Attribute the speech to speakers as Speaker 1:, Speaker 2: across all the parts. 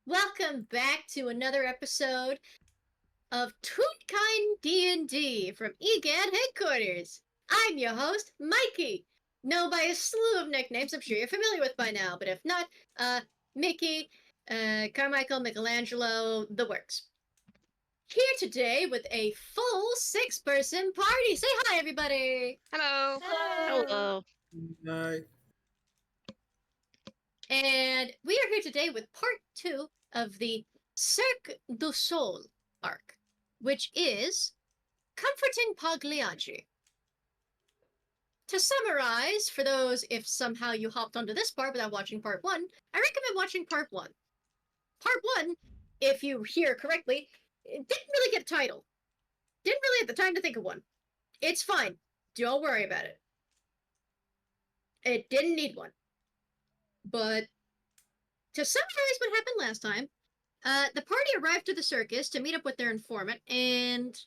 Speaker 1: Welcome back to another episode of Toonkind D&D from EGAD headquarters. I'm your host, Mikey, known by a slew of nicknames I'm sure you're familiar with by now, but if not, Mickey, Carmichael, Michelangelo, the works. Here today with a full 6-person party. Say hi, everybody!
Speaker 2: Hello.
Speaker 3: Hello.
Speaker 4: Hi.
Speaker 1: And we are here today with part 2 of the Cirque Du Sol arc, which is Comforting Pagliacci. To summarize, for those if somehow you hopped onto this part without watching part 1, I recommend watching part 1. Part 1, if you hear correctly, it didn't really get a title. Didn't really have the time to think of one. It's fine. Don't worry about it. It didn't need one. But to summarize what happened last time, the party arrived to the circus to meet up with their informant and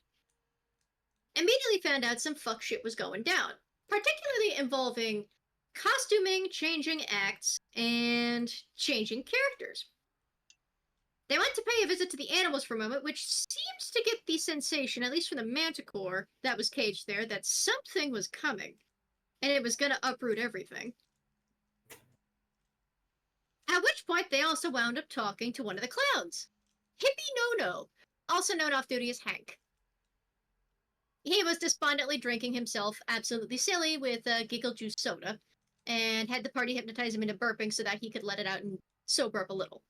Speaker 1: immediately found out some fuck shit was going down, particularly involving costuming, changing acts, and changing characters. They went to pay a visit to the animals for a moment, which seems to get the sensation, at least from the manticore that was caged there, that something was coming, and it was going to uproot everything. At which point, they also wound up talking to one of the clowns, Hippie No-No, also known off-duty as Hank. He was despondently drinking himself absolutely silly with giggle juice soda, and had the party hypnotize him into burping so that he could let it out and sober up a little.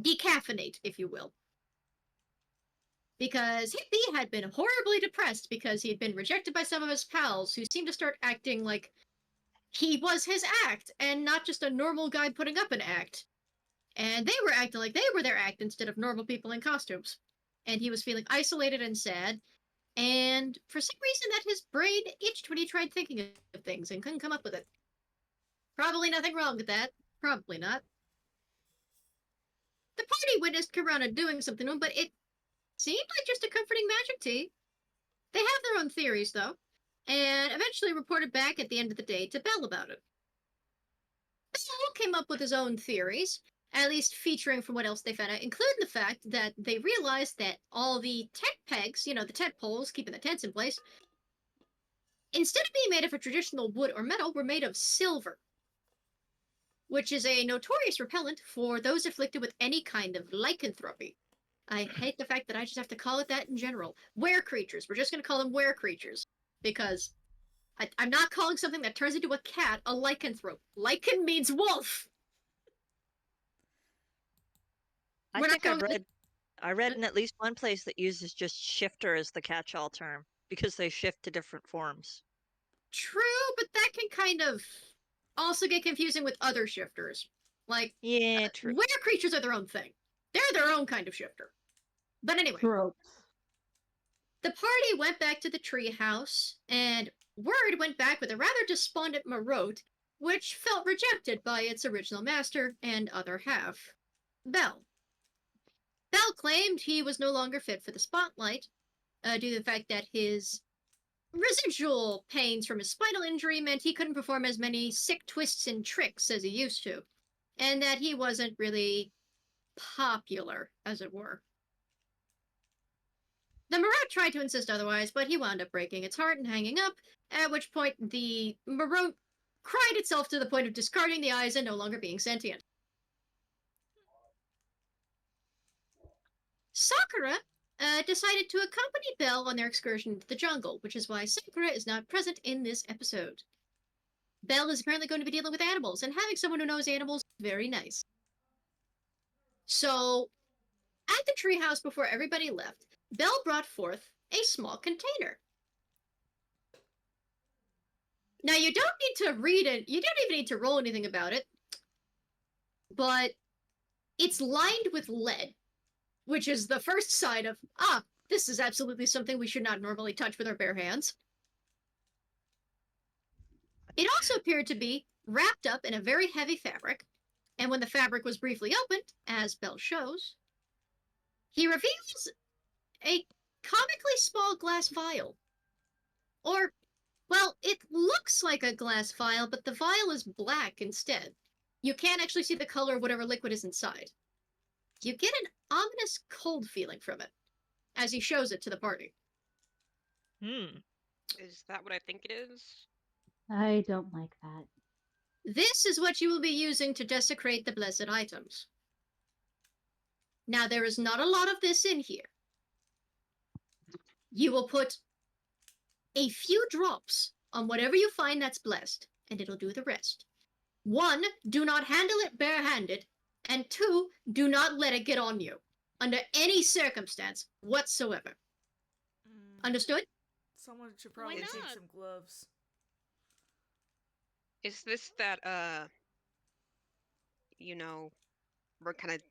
Speaker 1: Decaffeinate, if you will. Because Hippie had been horribly depressed because he had been rejected by some of his pals who seemed to start acting like he was his act, and not just a normal guy putting up an act. And they were acting like they were their act instead of normal people in costumes. And he was feeling isolated and sad, and for some reason that his brain itched when he tried thinking of things and couldn't come up with it. Probably nothing wrong with that. Probably not. The party witnessed Corona doing something to him, but it seemed like just a comforting magic tea. They have their own theories, though, and eventually reported back at the end of the day to Belle about it. Belle came up with his own theories, at least featuring from what else they found out, including the fact that they realized that all the tent pegs, the tent poles keeping the tents in place, instead of being made of a traditional wood or metal, were made of silver, which is a notorious repellent for those afflicted with any kind of lycanthropy. I hate the fact that I just have to call it that in general. Were creatures. We're just going to call them were creatures. Because I'm not calling something that turns into a cat a lycanthrope. Lycan means wolf!
Speaker 3: I read in at least one place that uses just shifter as the catch-all term, because they shift to different forms.
Speaker 1: True, but that can kind of also get confusing with other shifters. Like,
Speaker 3: yeah, true.
Speaker 1: Were creatures are their own thing. They're their own kind of shifter. But anyway.
Speaker 2: True.
Speaker 1: The party went back to the treehouse, and word went back with a rather despondent Marotte, which felt rejected by its original master and other half, Belle. Belle claimed he was no longer fit for the spotlight, due to the fact that his residual pains from his spinal injury meant he couldn't perform as many sick twists and tricks as he used to, and that he wasn't really popular, as it were. The Marotte tried to insist otherwise, but he wound up breaking its heart and hanging up, at which point the Marotte cried itself to the point of discarding the eyes and no longer being sentient. Sakura decided to accompany Belle on their excursion into the jungle, which is why Sakura is not present in this episode. Belle is apparently going to be dealing with animals, and having someone who knows animals is very nice. So, at the treehouse before everybody left, Belle brought forth a small container. Now, you don't need to read it, you don't even need to roll anything about it, but it's lined with lead, which is the first sign of, this is absolutely something we should not normally touch with our bare hands. It also appeared to be wrapped up in a very heavy fabric, and when the fabric was briefly opened, as Belle shows, he reveals a comically small glass vial. Or, well, it looks like a glass vial, but the vial is black instead. You can't actually see the color of whatever liquid is inside. You get an ominous cold feeling from it as he shows it to the party.
Speaker 2: Is that what I think it is?
Speaker 4: I don't like that.
Speaker 1: This is what you will be using to desecrate the blessed items. Now, there is not a lot of this in here. You will put a few drops on whatever you find that's blessed, and it'll do the rest. 1, do not handle it barehanded, and 2, do not let it get on you, under any circumstance whatsoever. Understood?
Speaker 5: Someone should probably
Speaker 3: Why
Speaker 5: take
Speaker 3: not?
Speaker 5: some gloves.
Speaker 2: Is this that, you know, we're kind of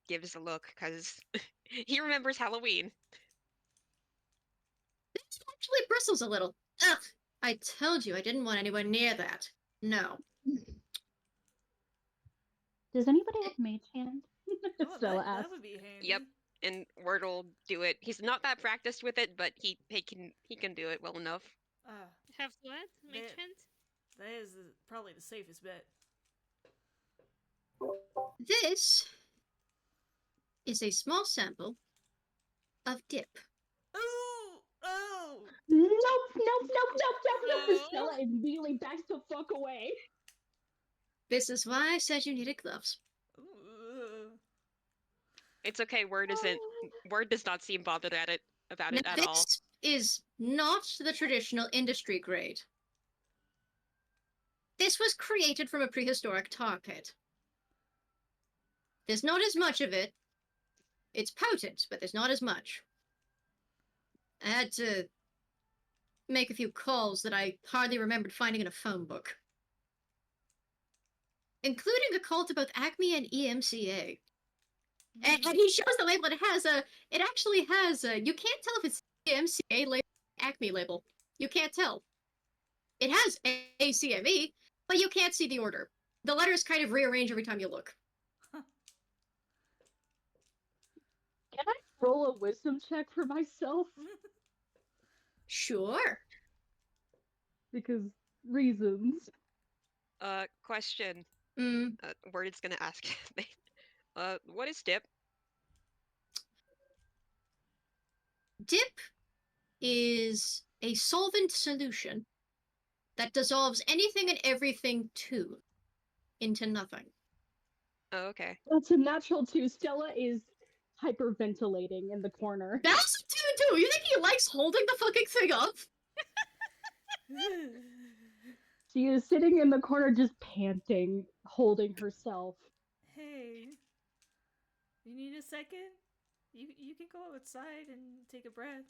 Speaker 2: gives a look because he remembers Halloween.
Speaker 1: This actually bristles a little. Ugh, I told you I didn't want anyone near that. No.
Speaker 4: Does anybody have mage hand?
Speaker 5: Oh,
Speaker 4: Stella
Speaker 5: that
Speaker 4: asked.
Speaker 5: would be handy.
Speaker 2: Yep. And Word'll do it. He's not that practiced with it, but he can do it well enough.
Speaker 5: Ah,
Speaker 6: Have what? Mage
Speaker 5: That-
Speaker 6: hand?
Speaker 5: that is probably the safest bet.
Speaker 1: This is a small sample of dip.
Speaker 5: Ooh! Oh!
Speaker 4: Nope.
Speaker 6: No.
Speaker 4: Stella immediately backs the fuck away.
Speaker 1: This is why I said you needed gloves.
Speaker 5: Ooh.
Speaker 2: It's okay. Word does not seem bothered about it
Speaker 1: Now,
Speaker 2: at
Speaker 1: this
Speaker 2: all.
Speaker 1: is not the traditional industry grade. This was created from a prehistoric tar pit. There's not as much of it. It's potent, but there's not as much. I had to make a few calls that I hardly remembered finding in a phone book, including a call to both Acme and EMCA. And he shows the label, and it actually has you can't tell if it's EMCA label or Acme label. You can't tell. It has ACME, but you can't see the order. The letters kind of rearrange every time you look.
Speaker 4: Can I roll a wisdom check for myself?
Speaker 1: Sure.
Speaker 4: Because reasons.
Speaker 2: Question.
Speaker 1: Mm,
Speaker 2: Word is gonna ask. What is dip?
Speaker 1: dip is a solvent solution that dissolves anything and everything into nothing.
Speaker 2: Oh, okay.
Speaker 4: That's a natural 2. Stella is hyperventilating in the corner.
Speaker 1: That's a 2-2. You think he likes holding the fucking thing up?
Speaker 4: She is sitting in the corner just panting, holding herself.
Speaker 5: Hey, you need a second? You can go outside and take a breath.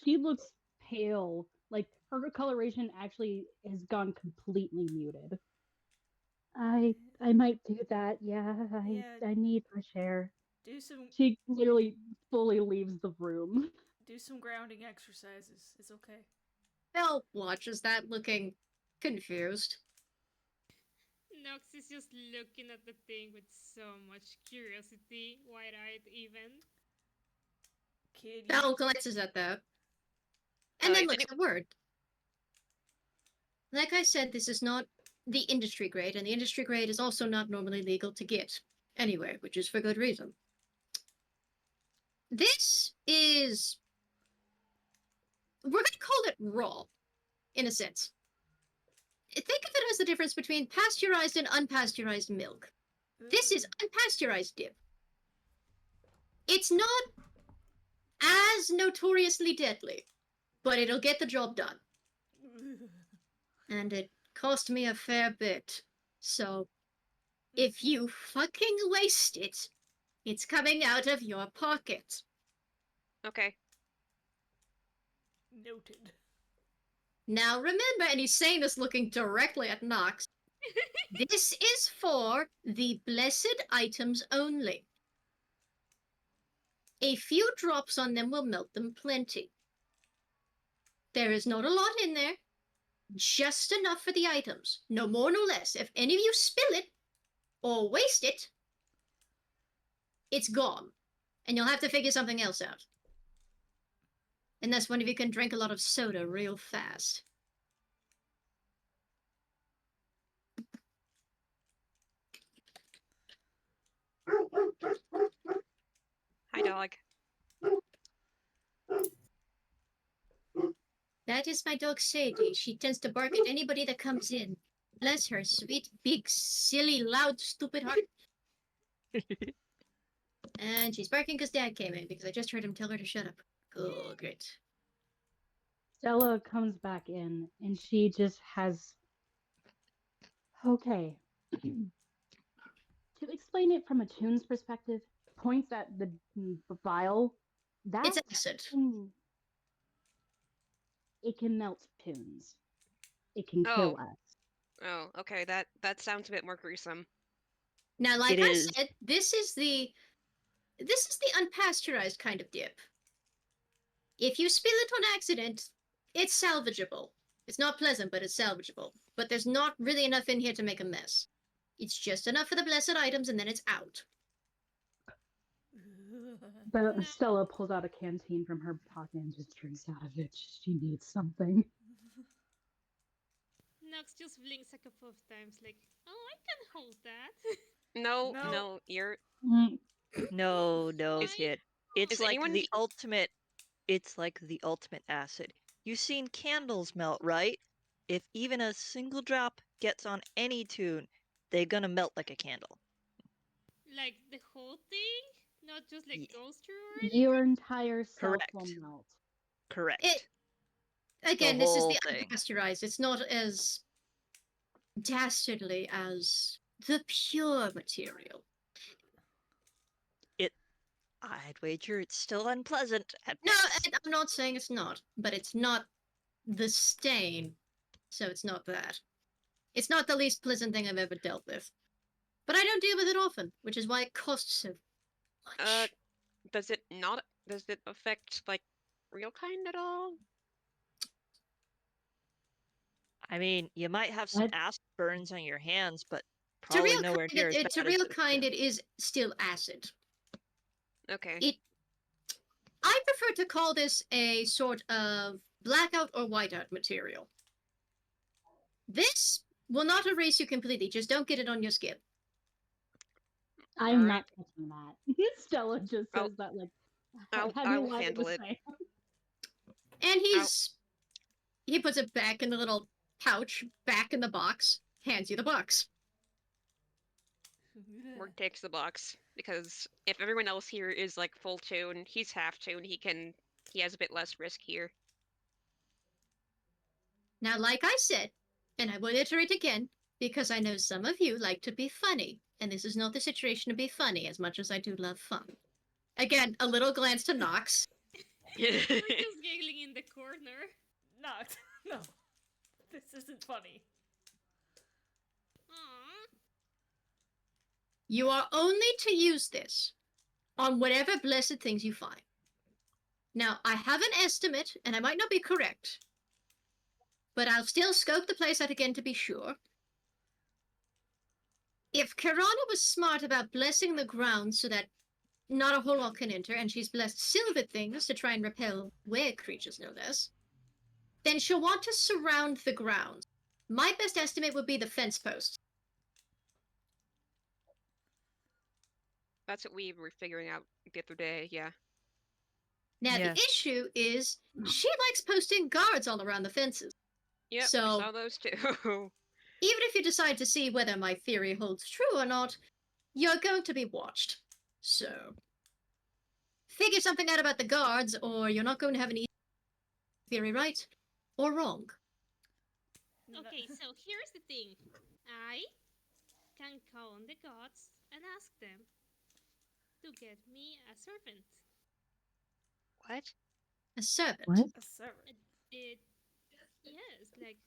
Speaker 4: She looks pale. Like, her coloration actually has gone completely muted. I might do that, yeah. I need fresh air.
Speaker 5: Do some
Speaker 4: She literally fully leaves the room.
Speaker 5: grounding exercises. It's okay.
Speaker 1: Belle watches that, looking confused.
Speaker 6: Nox is just looking at the thing with so much curiosity, wide-eyed even.
Speaker 5: Kid,
Speaker 1: Belle glances at that, and
Speaker 2: Oh,
Speaker 1: then
Speaker 2: is
Speaker 1: looks at Word. Like I said, this is not the industry grade, and the industry grade is also not normally legal to get anywhere, which is for good reason. This is... we're going to call it raw, in a sense. Think of it as the difference between pasteurized and unpasteurized milk. This is unpasteurized dip. It's not as notoriously deadly, but it'll get the job done. And it cost me a fair bit. So, if you fucking waste it, it's coming out of your pocket.
Speaker 2: Okay.
Speaker 5: Noted.
Speaker 1: Now remember, and he's saying this looking directly at Nox, this is for the blessed items only. A few drops on them will melt them plenty. There is not a lot in there, just enough for the items, no more no less. If any of you spill it or waste it, it's gone, and you'll have to figure something else out. Unless one of you can drink a lot of soda real fast. that is my dog Sadie. She tends to bark at anybody that comes in. Bless her sweet, big, silly, loud, stupid heart. And she's barking because Dad came in because I just heard him tell her to shut up. Oh, great.
Speaker 4: Stella comes back in and she just has. Okay. To explain it from a tune's perspective, points at the vial.
Speaker 1: It's acid.
Speaker 4: It can melt tunes. It can kill us.
Speaker 2: Oh, okay. That sounds a bit more gruesome.
Speaker 1: Now, like
Speaker 3: It
Speaker 1: I
Speaker 3: is.
Speaker 1: said, this is the unpasteurized kind of dip. If you spill it on accident, it's salvageable. It's not pleasant, but it's salvageable. But there's not really enough in here to make a mess. It's just enough for the blessed items, and then it's out.
Speaker 4: But Stella pulls out a canteen from her pocket and just drinks out of it. She needs something.
Speaker 6: Nox just blinks a couple of times, like, oh, I can hold that.
Speaker 2: No, you're.
Speaker 3: No, kid. It's
Speaker 2: Is
Speaker 3: like
Speaker 2: anyone-
Speaker 3: the ultimate. It's like the ultimate acid. You've seen candles melt, right? If even a single drop gets on any tune, they're gonna melt like a candle.
Speaker 6: Like the whole thing? Not just like
Speaker 3: Ye-
Speaker 6: goes through or anything?
Speaker 4: Your entire self
Speaker 3: Correct.
Speaker 4: will melt.
Speaker 3: Correct.
Speaker 1: Again, this is
Speaker 3: whole
Speaker 1: the
Speaker 3: thing.
Speaker 1: unpasteurized. It's not as dastardly as the pure material.
Speaker 3: I'd wager it's still unpleasant at
Speaker 1: No,
Speaker 3: best.
Speaker 1: I'm not saying it's not, but it's not the stain, so it's not that. It's not the least pleasant thing I've ever dealt with. But I don't deal with it often, which is why it costs so much.
Speaker 2: Does it affect like real kind at all?
Speaker 3: I mean, you might have some
Speaker 4: What?
Speaker 3: acid burns on your hands, but
Speaker 1: To
Speaker 3: probably
Speaker 1: real
Speaker 3: nowhere
Speaker 1: kind,
Speaker 3: near as
Speaker 1: it's a
Speaker 3: bad as
Speaker 1: real
Speaker 3: the-
Speaker 1: kind. It is still acid.
Speaker 2: Okay.
Speaker 1: I prefer to call this a sort of blackout or whiteout material. This will not erase you completely. Just don't get it on your skin.
Speaker 4: I'm
Speaker 2: Alright.
Speaker 4: not touching that. Stella just
Speaker 2: I'll-
Speaker 4: says that like
Speaker 2: I'll
Speaker 4: having light
Speaker 2: handle it.
Speaker 1: And he puts it back in the little pouch, back in the box, hands you the box.
Speaker 2: Morg takes the box because if everyone else here is like full tune, he's half tune. He has a bit less risk here.
Speaker 1: Now, like I said, and I will iterate again, because I know some of you like to be funny, and this is not the situation to be funny as much as I do love fun. Again, a little glance to Nox.
Speaker 6: We're just giggling in the corner.
Speaker 5: Not. No. This isn't funny.
Speaker 6: Aww.
Speaker 1: You are only to use this on whatever blessed things you find. Now, I have an estimate, and I might not be correct, but I'll still scope the place out again to be sure. If Kirana was smart about blessing the ground so that not a whole lot can enter, and she's blessed silver things to try and repel were creatures, no less, then she'll want to surround the ground. My best estimate would be the fence post.
Speaker 2: That's what we were figuring out the other day. Yeah.
Speaker 1: Now,
Speaker 3: Yeah.
Speaker 1: the issue is she likes posting guards all around the fences.
Speaker 2: Yep.
Speaker 1: So-
Speaker 2: I saw those too.
Speaker 1: Even if you decide to see whether my theory holds true or not, you're going to be watched. So, figure something out about the guards, or you're not going to have an easy theory right or wrong.
Speaker 6: Okay, so here's the thing. I can call on the gods and ask them to get me a servant.
Speaker 2: What?
Speaker 1: A servant.
Speaker 4: What?
Speaker 5: A servant.
Speaker 6: Yes, like,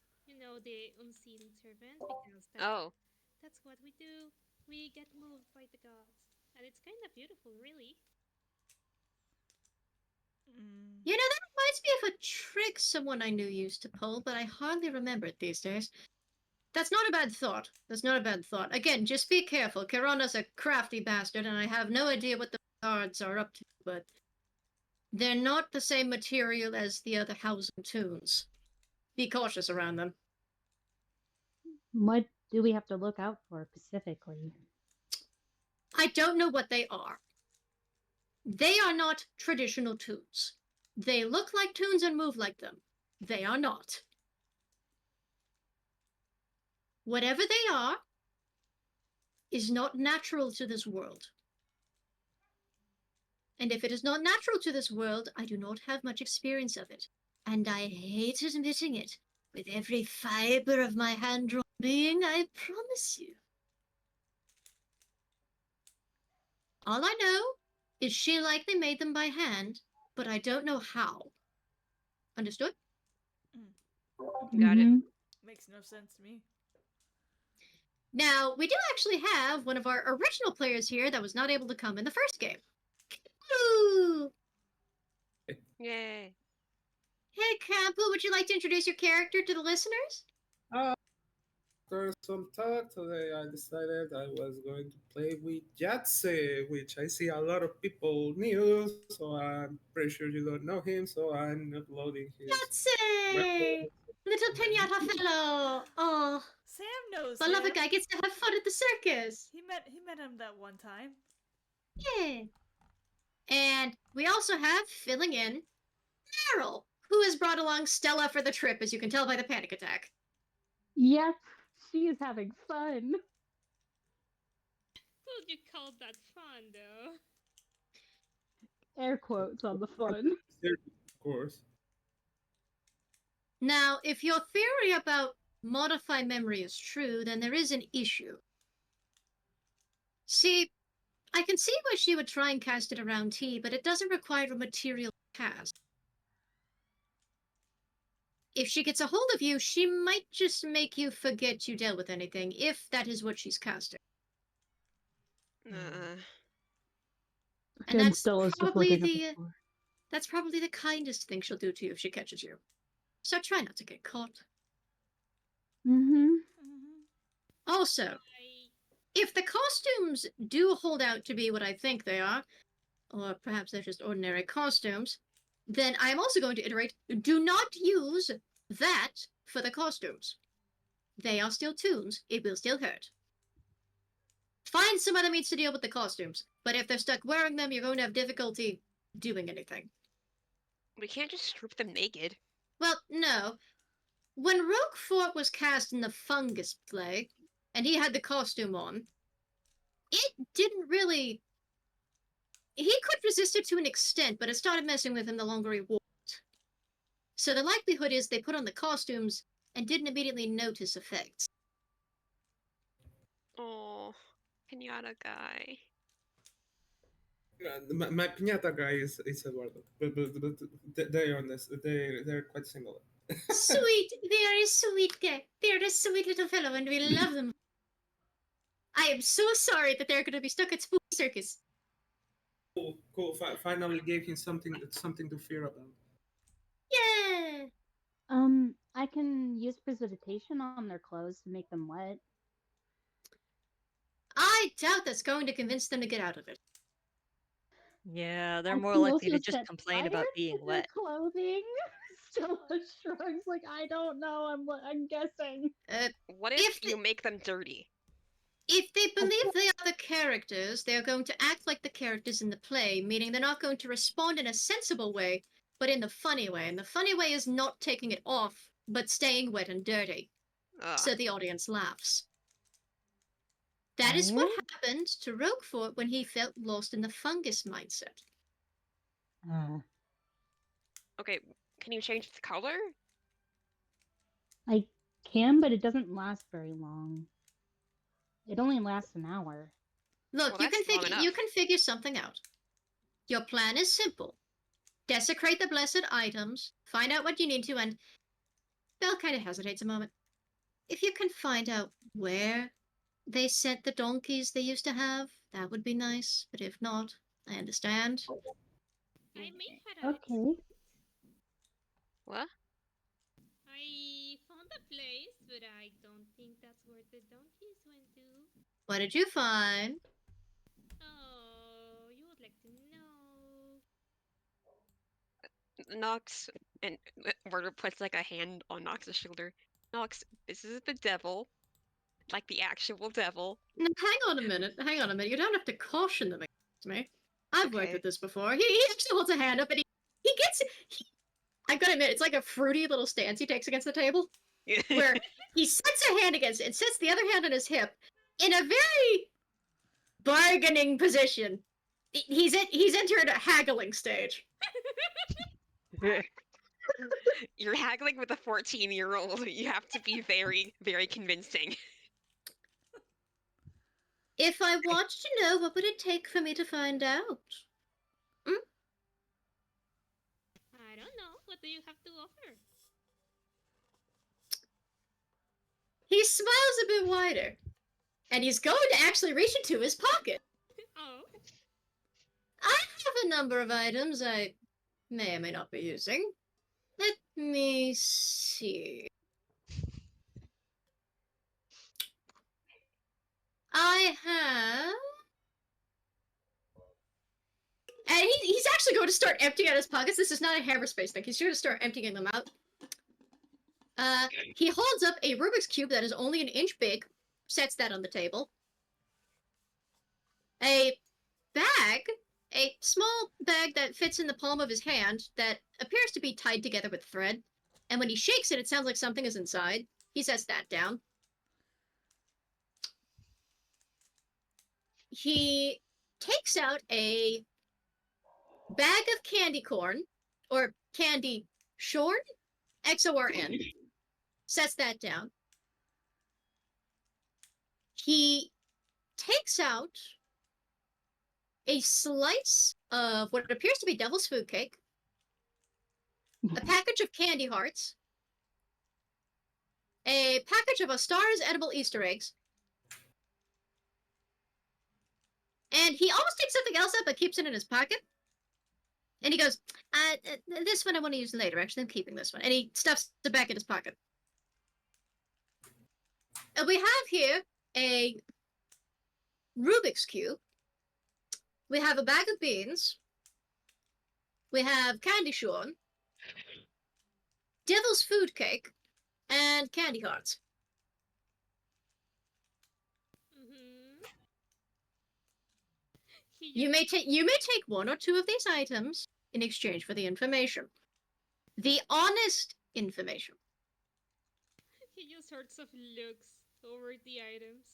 Speaker 6: the unseen servant, because that's what we do. We get moved by the gods. And it's kind of beautiful, really.
Speaker 1: You know, that reminds me of a trick someone I knew used to pull, but I hardly remember it these days. That's not a bad thought. That's not a bad thought. Again, just be careful. Kirana's a crafty bastard, and I have no idea what the guards are up to, but they're not the same material as the other housing tunes. Be cautious around them.
Speaker 4: What do we have to look out for specifically?
Speaker 1: I don't know what they are. They are not traditional tunes. They look like tunes and move like them, they are not. Whatever they are is not natural to this world. And if it is not natural to this world, I do not have much experience of it. And I hate admitting it with every fiber of my hand-drawn being, I promise you. All I know is she likely made them by hand, but I don't know how. Understood?
Speaker 2: Got it.
Speaker 5: Makes no sense to me.
Speaker 1: Now, we do actually have one of our original players here that was not able to come in the first game. Ooh!
Speaker 2: Yay.
Speaker 1: Hey, Campo, would you like to introduce your character to the listeners?
Speaker 7: After some thought, today I decided I was going to play with Yatse, which I see a lot of people new, so I'm pretty sure you don't know him, so I'm uploading his
Speaker 1: Yahtzee! Little pinata fellow! Oh,
Speaker 5: Sam knows
Speaker 1: beloved
Speaker 5: him.
Speaker 1: guy gets to have fun at the circus!
Speaker 5: He met him that one time.
Speaker 1: Yeah. And we also have, filling in, Meryl, who has brought along Stella for the trip, as you can tell by the panic attack.
Speaker 4: Yes, she is having fun.
Speaker 6: Would you call that fun, though?
Speaker 4: Air quotes on the fun.
Speaker 7: Of course.
Speaker 1: Now, if your theory about modify memory is true, then there is an issue. See, I can see why she would try and cast it around T, but it doesn't require a material cast. If she gets a hold of you, she might just make you forget you dealt with anything, if that is what she's casting. And
Speaker 4: Again,
Speaker 1: that's
Speaker 4: Stella's just
Speaker 1: probably
Speaker 4: looking at
Speaker 1: the
Speaker 4: the floor.
Speaker 1: that's probably the kindest thing she'll do to you if she catches you. So try not to get caught. Also, if the costumes do hold out to be what I think they are, or perhaps they're just ordinary costumes, then I'm also going to iterate, do not use that for the costumes. They are still tunes. It will still hurt. Find some other means to deal with the costumes, but if they're stuck wearing them, you're going to have difficulty doing anything.
Speaker 2: We can't just strip them naked.
Speaker 1: Well, no. When Roquefort was cast in the Fungus play, and he had the costume on, it didn't really... He could resist it to an extent, but it started messing with him the longer he wore it. So the likelihood is they put on the costumes and didn't immediately notice effects.
Speaker 2: Oh, pinata guy.
Speaker 7: My piñata guy is Eduardo, but they're honest. They're quite similar.
Speaker 1: Sweet, they are a sweet guy. They're a sweet little fellow, and we love them. I am so sorry that they're going to be stuck at Spooky Circus.
Speaker 7: Cool. Finally gave him something to fear about.
Speaker 1: Yeah.
Speaker 4: I can use precipitation on their clothes to make them wet.
Speaker 1: I doubt that's going to convince them to get out of it.
Speaker 3: Yeah, they're
Speaker 4: I
Speaker 3: more
Speaker 4: can
Speaker 3: likely to
Speaker 4: also
Speaker 3: just
Speaker 4: set
Speaker 3: complain
Speaker 4: fire
Speaker 3: about being
Speaker 4: to their
Speaker 3: wet.
Speaker 4: clothing. Stella shrugs like, I don't know. I'm guessing.
Speaker 2: What if you make them dirty?
Speaker 1: If they believe they are the characters, they are going to act like the characters in the play, meaning they're not going to respond in a sensible way, but in the funny way. And the funny way is not taking it off, but staying wet and dirty. So the audience laughs. That is what happened to Roquefort when he felt lost in the fungus mindset.
Speaker 2: Okay, can you change the color?
Speaker 4: I can, but it doesn't last very long. It only lasts an hour.
Speaker 1: Look,
Speaker 2: Well,
Speaker 1: you can figure something out. Your plan is simple. Desecrate the blessed items, find out what you need to, and Belle kind of hesitates a moment. If you can find out where they sent the donkeys they used to have, that would be nice. But if not, I understand.
Speaker 6: I may have
Speaker 4: Okay.
Speaker 2: What?
Speaker 6: I found a place, but I don't think that's where the donkeys went to.
Speaker 1: What did you find?
Speaker 6: Oh, you would like to know.
Speaker 2: Nox, and Murder puts like a hand on Nox's shoulder. Nox, this is the devil. Like the actual devil.
Speaker 1: Now, hang on a minute. You don't have to caution them against me. I've worked
Speaker 2: Okay.
Speaker 1: with this before. He actually holds a hand up and he I've got to admit, it's like a fruity little stance he takes against the table, where he sets a hand against it and sets the other hand on his hip in a very bargaining position. He's entered a haggling stage.
Speaker 2: You're haggling with a 14-year-old. You have to be very, very convincing.
Speaker 1: If I wanted to know, what would it take for me to find out?
Speaker 6: I don't know. What do you have to offer?
Speaker 1: He smiles a bit wider, and he's going to actually reach into his pocket.
Speaker 6: Oh.
Speaker 1: I have a number of items I may or may not be using. Let me see. I have... And he's actually going to start emptying out his pockets. This is not a cyberspace thing. He's going to start emptying them out. He holds up a Rubik's Cube that is only an inch big, sets that on the table. A bag, a small bag that fits in the palm of his hand that appears to be tied together with thread. And when he shakes it, it sounds like something is inside. He sets that down. He takes out a bag of candy corn, or candy shorn, XORN, sets that down. He takes out a slice of what appears to be devil's food cake, a package of candy hearts, a package of A Star's edible Easter eggs, and he almost takes something else up but keeps it in his pocket. And he goes, this one I want to use later. Actually, I'm keeping this one. And he stuffs it back in his pocket. And we have here a Rubik's Cube. We have a bag of beans. We have candy shorn, devil's food cake, and candy hearts. You may take one or two of these items in exchange for the information. The honest information.
Speaker 6: He just sorts of looks over the items,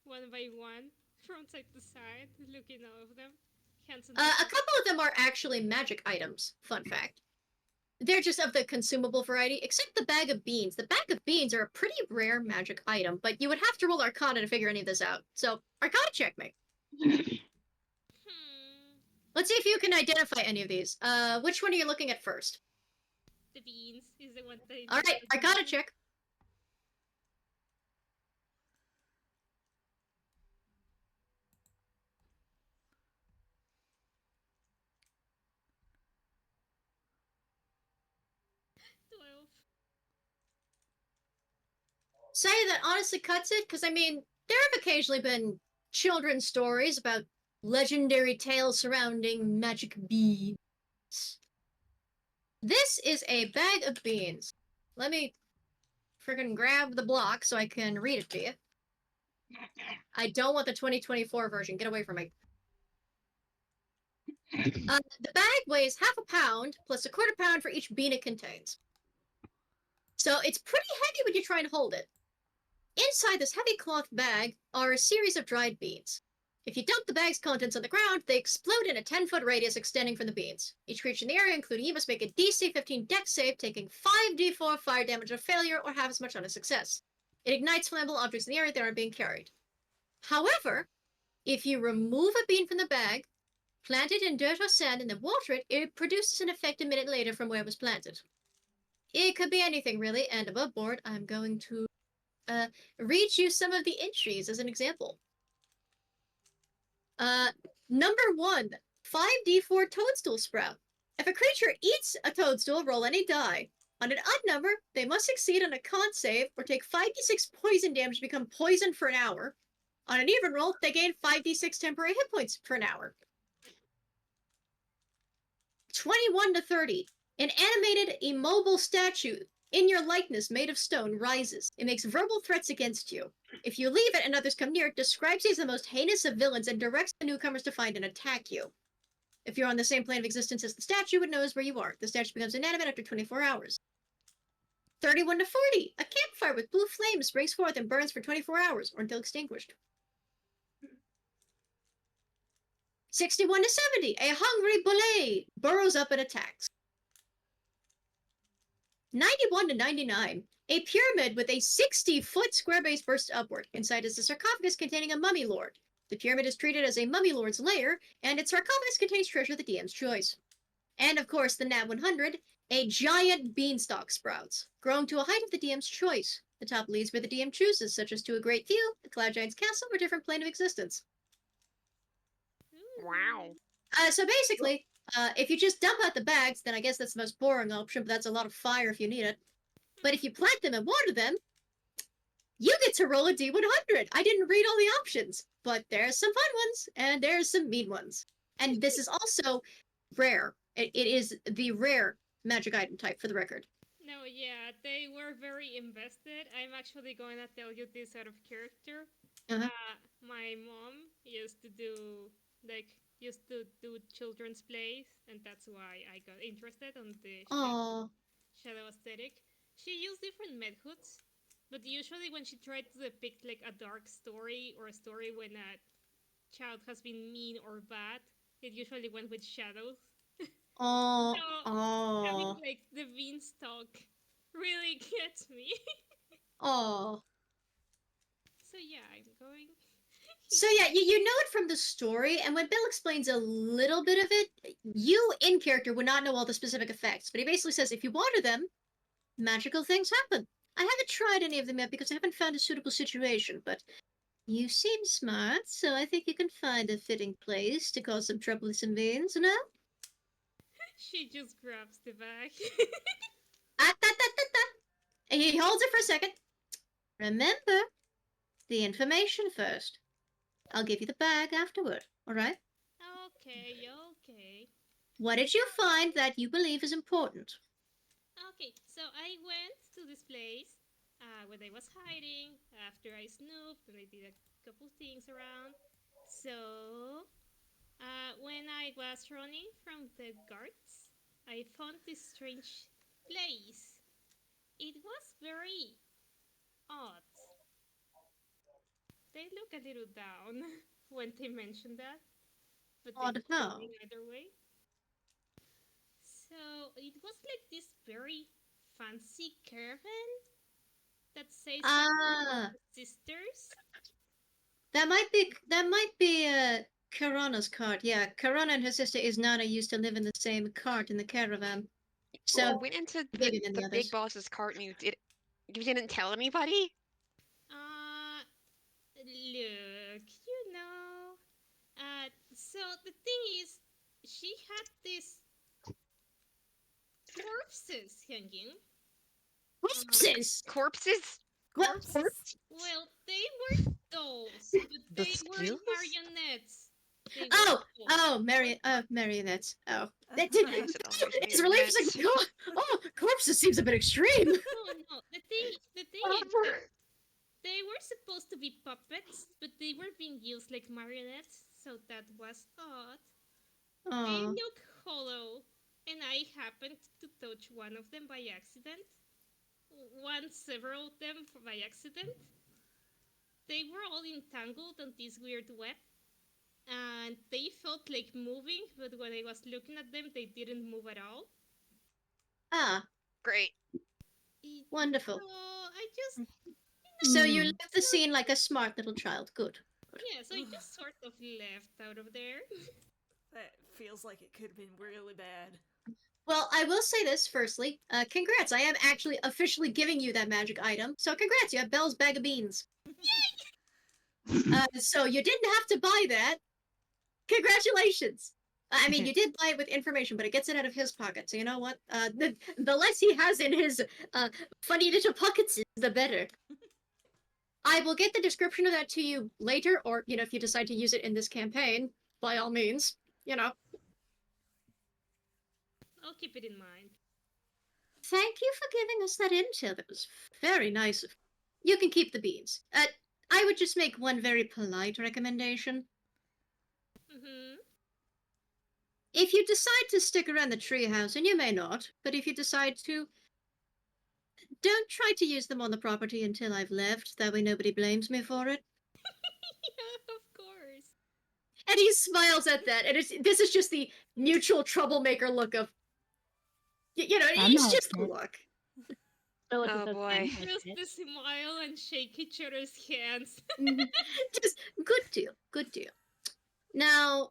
Speaker 6: one by one, from side to side, looking all of them.
Speaker 1: A couple of them are actually magic items, fun fact. They're just of the consumable variety, except the bag of beans. The bag of beans are a pretty rare magic item, but you would have to roll Arcana to figure any of this out. So, Arcana check me. Let's see if you can identify any of these. Which one are you looking at first?
Speaker 6: The beans is the one that...
Speaker 1: Alright, Arcana check. Say that honestly cuts it, because I mean, there have occasionally been children's stories about legendary tales surrounding magic beans. This is a bag of beans. Let me friggin' grab the block so I can read it to you. I don't want the 2024 version. Get away from me. The bag weighs half a pound plus a quarter pound for each bean it contains. So it's pretty heavy when you try and hold it. Inside this heavy cloth bag are a series of dried beans. If you dump the bag's contents on the ground, they explode in a 10-foot radius extending from the beans. Each creature in the area, including you, must make a DC 15 dex save, taking 5d4 fire damage on failure or half as much on a success. It ignites flammable objects in the area that are being carried. However, if you remove a bean from the bag, plant it in dirt or sand, and then water it, it produces an effect a minute later from where it was planted. It could be anything, really, and above board, I'm going to read you some of the entries as an example. Number 1, 5d4 toadstool sprout. If a creature eats a toadstool, roll any die. On an odd number, they must succeed on a con save or take 5d6 poison damage to become poisoned for an hour. On an even roll, they gain 5d6 temporary hit points for an hour. 21 to 30. An animated, immobile statue in your likeness made of stone rises. It makes verbal threats against you. If you leave it and others come near, it describes you as the most heinous of villains and directs the newcomers to find and attack you. If you're on the same plane of existence as the statue, it knows where you are. The statue becomes inanimate after 24 hours. 31 to 40. A campfire with blue flames springs forth and burns for 24 hours or until extinguished. 61 to 70. A hungry bullet burrows up and attacks. 91 to 99. A pyramid with a 60-foot square base bursts upward. Inside is a sarcophagus containing a mummy lord. The pyramid is treated as a mummy lord's lair, and its sarcophagus contains treasure of the DM's choice. And of course, the Nat 100, a giant beanstalk sprouts, growing to a height of the DM's choice. The top leads where the DM chooses, such as to a great view, a cloud giant's castle, or different plane of existence.
Speaker 2: Wow.
Speaker 1: So basically, if you just dump out the bags, then I guess that's the most boring option, but that's a lot of fire if you need it. But if you plant them and water them, you get to roll a D100. I didn't read all the options, but there's some fun ones, and there's some mean ones. And this is also rare. It is the rare magic item type, for the record.
Speaker 6: No, yeah, they were very invested. I'm actually going to tell you this out of character.
Speaker 1: Uh-huh.
Speaker 6: My mom used to do children's plays, and that's why I got interested on the shadow aesthetic. She used different methods, but usually when she tried to depict like a dark story or a story when a child has been mean or bad, it usually went with shadows. Having like the beanstalk really gets me.
Speaker 1: Oh.
Speaker 6: So yeah, I'm going.
Speaker 1: So yeah, you know it from the story, and when Bill explains a little bit of it, you in character would not know all the specific effects, but he basically says if you water them, magical things happen. I haven't tried any of them yet because I haven't found a suitable situation, but you seem smart, so I think you can find a fitting place to cause some trouble with some beans, no?
Speaker 6: She just grabs the bag.
Speaker 1: And he holds it for a second. Remember, the information first. I'll give you the bag afterward, alright?
Speaker 6: Okay.
Speaker 1: What did you find that you believe is important?
Speaker 6: Okay, so I went to this place when I was hiding after I snooped and I did a couple things around. So, when I was running from the guards, I found this strange place. It was very odd. They look a little down when they mention that, but they were going either way. So it was like this very fancy caravan that says sisters.
Speaker 1: That might be Karana's cart. Yeah, Karana and her sister Isnana used to live in the same cart in the caravan. So
Speaker 2: went into the big boss's cart and you didn't tell anybody?
Speaker 6: Look, you know. So the thing is, she had these corpses hanging.
Speaker 1: Corpses?
Speaker 2: Corpses?
Speaker 1: Corpses?
Speaker 6: Well, they were dolls, but they were marionettes.
Speaker 1: Marionettes. Oh. It's really interesting. Corpses seems a bit extreme.
Speaker 6: No. The thing is, they were supposed to be puppets, but they were being used like marionettes, so that was odd. They look hollow, and I happened to touch one of them by accident. Several of them by accident. They were all entangled on this weird web, and they felt like moving, but when I was looking at them, they didn't move at all.
Speaker 2: Great.
Speaker 1: Wonderful.
Speaker 6: So I just...
Speaker 1: So you left the scene like a smart little child. Good.
Speaker 6: Yes, I just sort of left out of there.
Speaker 5: That feels like it could have been really bad.
Speaker 1: Well, I will say this firstly. Congrats, I am actually officially giving you that magic item. So congrats, you have Belle's bag of beans. Yay! So you didn't have to buy that. Congratulations. I mean, you did buy it with information, but it gets it out of his pocket. So you know what? The less he has in his funny little pockets, the better. I will get the description of that to you later, or, if you decide to use it in this campaign, by all means,
Speaker 6: I'll keep it in mind.
Speaker 1: Thank you for giving us that intel. That was very nice of you. You can keep the beans. I would just make one very polite recommendation.
Speaker 6: Mm-hmm.
Speaker 1: if you decide to stick around the treehouse, and you may not, but if you decide to, don't try to use them on the property until I've left. That way nobody blames me for it.
Speaker 6: Yeah, of course.
Speaker 1: And he smiles at that, and this is just the mutual troublemaker look of, you know,
Speaker 4: I'm
Speaker 1: it's
Speaker 4: not
Speaker 1: just the
Speaker 4: upset.
Speaker 1: look.
Speaker 4: So look
Speaker 2: Oh,
Speaker 4: at those
Speaker 2: boy.
Speaker 4: hands
Speaker 6: Just
Speaker 4: like
Speaker 6: the smile and shake each other's hands.
Speaker 1: Just good deal, good deal. Now,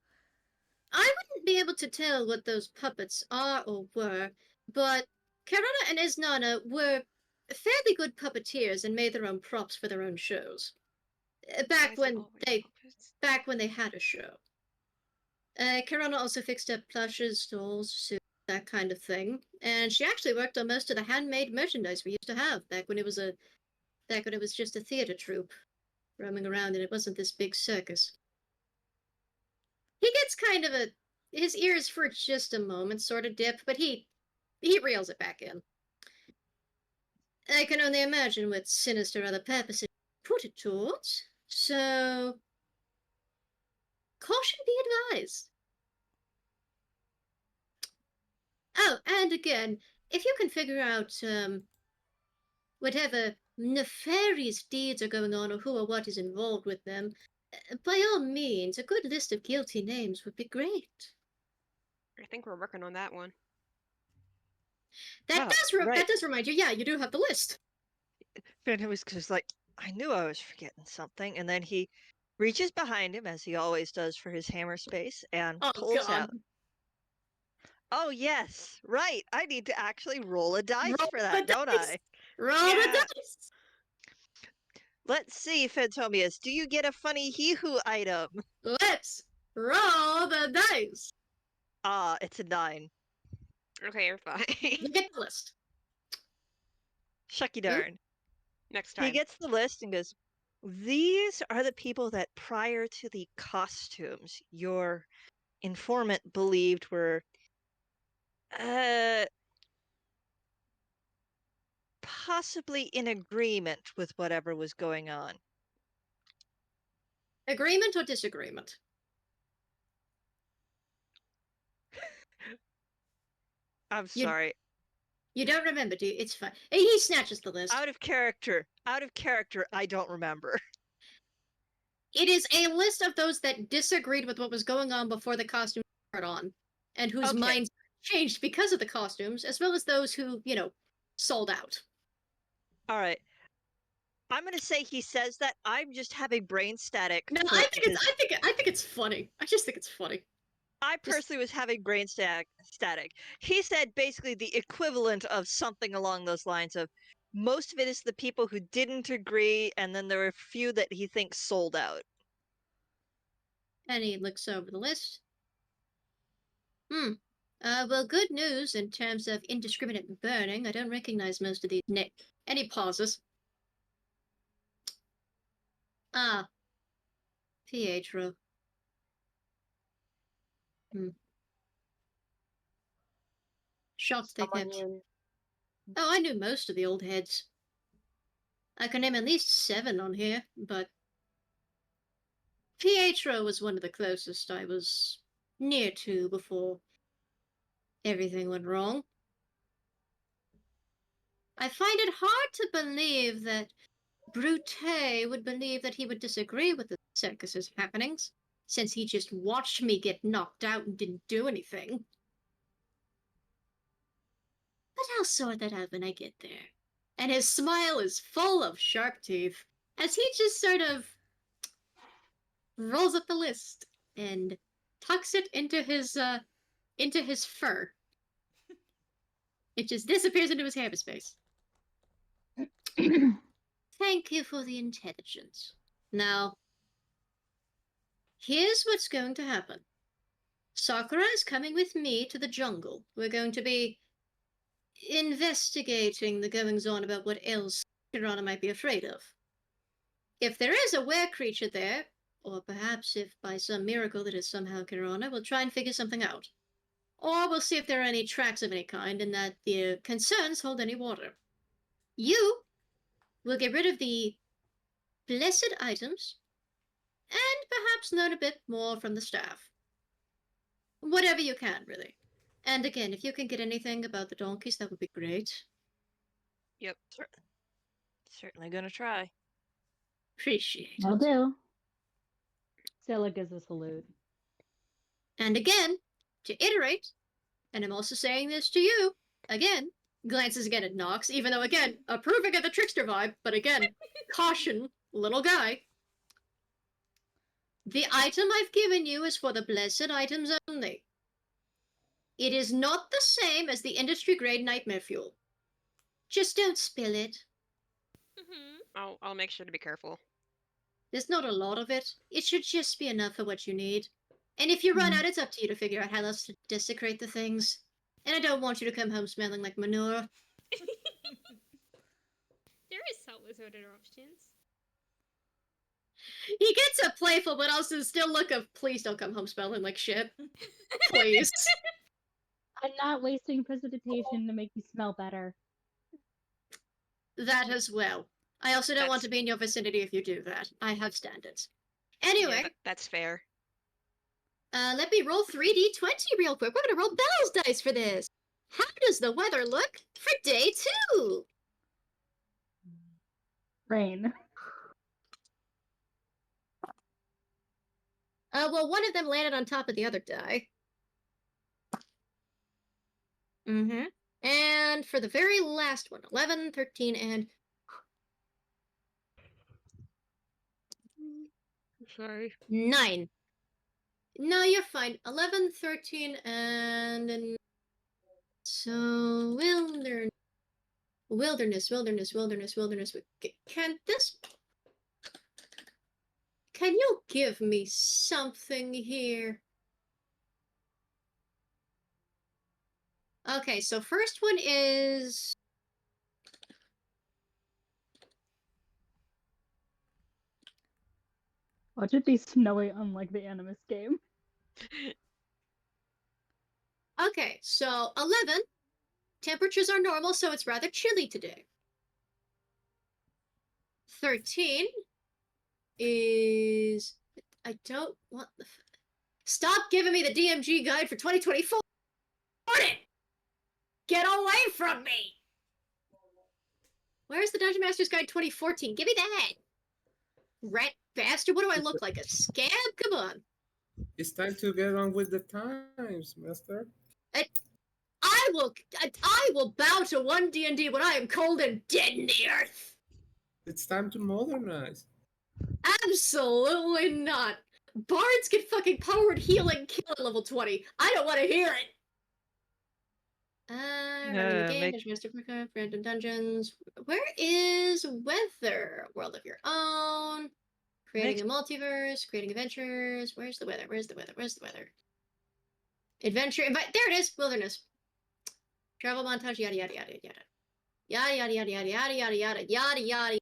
Speaker 1: I wouldn't be able to tell what those puppets are or were, but Karana and Isnana were fairly good puppeteers and made their own props for their own shows.
Speaker 2: Why is it always puppets?
Speaker 1: Back when they had a show. Karana also fixed up plushes, dolls, suits, that kind of thing, and she actually worked on most of the handmade merchandise we used to have back when it was just a theater troupe roaming around and it wasn't this big circus. He gets kind of his ears for just a moment sort of dip, but he reels it back in. I can only imagine what sinister other purposes you put it towards, so caution be advised. Oh, and again, if you can figure out whatever nefarious deeds are going on or who or what is involved with them, by all means, a good list of guilty names would be great.
Speaker 2: I think we're working on that one.
Speaker 1: That
Speaker 3: right.
Speaker 1: does remind you, yeah, you do have the list.
Speaker 3: Phantom was just like, I knew I was forgetting something, and then he reaches behind him, as he always does for his hammer space, and
Speaker 1: Oh,
Speaker 3: pulls
Speaker 1: God.
Speaker 3: out. Oh, yes, right. I need to actually roll a dice for that, don't I?
Speaker 1: Roll the dice!
Speaker 3: Let's see, Phantomius, do you get a funny hee-hoo item?
Speaker 1: Let's roll the dice!
Speaker 3: Ah, it's a 9.
Speaker 2: Okay, you're fine.
Speaker 1: You get the list.
Speaker 3: Shucky darn.
Speaker 2: Next
Speaker 3: He
Speaker 2: time.
Speaker 3: gets the list and goes, these are the people that prior to the costumes, your informant believed were possibly in agreement with whatever was going on.
Speaker 1: Agreement or disagreement?
Speaker 3: I'm sorry.
Speaker 1: You don't remember, do you? It's fine. He snatches the list.
Speaker 3: Out of character, I don't remember.
Speaker 1: It is a list of those that disagreed with what was going on before the costumes were on, and whose
Speaker 3: Okay.
Speaker 1: minds changed because of the costumes, as well as those who, sold out.
Speaker 3: All right. I'm going to say he says that. I'm just having brain static.
Speaker 1: No, I think it's funny. I just think it's funny.
Speaker 3: I personally was having brain static. He said basically the equivalent of something along those lines of most of it is the people who didn't agree, and then there were a few that he thinks sold out.
Speaker 1: And he looks over the list. Well, good news in terms of indiscriminate burning. I don't recognize most of these names. And he pauses. Ah. Pietro. Shocked they
Speaker 4: someone
Speaker 1: kept.
Speaker 4: you
Speaker 1: Oh, I knew most of the old heads. I can name at least 7 on here, but Pietro was one of the closest I was near to before everything went wrong. I find it hard to believe that Brute would believe that he would disagree with the circus's happenings, since he just watched me get knocked out and didn't do anything. But I'll sort that out when I get there. And his smile is full of sharp teeth, as he just sort of rolls up the list and tucks it into his fur. It just disappears into his hammerspace. Thank you for the intelligence. Now, here's what's going to happen. Sakura is coming with me to the jungle. We're going to be investigating the goings-on about what else Kirana might be afraid of. If there is a were-creature there, or perhaps if by some miracle it is somehow Kirana, we'll try and figure something out. Or we'll see if there are any tracks of any kind and that the concerns hold any water. You will get rid of the blessed items and perhaps learn a bit more from the staff. Whatever you can, really. And again, if you can get anything about the donkeys, that would be great.
Speaker 2: Yep.
Speaker 3: Certainly gonna try.
Speaker 1: Appreciate it.
Speaker 4: Will do. Stella gives a salute.
Speaker 1: And again, to iterate, and I'm also saying this to you, again, glances again at Nox, even though, again, approving of the trickster vibe, but again, caution, little guy. The item I've given you is for the blessed items only. It is not the same as the industry-grade nightmare fuel. Just don't spill it.
Speaker 2: I'll make sure to be careful.
Speaker 1: There's not a lot of it. It should just be enough for what you need. And if you run out, it's up to you to figure out how else to desecrate the things. And I don't want you to come home smelling like manure.
Speaker 6: There is always other options.
Speaker 1: He gets a playful, but also still look of, please don't come home smelling like shit. Please.
Speaker 4: I'm not wasting precipitation to make you smell better.
Speaker 1: That as well. I also don't want
Speaker 2: That's-
Speaker 1: to be in your vicinity if you do that. I have standards. Anyway,
Speaker 2: Yeah, that's fair.
Speaker 1: let me roll 3d20 real quick. We're gonna roll Belle's dice for this. How does the weather look for day 2?
Speaker 4: Rain.
Speaker 1: Well, one of them landed on top of the other die. And for the very last one, 11, 13, and...
Speaker 2: Sorry.
Speaker 1: 9. No, you're fine. 11, 13, and... So, wilderness. Can this... Can you give me something here? Okay, so first one is...
Speaker 4: Watch it be snowy, unlike the Animus game.
Speaker 1: Okay, so 11. Temperatures are normal, so it's rather chilly today. 13 is... I don't want the... Stop giving me the DMG guide for 2024! Get away from me! Where's the Dungeon Master's Guide 2014? Give me that! Rat bastard, what do I look like? A scab? Come on.
Speaker 7: It's time to get on with the times, master.
Speaker 1: I will bow to one D&D when I am cold and dead in the earth!
Speaker 7: It's time to modernize.
Speaker 1: Absolutely not! Bards get fucking powered healing kill at level 20. I don't want to hear it! Running the game,
Speaker 3: make-
Speaker 1: Dungeon Master Quicker, random dungeons. Where is weather? World of your own. Creating a multiverse, creating adventures. Where's the weather? Adventure, invite. There it is. Wilderness. Travel montage. Yada yada yada yada. Yada yada yada yada yada yada yada yada yada.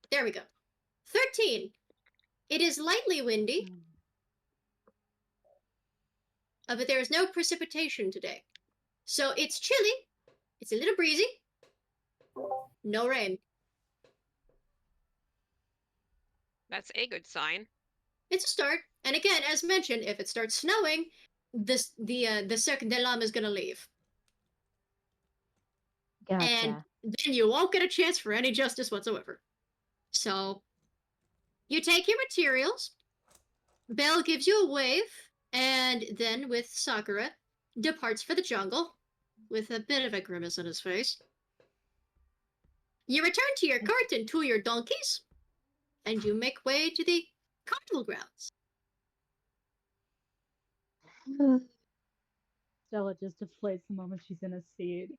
Speaker 1: There we go. 13. It is lightly windy, but there is no precipitation today. So it's chilly. It's a little breezy. No rain.
Speaker 2: That's a good sign.
Speaker 1: It's a start. And again, as mentioned, if it starts snowing, the Cirque De L'ame is going to leave.
Speaker 4: Gotcha.
Speaker 1: And then you won't get a chance for any justice whatsoever. So, you take your materials. Belle gives you a wave, and then with Sakura, departs for the jungle, with a bit of a grimace on his face. You return to your cart and to your donkeys, and you make way to the carnival grounds.
Speaker 4: Stella just deflates the moment she's in a seat.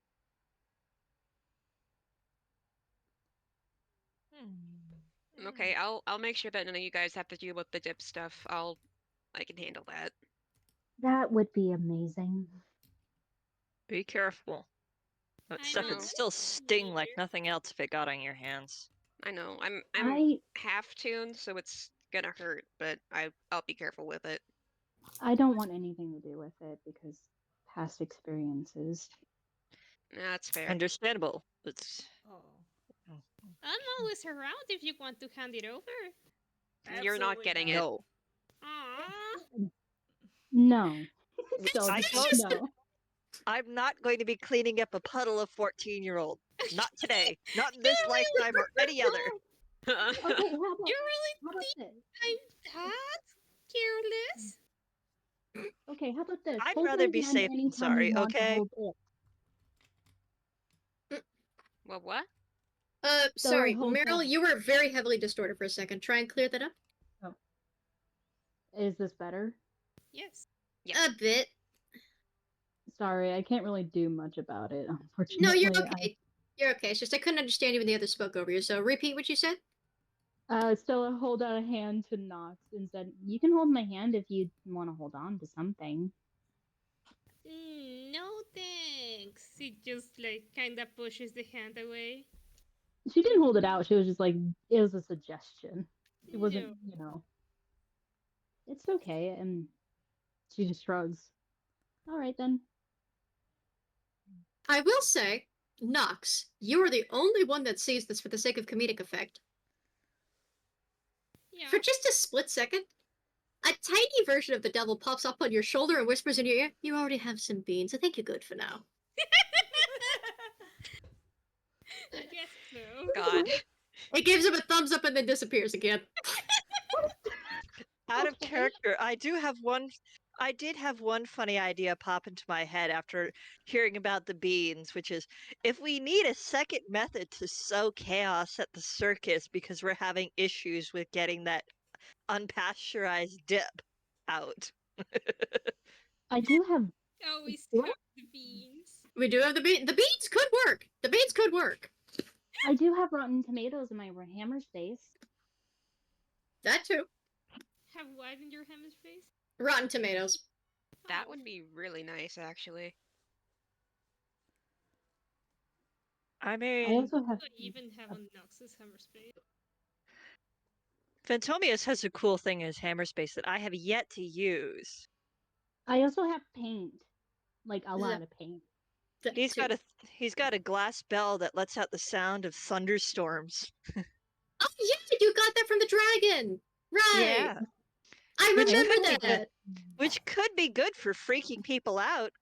Speaker 2: Okay, I'll make sure that none of you guys have to deal with the dip stuff. I can handle that.
Speaker 4: That would be amazing.
Speaker 3: Be careful. That stuff
Speaker 2: know.
Speaker 3: would still sting like nothing else if it got on your hands.
Speaker 2: I know. I'm
Speaker 4: I
Speaker 2: half tuned, so it's gonna hurt, but I'll be careful with it.
Speaker 4: don't want anything to do with it because past experiences.
Speaker 2: That's fair.
Speaker 3: Understandable. It's
Speaker 5: Oh.
Speaker 6: I'm always around if you want to hand it over.
Speaker 2: You're not
Speaker 5: Absolutely
Speaker 2: getting it.
Speaker 3: no.
Speaker 6: Aww.
Speaker 4: No. So
Speaker 3: I
Speaker 1: It's
Speaker 3: don't-
Speaker 4: no.
Speaker 3: I'm not going to be cleaning up a puddle of 14-year-old. Not today. Not in this lifetime or any other.
Speaker 4: Okay, how about,
Speaker 6: You really
Speaker 4: how about
Speaker 6: think
Speaker 4: this?
Speaker 6: I'm that careless?
Speaker 4: Okay, how about this?
Speaker 3: I'd
Speaker 4: Hold
Speaker 3: rather
Speaker 4: my
Speaker 3: be
Speaker 4: hand
Speaker 3: safe than
Speaker 4: anytime
Speaker 3: sorry,
Speaker 4: you want to
Speaker 3: okay?
Speaker 4: hold it.
Speaker 2: Well, what?
Speaker 1: Sorry,
Speaker 4: whole
Speaker 1: Meryl,
Speaker 4: thing.
Speaker 1: you were very heavily distorted for a second. Try and clear that up.
Speaker 4: Is this better?
Speaker 6: Yes.
Speaker 2: Yeah.
Speaker 1: A bit.
Speaker 4: Sorry, I can't really do much about it, unfortunately.
Speaker 1: No, you're okay. You're okay. It's just I couldn't understand you when the others spoke over you. So repeat what you said.
Speaker 4: Stella hold out a hand to Nox and said, "You can hold my hand if you want to hold on to something."
Speaker 6: No thanks. He just like kind of pushes the hand away.
Speaker 4: She didn't hold it out. She was just like, it was a suggestion. It wasn't,
Speaker 6: No.
Speaker 4: It's okay. And she just shrugs. All right then.
Speaker 1: I will say, Nox, you are the only one that sees this for the sake of comedic effect.
Speaker 6: Yeah.
Speaker 1: For just a split second, a tiny version of the devil pops up on your shoulder and whispers in your ear, "You already have some beans. I think you're good for now."
Speaker 6: I guess so.
Speaker 2: God.
Speaker 1: It gives him a thumbs up and then disappears again.
Speaker 3: Out of
Speaker 4: Okay.
Speaker 3: character, I did have one funny idea pop into my head after hearing about the beans, which is if we need a second method to sow chaos at the circus because we're having issues with getting that unpasteurized dip out.
Speaker 4: I do have.
Speaker 6: Always
Speaker 4: What?
Speaker 6: have the beans.
Speaker 1: We do have the beans. The beans could work. The beans could work.
Speaker 4: I do have rotten tomatoes in my hammer space.
Speaker 1: That too.
Speaker 6: Have what in your hammer face?
Speaker 1: Rotten tomatoes.
Speaker 2: That
Speaker 6: Oh.
Speaker 2: would be really nice, actually.
Speaker 3: I
Speaker 4: I
Speaker 3: mean,
Speaker 4: also have.
Speaker 6: I even have a Noxus hammer space.
Speaker 3: Phantomius has a cool thing in his hammer space that I have yet to use.
Speaker 4: I also have paint, like a lot
Speaker 1: Yeah.
Speaker 4: of paint.
Speaker 1: That
Speaker 3: He's
Speaker 1: too.
Speaker 3: he's got a glass bell that lets out the sound of thunderstorms.
Speaker 1: Oh yeah, you got that from the dragon. Right.
Speaker 3: Yeah,
Speaker 1: I
Speaker 3: Which
Speaker 1: remember
Speaker 3: could be
Speaker 1: that.
Speaker 3: which could be good for freaking people out,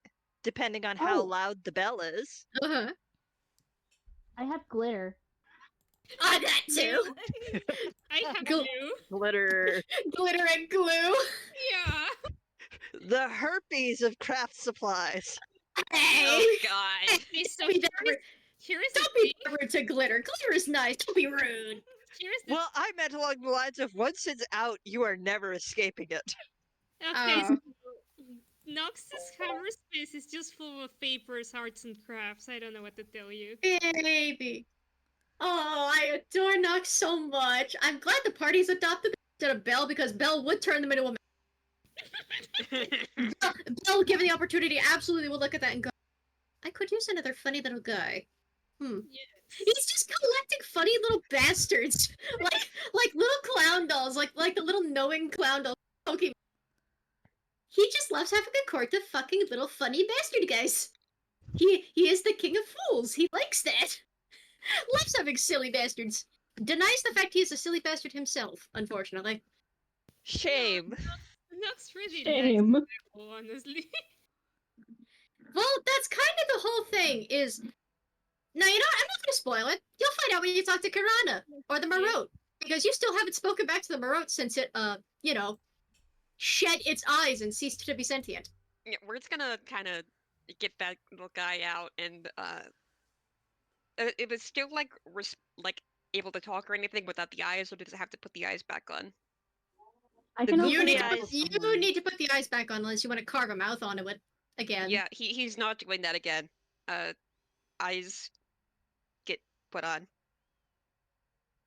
Speaker 3: depending on how
Speaker 4: Oh.
Speaker 3: loud the bell is.
Speaker 1: Uh-huh.
Speaker 4: I have glitter.
Speaker 1: Ah, that too.
Speaker 6: I have
Speaker 1: Gl-
Speaker 6: glue.
Speaker 3: Glitter,
Speaker 1: Glitter and glue.
Speaker 6: Yeah.
Speaker 3: the herpes of craft supplies.
Speaker 1: Hey.
Speaker 2: Oh God.
Speaker 6: Okay, so
Speaker 1: Don't be that rude.
Speaker 6: here is the
Speaker 1: Don't be
Speaker 6: thing.
Speaker 1: that rude to glitter. Glitter is nice. Don't be rude.
Speaker 6: Here's the
Speaker 3: Well, I meant along the lines of once it's out, you are never escaping it.
Speaker 6: okay.
Speaker 1: Oh.
Speaker 6: So Nox's hammer space is just full of papers, arts, and crafts. I don't know what to tell you.
Speaker 1: Baby. Oh, I adore Nox so much. I'm glad the party's adopted instead of Belle because Belle would turn them into a Belle, given the opportunity, absolutely will look at that and go, I could use another funny little guy.
Speaker 6: Yes.
Speaker 1: He's just collecting funny little bastards, like little clown dolls, like the little knowing clown dolls. Pokemon. He just loves having a court of fucking little funny bastard guys. He is the king of fools. He likes that. Loves having silly bastards. Denies the fact he is a silly bastard himself, unfortunately.
Speaker 3: Shame.
Speaker 6: Nox really
Speaker 4: Shame.
Speaker 6: likes people, honestly.
Speaker 1: Well, that's kind of the whole thing. Is now you know what? I'm not going to spoil it. You'll find out when you talk to Karana or the Marotte, because you still haven't spoken back to the Marotte since it, shed its eyes and ceased to be sentient.
Speaker 2: Yeah, we're just gonna kind of get that little guy out, and it was still like able to talk or anything without the eyes, or does it have to put the eyes back on?
Speaker 4: I
Speaker 3: The
Speaker 4: can
Speaker 3: googly
Speaker 4: also
Speaker 1: You
Speaker 3: eyes-
Speaker 1: need to put the eyes back on unless you want to carve a mouth onto it again.
Speaker 2: Yeah, he's not doing that again. Eyes get put on.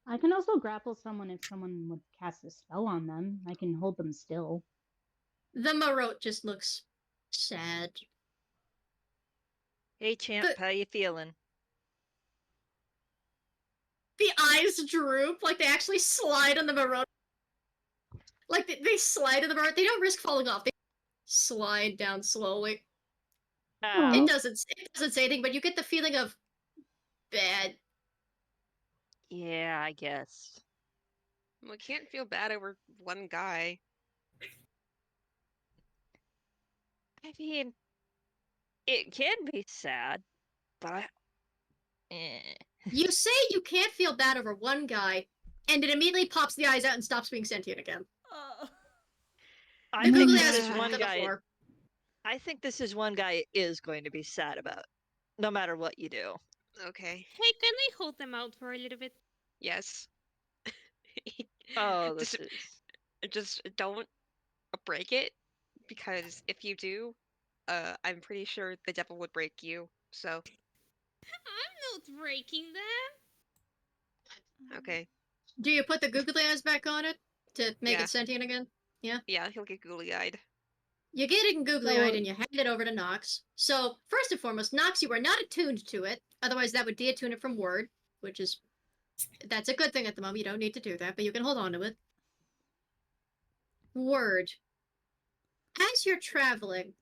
Speaker 4: I can also grapple someone if someone would cast a spell on them. I can hold them still.
Speaker 1: The Marotte just looks sad.
Speaker 3: Hey, champ,
Speaker 1: But-
Speaker 3: how you feeling?
Speaker 1: The eyes droop, like they actually slide on the Marotte. Like they slide on the Marotte. They don't risk falling off. They slide down slowly.
Speaker 4: Aw.
Speaker 1: It doesn't say anything, but you get the feeling of bad.
Speaker 3: Yeah, I guess.
Speaker 2: We can't feel bad over one guy.
Speaker 3: I mean, it can be sad, but
Speaker 1: You say you can't feel bad over one guy, and it immediately pops the eyes out and stops being sentient again.
Speaker 3: I
Speaker 1: The
Speaker 3: think
Speaker 1: googly
Speaker 3: this
Speaker 1: eyes
Speaker 3: is
Speaker 1: fall
Speaker 3: one
Speaker 1: to the
Speaker 3: guy.
Speaker 1: floor.
Speaker 3: I think this is one guy is going to be sad about, no matter what you do.
Speaker 2: Okay.
Speaker 6: Hey, can I hold them out for a little bit?
Speaker 2: Yes.
Speaker 3: Oh, this
Speaker 2: Just,
Speaker 3: is.
Speaker 2: just don't break it, because if you do, I'm pretty sure the devil would break you. So,
Speaker 6: I'm not breaking them.
Speaker 2: okay.
Speaker 1: Do you put the googly eyes back on it to make
Speaker 2: Yeah.
Speaker 1: it sentient again?
Speaker 2: Yeah, he'll get googly-eyed.
Speaker 1: You get it googly-eyed and you hand it over to Nox. So, first and foremost, Nox, you are not attuned to it. Otherwise, that would de-attune it from Word, which is... That's a good thing at the moment. You don't need to do that, but you can hold on to it. Word. As you're traveling,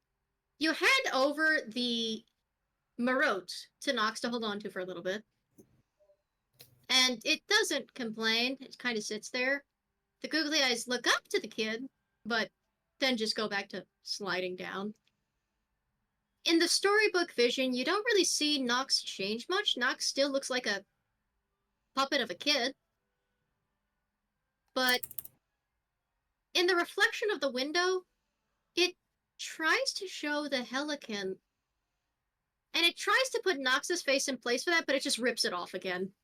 Speaker 1: you hand over the Marotte to Nox to hold on to for a little bit. And it doesn't complain. It kind of sits there. The googly eyes look up to the kid, but then just go back to sliding down. In the storybook vision, you don't really see Nox change much. Nox still looks like a puppet of a kid. But in the reflection of the window, it tries to show the Helican. And it tries to put Nox's face in place for that, but it just rips it off again.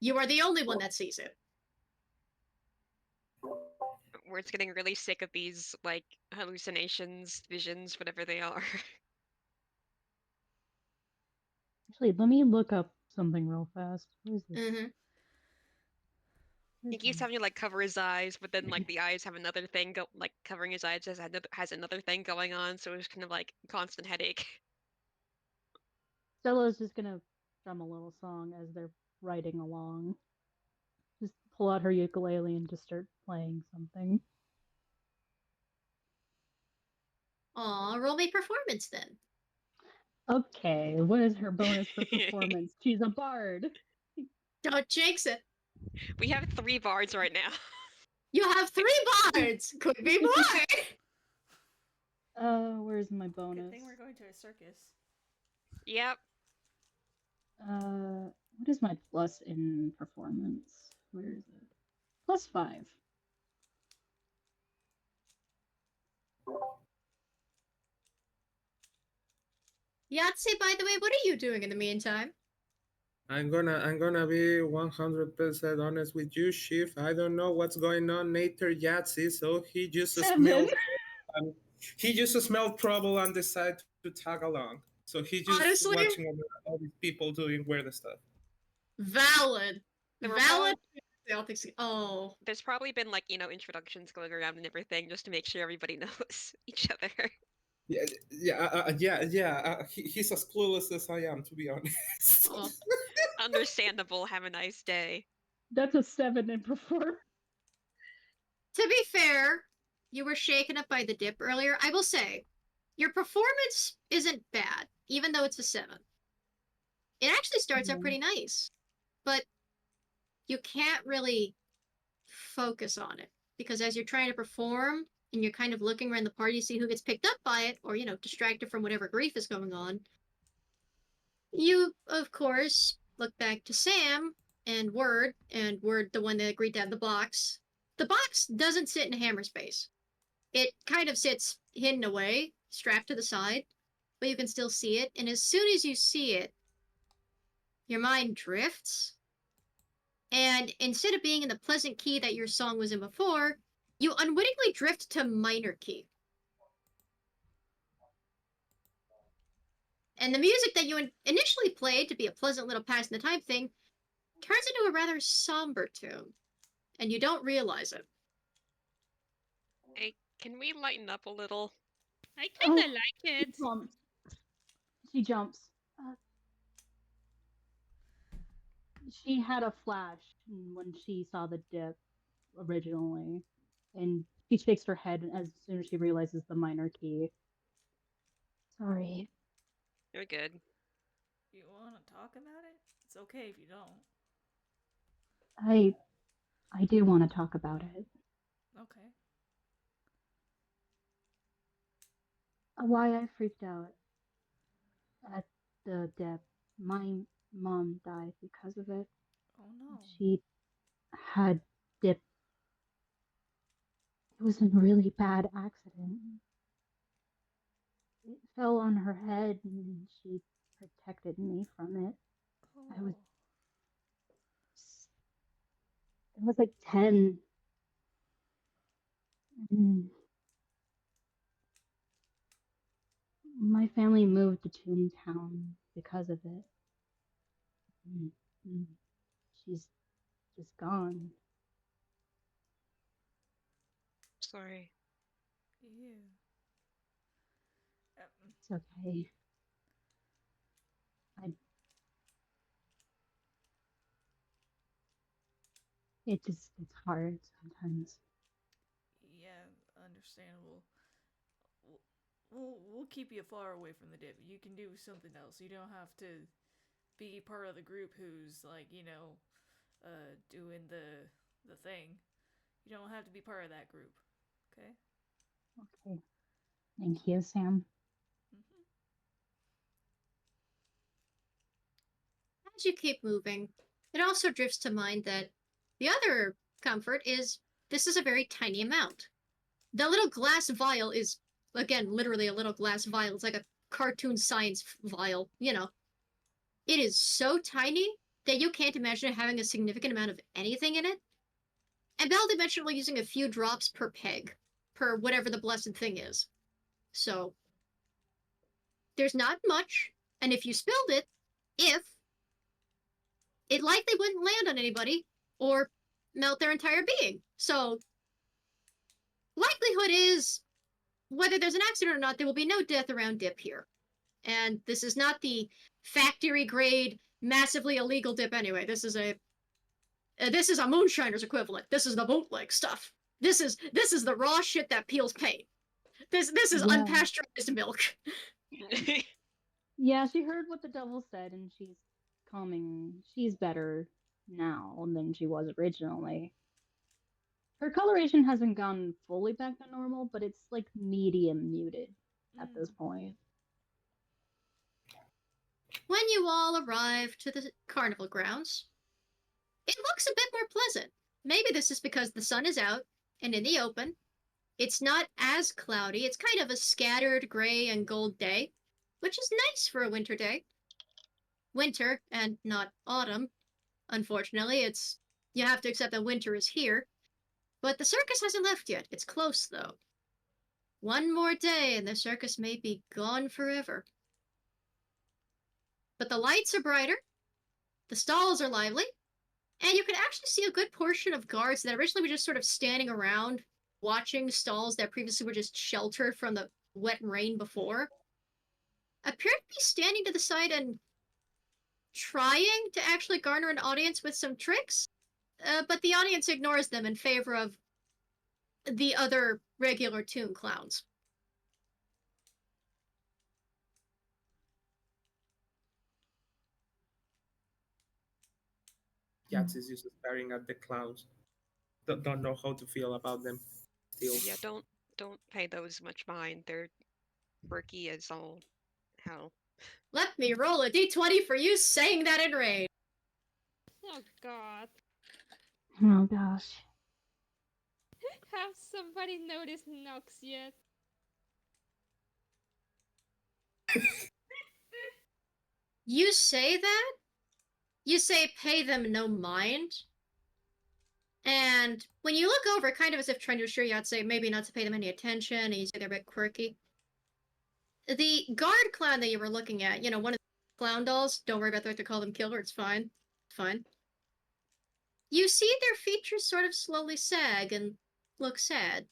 Speaker 1: You are the only one that sees it.
Speaker 2: Word's getting really sick of these, like, hallucinations, visions, whatever they are.
Speaker 4: Actually, let me look up something real fast. What is this?
Speaker 1: Mm-hmm.
Speaker 2: He keeps having to, like, cover his eyes, but then, like, the eyes have another thing like, covering his eyes has another thing going on, so it's kind of like constant headache.
Speaker 4: Stella's just gonna strum a little song as they're riding along. Just pull out her ukulele and just start playing something.
Speaker 1: Aw, roll me performance then.
Speaker 4: Okay, what is her bonus for performance? She's a bard.
Speaker 1: Don't jinx it.
Speaker 2: We have 3 bards right now.
Speaker 1: You have 3 bards! Could be more!
Speaker 4: Where's my bonus?
Speaker 5: Good thing we're going to a circus.
Speaker 2: Yep.
Speaker 4: What is my plus in performance? Where is it? +5.
Speaker 1: Yahtzee, by the way, what are you doing in the meantime?
Speaker 7: I'm gonna be 100% honest with you, Chief. I don't know what's going on Nater Yahtzee, so he just smelled trouble and decided to tag along. So he just
Speaker 1: Honestly?
Speaker 7: watching all these people doing weird stuff.
Speaker 1: Valid.
Speaker 2: There were
Speaker 1: Valid. Oh.
Speaker 2: There's probably been, like, introductions going around and everything, just to make sure everybody knows each other.
Speaker 7: He's as clueless as I am, to be honest.
Speaker 1: Oh.
Speaker 2: Understandable. Have a nice day.
Speaker 4: That's a 7 in performance.
Speaker 1: To be fair, you were shaken up by the dip earlier. I will say, your performance isn't bad, even though it's a 7. It actually starts out pretty nice, but you can't really focus on it, because as you're trying to perform and you're kind of looking around the party to see who gets picked up by it, or, distracted from whatever grief is going on, you, of course, look back to Sam and Word the one that agreed to have the box. The box doesn't sit in hammer space. It kind of sits hidden away, strapped to the side, but you can still see it, and as soon as you see it, your mind drifts, and instead of being in the pleasant key that your song was in before, you unwittingly drift to minor key. And the music that you initially played to be a pleasant little pass in the time thing turns into a rather somber tune, and you don't realize it.
Speaker 2: Hey, can we lighten up a little?
Speaker 6: I kinda like it.
Speaker 4: She jumps. She had a flash when she saw the dip originally, and she shakes her head as soon as she realizes the minor key. Sorry.
Speaker 2: You're good.
Speaker 5: You want to talk about it? It's okay if you don't.
Speaker 4: I do want to talk about it.
Speaker 5: Okay.
Speaker 4: Why I freaked out at the dip. My mom died because of it.
Speaker 5: Oh no.
Speaker 4: She had dip. It was a really bad accident. It fell on her head and she protected me from it. I was It was like 10. And my family moved to Toontown because of it. And she's just gone.
Speaker 2: Sorry.
Speaker 5: Yeah.
Speaker 4: It's okay. It's hard sometimes.
Speaker 5: Yeah, understandable. We'll keep you far away from the dip. You can do something else. You don't have to be part of the group who's like, doing the thing. You don't have to be part of that group. Okay?
Speaker 4: Okay. Thank you, Sam.
Speaker 5: Mm-hmm.
Speaker 1: As you keep moving, it also drifts to mind that the other comfort is this is a very tiny amount. The little glass vial is, again, literally a little glass vial. It's like a cartoon science vial, you know. It is so tiny that you can't imagine it having a significant amount of anything in it. And Belle mentioned using a few drops per peg, per whatever the blessed thing is. So, there's not much, and if you spilled it, it likely wouldn't land on anybody or melt their entire being. So, likelihood is, whether there's an accident or not, there will be no death around dip here. And this is not the factory grade, massively illegal dip anyway. This is a moonshiner's equivalent. This is the bootleg stuff. This is the raw shit that peels paint. This is
Speaker 4: Yeah.
Speaker 1: unpasteurized milk.
Speaker 4: Yeah, she heard what the devil said and she's calming. She's better now than she was originally. Her coloration hasn't gone fully back to normal, but it's like medium muted at this point.
Speaker 1: When you all arrive to the carnival grounds, it looks a bit more pleasant. Maybe this is because the sun is out and in the open. It's not as cloudy. It's kind of a scattered gray and gold day, which is nice for a winter day. Winter and not autumn. Unfortunately, you have to accept that winter is here. But the circus hasn't left yet. It's close, though. One more day and the circus may be gone forever. But the lights are brighter, the stalls are lively, and you can actually see a good portion of guards that originally were just sort of standing around watching stalls that previously were just sheltered from the wet rain before, appear to be standing to the side and trying to actually garner an audience with some tricks, but the audience ignores them in favor of the other regular toon clowns.
Speaker 7: Yats is just staring at the clowns. Don't know how to feel about them still.
Speaker 2: Yeah, don't pay those much mind. They're quirky as all hell.
Speaker 1: Let me roll a d20 for you saying that in rage.
Speaker 6: Oh god.
Speaker 4: Oh gosh.
Speaker 6: Have somebody noticed Nox yet?
Speaker 1: You say that? You say pay them no mind? And when you look over, kind of as if trying to assure you, I'd say maybe not to pay them any attention, and you say they're a bit quirky. The guard clown that you were looking at, one of the clown dolls, don't worry about what to call them killer, it's fine. It's fine. You see their features sort of slowly sag and look sad.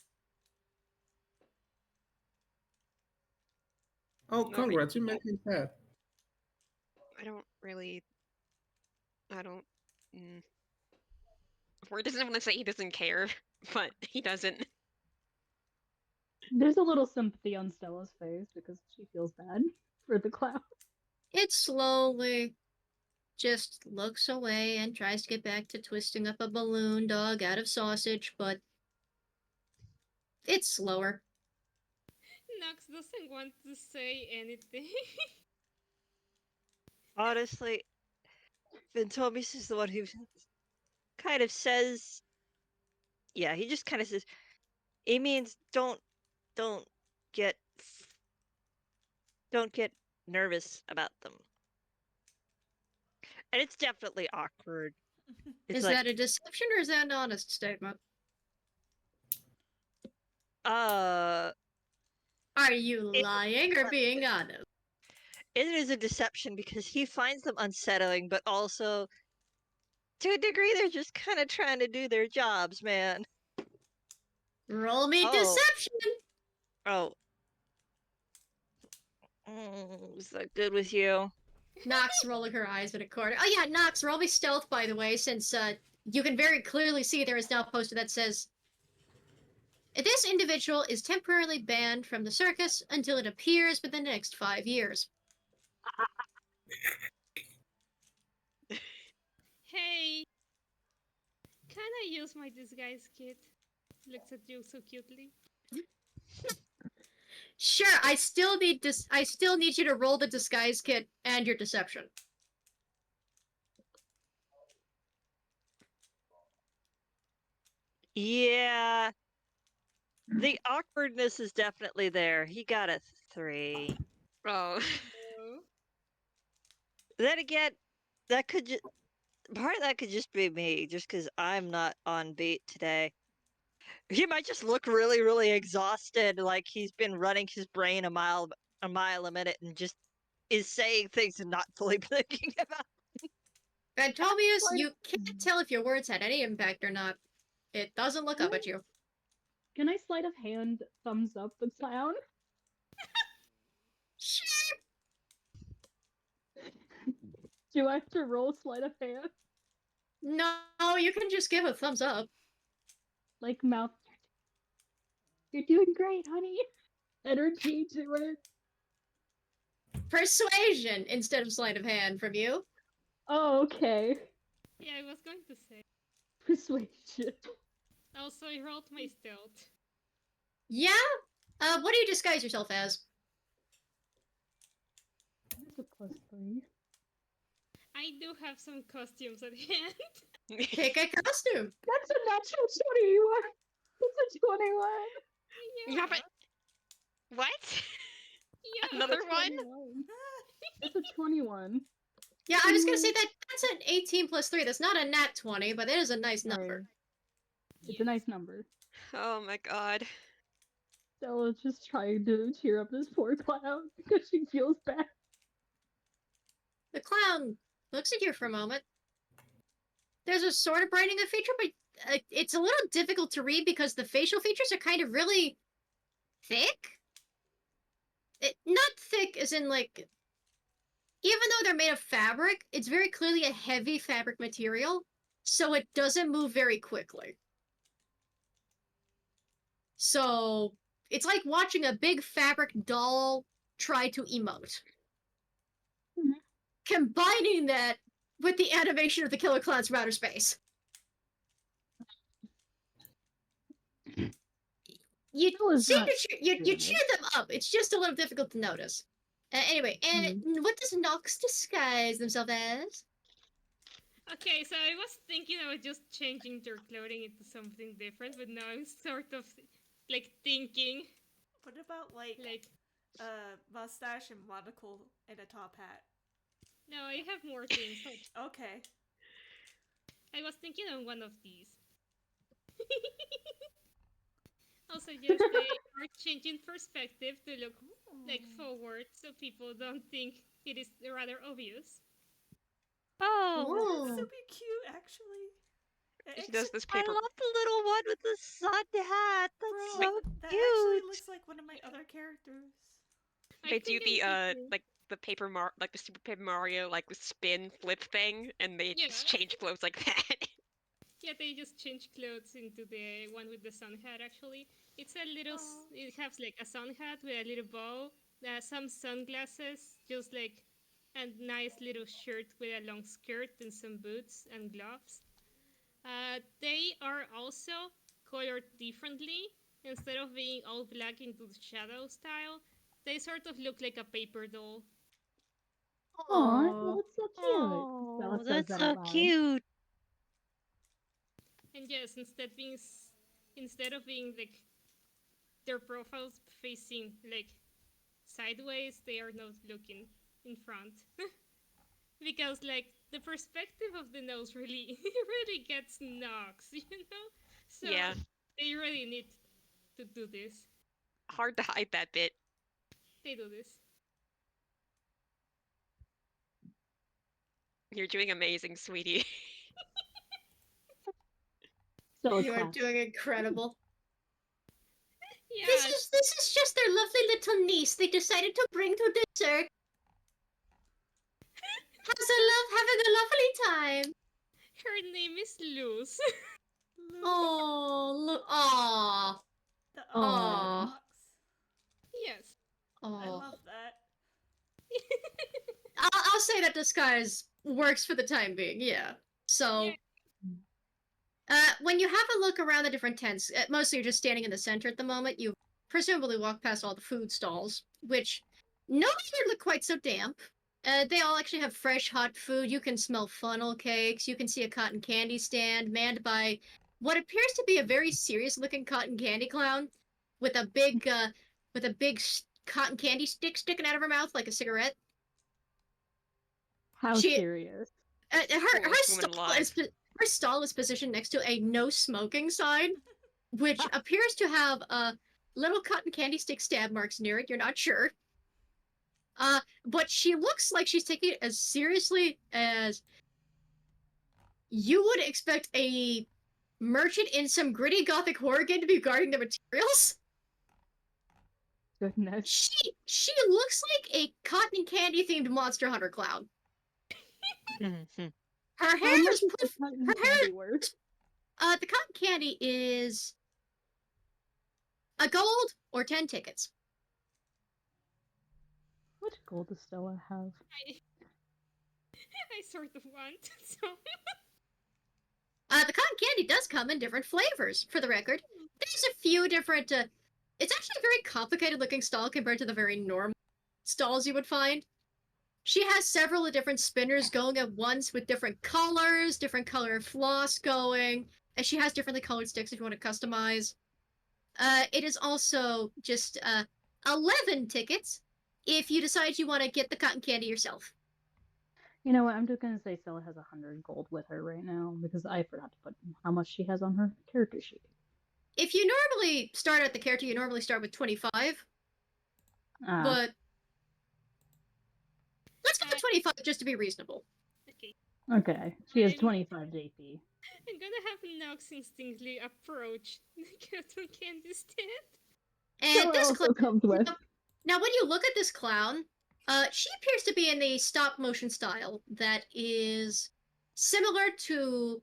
Speaker 7: Oh, congrats, you making that.
Speaker 2: I don't really. I don't. Or doesn't want to say he doesn't care, but he doesn't.
Speaker 4: There's a little sympathy on Stella's face because she feels bad for the clown.
Speaker 1: It slowly just looks away and tries to get back to twisting up a balloon dog out of sausage, but it's slower.
Speaker 6: Nox doesn't want to say anything.
Speaker 3: Honestly, Ventomis is the one who kind of says, yeah, he just kind of says, it means don't get don't get nervous about them. And it's definitely awkward. It's
Speaker 1: Is
Speaker 3: like,
Speaker 1: that a deception or is that an honest statement?
Speaker 3: uh,
Speaker 1: Are you
Speaker 3: It-
Speaker 1: lying or being honest?
Speaker 3: it is a deception because he finds them unsettling, but also to a degree they're just kind of trying to do their jobs, man.
Speaker 1: Roll me
Speaker 3: Oh.
Speaker 1: deception.
Speaker 3: Oh. Is that good with you?
Speaker 1: Nox rolling her eyes in a corner. Oh yeah, Nox, roll me stealth, by the way, since you can very clearly see there is now a poster that says, this individual is temporarily banned from the circus until it appears within the next 5 years.
Speaker 6: Hey, can I use my disguise kit? Looks at you so cutely.
Speaker 1: Sure, I still need you to roll the disguise kit and your deception.
Speaker 3: Yeah. The awkwardness is definitely there. He got a 3.
Speaker 2: Oh.
Speaker 3: Then again, that could just part of that could just be me, just because I'm not on beat today. He might just look really, really exhausted, like he's been running his brain a mile a minute and just is saying things and not fully thinking about.
Speaker 1: Antomius, you can't tell if your words had any impact or not. It doesn't look up at you.
Speaker 4: Can I sleight of hand thumbs up the clown?
Speaker 1: Sure.
Speaker 4: Do I have to roll sleight of hand?
Speaker 1: No, you can just give a thumbs up.
Speaker 4: Like mouth. You're doing great, honey. Energy to it.
Speaker 1: Persuasion instead of sleight of hand from you.
Speaker 4: Oh, okay.
Speaker 6: Yeah, I was going to say.
Speaker 4: Persuasion.
Speaker 6: Also, I rolled my stealth.
Speaker 1: Yeah? What do you disguise yourself as?
Speaker 4: That's a +3.
Speaker 6: I do have some costumes at hand.
Speaker 1: Pick a costume.
Speaker 4: That's a natural 21. That's a 21.
Speaker 2: Yeah, but what?
Speaker 6: Yeah.
Speaker 2: Another
Speaker 4: That's a
Speaker 2: one?
Speaker 4: 21. That's a 21.
Speaker 1: Yeah, I was gonna say that's an 18 plus 3. That's not a nat 20, but it is a nice number.
Speaker 4: Sorry. It's a nice number.
Speaker 2: Oh my god.
Speaker 4: Stella's just trying to cheer up this poor clown because she feels bad.
Speaker 1: The clown looks at you for a moment. There's a sort of brightening of feature, but it's a little difficult to read because the facial features are kind of really thick. Not thick as in like, even though they're made of fabric, it's very clearly a heavy fabric material, so it doesn't move very quickly. So it's like watching a big fabric doll try to emote.
Speaker 4: Mhm.
Speaker 1: Combining that with the animation of the killer clowns from outer space. You
Speaker 4: Stella's
Speaker 1: seem
Speaker 4: not
Speaker 1: to you
Speaker 4: doing
Speaker 1: cheer them up. It's just a little difficult to notice. Anyway, and what does Nox disguise themselves as?
Speaker 6: Okay, so I was thinking about just changing their clothing into something different, but now I'm sort of like thinking
Speaker 5: What about like
Speaker 6: like
Speaker 5: mustache and monocle and a top hat?
Speaker 6: no, I have more things.
Speaker 5: Okay.
Speaker 6: I was thinking on one of these. Also, yes, they are changing perspective to look like forward, so people don't think it is rather obvious.
Speaker 3: Oh,
Speaker 5: That's
Speaker 1: Ooh.
Speaker 5: super cute, actually.
Speaker 2: She does this
Speaker 3: I
Speaker 2: paper.
Speaker 3: love the little one with the sun hat. That's
Speaker 5: Bro,
Speaker 3: so
Speaker 5: that
Speaker 3: cute.
Speaker 5: actually looks like one of my other characters.
Speaker 6: I
Speaker 2: They do
Speaker 6: think
Speaker 2: the
Speaker 6: I do too.
Speaker 2: like the Super Paper Mario like the spin flip thing, and they
Speaker 6: Yeah.
Speaker 2: just change clothes like that.
Speaker 6: Yeah, they just change clothes into the one with the sun hat. Actually, it's a little. It has like a sun hat with a little bow, some sunglasses, just like a nice little shirt with a long skirt and some boots and gloves. They are also colored differently. instead of being all black into the shadow style, they sort of look like a paper doll.
Speaker 4: Aw, that's so cute.
Speaker 3: Oh,
Speaker 4: Bella says
Speaker 3: that's
Speaker 4: that
Speaker 3: so
Speaker 4: out loud.
Speaker 3: cute.
Speaker 6: And yes, instead of being like their profiles facing like sideways, they are not looking in front. Because like the perspective of the nose really really gets knocks, you know? So
Speaker 2: Yeah.
Speaker 6: they really need to do this.
Speaker 2: Hard to hide that bit.
Speaker 6: They do this.
Speaker 2: You're doing amazing, sweetie.
Speaker 4: So
Speaker 1: You are
Speaker 4: classic.
Speaker 1: doing incredible.
Speaker 6: Yeah,
Speaker 1: This is just their lovely little niece they decided to bring to dessert. Having a lovely time.
Speaker 6: her name is Luz.
Speaker 1: Oh, look. Aw.
Speaker 5: The
Speaker 1: Aw.
Speaker 5: box.
Speaker 6: Yes.
Speaker 5: I
Speaker 1: Oh.
Speaker 5: love that.
Speaker 1: I'll say that disguise works for the time being, yeah. So, when you have a look around the different tents, mostly you're just standing in the center at the moment, you presumably walk past all the food stalls, which none of them look quite so damp. They all actually have fresh, hot food. You can smell funnel cakes. You can see a cotton candy stand manned by what appears to be a very serious-looking cotton candy clown with a big cotton candy stick sticking out of her mouth like a cigarette.
Speaker 4: How
Speaker 1: She-
Speaker 4: serious.
Speaker 1: Her
Speaker 2: Coolest woman
Speaker 1: stall
Speaker 2: alive.
Speaker 1: her stall is positioned next to a no smoking sign, which appears to have little cotton candy stick stab marks near it. You're not sure. But she looks like she's taking it as seriously as you would expect a merchant in some gritty gothic horror game to be guarding the materials.
Speaker 4: Goodness.
Speaker 1: She looks like a cotton candy themed Monster Hunter clown.
Speaker 3: Mhm.
Speaker 1: Her
Speaker 4: How
Speaker 1: hair
Speaker 4: much
Speaker 1: is
Speaker 4: is
Speaker 1: put.
Speaker 4: the cotton
Speaker 1: her hair-
Speaker 4: candy worth?
Speaker 1: The cotton candy is a gold or 10 tickets.
Speaker 4: What gold does Stella have?
Speaker 6: I sort of want. So
Speaker 1: The cotton candy does come in different flavors, for the record. There's a few different. It's actually a very complicated looking stall compared to the very normal stalls you would find. She has several different spinners going at once with different colors, different color floss going, and she has differently colored sticks if you want to customize. It is also just 11 tickets if you decide you want to get the cotton candy yourself.
Speaker 4: You know what? I'm just gonna say Stella has 100 gold with her right now because I forgot to put how much she has on her character sheet.
Speaker 1: If you normally start at the character, you normally start with 25, but let's go to 25 just to be reasonable.
Speaker 6: okay.
Speaker 4: Okay, she has 25 JP.
Speaker 6: I'm gonna have Nox instinctively approach the cotton candy stand.
Speaker 1: And
Speaker 4: Stella
Speaker 1: this
Speaker 4: also comes with.
Speaker 1: now, when you look at this clown, she appears to be in the stop motion style that is similar to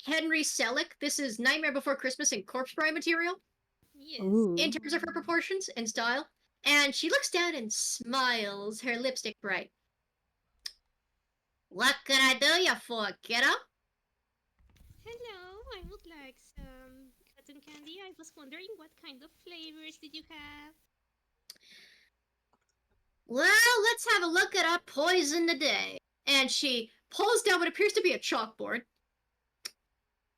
Speaker 1: Henry Selick. This is Nightmare Before Christmas in corpse bride material
Speaker 6: Yes.
Speaker 4: Ooh.
Speaker 1: in terms of her proportions and style. And she looks down and smiles, her lipstick bright. What can I do you for, kiddo?
Speaker 6: Hello, I would like some cotton candy. I was wondering what kind of flavors did you have?
Speaker 1: Well, let's have a look at our poison today. And she pulls down what appears to be a chalkboard.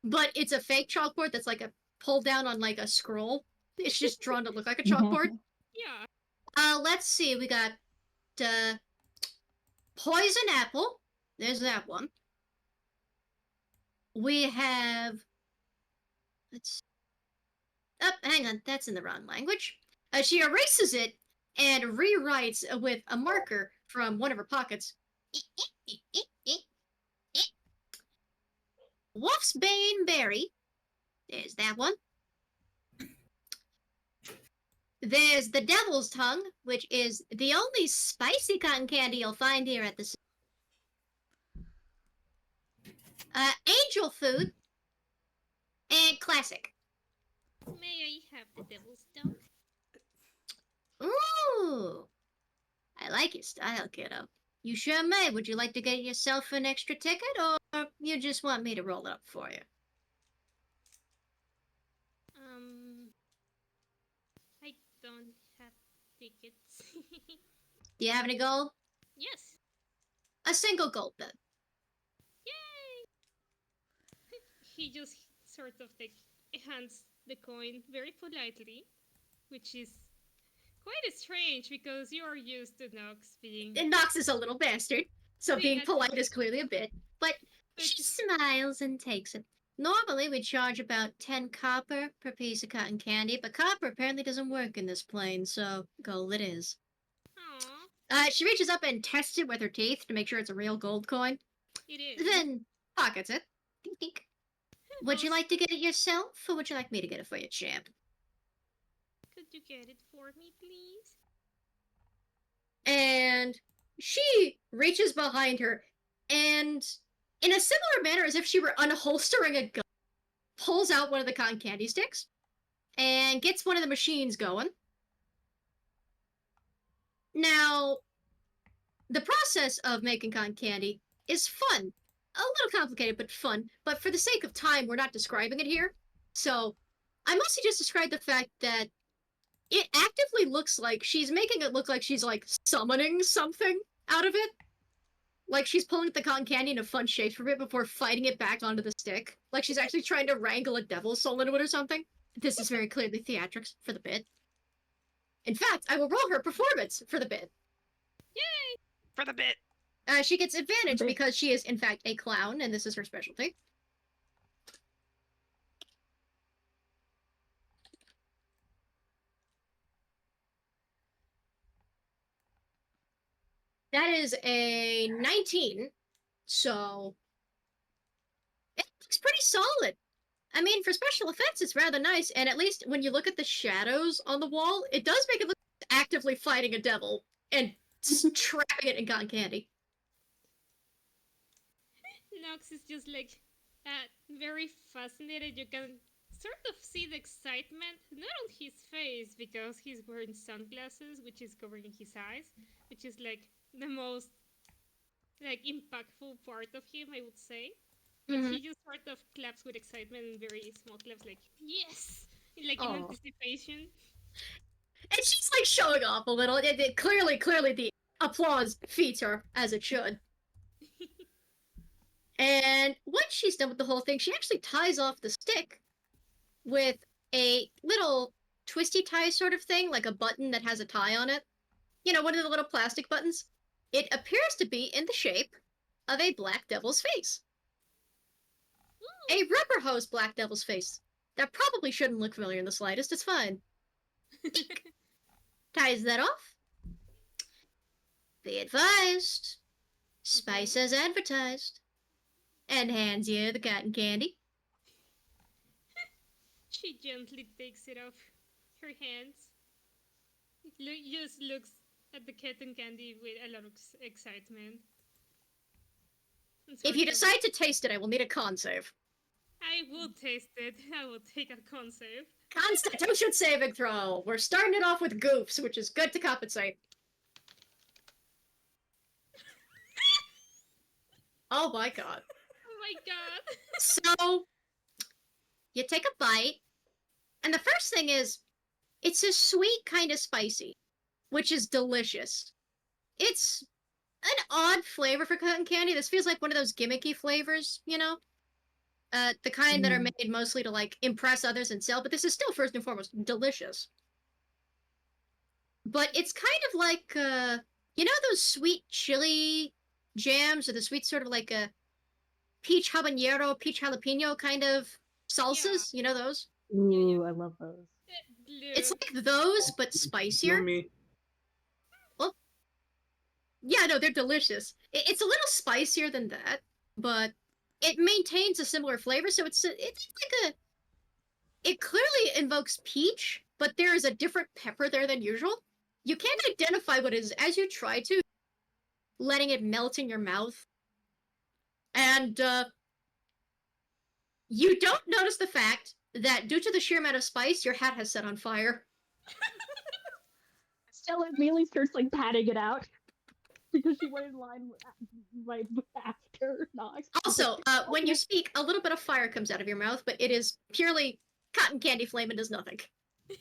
Speaker 1: But it's a fake chalkboard that's like a pull down on like a scroll. It's just drawn to look like a chalkboard.
Speaker 6: Yeah.
Speaker 1: Let's see. We got poison apple. There's that one. We have. Let's. Oh, hang on. That's in the wrong language. She erases it and rewrites with a marker from one of her pockets. Wolf's Bane Berry. There's that one. There's the Devil's Tongue, which is the only spicy cotton candy you'll find here at the. Angel Food. And Classic.
Speaker 6: May I have the devil's tongue?
Speaker 1: Ooh. I like your style, kiddo. You sure may. Would you like to get yourself an extra ticket, or you just want me to roll it up for you?
Speaker 6: don't have tickets.
Speaker 1: Do you have any gold?
Speaker 6: Yes.
Speaker 1: A single gold then.
Speaker 6: Yay! He just sort of like hands the coin very politely, which is quite strange because you are used to Nox being.
Speaker 1: And Nox is a little bastard, so being
Speaker 6: Yeah,
Speaker 1: polite is clearly a bit. But she
Speaker 6: It's-
Speaker 1: smiles and takes it. Normally we charge about 10 copper per piece of cotton candy, but copper apparently doesn't work in this plane, so gold it is.
Speaker 6: Aw,
Speaker 1: She reaches up and tests it with her teeth to make sure it's a real gold coin,
Speaker 6: it is.
Speaker 1: then pockets it. Dink, dink. Would you like to get it yourself, or would you like me to get it for you, champ?
Speaker 6: Could you get it for me, please?
Speaker 1: And she reaches behind her and, in a similar manner as if she were unholstering a gun, pulls out one of the cotton candy sticks and gets one of the machines going. Now, the process of making cotton candy is fun. A little complicated, but fun. But for the sake of time, we're not describing it here. So, I mostly just describe the fact that it actively looks like she's making it look like she's, like, summoning something out of it. Like she's pulling the cotton candy in a fun shape for it before fighting it back onto the stick. Like she's actually trying to wrangle a devil's soul into it or something. This is very clearly theatrics for the bit. In fact, I will roll her performance for the bit.
Speaker 6: Yay!
Speaker 2: For the bit.
Speaker 1: She gets advantage
Speaker 4: Okay.
Speaker 1: because she is, in fact, a clown, and this is her specialty. That is a 19, so it looks pretty solid. I mean, for special effects, it's rather nice, and at least when you look at the shadows on the wall, it does make it look like actively fighting a devil and trapping it in cotton candy.
Speaker 6: Nox is just like very fascinated. You can sort of see the excitement, not on his face because he's wearing sunglasses, which is covering his eyes, which is like the most like impactful part of him, I would say. But
Speaker 1: Mhm.
Speaker 6: he just sort of claps with excitement and very small claps, like yes, like
Speaker 1: Aw.
Speaker 6: in anticipation.
Speaker 1: And she's like showing off a little. Clearly, the applause feeds her, as it should. And once she's done with the whole thing, she actually ties off the stick with a little twisty tie sort of thing, like a button that has a tie on it. You know, one of the little plastic buttons. It appears to be in the shape of a black devil's face. A rubber hose black devil's face. That probably shouldn't look familiar in the slightest. It's fine. Ties that off. Be advised. Spice as advertised. And hands you the cotton candy.
Speaker 6: She gently takes it off her hands. Just looks at the cotton candy with a lot of excitement. And
Speaker 1: If
Speaker 6: sort
Speaker 1: you
Speaker 6: of-
Speaker 1: decide to taste it, I will need a con save.
Speaker 6: I will taste it. I will take a con save.
Speaker 1: Constitution saving throw. We're starting it off with goofs, which is good to compensate. Oh my god.
Speaker 6: Oh my god.
Speaker 1: So, you take a bite, and the first thing is, it's a sweet kind of spicy, which is delicious. It's an odd flavor for cotton candy. This feels like one of those gimmicky flavors, you know? The kind that are made mostly to, like, impress others and sell, but this is still, first and foremost, delicious. But it's kind of like, you know those sweet chili jams, or the sweet sort of like a peach habanero, peach jalapeno kind of salsas? You know those?
Speaker 4: Ooh, I love those.
Speaker 1: It's like those, but spicier.
Speaker 7: Yummy.
Speaker 1: Yeah, no, they're delicious. It's a little spicier than that, but it maintains a similar flavor, so it's like a... It clearly invokes peach, but there is a different pepper there than usual. You can't identify what it is as you try to, letting it melt in your mouth. And, you don't notice the fact that due to the sheer amount of spice, your hat has set on fire.
Speaker 4: Stella immediately starts like patting it out because she went in line right after Nox.
Speaker 1: Also, when you speak, a little bit of fire comes out of your mouth, but it is purely cotton candy flame and does nothing.
Speaker 6: Yeah,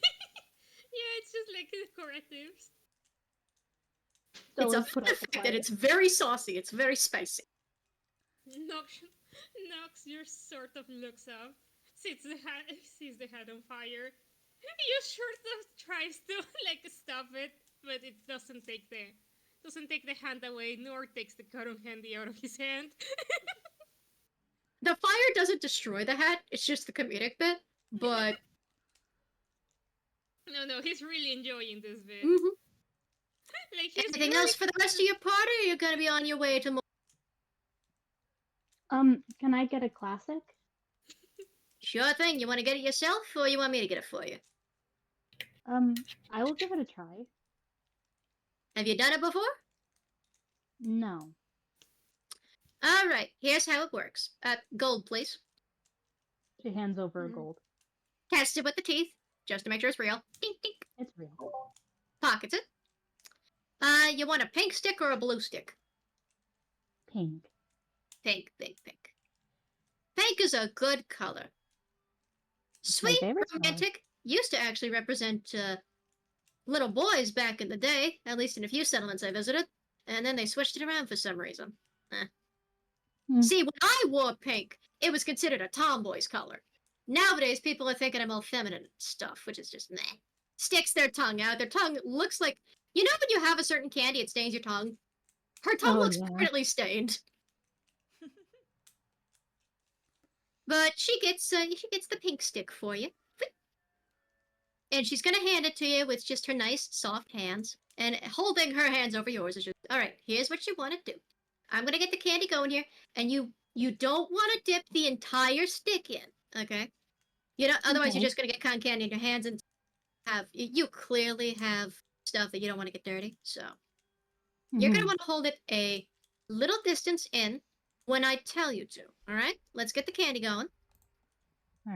Speaker 6: it's just like decoratives.
Speaker 4: So
Speaker 1: it's a
Speaker 4: let's put
Speaker 1: fun
Speaker 4: out the
Speaker 1: fact that
Speaker 4: fire.
Speaker 1: it's very saucy. It's very spicy.
Speaker 6: Nox just sort of looks up, sees the hat on fire. You sort of tries to like stop it, but it doesn't take the hand away, nor takes the cotton candy out of his hand.
Speaker 1: The fire doesn't destroy the hat. It's just the comedic bit. But
Speaker 6: No, he's really enjoying this bit.
Speaker 1: mhm.
Speaker 6: Like he's
Speaker 1: Anything
Speaker 6: really
Speaker 1: else for the rest of your party? Or you're gonna be on your way to more?
Speaker 4: Can I get a classic?
Speaker 1: Sure thing. You want to get it yourself, or you want me to get it for you?
Speaker 4: I will give it a try.
Speaker 1: Have you done it before?
Speaker 4: No.
Speaker 1: All right. Here's how it works. Gold, please.
Speaker 4: She hands over a
Speaker 1: Mhm.
Speaker 4: gold.
Speaker 1: Test it with the teeth, just to make sure it's real. Dink, dink.
Speaker 4: It's real.
Speaker 1: Pockets it. You want a pink stick or a blue stick?
Speaker 4: Pink.
Speaker 1: Pink, pink, pink. Pink is a good color. Sweet,
Speaker 4: favorite color.
Speaker 1: romantic. Used to actually represent little boys back in the day, at least in a few settlements I visited. And then they switched it around for some reason. See, when I wore pink, it was considered a tomboy's color. Nowadays, people are thinking I'm all feminine stuff, which is just meh. Sticks their tongue out. Their tongue looks like, you know when you have a certain candy, it stains your tongue? Her tongue
Speaker 4: Oh,
Speaker 1: looks
Speaker 4: yeah.
Speaker 1: permanently stained. But she gets the pink stick for you. And she's gonna hand it to you with just her nice, soft hands. And holding her hands over yours is just, all right, here's what you want to do. I'm gonna get the candy going here, and you don't want to dip the entire stick in, okay? You know, otherwise you're
Speaker 4: Okay.
Speaker 1: just gonna get cotton candy in your hands and you clearly have stuff that you don't want to get dirty. So you're gonna
Speaker 4: Mhm.
Speaker 1: want to hold it a little distance in when I tell you to. All right, let's get the candy going.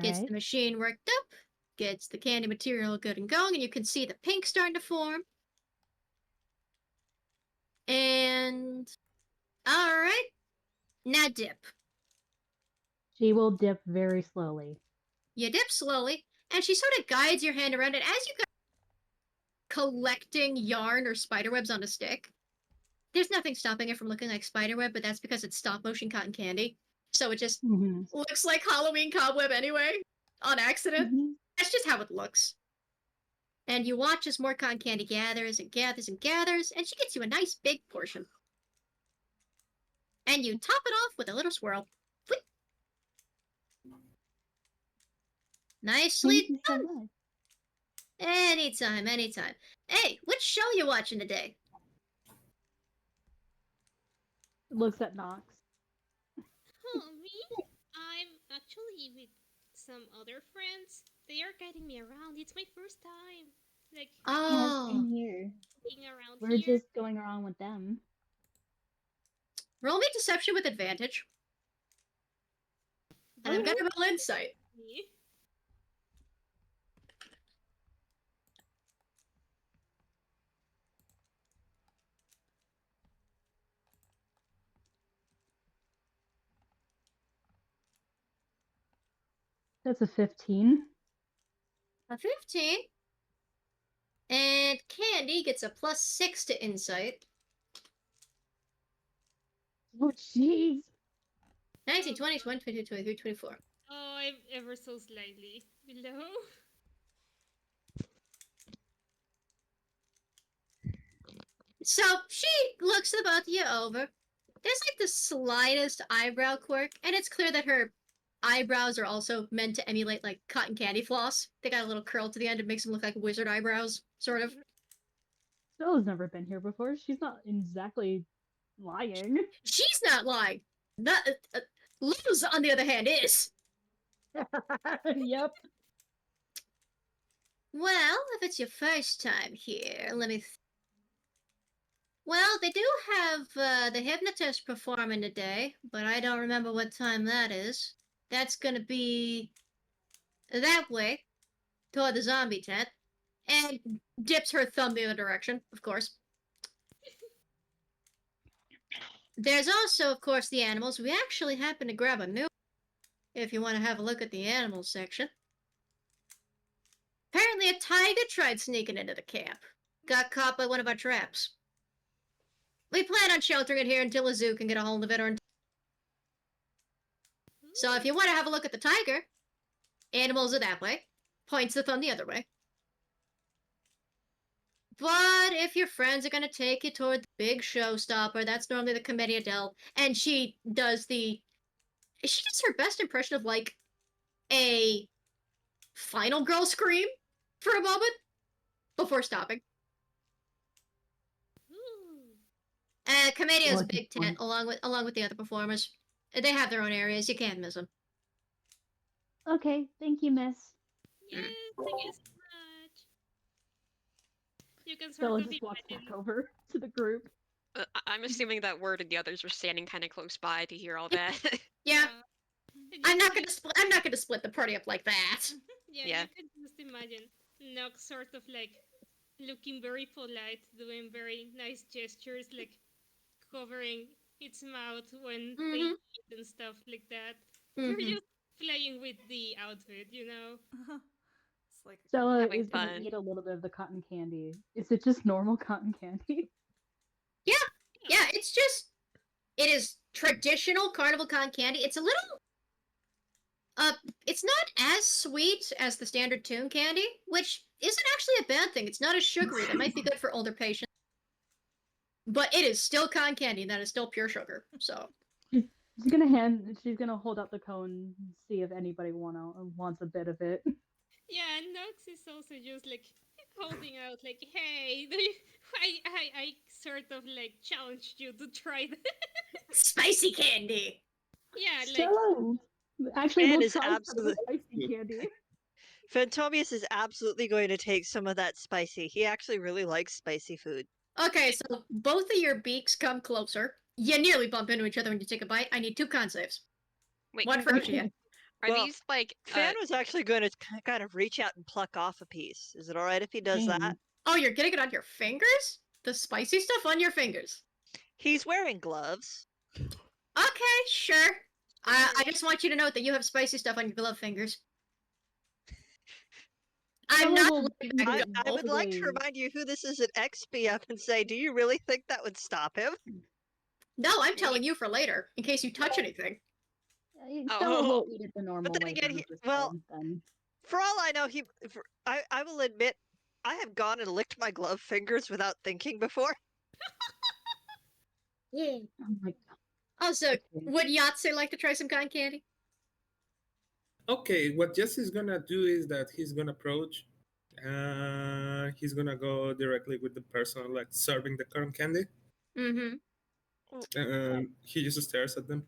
Speaker 1: Gets
Speaker 4: Alright.
Speaker 1: the machine worked up, gets the candy material good and going, and you can see the pink starting to form. And all right, now dip.
Speaker 4: She will dip very slowly.
Speaker 1: You dip slowly, and she sort of guides your hand around it as you go collecting yarn or spiderwebs on a stick. There's nothing stopping it from looking like spiderweb, but that's because it's stop motion cotton candy. So it just
Speaker 4: Mhm.
Speaker 1: looks like Halloween cobweb anyway, on accident.
Speaker 4: Mhm.
Speaker 1: That's just how it looks. And you watch as more cotton candy gathers and gathers and gathers, and she gets you a nice big portion. And you top it off with a little swirl. Flick. Nicely
Speaker 4: Thank you so
Speaker 1: done.
Speaker 4: much.
Speaker 1: Anytime, anytime. Hey, which show you watching today?
Speaker 4: Looks at Nox.
Speaker 6: Oh, me? I'm actually with some other friends. They are guiding me around. It's my first time. Like,
Speaker 1: Oh,
Speaker 4: Same here.
Speaker 6: being around
Speaker 4: We're
Speaker 6: here.
Speaker 4: just going around with them.
Speaker 1: roll me deception with advantage. And I'm gonna roll insight.
Speaker 6: Me.
Speaker 4: That's a 15.
Speaker 1: A 15. And Candy gets a +6 to insight.
Speaker 4: Oh, jeez.
Speaker 1: 19, 20, 21, 22, 23, 24.
Speaker 6: Oh, I'm ever so slightly below.
Speaker 1: So she looks the both of you over. There's like the slightest eyebrow quirk, and it's clear that her eyebrows are also meant to emulate like cotton candy floss. They got a little curl to the end. It makes them look like wizard eyebrows, sort of.
Speaker 4: Stella's never been here before. She's not exactly lying.
Speaker 1: She's not lying. Luz, on the other hand, is.
Speaker 4: Yep.
Speaker 1: Well, if it's your first time here, let me. Well, they do have the hypnotist performing today, but I don't remember what time that is. That's gonna be that way, toward the zombie tent, and dips her thumb the other direction, of course. There's also, of course, the animals. We actually happen to grab a new if you want to have a look at the animals section. Apparently tiger tried sneaking into the camp. Got caught by one of our traps. We plan on sheltering it here until a zoo can get a hold of it, or so if you want to have a look at the tiger, animals are that way. Points the thumb the other way. But if your friends are gonna take you toward the big showstopper, that's normally the Commedia dell'arte, and she does her best impression of like a final girl scream for a moment before stopping. Commedia is a big tent along with the other performers. They have their own areas. You can't miss them.
Speaker 4: Okay, thank you, miss.
Speaker 6: Yes, thank you so much. You can sort
Speaker 4: Bella
Speaker 6: of
Speaker 4: just walks
Speaker 6: imagine.
Speaker 4: back over to the group.
Speaker 2: I'm assuming that Word and the others were standing kind of close by to hear all that.
Speaker 1: Yeah,
Speaker 6: And
Speaker 1: I'm
Speaker 6: you
Speaker 1: not
Speaker 6: can
Speaker 1: gonna split the party up like that.
Speaker 2: Yeah.
Speaker 6: You can just imagine Nox sort of like looking very polite, doing very nice gestures, like covering its mouth when they
Speaker 1: Mhm.
Speaker 6: eat and stuff like that.
Speaker 1: Mhm.
Speaker 6: You're just playing with the outfit, you know?
Speaker 5: It's like
Speaker 4: Stella
Speaker 2: Having
Speaker 4: is gonna
Speaker 2: fun.
Speaker 4: eat a little bit of the cotton candy. Is it just normal cotton candy?
Speaker 1: Yeah, it is traditional carnival cotton candy. It's a little it's not as sweet as the standard tune candy, which isn't actually a bad thing. It's not as sugary. That might be good for older patients. But it is still cotton candy, and that is still pure sugar. So
Speaker 4: She's gonna hold up the cone and see if anybody wants a bit of it.
Speaker 6: Yeah, and Nox is also just like holding out, like, hey, do you, I sort of like challenged you to try that.
Speaker 1: spicy candy.
Speaker 6: Yeah, like,
Speaker 4: Stella, actually,
Speaker 3: Fan
Speaker 4: we'll
Speaker 3: is
Speaker 4: try some of the
Speaker 3: absolute-
Speaker 4: spicy candy.
Speaker 3: Phantomius is absolutely going to take some of that spicy. He actually really likes spicy food.
Speaker 1: Okay, so both of your beaks come closer. You nearly bump into each other when you take a bite. I need 2 con saves.
Speaker 2: Wait,
Speaker 1: One for each of you.
Speaker 2: are
Speaker 3: Well,
Speaker 2: these like
Speaker 3: Fan was actually going to kind of reach out and pluck off a piece. Is it all right if he does that?
Speaker 4: Dang.
Speaker 1: Oh, you're getting it on your fingers? The spicy stuff on your fingers.
Speaker 3: He's wearing gloves.
Speaker 1: Okay, sure. I just want you to note that you have spicy stuff on your glove fingers. I'm
Speaker 4: Stella
Speaker 1: not
Speaker 4: will
Speaker 1: looking back
Speaker 3: I,
Speaker 1: at
Speaker 3: I would like to
Speaker 4: Basically-
Speaker 3: remind you who this is at XPF and say, do you really think that would stop him?
Speaker 1: No, I'm telling you for later, in case you touch anything.
Speaker 4: Stella
Speaker 2: Oh.
Speaker 4: will eat it the normal
Speaker 3: then
Speaker 4: way.
Speaker 3: again,
Speaker 4: he
Speaker 3: he-
Speaker 4: just
Speaker 3: well,
Speaker 4: said, then.
Speaker 3: For all I know, I will admit, I have gone and licked my glove fingers without thinking before.
Speaker 1: Yeah.
Speaker 4: Oh my god.
Speaker 1: Also,
Speaker 4: Okay.
Speaker 1: would Yahtzee like to try some cotton candy?
Speaker 7: Okay, what Jesse's gonna do is that he's gonna approach. He's gonna go directly with the person like serving the cotton candy.
Speaker 1: Mm-hmm.
Speaker 7: He just stares at them.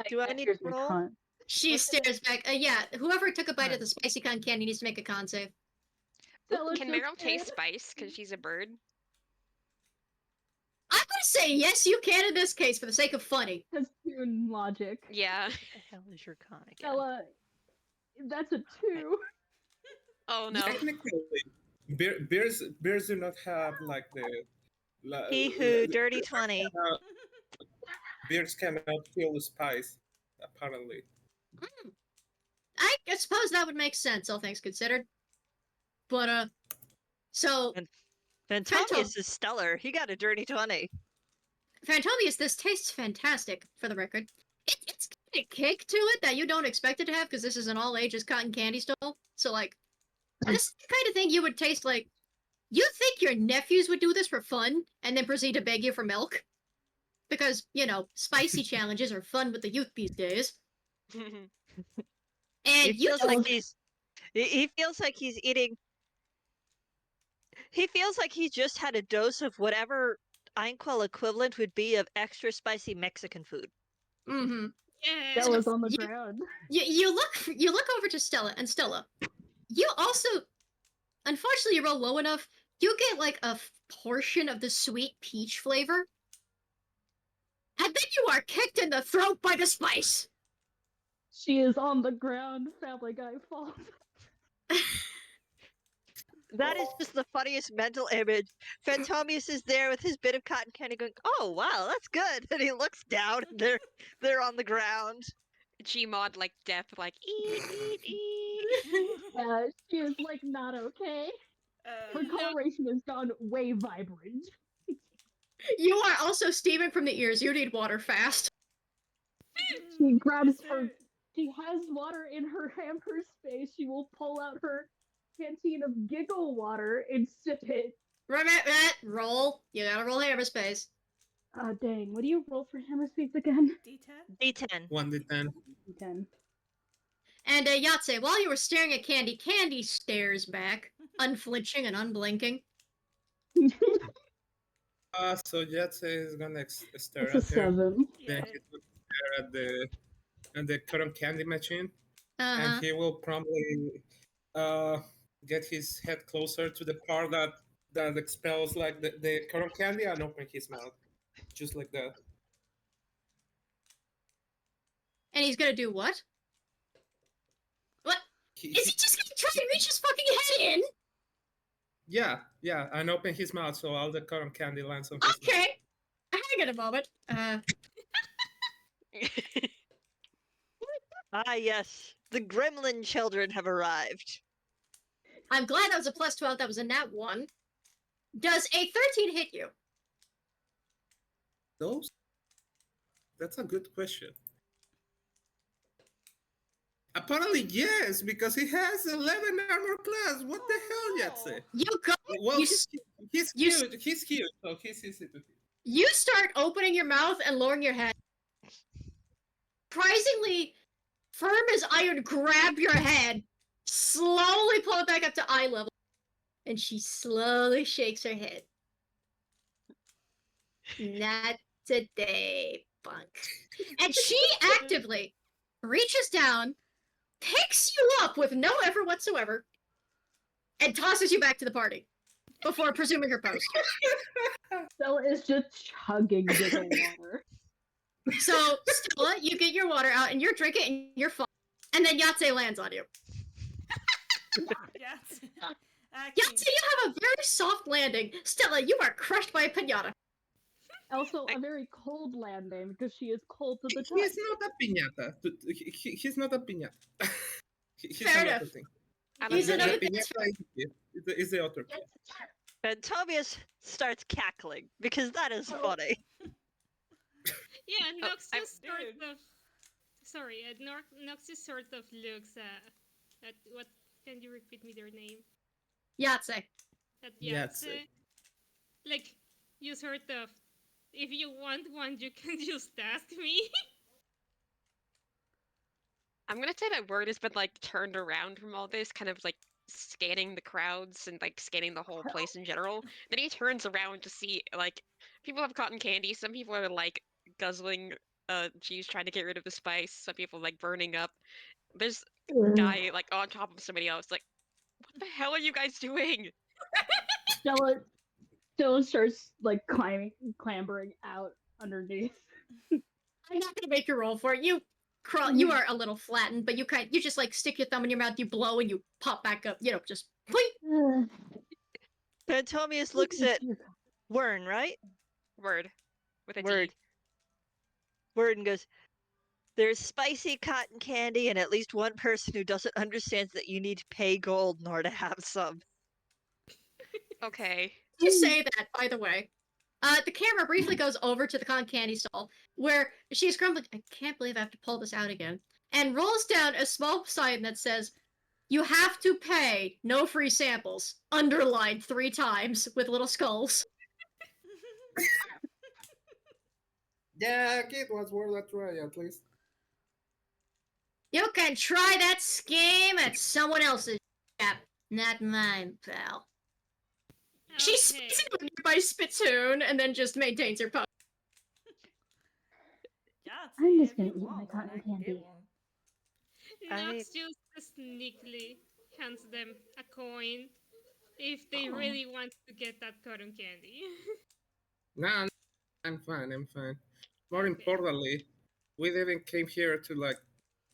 Speaker 3: Do I
Speaker 4: guess
Speaker 3: need
Speaker 4: here's
Speaker 3: to
Speaker 4: my
Speaker 3: roll?
Speaker 4: con-
Speaker 1: She
Speaker 3: What's the
Speaker 1: stares back. Yeah, whoever took a bite of
Speaker 3: Alright.
Speaker 1: the spicy cotton candy needs to make a con save.
Speaker 4: Stella
Speaker 2: can
Speaker 4: just
Speaker 2: Meryl taste
Speaker 4: said-
Speaker 2: spice because she's a bird?
Speaker 1: I'm gonna say yes, you can in this case for the sake of funny.
Speaker 4: That's tune logic.
Speaker 2: Yeah.
Speaker 3: What the hell is your con again?
Speaker 4: Stella, that's a 2.
Speaker 2: Oh no.
Speaker 7: Technically, bears do not have like the.
Speaker 3: He who dirty 20.
Speaker 7: Bears cannot feel the spice, apparently.
Speaker 1: I suppose that would make sense, all things considered. But so
Speaker 3: Phantomius is stellar. He got a dirty 20.
Speaker 1: Phantomius, this tastes fantastic. For the record, it's got a kick to it that you don't expect it to have because this is an all ages cotton candy stall. So like, this is the kind of thing you would taste like. You think your nephews would do this for fun and then proceed to beg you for milk? Because, you know, spicy challenges are fun with the youth these days. And
Speaker 3: He
Speaker 1: you
Speaker 3: feels like he feels like he's eating. He feels like he just had a dose of whatever Einquell equivalent would be of extra spicy Mexican food.
Speaker 1: Mm-hmm.
Speaker 6: yeah.
Speaker 4: Stella's on the
Speaker 1: you-
Speaker 4: ground.
Speaker 1: You look over to Stella, and Stella, you also, unfortunately, you roll low enough, you get like a portion of the sweet peach flavor. And then you are kicked in the throat by the spice.
Speaker 4: She is on the ground. Family Guy falls.
Speaker 3: That is just the funniest mental image. Phantomius is there with his bit of cotton candy going, oh wow, that's good. And he looks down and they're on the ground.
Speaker 2: Gmod like death, like eat, eat, eat.
Speaker 4: She is like not okay. Her coloration has gone way vibrant.
Speaker 1: You are also steaming from the ears. You need water fast.
Speaker 4: She grabs her. She has water in her hamper space. She will pull out her canteen of giggle water and sip it.
Speaker 1: Roll. You gotta roll hammer space.
Speaker 4: Dang. What do you roll for hammer space again?
Speaker 5: D10?
Speaker 3: D10.
Speaker 7: 1d10.
Speaker 4: D10.
Speaker 1: And Yahtzee, while you were staring at Candy, Candy stares back, unflinching and unblinking.
Speaker 7: So Yahtzee is gonna stare
Speaker 4: It's a
Speaker 7: at her.
Speaker 4: 7.
Speaker 7: Then he's gonna stare at the cotton candy machine,
Speaker 1: Uh-huh.
Speaker 7: and he will probably get his head closer to the part that expels like the cotton candy and open his mouth, just like that.
Speaker 1: And he's gonna do what? What? Is he just gonna try and reach his fucking head in?
Speaker 7: Yeah, and open his mouth so all the cotton candy lands on his mouth.
Speaker 1: Okay. Hang on a moment.
Speaker 3: Ah, yes. The gremlin children have arrived.
Speaker 1: I'm glad that was a plus 12. That was a nat 1. Does a 13 hit you?
Speaker 7: Those? That's a good question. Apparently, yes, because he has 11 armor class. What the hell, Yahtzee?
Speaker 1: You go.
Speaker 7: Well,
Speaker 1: You
Speaker 7: he's
Speaker 1: you
Speaker 7: cute. He's cute, so he's easy to hit.
Speaker 1: You start opening your mouth and lowering your head. Surprisingly, firm as iron, grab your head, slowly pull it back up to eye level, and she slowly shakes her head. Not today, punk. And she actively reaches down, picks you up with no effort whatsoever, and tosses you back to the party before presuming her post.
Speaker 4: Stella is just chugging giggle water.
Speaker 1: So, Stella, you get your water out and you're drinking and you're fine. And then Yahtzee lands on you.
Speaker 5: Yahtzee.
Speaker 1: Yahtzee, you have a very soft landing. Stella, you are crushed by a pinata.
Speaker 4: Also, a very cold landing because she is cold to the touch.
Speaker 7: He's not a piñata. He's not a piñata. He's
Speaker 1: Fair
Speaker 7: another
Speaker 1: enough.
Speaker 7: thing.
Speaker 1: He's
Speaker 7: The
Speaker 1: another
Speaker 7: piñata is the other thing.
Speaker 3: And Tobias starts cackling because that is funny.
Speaker 6: Yeah, Noxus
Speaker 5: dude.
Speaker 6: sort of. Sorry, Noxus sort of looks at what? Can you repeat me their name?
Speaker 1: Yahtzee.
Speaker 6: At
Speaker 7: Yahtzee.
Speaker 6: Yahtzee. Like, you sort of. If you want one, you can just ask me.
Speaker 2: I'm gonna say that Word has been like turned around from all this, kind of like scanning the crowds and like scanning the whole place in general. Then he turns around to see like people have cotton candy. Some people are like guzzling cheese, trying to get rid of the spice. Some people like burning up. There's a guy like on top of somebody else. Like, what the hell are you guys doing?
Speaker 4: Stella starts like clambering out underneath.
Speaker 1: I'm not gonna make you roll for it. You crawl. You are a little flattened, but you just like stick your thumb in your mouth, you blow, and you pop back up. You know, just please.
Speaker 3: Then Tobias looks at Wern, right?
Speaker 2: Word with a D.
Speaker 3: Word. Word and goes, there's spicy cotton candy and at least one person who doesn't understand that you need to pay gold in order to have some.
Speaker 2: Okay.
Speaker 1: You say that, by the way. The camera briefly goes over to the cotton candy stall, where she's grumbling, I can't believe I have to pull this out again, and rolls down a small sign that says, you have to pay, no free samples, underlined 3 times with little skulls.
Speaker 7: Yeah, it was worth a try at least.
Speaker 1: You can try that scheme at someone else's shop, not mine, pal. She spits into a nearby spittoon and then just maintains her pose.
Speaker 5: Yahtzee,
Speaker 4: I'm just
Speaker 5: if
Speaker 4: gonna
Speaker 5: you
Speaker 4: eat my
Speaker 5: want
Speaker 4: cotton
Speaker 5: one, I can get
Speaker 4: candy.
Speaker 5: one.
Speaker 6: Nox just sneakily hands them a coin if they really want to get that cotton candy.
Speaker 7: Nah, I'm fine. More importantly, we didn't came here to like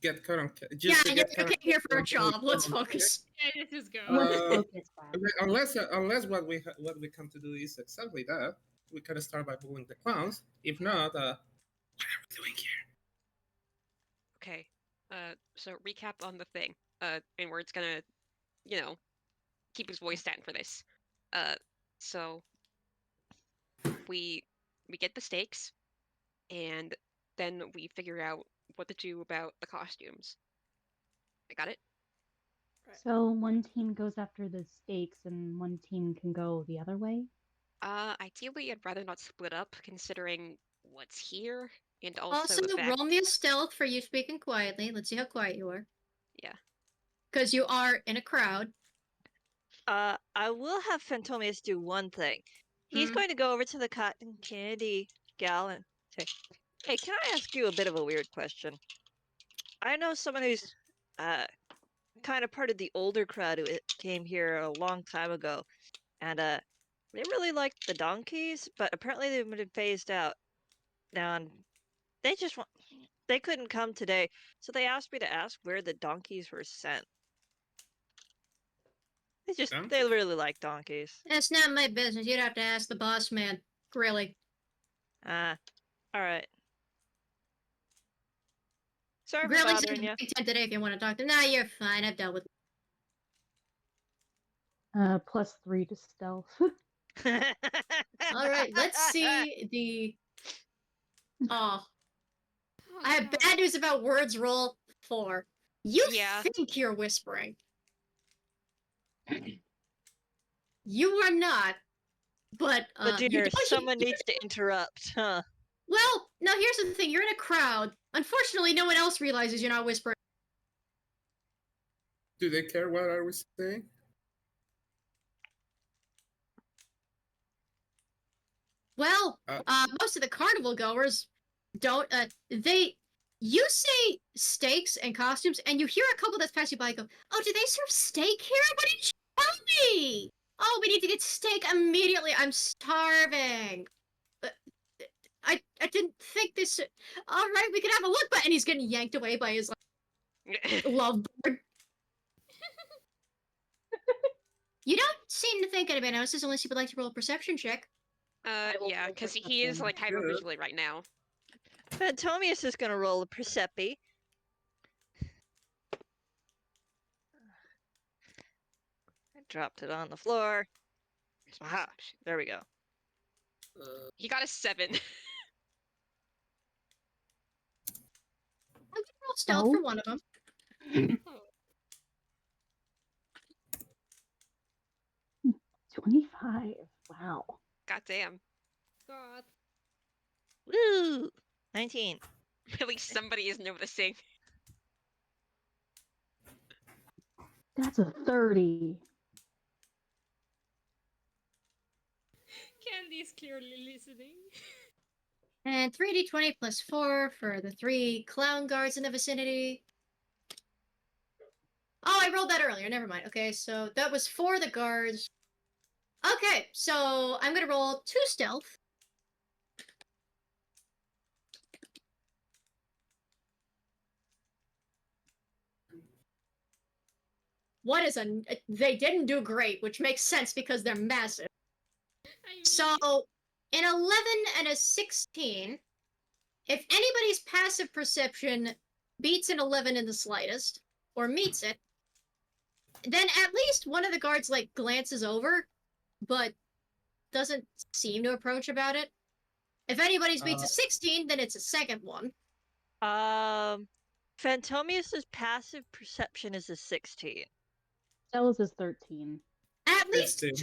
Speaker 7: get cotton. Just to
Speaker 1: Yeah,
Speaker 7: get
Speaker 1: you're
Speaker 7: cotton
Speaker 1: here for a
Speaker 7: candy.
Speaker 1: job. Let's focus.
Speaker 6: Yeah, let's just go.
Speaker 4: Let's
Speaker 7: Uh,
Speaker 4: focus back.
Speaker 7: Unless what we come to do is exactly that. We can start by bullying the clowns. If not, what are we doing here?
Speaker 2: Okay. So recap on the thing. and where it's gonna, you know, keep his voice down for this. So we get the stakes, and then we figure out what to do about the costumes. I got it.
Speaker 5: Right.
Speaker 4: So one team goes after the stakes and one team can go the other way?
Speaker 2: Ideally, I'd rather not split up, considering what's here, and also
Speaker 1: Also,
Speaker 2: the fact.
Speaker 1: roll me a stealth for you speaking quietly. Let's see how quiet you are.
Speaker 2: Yeah.
Speaker 1: Because you are in a crowd.
Speaker 3: I will have Phantomius do one thing. He's
Speaker 1: Mm.
Speaker 3: going to go over to the cotton candy gal and say, "Hey, can I ask you a bit of a weird question? I know someone who's kind of part of the older crowd who came here a long time ago, and they really liked the donkeys, but apparently they've been phased out. Now, and they just want they couldn't come today, so they asked me to ask where the donkeys were sent. They
Speaker 7: Donkeys?
Speaker 3: really like donkeys.
Speaker 1: That's not my business. You'd have to ask the boss man. Really.
Speaker 3: All right. Sorry for
Speaker 1: Grilly's
Speaker 3: bothering you.
Speaker 1: in Big Tent today if you want to talk to him. Nah, you're fine. I've dealt with
Speaker 4: +3 to stealth.
Speaker 1: Alright, let's see the oh.
Speaker 6: Oh,
Speaker 1: I have
Speaker 6: no.
Speaker 1: bad news about words roll 4. You
Speaker 2: Yeah.
Speaker 1: think you're whispering. You are not. But
Speaker 3: But
Speaker 1: you
Speaker 3: dear,
Speaker 1: don't-
Speaker 3: someone needs to interrupt, huh?
Speaker 1: Well, now here's the thing, you're in a crowd. Unfortunately, no one else realizes you're not whispering.
Speaker 7: Do they care what are we saying?
Speaker 1: Well, most of the carnival goers don't. You say steaks and costumes, and you hear a couple that's passing by and go, "Oh, do they serve steak here? What did you tell me? Oh, we need to get steak immediately. I'm starving. I didn't think this. All right, we can have a look." But and he's getting yanked away by his lovebird. You don't seem to think anybody notices unless you would like to roll a perception check.
Speaker 4: will
Speaker 2: Yeah,
Speaker 4: roll
Speaker 2: because he is
Speaker 4: perception.
Speaker 2: like hypervigilate right now.
Speaker 3: Phantomius is gonna roll a Percepi. I dropped it on the floor. Aha, there we go.
Speaker 2: He got a 7.
Speaker 1: I'm gonna roll stealth for
Speaker 4: Oh.
Speaker 1: one of them.
Speaker 4: 25. Wow.
Speaker 2: Goddamn.
Speaker 6: God.
Speaker 3: Woo! 19.
Speaker 2: At least somebody is noticing.
Speaker 4: That's a 30.
Speaker 6: Candy is clearly listening.
Speaker 1: And 3d20 plus 4 for the 3 clown guards in the vicinity. Oh, I rolled that earlier. Never mind. Okay, so that was for the guards. Okay, so I'm gonna roll 2 stealth. What is a... They didn't do great, which makes sense because they're massive.
Speaker 6: I mean,
Speaker 1: So, an 11 and a 16. If anybody's passive perception beats an 11 in the slightest, or meets it, then at least one of the guards, like, glances over, but doesn't seem to approach about it. If anybody's beats a 16, then it's a second one.
Speaker 3: Phantomius's passive perception is a 16.
Speaker 4: Stella's is 13.
Speaker 1: At least
Speaker 7: 15.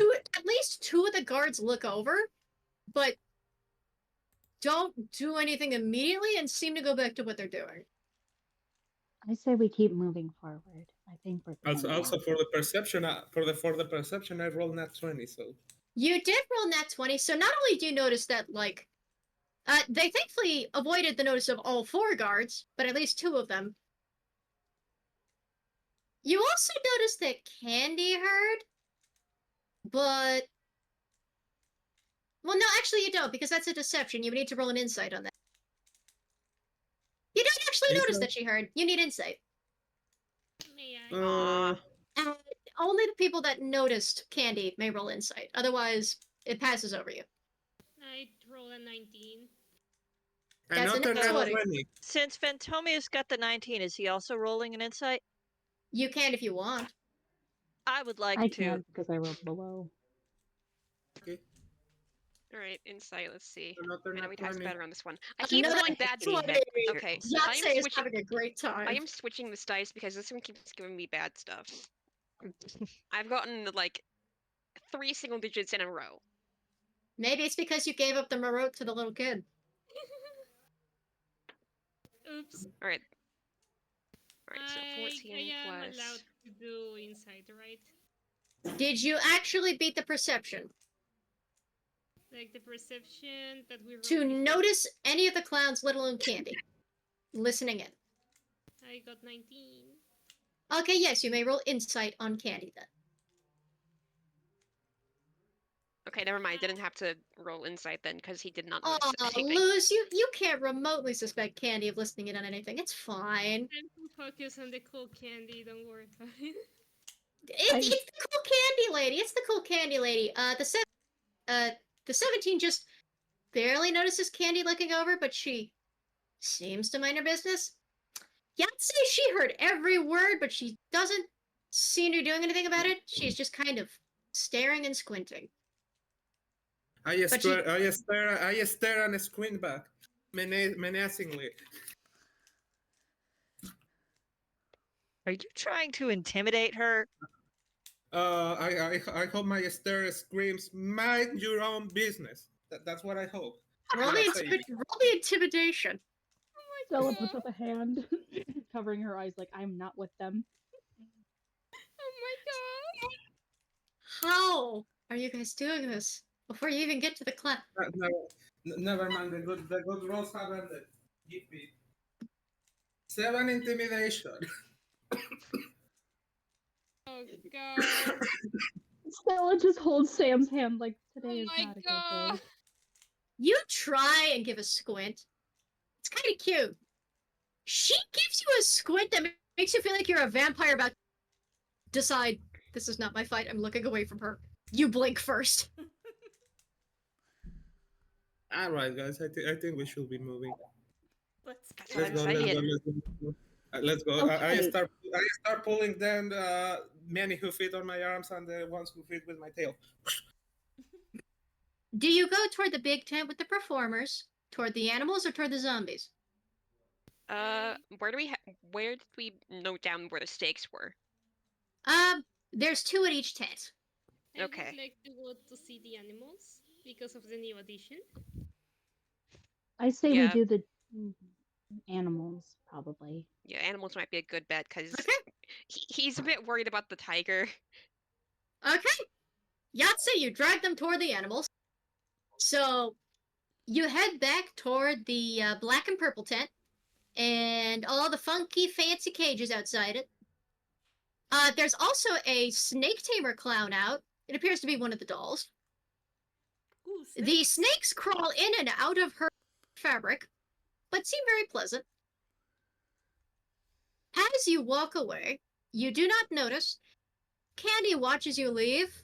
Speaker 1: two of the guards look over, but don't do anything immediately and seem to go back to what they're doing.
Speaker 4: I say we keep moving forward. I think we're
Speaker 7: Also for the perception, for the perception, I rolled nat 20. So
Speaker 1: You did roll nat 20, so not only do you notice that, like, they thankfully avoided the notice of all 4 guards, but at least 2 of them. You also notice that Candy heard, but... Well, no, actually you don't, because that's a deception. You would need to roll an insight on that. You don't actually notice
Speaker 7: Insight?
Speaker 1: that she heard. You need insight.
Speaker 6: may I?
Speaker 1: And only the people that noticed Candy may roll insight. Otherwise, it passes over you.
Speaker 6: I roll a 19.
Speaker 1: That's
Speaker 7: another
Speaker 1: a nat
Speaker 7: nat
Speaker 1: 20.
Speaker 7: 20.
Speaker 3: Since Phantomius got the 19, is he also rolling an insight?
Speaker 1: You can if you want.
Speaker 3: I would like
Speaker 4: I
Speaker 3: to.
Speaker 4: can't because I rolled below.
Speaker 7: Okay.
Speaker 2: All right, insight. Let's see.
Speaker 7: Another
Speaker 2: I know
Speaker 7: nat
Speaker 2: we tax
Speaker 7: 20.
Speaker 2: better on this one. I keep
Speaker 1: Another
Speaker 2: rolling bad.
Speaker 3: Kitty
Speaker 1: one.
Speaker 3: head
Speaker 2: Okay,
Speaker 3: creature.
Speaker 2: I am
Speaker 1: Yahtzee is
Speaker 2: switching.
Speaker 1: having a great time.
Speaker 2: I am switching this dice because this one keeps giving me bad stuff. I've gotten like 3 single digits in a row.
Speaker 1: Maybe it's because you gave up the Marotte to the little kid.
Speaker 6: Oops.
Speaker 2: All right. All right. So
Speaker 6: I
Speaker 2: 14
Speaker 6: am allowed
Speaker 2: plus.
Speaker 6: to do insight, right?
Speaker 1: Did you actually beat the perception?
Speaker 6: Like the perception that we rolled
Speaker 1: To
Speaker 6: before.
Speaker 1: notice any of the clowns, let alone Candy. Listening in.
Speaker 6: I got 19.
Speaker 1: Okay, yes, you may roll insight on Candy then.
Speaker 2: Okay, never mind. Didn't have to roll insight then because he did not
Speaker 1: Oh,
Speaker 2: notice anything.
Speaker 1: Luz, you can't remotely suspect Candy of listening in on anything. It's fine.
Speaker 6: I'm to focus on the cool candy, don't worry about it.
Speaker 1: It's the cool Candy lady. It's the cool Candy lady. The 17 just barely notices Candy looking over, but she seems to mind her business. Yahtzee, she heard every word, but she doesn't seem to be doing anything about it. She's just kind of staring and squinting.
Speaker 7: I
Speaker 1: But she-
Speaker 7: stare and squint back, menacingly.
Speaker 3: Are you trying to intimidate her?
Speaker 7: I hope my stare screams, "Mind your own business." That's what I hope.
Speaker 1: Roll
Speaker 7: Yeah,
Speaker 1: the,
Speaker 7: say
Speaker 1: roll the intimidation.
Speaker 4: Stella puts up a hand, covering her eyes like I'm not with them.
Speaker 6: Oh my god!
Speaker 1: How are you guys doing this before you even get to the class?
Speaker 7: Never mind. The good rolls have ended. Give me 7 intimidation.
Speaker 6: Oh god!
Speaker 4: Stella just holds Sam's hand like today
Speaker 6: Oh
Speaker 4: is
Speaker 6: my
Speaker 4: not a good
Speaker 6: god!
Speaker 4: day.
Speaker 1: You try and give a squint. It's kind of cute. She gives you a squint that makes you feel like you're a vampire about to decide, this is not my fight, I'm looking away from her. You blink first.
Speaker 7: All right, guys. I think we should be moving.
Speaker 5: Let's
Speaker 2: That's
Speaker 5: go.
Speaker 2: what I'm saying.
Speaker 7: Let's go. I
Speaker 4: Okay.
Speaker 7: start pulling then many who fit on my arms and the ones who fit with my tail.
Speaker 1: Do you go toward the big tent with the performers, toward the animals, or toward the zombies?
Speaker 2: Where did we note down where the stakes were?
Speaker 1: There's 2 at each tent.
Speaker 6: I
Speaker 2: Okay.
Speaker 6: would like to go to see the animals because of the new addition.
Speaker 4: I say
Speaker 2: Yeah.
Speaker 4: we do the animals, probably.
Speaker 2: Yeah, animals might be a good bet because
Speaker 1: Okay.
Speaker 2: he's a bit worried about the tiger.
Speaker 1: Okay. Yahtzee, you drag them toward the animals. So you head back toward the black and purple tent and all the funky, fancy cages outside it. There's also a snake tamer clown out. It appears to be one of the dolls.
Speaker 5: Ooh,
Speaker 1: The snakes crawl in and out of her fabric, but seem very pleasant. As you walk away, you do not notice. Candy watches you leave,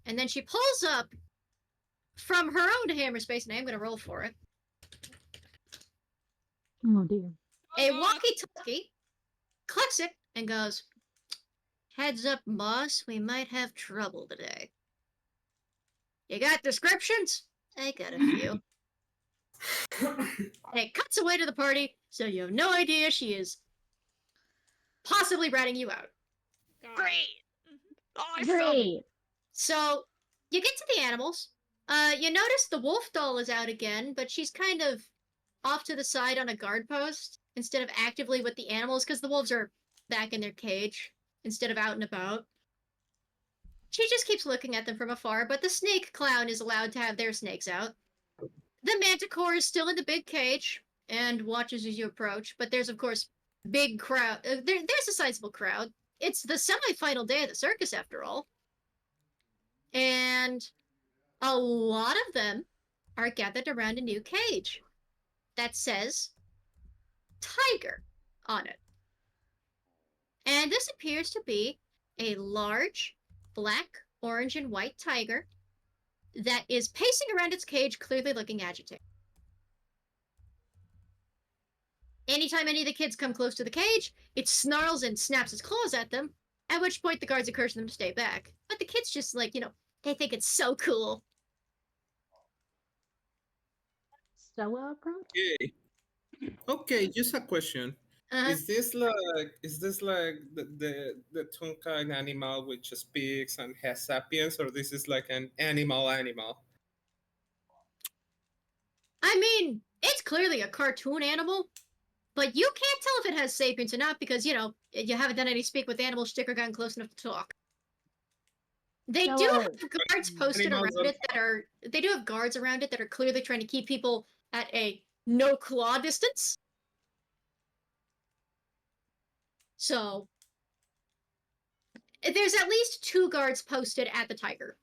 Speaker 1: and then she pulls up from her own hammer space, and I'm going to roll for it,
Speaker 4: Oh dear.
Speaker 1: a walkie-talkie, clicks it, and goes, "Heads up, boss, we might have trouble today. You got descriptions? I got a few." And it cuts away to the party, so you have no idea she is possibly ratting you out.
Speaker 6: God.
Speaker 2: Great! Awesome!
Speaker 4: Great.
Speaker 1: So you get to the animals. You notice the wolf doll is out again, but she's kind of off to the side on a guard post instead of actively with the animals because the wolves are back in their cage instead of out and about. She just keeps looking at them from afar, but the snake clown is allowed to have their snakes out. The manticore is still in the big cage and watches as you approach, but there's, of course, big crowd. There's a sizable crowd. It's the semi-final day of the circus, after all. And a lot of them are gathered around a new cage that says Tiger on it. And this appears to be a large black, orange, and white tiger that is pacing around its cage, clearly looking agitated. Anytime any of the kids come close to the cage, it snarls and snaps its claws at them, at which point the guards encourage them to stay back. But the kids just, like, they think it's so cool.
Speaker 4: Stella approach?
Speaker 7: Okay. Okay, just a question.
Speaker 1: Uh,
Speaker 7: Is this like the toon kind animal which speaks and has sapience, or this is like an animal?
Speaker 1: I mean, it's clearly a cartoon animal, but you can't tell if it has sapience or not because, you haven't done any speak with animals stick or gotten close enough to talk. They do
Speaker 4: Stella,
Speaker 1: have guards posted
Speaker 7: Animals
Speaker 1: around it they do have guards around it that are clearly trying to keep people at a no claw distance. So there's at least 2 guards posted at the tiger.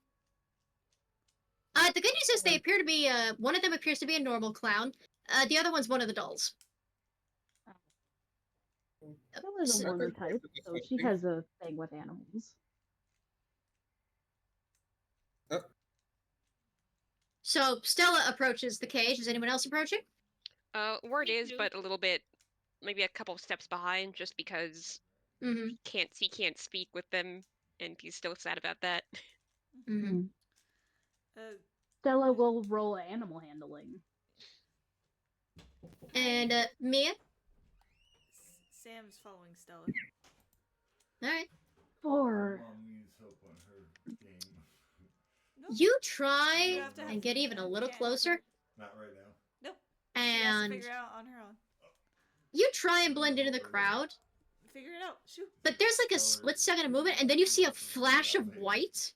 Speaker 1: The good news is they appear to be one of them appears to be a normal clown. The other one's one of the dolls.
Speaker 4: Stella's a learner type, so she has a thing with animals.
Speaker 1: So Stella approaches the cage. Is anyone else approaching?
Speaker 2: Word
Speaker 6: Me
Speaker 2: is,
Speaker 6: too.
Speaker 2: but a little bit, maybe a couple steps behind, just because
Speaker 1: Mm-hmm.
Speaker 2: he can't speak with them, and he's still sad about that.
Speaker 1: Mm-hmm.
Speaker 4: Stella will roll animal handling.
Speaker 1: And Mia?
Speaker 5: Sam's following Stella.
Speaker 1: Alright.
Speaker 4: 4.
Speaker 8: Mom needs help on her game.
Speaker 5: Nope.
Speaker 1: You try
Speaker 5: You have to
Speaker 1: and get even a little
Speaker 5: can't
Speaker 1: closer.
Speaker 5: help
Speaker 8: Not right now.
Speaker 5: Nope. She has to
Speaker 1: And
Speaker 5: figure it out on her own.
Speaker 1: you try and blend into the crowd,
Speaker 5: Figure it out. Shoot.
Speaker 1: but there's like a split second of movement, and then you see a flash of white.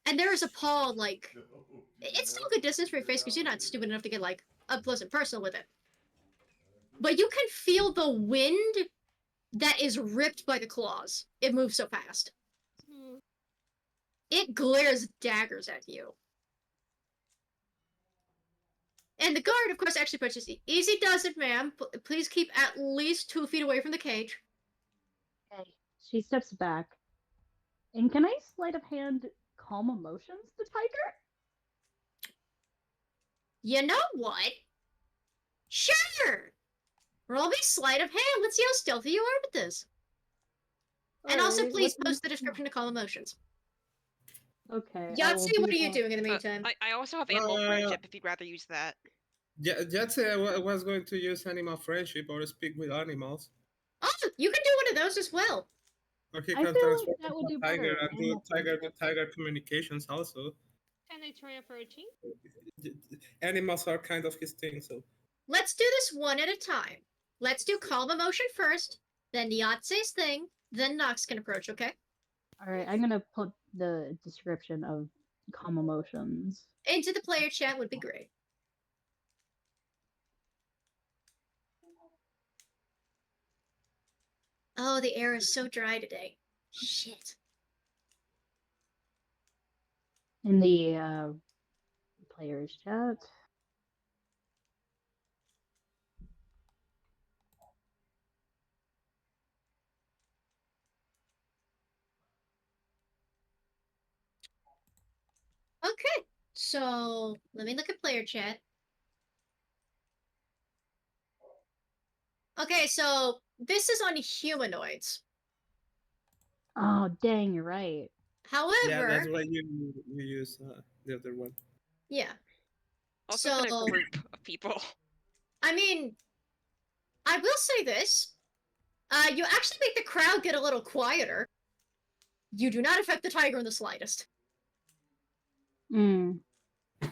Speaker 1: And there is a paw, like, it's still a good distance from your face because you're not stupid enough to get, like, up close and personal with it. But you can feel the wind that is ripped by the claws. It moves so fast.
Speaker 6: Hmm.
Speaker 1: It glares daggers at you. And the guard, of course, actually pushes you. Easy does it, ma'am. Please keep at least 2 feet away from the cage.
Speaker 4: Okay. She steps back. And can I sleight of hand calm emotions the tiger?
Speaker 1: You know what? Sure! Roll me sleight of hand. Let's see how stealthy you are with this. And also,
Speaker 4: Alright,
Speaker 1: please
Speaker 4: what
Speaker 1: post the description to calm emotions.
Speaker 4: Okay. I will
Speaker 1: Yahtzee, what
Speaker 4: do
Speaker 1: are you
Speaker 4: that.
Speaker 1: doing in the meantime?
Speaker 2: I also have animal friendship if you'd rather use that.
Speaker 7: Yeah, I was going to use animal friendship or speak with animals.
Speaker 1: Oh, you can do one of those as well.
Speaker 7: Or he
Speaker 4: I
Speaker 7: can
Speaker 4: feel
Speaker 7: transform
Speaker 4: like that would
Speaker 7: into
Speaker 4: do
Speaker 7: a tiger
Speaker 4: better.
Speaker 7: and do
Speaker 4: Animal friendship.
Speaker 7: tiger communications also.
Speaker 6: Can I try approaching?
Speaker 7: Animals are kind of his thing, so.
Speaker 1: Let's do this one at a time. Let's do calm emotion first, then Yahtzee's thing, then Nox can approach, okay?
Speaker 4: Alright, I'm gonna put the description of calm emotions.
Speaker 1: Into the player chat would be great. Oh, the air is so dry today. Shit.
Speaker 4: In the players chat.
Speaker 1: Okay, so let me look at player chat. Okay, so this is on humanoids.
Speaker 4: Oh, dang, you're right.
Speaker 1: However,
Speaker 7: Yeah, that's why you use the other one.
Speaker 1: yeah.
Speaker 2: Also,
Speaker 1: So,
Speaker 2: in a group of people.
Speaker 1: I mean, I will say this. You actually make the crowd get a little quieter. You do not affect the tiger in the slightest.
Speaker 4: Mm.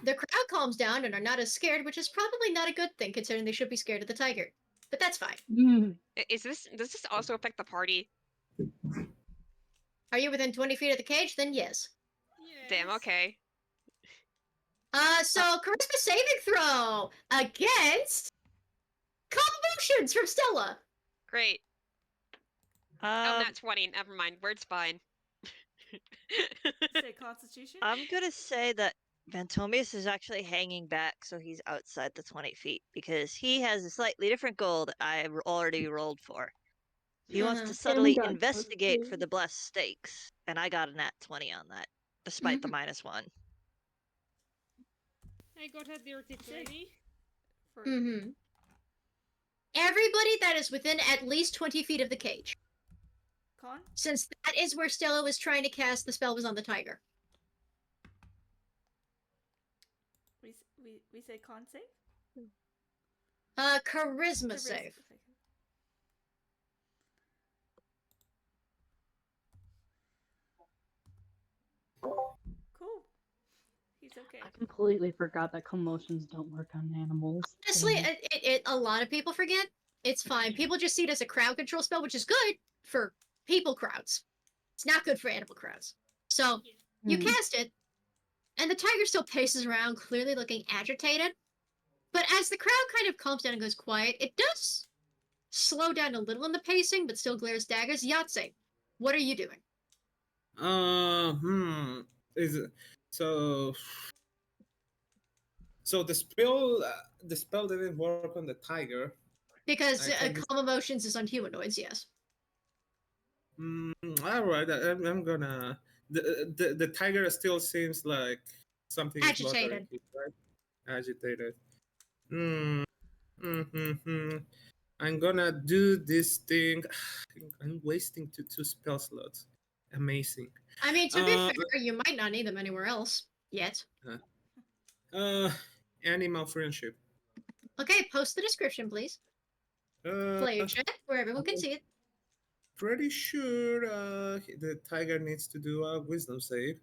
Speaker 1: The crowd calms down and are not as scared, which is probably not a good thing considering they should be scared of the tiger. But that's fine.
Speaker 4: Mm.
Speaker 2: Does this also affect the party?
Speaker 1: Are you within 20 feet of the cage? Then yes.
Speaker 2: Damn,
Speaker 6: Yes.
Speaker 2: okay.
Speaker 1: So charisma saving throw against calm emotions from Stella.
Speaker 2: Great. Oh, not 20. Never mind. Word's fine.
Speaker 5: Say Constitution.
Speaker 3: I'm gonna say that Vantomius is actually hanging back, so he's outside the 20 feet because he has a slightly different goal that I already rolled for. He wants to
Speaker 1: Uh-huh.
Speaker 3: subtly
Speaker 4: got
Speaker 3: investigate
Speaker 4: close
Speaker 3: for
Speaker 4: to-
Speaker 3: the blessed stakes, and I got a nat 20 on that, despite the -1.
Speaker 6: I got a dirty 20.
Speaker 5: For
Speaker 1: Mm-hmm. Everybody that is within at least 20 feet of the cage,
Speaker 5: Con?
Speaker 1: since that is where Stella was trying to cast the spell was on the tiger.
Speaker 5: We say con save?
Speaker 1: Charisma save.
Speaker 5: Cool. He's okay.
Speaker 4: I completely forgot that commotions don't work on animals.
Speaker 1: Honestly,
Speaker 4: Damn it.
Speaker 1: a lot of people forget. It's fine. People just see it as a crowd control spell, which is good for people crowds. It's not good for animal crowds. So you
Speaker 4: Hmm.
Speaker 1: cast it, and the tiger still paces around, clearly looking agitated. But as the crowd kind of calms down and goes quiet, it does slow down a little in the pacing, but still glares daggers. Yahtzee, what are you doing?
Speaker 7: Is it so? So the spell didn't work on the tiger.
Speaker 1: Because
Speaker 7: I can
Speaker 1: calm emotions is on humanoids, yes.
Speaker 7: All right, I'm gonna. The tiger still seems like something is bothering
Speaker 1: Agitated.
Speaker 7: him, right? Agitated. Hmm. I'm gonna do this thing. I'm wasting two spell slots. Amazing.
Speaker 1: I mean, to be fair, you might not need them anywhere else yet.
Speaker 7: Animal friendship.
Speaker 1: Okay, post the description, please. Player check, where everyone can see it.
Speaker 7: Pretty sure the tiger needs to do a wisdom save.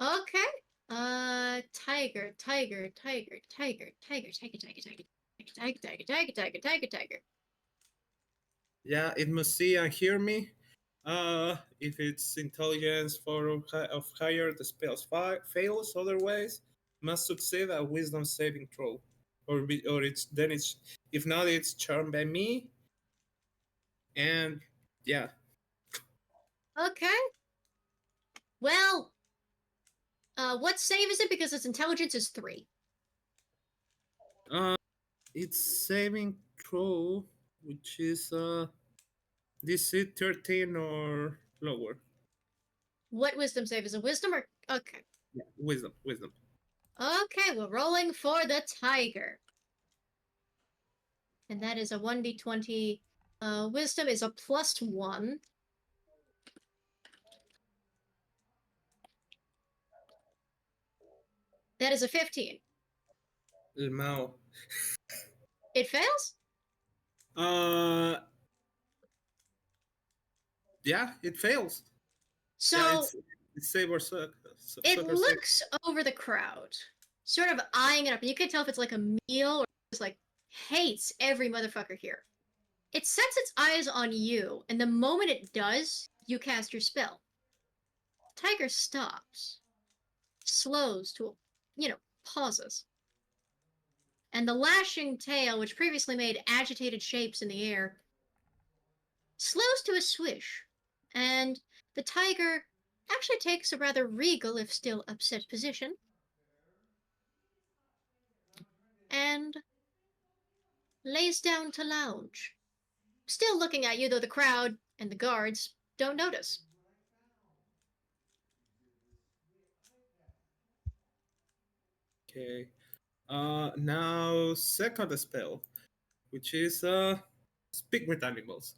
Speaker 1: Okay. Tiger, tiger, tiger, tiger, tiger, tiger, tiger, tiger, tiger, tiger, tiger, tiger, tiger, tiger.
Speaker 7: Yeah, it must see and hear me. If it's intelligence 4 of higher, the spell fails. Otherwise, must succeed a wisdom saving throw, or it's if not, it's charmed by me. And yeah,
Speaker 1: Okay. Well, what save is it? Because its intelligence is 3.
Speaker 7: it's saving throw, which is DC 13 or lower.
Speaker 1: What wisdom save is it? Wisdom or okay?
Speaker 7: Yeah, wisdom.
Speaker 1: Okay, we're rolling for the tiger, and that is a 1d20. Wisdom is a +1. That is a 15.
Speaker 7: Mao.
Speaker 1: It fails?
Speaker 7: Yeah, it fails.
Speaker 1: So
Speaker 7: Yeah, it's save or suck.
Speaker 1: it looks over the crowd, sort of eyeing it up, and you can tell if it's like a meal or just like hates every motherfucker here. It sets its eyes on you, and the moment it does, you cast your spell. Tiger stops, slows to, pauses. And the lashing tail, which previously made agitated shapes in the air, slows to a swish, and the tiger actually takes a rather regal, if still upset, position, and lays down to lounge, still looking at you, though the crowd and the guards don't notice.
Speaker 7: Okay. Now second spell, which is speak with animals.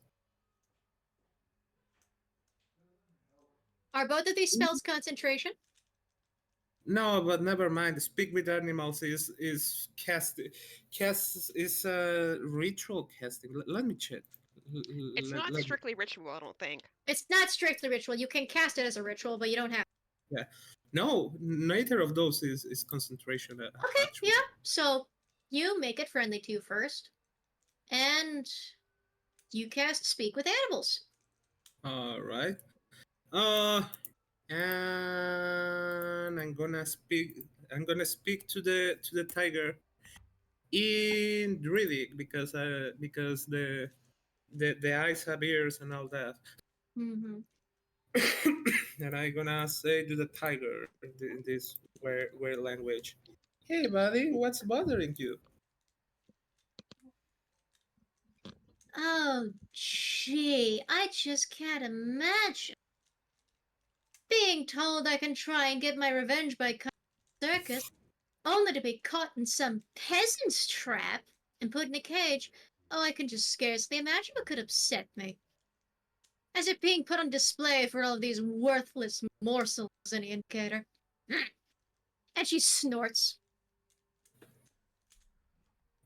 Speaker 1: Are both of these spells concentration?
Speaker 7: No, but never mind. Speak with animals is cast is ritual casting. Let me check.
Speaker 2: It's not
Speaker 7: Let me-
Speaker 2: strictly ritual, I don't think.
Speaker 1: It's not strictly ritual. You can cast it as a ritual, but you don't have.
Speaker 7: Yeah. No, neither of those is concentration.
Speaker 1: Okay,
Speaker 7: actually.
Speaker 1: yeah. So you make it friendly to you first, and you cast Speak with Animals.
Speaker 7: All right. And I'm gonna speak to the tiger in Druidic because the eyes have ears and all that.
Speaker 1: Mm-hmm.
Speaker 7: And I'm gonna say to the tiger in this weird language, "Hey, buddy, what's bothering you?"
Speaker 1: Oh, gee, I just can't imagine being told I can try and get my revenge by coming to the circus, only to be caught in some peasant's trap. and put in a cage, oh, I can just scarcely imagine what could upset me. As if being put on display for all of these worthless morsels is any indicator. And she snorts.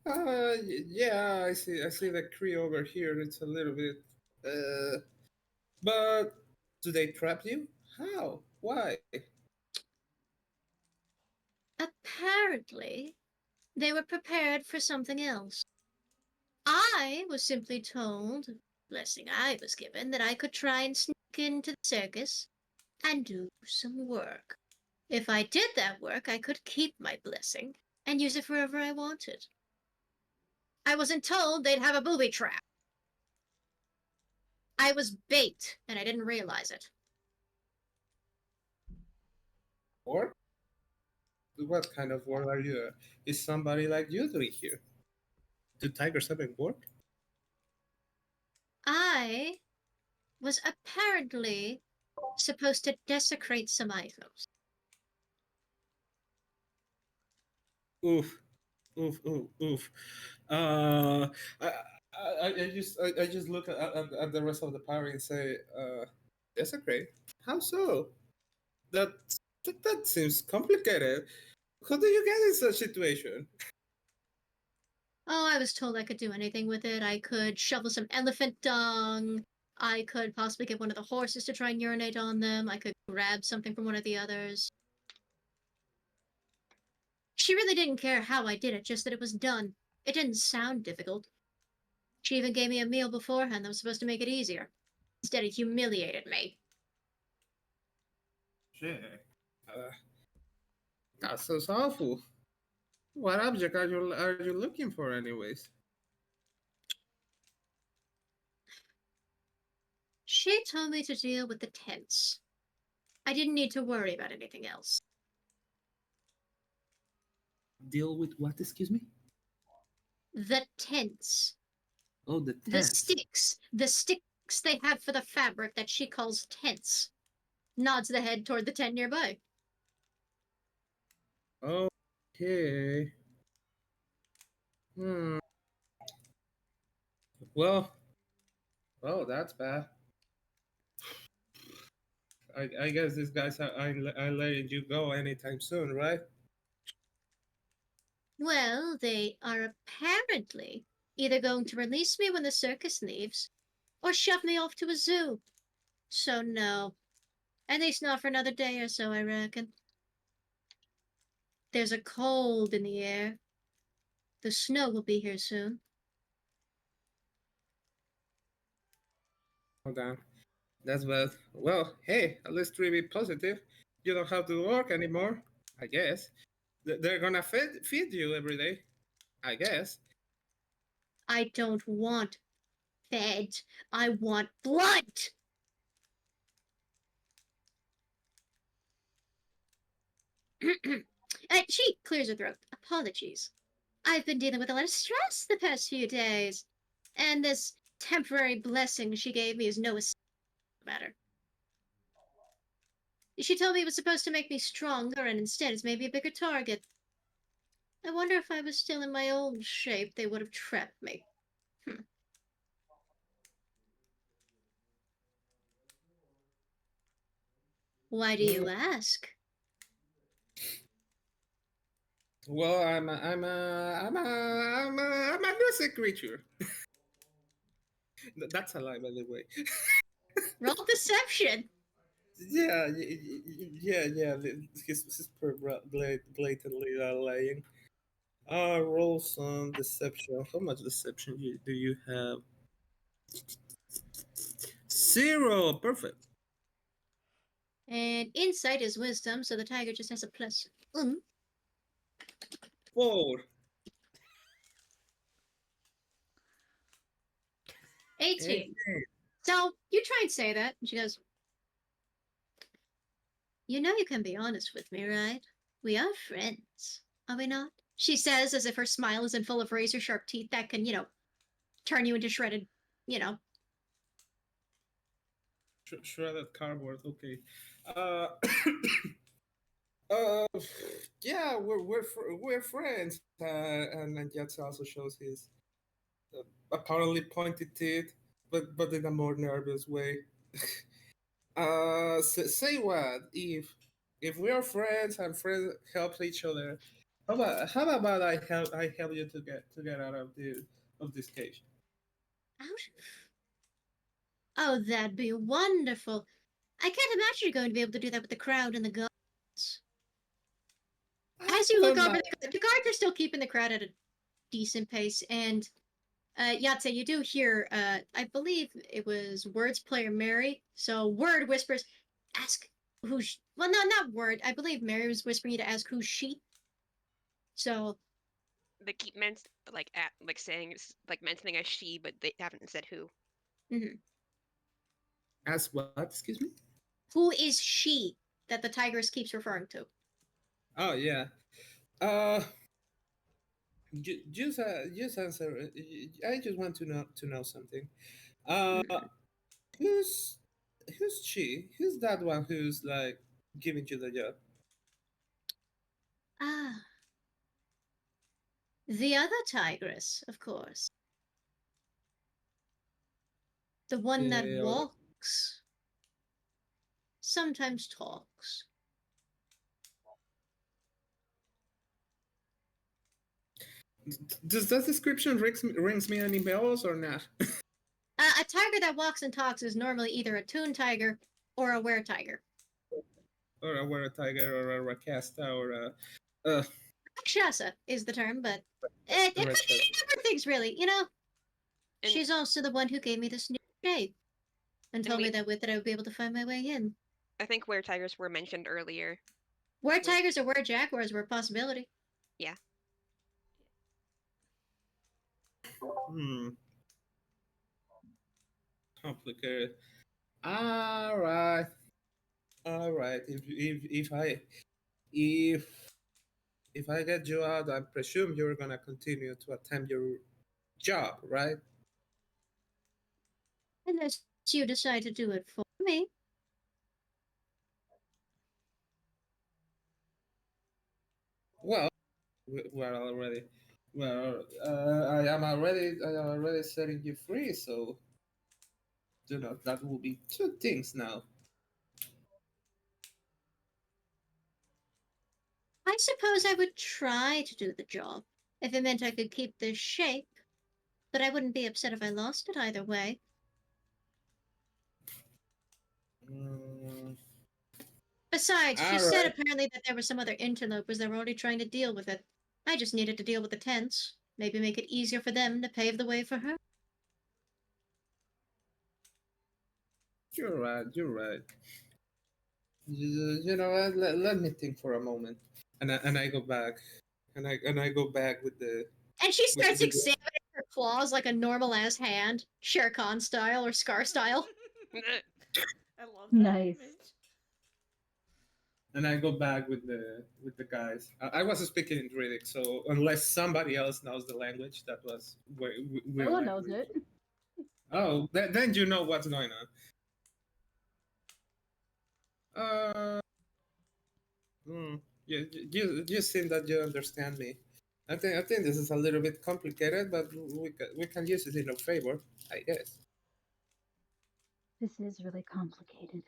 Speaker 7: Yeah, I see the Cree over here. It's a little bit. But do they trap you? How? Why?
Speaker 1: Apparently, they were prepared for something else. I was simply told, blessing I was given, that I could try and sneak into the circus and do some work. If I did that work, I could keep my blessing and use it wherever I wanted. I wasn't told they'd have a booby trap. I was bait, and I didn't realize it.
Speaker 7: Or what kind of work are you? Is somebody like you doing here? Do tigers have a work?
Speaker 1: I was apparently supposed to desecrate some items.
Speaker 7: Oof, oof, oof, oof. Uh, I, I just look at the rest of the party and say, desecrate? How so? That, that seems complicated. How do you get in such situation?
Speaker 1: Oh, I was told I could do anything with it. I could shovel some elephant dung. I could possibly get one of the horses to try and urinate on them. I could grab something from one of the others. She really didn't care how I did it, just that it was done. It didn't sound difficult. She even gave me a meal beforehand that was supposed to make it easier. Instead, it humiliated me.
Speaker 7: Shit. That sounds awful. What object are you looking for, anyways?
Speaker 1: She told me to deal with the tents. I didn't need to worry about anything else.
Speaker 7: Deal with what? Excuse me.
Speaker 1: The tents.
Speaker 7: Oh, the
Speaker 1: The
Speaker 7: tents.
Speaker 1: sticks. The sticks they have for the fabric that she calls tents. Nods the head toward the tent nearby.
Speaker 7: Okay. Hmm. Well, that's bad. I guess these guys are letting you go anytime soon, right?
Speaker 1: Well, they are apparently either going to release me when the circus leaves, or shove me off to a zoo. So no. At least not for another day or so, I reckon. There's a cold in the air. The snow will be here soon.
Speaker 7: Hold on. That's bad. Well, hey, at least three be positive. You don't have to work anymore, I guess. They're gonna feed you every day, I guess.
Speaker 1: I don't want fed. I want blood! She clears her throat. Apologies. I've been dealing with a lot of stress the past few days, and this temporary blessing she gave me is no matter. She told me it was supposed to make me stronger, and instead it's made me a bigger target. I wonder if I was still in my old shape, they would have trapped me. Why do you ask?
Speaker 7: Well, I'm a music creature. That's a lie, by the way.
Speaker 1: Roll deception.
Speaker 7: Yeah, yeah. He's blatantly lying. Roll some deception. How much deception do you have? 0. Perfect.
Speaker 1: And insight is wisdom, so the tiger just has a plus.
Speaker 7: 4.
Speaker 1: 18. So you try and say that, and she goes, You know you can be honest with me, right? We are friends, are we not? She says as if her smile isn't full of razor-sharp teeth that can, turn you into shredded, you know.
Speaker 7: Shredded cardboard. Okay. Uh, Uh, yeah, we're friends. And Jets also shows his apparently pointed teeth, but in a more nervous way. Say what? If we are friends and friends help each other, how about I help you to get out of this cage?
Speaker 1: Out? Oh, that'd be wonderful. I can't imagine you're going to be able to do that with the crowd and the guards.
Speaker 7: I
Speaker 1: As you look
Speaker 7: don't
Speaker 1: over,
Speaker 7: know.
Speaker 1: the guards are still keeping the crowd at a decent pace, and Yatse, you do hear, I believe it was Word's player Mary. So Word whispers, ask who's, well, no, not Word. I believe Mary was whispering you to ask who's she. So,
Speaker 2: They keep like saying like mentioning a she, but they haven't said who.
Speaker 1: mhm.
Speaker 7: Ask what? Excuse me.
Speaker 1: Who is she that the tigress keeps referring to?
Speaker 7: Oh yeah. Uh, just answer. I just want to know something. Uh,
Speaker 1: Mhm.
Speaker 7: who's who's she? Who's that one who's like giving you the job?
Speaker 1: Ah, the other tigress, of course. The one that
Speaker 7: The other.
Speaker 1: walks, sometimes talks.
Speaker 7: Does that description rings me any bells or not?
Speaker 1: A tiger that walks and talks is normally either a toon tiger or a were tiger.
Speaker 7: Or a were tiger or a rakasta or a uh
Speaker 1: Rakshasa is the term, but it could be
Speaker 7: Rakshasa.
Speaker 1: any number of things, really. You know,
Speaker 2: And
Speaker 1: she's also the one who gave me this new shape and told me
Speaker 2: we,
Speaker 1: that with it I would be able to find my way in.
Speaker 2: I think where tigers were mentioned earlier.
Speaker 1: Were
Speaker 2: Were-
Speaker 1: tigers or were jaguars were a possibility.
Speaker 2: Yeah.
Speaker 7: Hmm. Complicated. All right. All right. If if I get you out, I presume you're gonna continue to attempt your job, right?
Speaker 1: Unless you decide to do it for me.
Speaker 7: Well, we're already. Well, I am already setting you free, so that will be two things now.
Speaker 1: I suppose I would try to do the job if it meant I could keep this shape, but I wouldn't be upset if I lost it either way.
Speaker 7: Mm,
Speaker 1: Besides, she
Speaker 7: all
Speaker 1: said
Speaker 7: right.
Speaker 1: apparently that there were some other interlopers that were already trying to deal with it. I just needed to deal with the tents. Maybe make it easier for them to pave the way for her.
Speaker 7: You're right. You're right. You know what? Let me think for a moment, and I go back, and I go back with the
Speaker 1: And she starts
Speaker 7: with the,
Speaker 1: examining her claws like a normal ass hand, Shere Khan style or Scar style.
Speaker 5: I love that
Speaker 4: Nice.
Speaker 5: image.
Speaker 7: and I go back with the guys. I was speaking in Druidic, so unless somebody else knows the language, that was weird
Speaker 4: Bella knows
Speaker 7: language.
Speaker 4: it.
Speaker 7: Oh, then you know what's going on. Uh, hmm, you seem that you understand me. I think this is a little bit complicated, but we can use it in our favor, I guess.
Speaker 4: This is really complicated.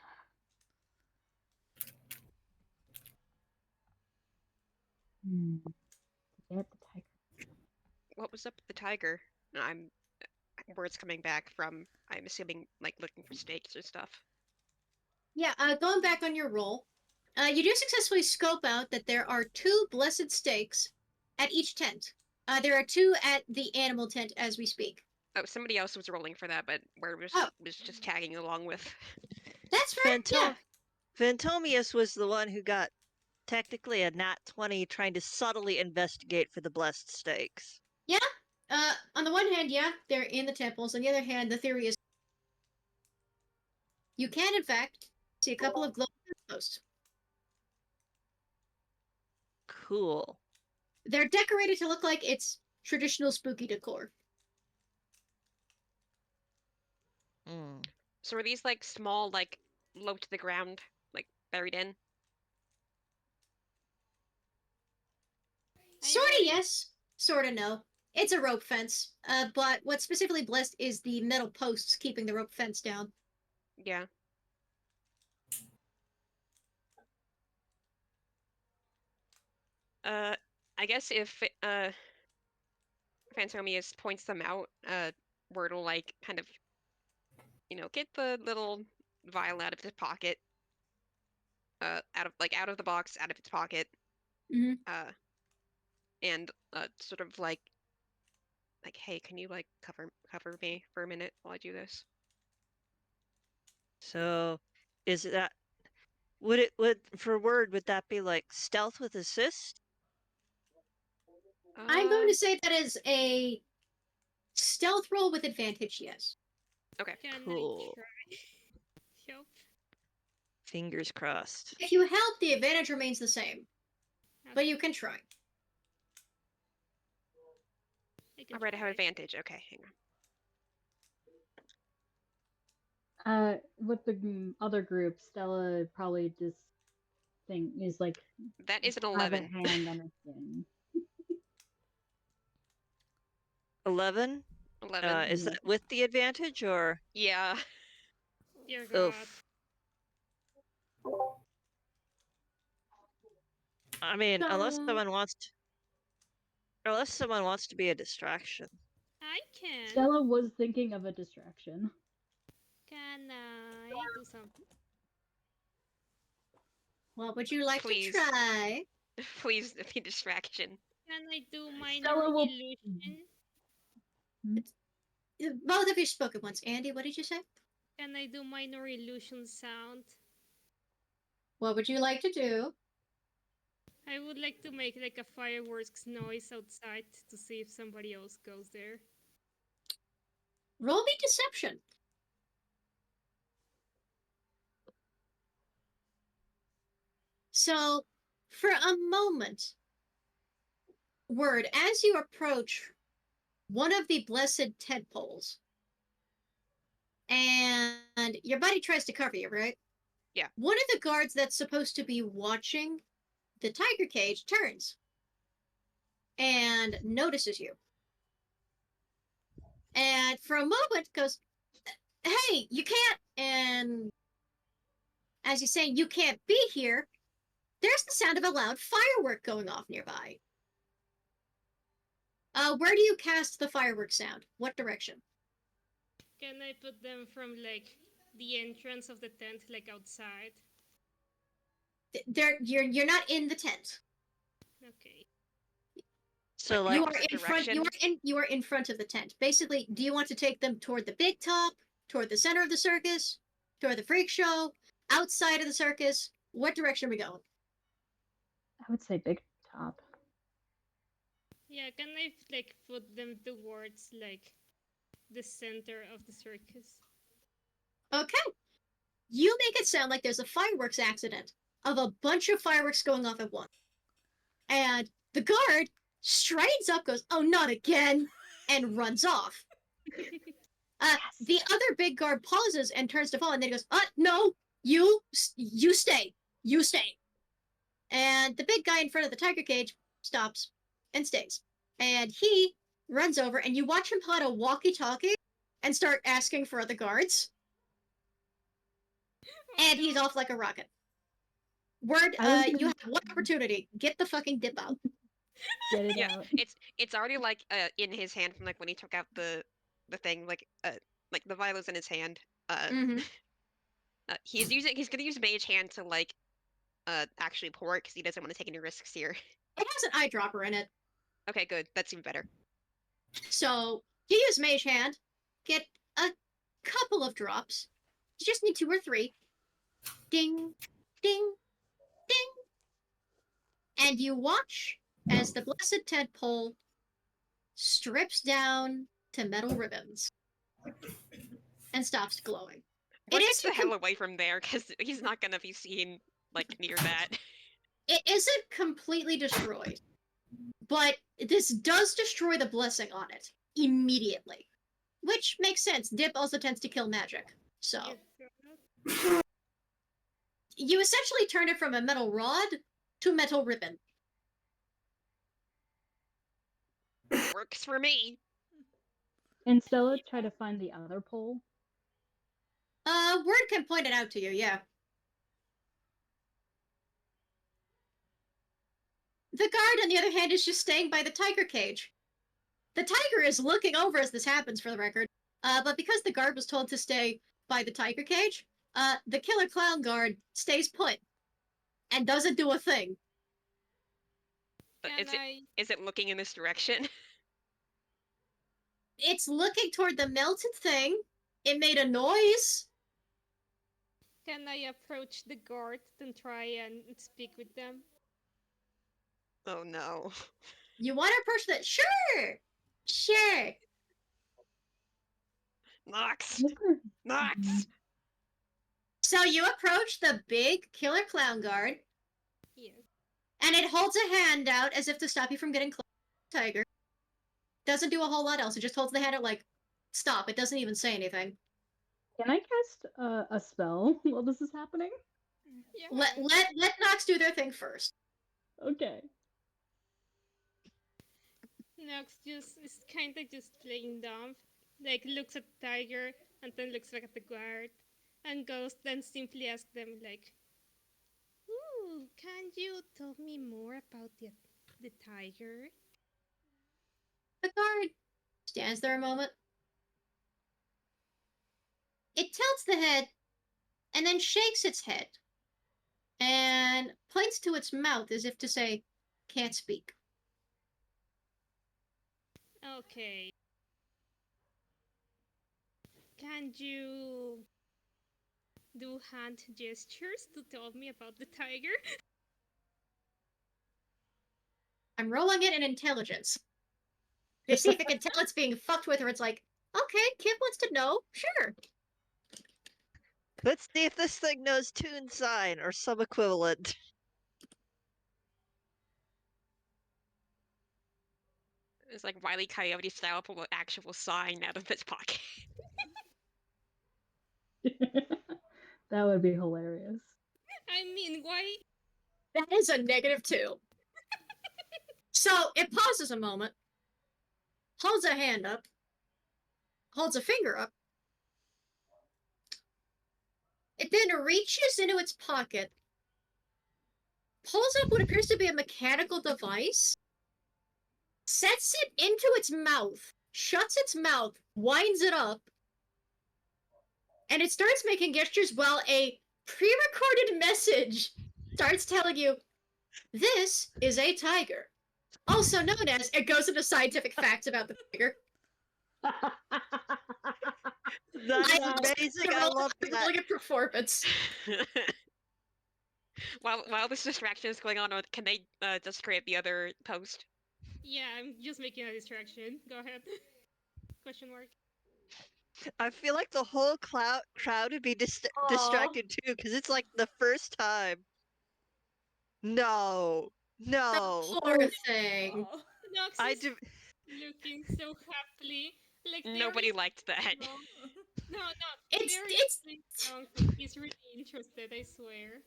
Speaker 4: Hmm. To get the tiger.
Speaker 2: What was up with the tiger? I'm Words coming back from, I'm assuming, like looking for steaks or stuff.
Speaker 1: Yeah, going back on your roll, you do successfully scope out that there are 2 blessed stakes at each tent. There are 2 at the animal tent as we speak.
Speaker 2: Oh, somebody else was rolling for that, but Word
Speaker 1: Oh.
Speaker 2: was just tagging along with.
Speaker 1: That's fair. Yeah.
Speaker 3: Phantomius was the one who got technically a nat 20 trying to subtly investigate for the blessed stakes.
Speaker 1: Yeah. On the one hand, yeah, they're in the temples. On the other hand, the theory is you can, in fact, see a couple of glowing posts.
Speaker 3: Cool.
Speaker 1: They're decorated to look like it's traditional spooky decor.
Speaker 3: Mm.
Speaker 2: So are these like small, like low to the ground, like buried in?
Speaker 1: Sorta yes, sorta no. It's a rope fence, but what's specifically blessed is the metal posts keeping the rope fence down.
Speaker 2: Yeah. I guess if Phantomius points them out, Word will like kind of, get the little vial out of his pocket, out of the box, out of its pocket,
Speaker 1: Mhm.
Speaker 2: and sort of like, hey, can you like cover me for a minute while I do this?
Speaker 3: So, is that would for Word would that be like stealth with assist?
Speaker 1: I'm going to say that is a stealth roll with advantage, yes.
Speaker 2: Okay.
Speaker 6: Can
Speaker 3: Cool.
Speaker 6: I try? Help.
Speaker 3: Fingers crossed.
Speaker 1: If you help, the advantage remains the same, but you can try.
Speaker 2: All right, I have advantage. Okay, hang on.
Speaker 4: With the other group, Stella probably just is like
Speaker 2: That is an
Speaker 4: have a
Speaker 2: 11.
Speaker 4: hand on her skin.
Speaker 3: 11.
Speaker 2: 11.
Speaker 3: Is
Speaker 4: Yeah.
Speaker 3: that with the advantage or?
Speaker 2: Yeah.
Speaker 6: Dear God.
Speaker 3: Oof. I mean, unless
Speaker 1: So-
Speaker 3: someone wants to be a distraction.
Speaker 6: I can.
Speaker 4: Stella was thinking of a distraction.
Speaker 6: Can I do something?
Speaker 1: What would you like
Speaker 2: Please.
Speaker 1: to try?
Speaker 2: Please be distraction.
Speaker 6: Can I do minor
Speaker 4: Stella will-
Speaker 6: illusion?
Speaker 1: Both of you spoke at once. Andy, what did you say?
Speaker 6: Can I do minor illusion sound?
Speaker 1: What would you like to do?
Speaker 6: I would like to make like a fireworks noise outside to see if somebody else goes there.
Speaker 1: Roll me deception. So, for a moment, Word, as you approach one of the blessed tent poles, and your buddy tries to cover you, right?
Speaker 2: Yeah.
Speaker 1: One of the guards that's supposed to be watching the tiger cage turns and notices you. And for a moment goes, hey, you can't, and as he's saying, you can't be here, there's the sound of a loud firework going off nearby. Where do you cast the firework sound? What direction?
Speaker 6: Can I put them from like the entrance of the tent, like outside?
Speaker 1: You're not in the tent.
Speaker 6: Okay.
Speaker 3: So
Speaker 2: Like,
Speaker 1: You
Speaker 3: like
Speaker 1: are in front.
Speaker 2: direction?
Speaker 1: You are in front of the tent. Basically, do you want to take them toward the big top, toward the center of the circus, toward the freak show, outside of the circus? What direction are we going?
Speaker 4: I would say big top.
Speaker 6: Yeah, can I like put them towards like the center of the circus?
Speaker 1: Okay. You make it sound like there's a fireworks accident of a bunch of fireworks going off at once. And the guard straightens up, goes, "Oh, not again," and runs off. The other big guard pauses and turns to follow, and then he goes, "No, you stay. You stay." And the big guy in front of the tiger cage stops and stays. And he runs over, and you watch him pull out a walkie-talkie and start asking for other guards. And he's off like a rocket. Word, you have one opportunity. Get the fucking dip out.
Speaker 4: Get it
Speaker 2: Yeah,
Speaker 4: out.
Speaker 2: it's already like in his hand from like when he took out the thing, like the violin's in his hand.
Speaker 1: Mhm.
Speaker 2: He's gonna use mage hand to like actually pour it because he doesn't want to take any risks here.
Speaker 1: It has an eyedropper in it.
Speaker 2: Okay, good. That's even better.
Speaker 1: So you use mage hand, get a couple of drops. You just need 2 or 3. Ding, ding, ding. And you watch as the blessed tent pole strips down to metal ribbons and stops glowing.
Speaker 2: We're
Speaker 1: It
Speaker 2: get
Speaker 1: isn't
Speaker 2: the hell away from there because he's not gonna be seen like near that.
Speaker 1: It isn't completely destroyed, but this does destroy the blessing on it immediately, which makes sense. Dip also tends to kill magic, so you essentially turn it from a metal rod to metal ribbon.
Speaker 2: Works for me.
Speaker 4: And Stella try to find the other pole.
Speaker 1: Word can point it out to you, yeah. The guard, on the other hand, is just staying by the tiger cage. The tiger is looking over as this happens, for the record. But because the guard was told to stay by the tiger cage, the killer clown guard stays put and doesn't do a thing.
Speaker 6: Can
Speaker 2: Is it looking in this direction?
Speaker 1: It's looking toward the melted thing. It made a noise.
Speaker 6: Can I approach the guard and try and speak with them?
Speaker 2: Oh no.
Speaker 1: You want to approach that? Sure.
Speaker 2: Nox! Nox!
Speaker 1: So you approach the big killer clown guard,
Speaker 6: Yes.
Speaker 1: and it holds a hand out as if to stop you from getting close to the tiger. Doesn't do a whole lot else. It just holds the hand out like, stop. It doesn't even say anything.
Speaker 4: Can I cast a spell while this is happening?
Speaker 6: Yeah.
Speaker 1: Let Nox do their thing first.
Speaker 4: Okay.
Speaker 6: Nox just is kind of just playing dumb, like looks at the tiger and then looks back at the guard, and goes then simply asks them like, "Ooh, can you tell me more about the tiger?"
Speaker 1: The guard stands there a moment. It tilts the head, and then shakes its head, and points to its mouth as if to say, can't speak.
Speaker 6: Okay. Can you do hand gestures to tell me about the tiger?
Speaker 1: I'm rolling it in intelligence. To see if it can tell it's being fucked with, or it's like, okay, Kip wants to know, sure.
Speaker 3: Let's see if this thing knows tune sign or some equivalent.
Speaker 2: It's like Wile E. Coyote style, pull an actual sign out of its pocket.
Speaker 4: That would be hilarious.
Speaker 6: I mean, why?
Speaker 1: That is a -2. So it pauses a moment, holds a hand up, holds a finger up. It then reaches into its pocket, pulls up what appears to be a mechanical device, sets it into its mouth, shuts its mouth, winds it up, and it starts making gestures while a pre-recorded message starts telling you, this is a tiger. Also known as, it goes into scientific facts about the tiger.
Speaker 3: That's amazing. I love that.
Speaker 1: Rolling a performance.
Speaker 2: While this distraction is going on, can they just create the other post?
Speaker 6: Yeah, I'm just making a distraction. Go ahead. Question mark.
Speaker 3: I feel like the whole crowd would be distracted too, because it's like the first time. No.
Speaker 1: Poor thing.
Speaker 5: Oh.
Speaker 6: Nox
Speaker 3: I
Speaker 6: is
Speaker 3: do.
Speaker 6: looking so happily. Like
Speaker 2: Nobody liked that.
Speaker 6: No,
Speaker 1: It's
Speaker 6: he's really interested, I swear.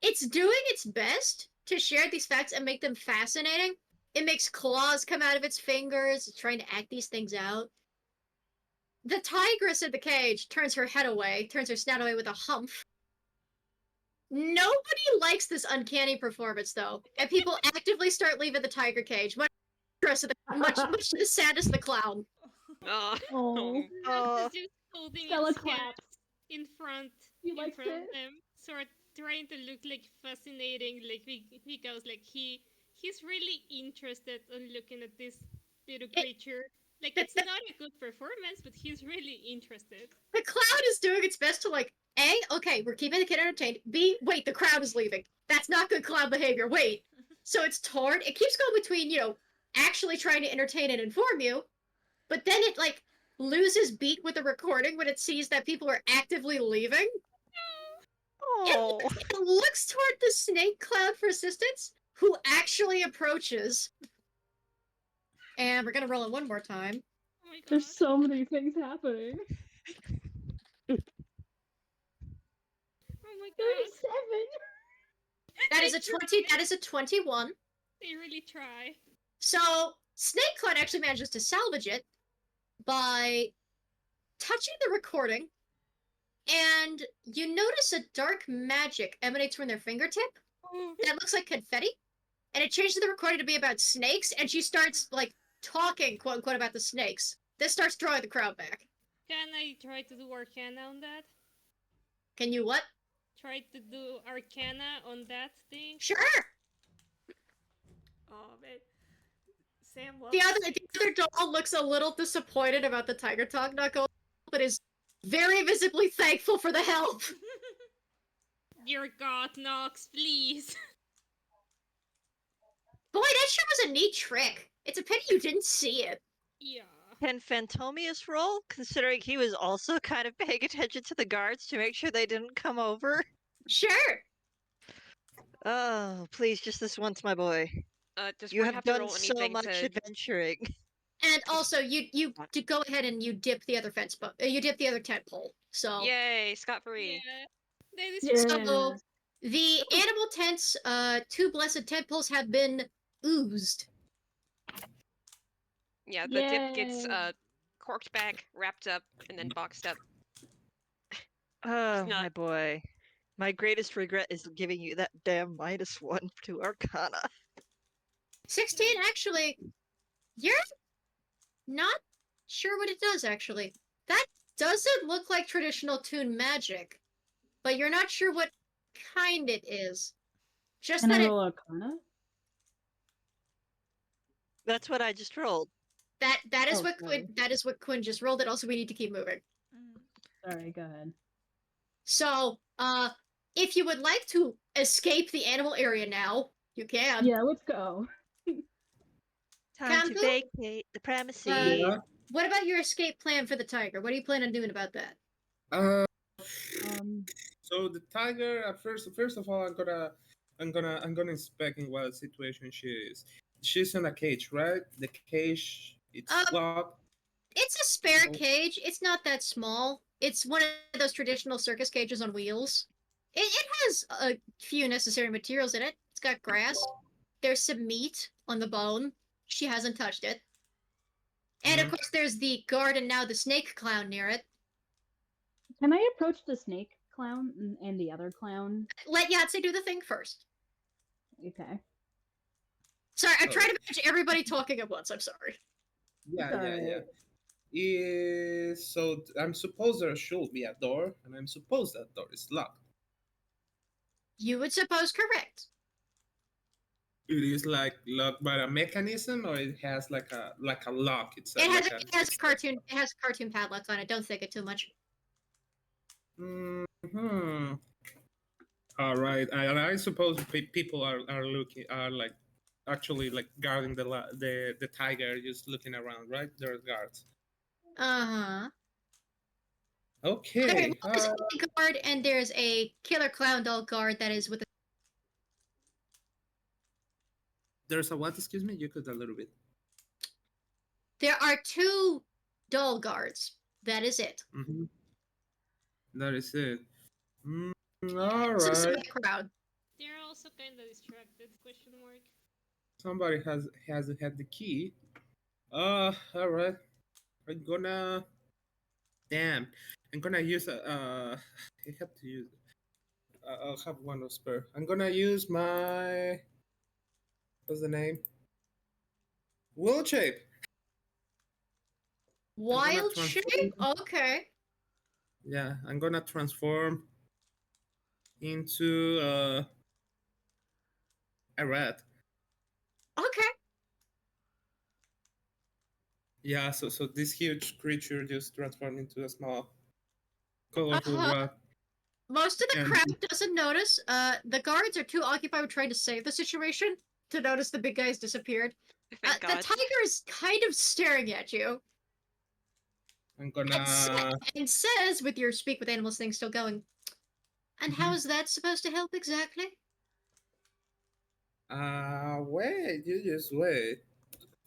Speaker 1: It's doing its best to share these facts and make them fascinating. It makes claws come out of its fingers, it's trying to act these things out. The tigress in the cage turns her head away, turns her snout away with a humph. Nobody likes this uncanny performance, though, and people actively start leaving the tiger cage, much to the sadness of the clown.
Speaker 2: Oh.
Speaker 4: Oh,
Speaker 6: Nox is just holding
Speaker 4: Stella
Speaker 6: its
Speaker 4: claps.
Speaker 6: hands in front
Speaker 4: You liked
Speaker 6: of
Speaker 4: it?
Speaker 6: them, sort of trying to look like fascinating, like because like he's really interested in looking at this little creature. Like it's not a good performance, but he's really interested.
Speaker 1: The clown is doing its best to, like, A, okay, we're keeping the kid entertained. B, wait, the crowd is leaving. That's not good clown behavior. Wait. So it's torn. It keeps going between, actually trying to entertain and inform you, but then it, like, loses beat with the recording when it sees that people are actively leaving.
Speaker 3: Oh.
Speaker 1: It looks toward the snake clown for assistance, who actually approaches. And we're gonna roll it one more time.
Speaker 6: Oh my god.
Speaker 4: There's so many things happening.
Speaker 6: Oh my god.
Speaker 4: 37.
Speaker 1: That is a 20. That is a 21.
Speaker 6: They really try.
Speaker 1: So Snake Clan actually manages to salvage it by touching the recording, and you notice a dark magic emanates from their fingertip that looks like confetti, and it changes the recording to be about snakes, and she starts, like, talking, quote unquote, about the snakes. This starts drawing the crowd back.
Speaker 6: Can I try to do Arcana on that?
Speaker 1: Can you what?
Speaker 6: Try to do Arcana on that thing?
Speaker 1: Sure!
Speaker 5: Oh man, Sam loves
Speaker 1: The other doll looks a little disappointed about the tiger talk not going, but is very visibly thankful for the help.
Speaker 6: Dear God, Nox, please.
Speaker 1: Boy, that sure was a neat trick. It's a pity you didn't see it.
Speaker 6: Yeah.
Speaker 3: Can Phantomius roll, considering he was also kind of paying attention to the guards to make sure they didn't come over?
Speaker 1: Sure.
Speaker 3: Oh, please, just this once, my boy.
Speaker 2: Does
Speaker 3: You
Speaker 2: one
Speaker 3: have
Speaker 2: have to
Speaker 3: done
Speaker 2: roll
Speaker 3: so
Speaker 2: anything
Speaker 3: much
Speaker 2: to...
Speaker 3: adventuring.
Speaker 1: And also, you to go ahead and you dip the other you dip the other tent pole. So
Speaker 2: Yay, scot-free.
Speaker 6: Yeah. That is
Speaker 4: Yeah.
Speaker 1: So the animal tents, 2 blessed tent poles have been oozed.
Speaker 2: Yeah, the dip gets
Speaker 4: Yay.
Speaker 2: corked back, wrapped up, and then boxed up.
Speaker 3: Oh,
Speaker 2: not-
Speaker 3: my boy. My greatest regret is giving you that damn -1 to Arcana.
Speaker 1: 16, actually, you're not sure what it does, actually. That doesn't look like traditional toon magic, but you're not sure what kind it is. Just
Speaker 4: Can
Speaker 1: that
Speaker 4: I
Speaker 1: it
Speaker 4: roll Arcana?
Speaker 3: That's what I just rolled.
Speaker 1: that is
Speaker 4: Oh,
Speaker 1: what
Speaker 4: sorry.
Speaker 1: Quinn just rolled. It also we need to keep moving.
Speaker 4: Sorry, go ahead.
Speaker 1: So, if you would like to escape the animal area now, you can.
Speaker 4: Yeah, let's go.
Speaker 3: Time to
Speaker 1: Kanto?
Speaker 3: vacate the premises.
Speaker 7: Yeah.
Speaker 1: What about your escape plan for the tiger? What do you plan on doing about that?
Speaker 7: Uh,
Speaker 4: Um,
Speaker 7: so the tiger. First of all, I'm gonna inspect in what situation she is. She's in a cage, right? The cage, it's locked.
Speaker 1: It's a spare
Speaker 7: Oh.
Speaker 1: cage. It's not that small. It's one of those traditional circus cages on wheels. It has a few necessary materials in it. It's got grass. There's some meat on the bone. She hasn't touched it. And of course, there's the guard and now the snake clown near it.
Speaker 4: can I approach the snake clown and the other clown?
Speaker 1: Let Yahtzee do the thing first.
Speaker 4: Okay.
Speaker 1: Sorry, I'm trying to match everybody talking at once. I'm sorry.
Speaker 7: Yeah,
Speaker 4: It's
Speaker 7: yeah, yeah.
Speaker 4: alright.
Speaker 7: So I'm supposed there should be a door, and I'm supposed that door is locked.
Speaker 1: You would suppose correct.
Speaker 7: It is like locked by a mechanism, or it has like a lock itself.
Speaker 1: It has a cartoon padlocks on it. Don't think it too much.
Speaker 7: Hmm. All right, and I suppose people are like actually like guarding the tiger, just looking around, right? There are guards.
Speaker 1: Uh-huh.
Speaker 7: Okay.
Speaker 1: There's a guard and there's a killer clown doll guard that is with a...
Speaker 7: There's a what? Excuse me. You could a little bit.
Speaker 1: There are 2 doll guards. That is it.
Speaker 7: Mm-hmm. That is it. All
Speaker 1: Some
Speaker 7: right.
Speaker 1: of the crowd.
Speaker 6: They're also kind of distracted, question mark.
Speaker 7: Somebody has had the key. All right. I'm gonna. Damn. I'm gonna use a. I have to use. I'll have one of spare. I'm gonna use my. What's the name? Will shape.
Speaker 1: Wild
Speaker 7: transform.
Speaker 1: shape? Okay.
Speaker 7: Yeah, I'm gonna transform into a rat.
Speaker 1: Okay.
Speaker 7: Yeah, so this huge creature just transformed into a small, colorful rat.
Speaker 1: Most of the
Speaker 7: And-
Speaker 1: crowd doesn't notice. The guards are too occupied with trying to save the situation to notice the big guy's disappeared.
Speaker 2: Thank
Speaker 1: The
Speaker 2: God.
Speaker 1: tiger is kind of staring at you
Speaker 7: I'm gonna.
Speaker 1: and says, with your speak with animals thing still going, and how is that supposed to help exactly?
Speaker 7: Wait. You just wait.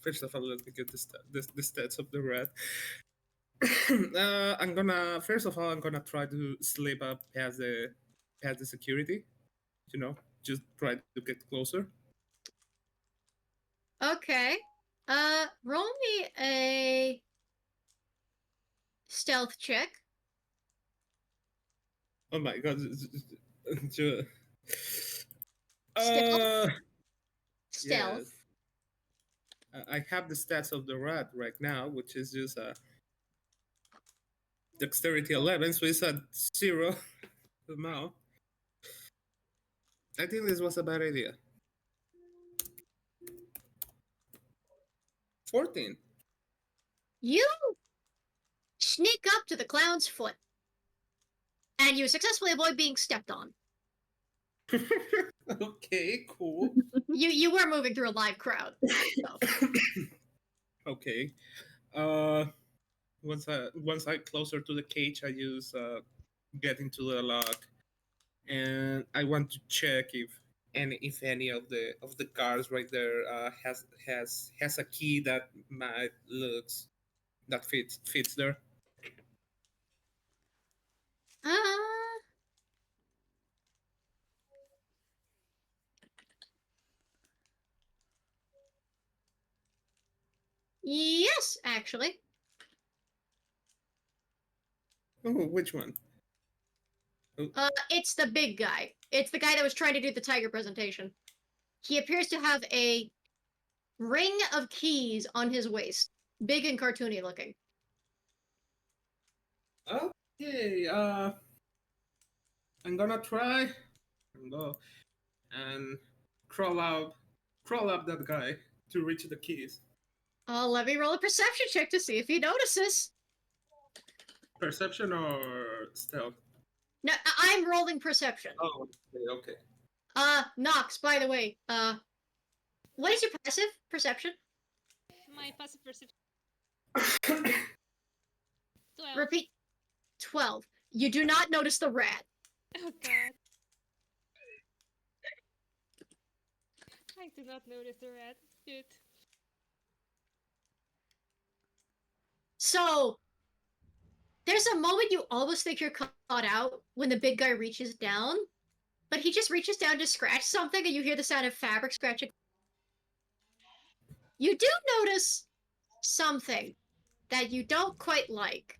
Speaker 7: First of all, let me get the stats of the rat. I'm gonna. First of all, I'm gonna try to slip up past the security. You know, just try to get closer.
Speaker 1: Okay. Roll me a stealth check.
Speaker 7: Oh my god.
Speaker 1: Stealth.
Speaker 7: Yes. I have the stats of the rat right now, which is just dexterity 11, so it's at 0 amount. I think this was a bad idea. 14.
Speaker 1: You sneak up to the clown's foot, and you successfully avoid being stepped on.
Speaker 7: Okay, cool.
Speaker 1: You were moving through a live crowd. So.
Speaker 7: Okay. Once I closer to the cage, I use get into the lock, and I want to check if any of the cars right there has a key that might looks that fits there.
Speaker 1: Yes, actually.
Speaker 7: Oh, which one?
Speaker 1: It's the big guy. It's the guy that was trying to do the tiger presentation. He appears to have a ring of keys on his waist. Big and cartoony looking.
Speaker 7: Okay, I'm gonna try and go and crawl up that guy to reach the keys.
Speaker 1: Let me roll a perception check to see if he notices.
Speaker 7: Perception or stealth?
Speaker 1: No, I'm rolling perception.
Speaker 7: Oh, okay.
Speaker 1: Nox, by the way, what is your passive perception?
Speaker 6: My passive perception. 12.
Speaker 1: Repeat. 12. You do not notice the rat.
Speaker 6: Oh god. I do not notice the rat. Good.
Speaker 1: So, there's a moment you almost think you're caught out when the big guy reaches down, but he just reaches down to scratch something and you hear the sound of fabric scratching. You do notice something that you don't quite like.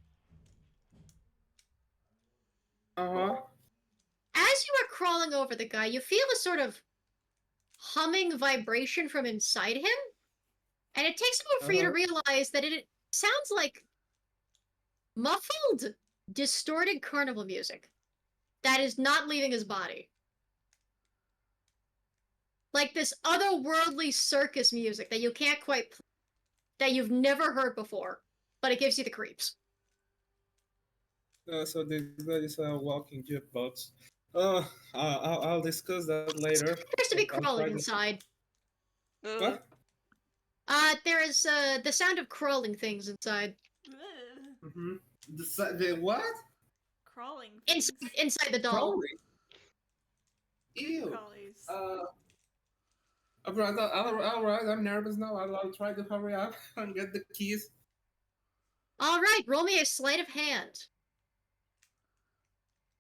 Speaker 7: Uh-huh.
Speaker 1: As you are crawling over the guy, you feel a sort of humming vibration from inside him, and it takes a moment for you to realize that it sounds like muffled, distorted carnival music that is not leaving his body. Like this otherworldly circus music that you can't quite that you've never heard before, but it gives you the creeps.
Speaker 7: So this guy is a walking jukebox. I'll discuss that later.
Speaker 1: Appears to be
Speaker 7: I'll
Speaker 1: crawling
Speaker 7: try to-
Speaker 1: inside.
Speaker 7: What?
Speaker 1: There is the sound of crawling things inside.
Speaker 5: Ugh.
Speaker 7: Mm-hmm. The what?
Speaker 5: Crawling.
Speaker 1: Inside the doll.
Speaker 7: Crawling. Ew.
Speaker 5: Crawlies.
Speaker 7: All right. I'm nervous now. I'll try to hurry up and get the keys.
Speaker 1: All right, roll me a sleight of hand.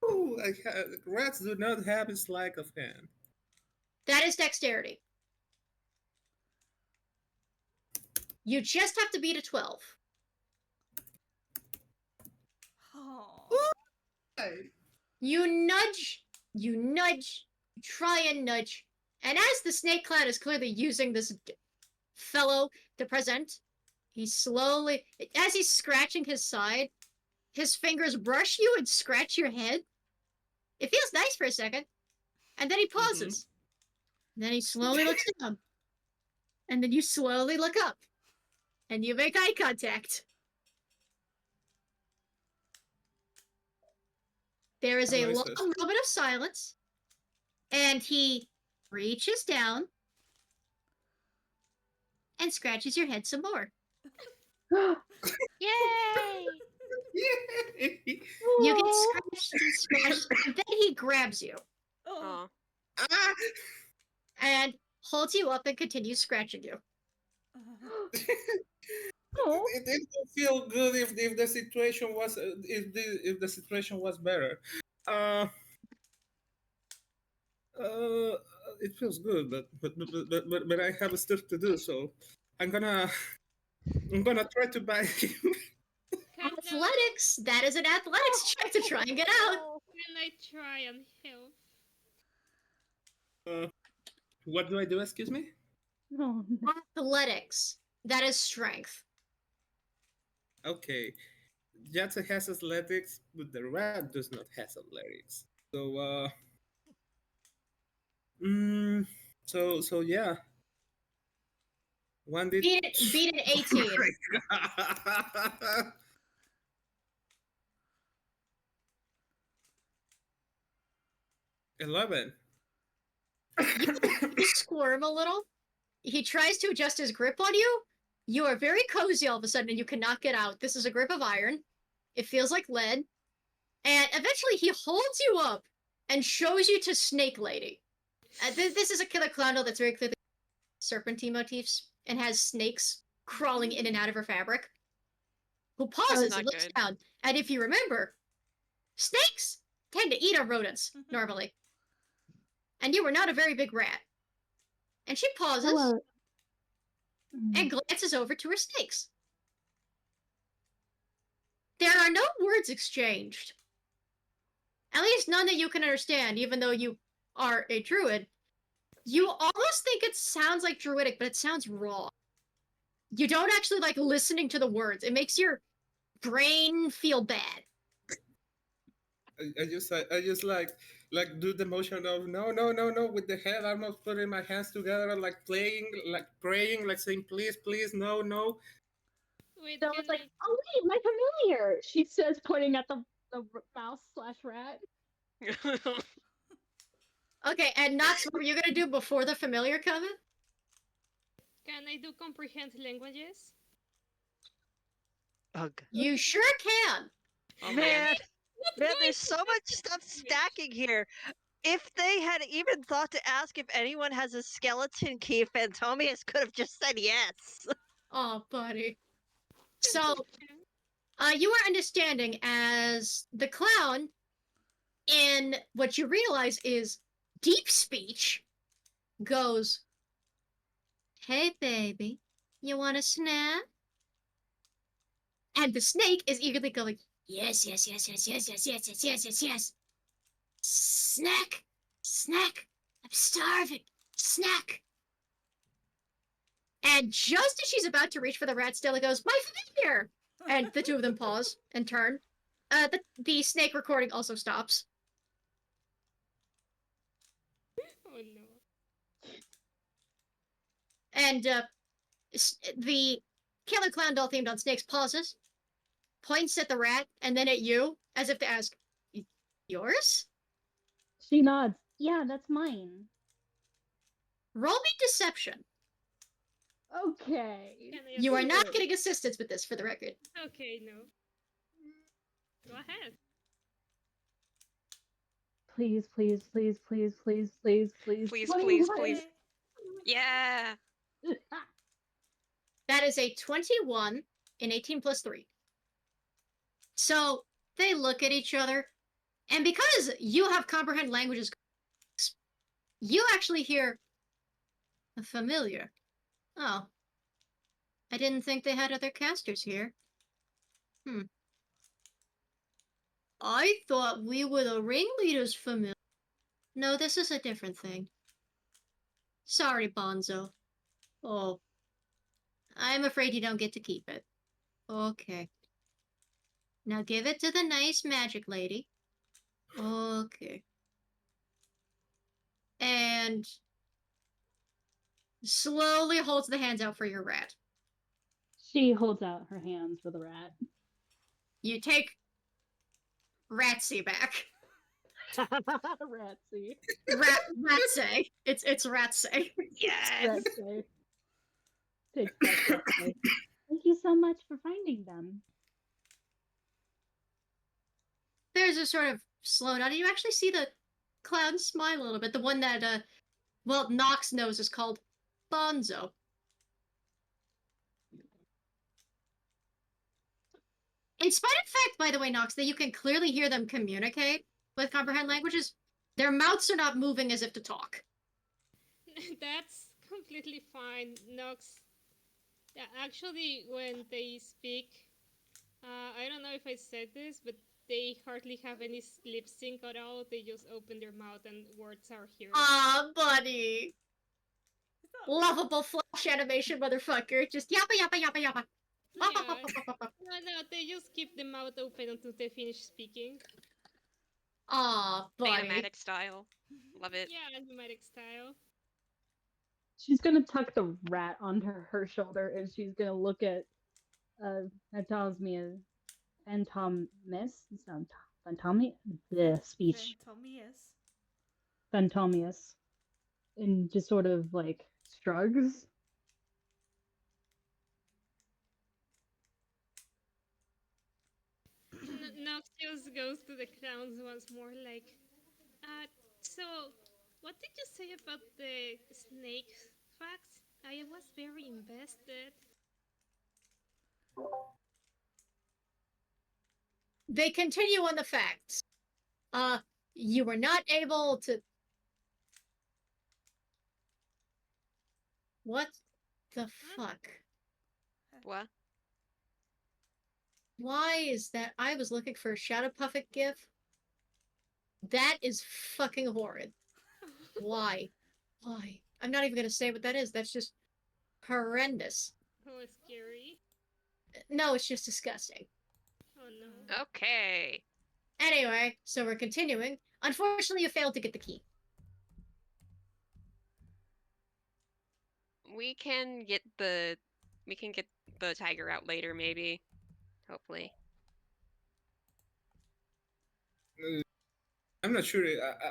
Speaker 7: Ooh, rats do not have a sleight of hand.
Speaker 1: That is dexterity. You just have to beat a 12.
Speaker 5: Oh.
Speaker 7: Hey.
Speaker 1: You nudge, you try and nudge, and as the snake clown is clearly using this fellow to present, he slowly, as he's scratching his side, his fingers brush you and scratch your head. It feels nice for a second, and then he pauses. And then he slowly looks down, and then you slowly look up, and you make eye contact. There is a long moment of silence, and he reaches down and scratches your head some more.
Speaker 2: Yay!
Speaker 1: You get scratched and scratched, and then he grabs you
Speaker 5: Oh.
Speaker 2: Aw.
Speaker 1: and holds you up and continues scratching you.
Speaker 7: It would feel good if the situation was if the situation was better. It feels good, but I have stuff to do. So I'm gonna try to buy him.
Speaker 1: Athletics. That is an athletics check to try and get out.
Speaker 6: Can I try and help?
Speaker 7: What do I do? Excuse me.
Speaker 4: Oh, no.
Speaker 1: Athletics. That is strength.
Speaker 7: Okay. Jatsa has athletics, but the rat does not have athletics. So so yeah. One did
Speaker 1: Beat an 18.
Speaker 7: 11.
Speaker 1: You squirm a little. He tries to adjust his grip on you. You are very cozy all of a sudden and you cannot get out. This is a grip of iron. It feels like lead. And eventually he holds you up and shows you to Snake Lady. This is a killer clown doll that's very clearly serpentine motifs and has snakes crawling in and out of her fabric. Who pauses
Speaker 2: not
Speaker 1: and looks
Speaker 2: good.
Speaker 1: down. And if you remember, snakes tend to eat our rodents normally. And you were not a very big rat. And she pauses
Speaker 4: Hello.
Speaker 1: and glances over to her snakes. There are no words exchanged. At least none that you can understand, even though you are a druid. You almost think it sounds like druidic, but it sounds wrong. You don't actually like listening to the words. It makes your brain feel bad.
Speaker 7: I just like do the motion of no with the head. I'm not putting my hands together, like playing, like praying, like saying please, no.
Speaker 6: Wait,
Speaker 4: So
Speaker 6: can
Speaker 4: it's like,
Speaker 6: I...
Speaker 4: oh wait, my familiar. She says, pointing at the mouse/rat.
Speaker 1: Okay, and Nox, what were you gonna do before the familiar comment?
Speaker 6: Can I do comprehend languages?
Speaker 3: Ugh.
Speaker 1: You sure can.
Speaker 2: Oh
Speaker 3: Man,
Speaker 6: What
Speaker 3: man,
Speaker 6: voice
Speaker 3: there's
Speaker 6: is
Speaker 3: so
Speaker 6: that
Speaker 3: much stuff stacking here. If they had even thought to ask if anyone has a skeleton key, Phantomius could have just said yes.
Speaker 1: Oh, buddy. So, you are understanding as the clown, in what you realize is deep speech, goes, "Hey, baby, you want a snack?" And the snake is eagerly going, "Yes, yes, yes, yes, yes, yes, yes, yes, yes, yes, yes. Snack, snack. I'm starving. Snack." And just as she's about to reach for the rat, Stella goes, "My familiar!" And the two of them pause and turn. The snake recording also stops.
Speaker 6: Oh no.
Speaker 1: And the killer clown doll themed on snakes pauses, points at the rat, and then at you, as if to ask, "Yours?"
Speaker 4: She nods. Yeah, that's mine.
Speaker 1: Roll me deception.
Speaker 4: Okay.
Speaker 6: Can I
Speaker 1: You are not
Speaker 6: assist?
Speaker 1: getting assistance with this, for the record.
Speaker 6: Okay, no. Go ahead.
Speaker 4: Please, please, please, please, please, please, please.
Speaker 2: Please,
Speaker 4: 21.
Speaker 2: please. Yeah.
Speaker 1: That is a 21 and 18 plus 3. So they look at each other, and because you have comprehend languages, you actually hear a familiar. Oh. I didn't think they had other casters here. I thought we were the ringleaders, familiar. No, this is a different thing. Sorry, Bonzo. Oh. I'm afraid you don't get to keep it. Okay. Now give it to the nice magic lady. Okay. And slowly holds the hands out for your rat.
Speaker 4: She holds out her hands for the rat.
Speaker 1: You take Ratsy back.
Speaker 4: Ratsy.
Speaker 1: Ratsay. It's Ratsay.
Speaker 2: Yes.
Speaker 4: Ratsy. Takes back Ratsy. Thank you so much for finding them.
Speaker 1: There's a sort of slow nod, and you actually see the clown smile a little bit. The one that, Nox knows is called Bonzo. In spite of the fact, by the way, Nox, that you can clearly hear them communicate with comprehend languages, their mouths are not moving as if to talk.
Speaker 6: That's completely fine. Nox Yeah, actually, when they speak, I don't know if I said this, but they hardly have any lip sync at all. They just open their mouth and words are heard.
Speaker 1: Aw, buddy.
Speaker 5: It's not
Speaker 1: Lovable flash animation motherfucker. Just yappa yappa yappa yappa.
Speaker 6: Yeah. No, they just keep the mouth open until they finish speaking.
Speaker 1: Aw, buddy.
Speaker 2: Animatic style. Love it.
Speaker 6: Yeah, animatic style.
Speaker 4: She's gonna tuck the rat onto her shoulder, and she's gonna look at Phantomia, the speech,
Speaker 5: Phantomius.
Speaker 4: Phantomius, and just sort of like shrugs.
Speaker 6: Nox just goes to the clowns once more, like, so, what did you say about the snake facts? I was very invested.
Speaker 1: They continue on the facts. You were not able to. What the fuck?
Speaker 2: What?
Speaker 1: Why is that? I was looking for a Shadow Puffet gif. That is fucking horrid. Why? Why? I'm not even gonna say what that is. That's just horrendous.
Speaker 6: Oh, scary.
Speaker 1: No, it's just disgusting.
Speaker 6: Oh no.
Speaker 2: Okay.
Speaker 1: Anyway, so we're continuing. Unfortunately, you failed to get the key.
Speaker 2: We can get the tiger out later, maybe. Hopefully.
Speaker 7: I'm not sure.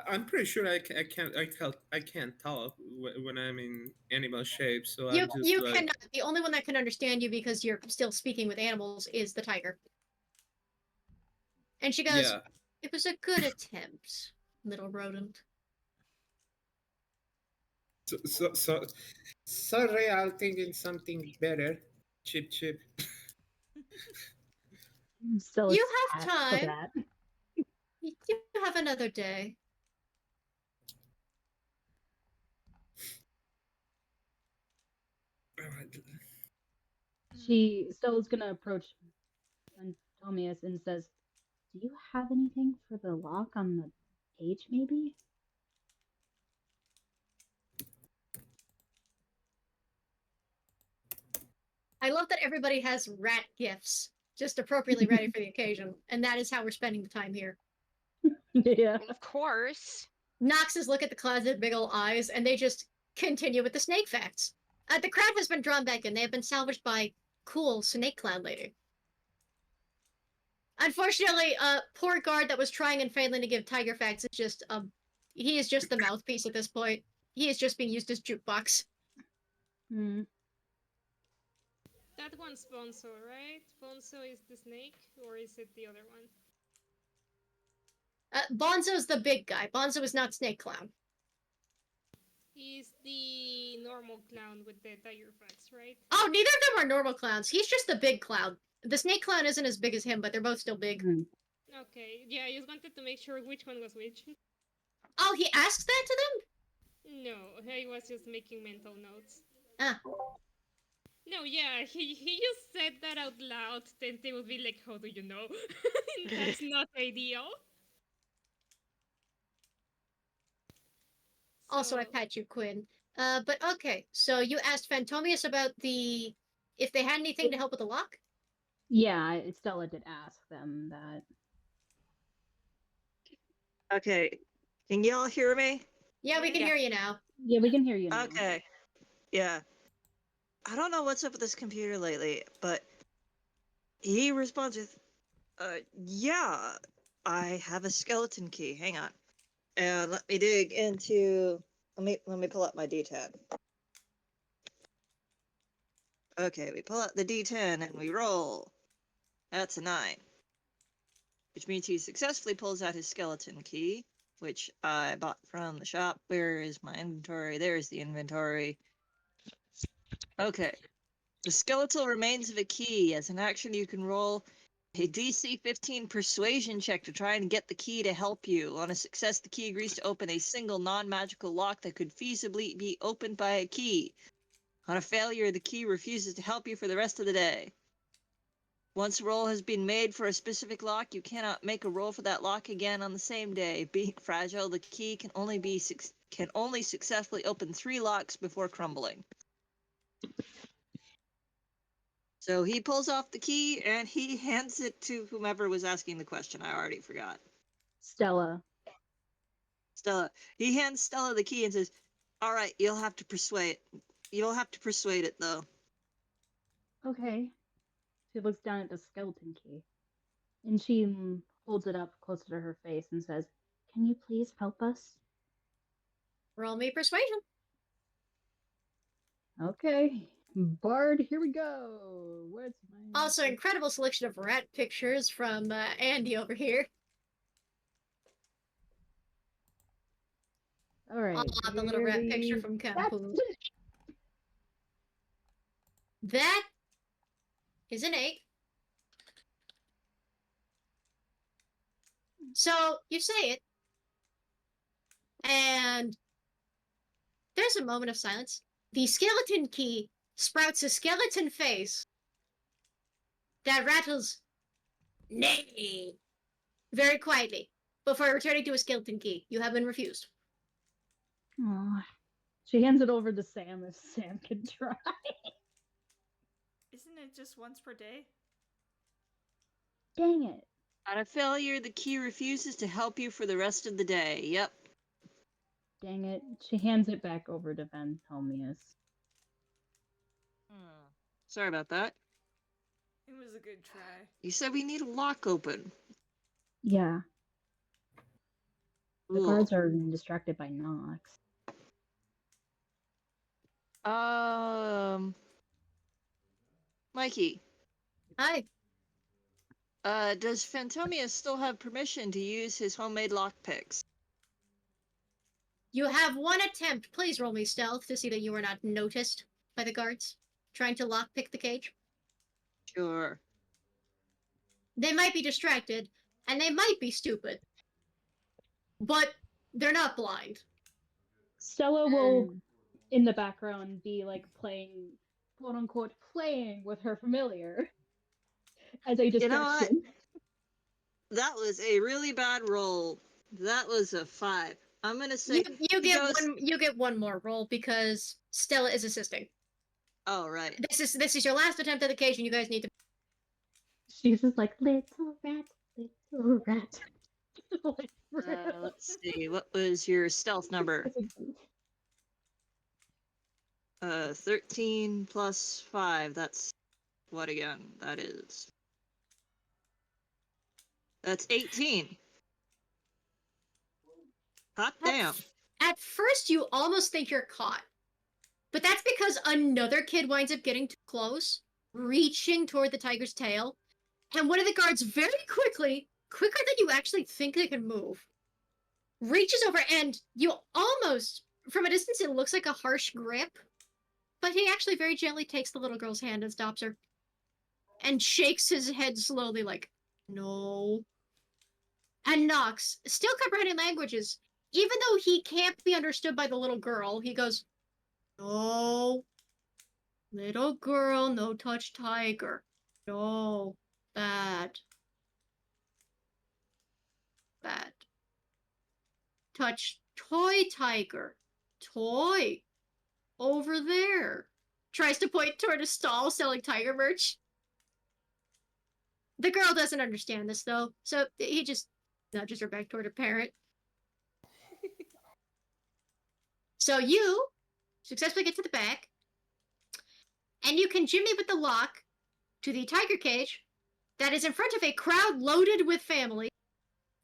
Speaker 7: I'm pretty sure I can't talk when I'm in animal shape. So
Speaker 1: You
Speaker 7: I'm just
Speaker 1: you
Speaker 7: like,
Speaker 1: cannot. The only one that can understand you because you're still speaking with animals is the tiger. And she goes,
Speaker 7: yeah.
Speaker 1: "It was a good attempt, little rodent."
Speaker 7: Sorry, I'll think in something better. Chip chip.
Speaker 4: Still,
Speaker 1: You
Speaker 4: it's
Speaker 1: have
Speaker 4: cat for
Speaker 1: time.
Speaker 4: that.
Speaker 1: You have another day.
Speaker 4: Stella's gonna approach Phantomius and says, "Do you have anything for the lock on the cage, maybe?"
Speaker 1: I love that everybody has rat gifts, just appropriately ready for the occasion, and that is how we're spending the time here.
Speaker 4: Yeah.
Speaker 2: Well, of course.
Speaker 1: Noxes look at the closet, big ol' eyes, and they just continue with the snake facts. The crowd has been drawn back in. They have been salvaged by cool snake clown lady. Unfortunately, poor guard that was trying and failing to give tiger facts is just he is just the mouthpiece at this point. He is just being used as jukebox.
Speaker 4: Hmm.
Speaker 6: That one's Bonzo, right? Bonzo is the snake, or is it the other one?
Speaker 1: Bonzo's the big guy. Bonzo is not Snake Clown.
Speaker 6: He's the normal clown with the tiger facts, right?
Speaker 1: Oh, neither of them are normal clowns. He's just the big clown. The Snake Clown isn't as big as him, but they're both still big.
Speaker 4: Hmm.
Speaker 6: Okay, yeah, I just wanted to make sure which one was which.
Speaker 1: Oh, he asked that to them?
Speaker 6: No, I was just making mental notes.
Speaker 1: Ah.
Speaker 6: No, yeah, he just said that out loud, then they would be like, how do you know? That's not ideal.
Speaker 1: Also, I
Speaker 6: So-
Speaker 1: pat you, Quinn. But okay, so you asked Phantomius about if they had anything to help with the lock?
Speaker 4: Yeah, Stella did ask them that.
Speaker 3: Okay. Can y'all hear me?
Speaker 1: Yeah, we can
Speaker 2: Yeah.
Speaker 1: hear you now.
Speaker 4: Yeah, we can hear you now.
Speaker 3: Okay. Yeah. I don't know what's up with this computer lately, but he responds with, yeah, I have a skeleton key. Hang on. And let me dig into, let me pull up my D10. Okay, we pull out the D10 and we roll. That's a 9. Which means he successfully pulls out his skeleton key, which I bought from the shop. Where is my inventory? There's the inventory. Okay. The skeletal remains of a key. As an action, you can roll a DC 15 persuasion check to try and get the key to help you. On a success, the key agrees to open a single non-magical lock that could feasibly be opened by a key. On a failure, the key refuses to help you for the rest of the day. Once a roll has been made for a specific lock, you cannot make a roll for that lock again on the same day. Being fragile, the key can only successfully open 3 locks before crumbling. So he pulls off the key and he hands it to whomever was asking the question. I already forgot.
Speaker 4: Stella.
Speaker 3: Stella. He hands Stella the key and says, "All right, you'll have to persuade it though."
Speaker 4: Okay. She looks down at the skeleton key. And she holds it up closer to her face and says, "Can you please help us?"
Speaker 1: Roll me persuasion.
Speaker 4: Okay. Bard, here we go. Where's my...
Speaker 1: Also, incredible selection of rat pictures from Andy over here.
Speaker 4: All right.
Speaker 1: The little rat picture
Speaker 4: here
Speaker 1: from
Speaker 4: That's
Speaker 1: Kampu. That is an 8. So you say it, and there's a moment of silence. The skeleton key sprouts a skeleton face that rattles, "Nay," very quietly, before returning to a skeleton key. You have been refused.
Speaker 4: Aw. She hands it over to Sam if Sam can try.
Speaker 5: Isn't it just once per day?
Speaker 4: Dang it.
Speaker 3: On a failure, the key refuses to help you for the rest of the day. Yep.
Speaker 4: Dang it. She hands it back over to Ventomius.
Speaker 3: Sorry about that.
Speaker 5: It was a good try.
Speaker 3: You said we need a lock open.
Speaker 4: Yeah. The
Speaker 3: Ugh.
Speaker 4: guards are distracted by knocks.
Speaker 3: Mikey,
Speaker 1: Hi.
Speaker 3: does Phantomius still have permission to use his homemade lockpicks?
Speaker 1: You have one attempt. Please roll me stealth to see that you are not noticed by the guards trying to lockpick the cage.
Speaker 3: Sure.
Speaker 1: They might be distracted, and they might be stupid. But they're not blind.
Speaker 4: Stella will, in the background, be like playing, quote unquote, playing with her familiar as a distraction.
Speaker 3: You know what? That was a really bad roll. That was a 5. I'm gonna say
Speaker 1: You get one more roll because Stella is assisting.
Speaker 3: Oh right.
Speaker 1: This is your last attempt at the cage, and you guys need to.
Speaker 4: She's just like, little rat, little rat. Like,
Speaker 3: Let's see. What was your stealth number? 13 plus 5. That's what again? That's 18. Hot damn.
Speaker 1: At first, you almost think you're caught. But that's because another kid winds up getting too close, reaching toward the tiger's tail, and one of the guards very quickly, quicker than you actually think they can move, reaches over and you almost, from a distance, it looks like a harsh grip, but he actually very gently takes the little girl's hand and stops her, and shakes his head slowly like, "No." And Knox, still comprehending languages, even though he can't be understood by the little girl, he goes, "No. Little girl, no touch tiger. No. Bad. Bad. Touch toy tiger. Toy. Over there." Tries to point toward a stall selling tiger merch. The girl doesn't understand this, though, so he just nudges her back toward her parent. So you successfully get to the back, and you can jimmy with the lock to the tiger cage that is in front of a crowd loaded with family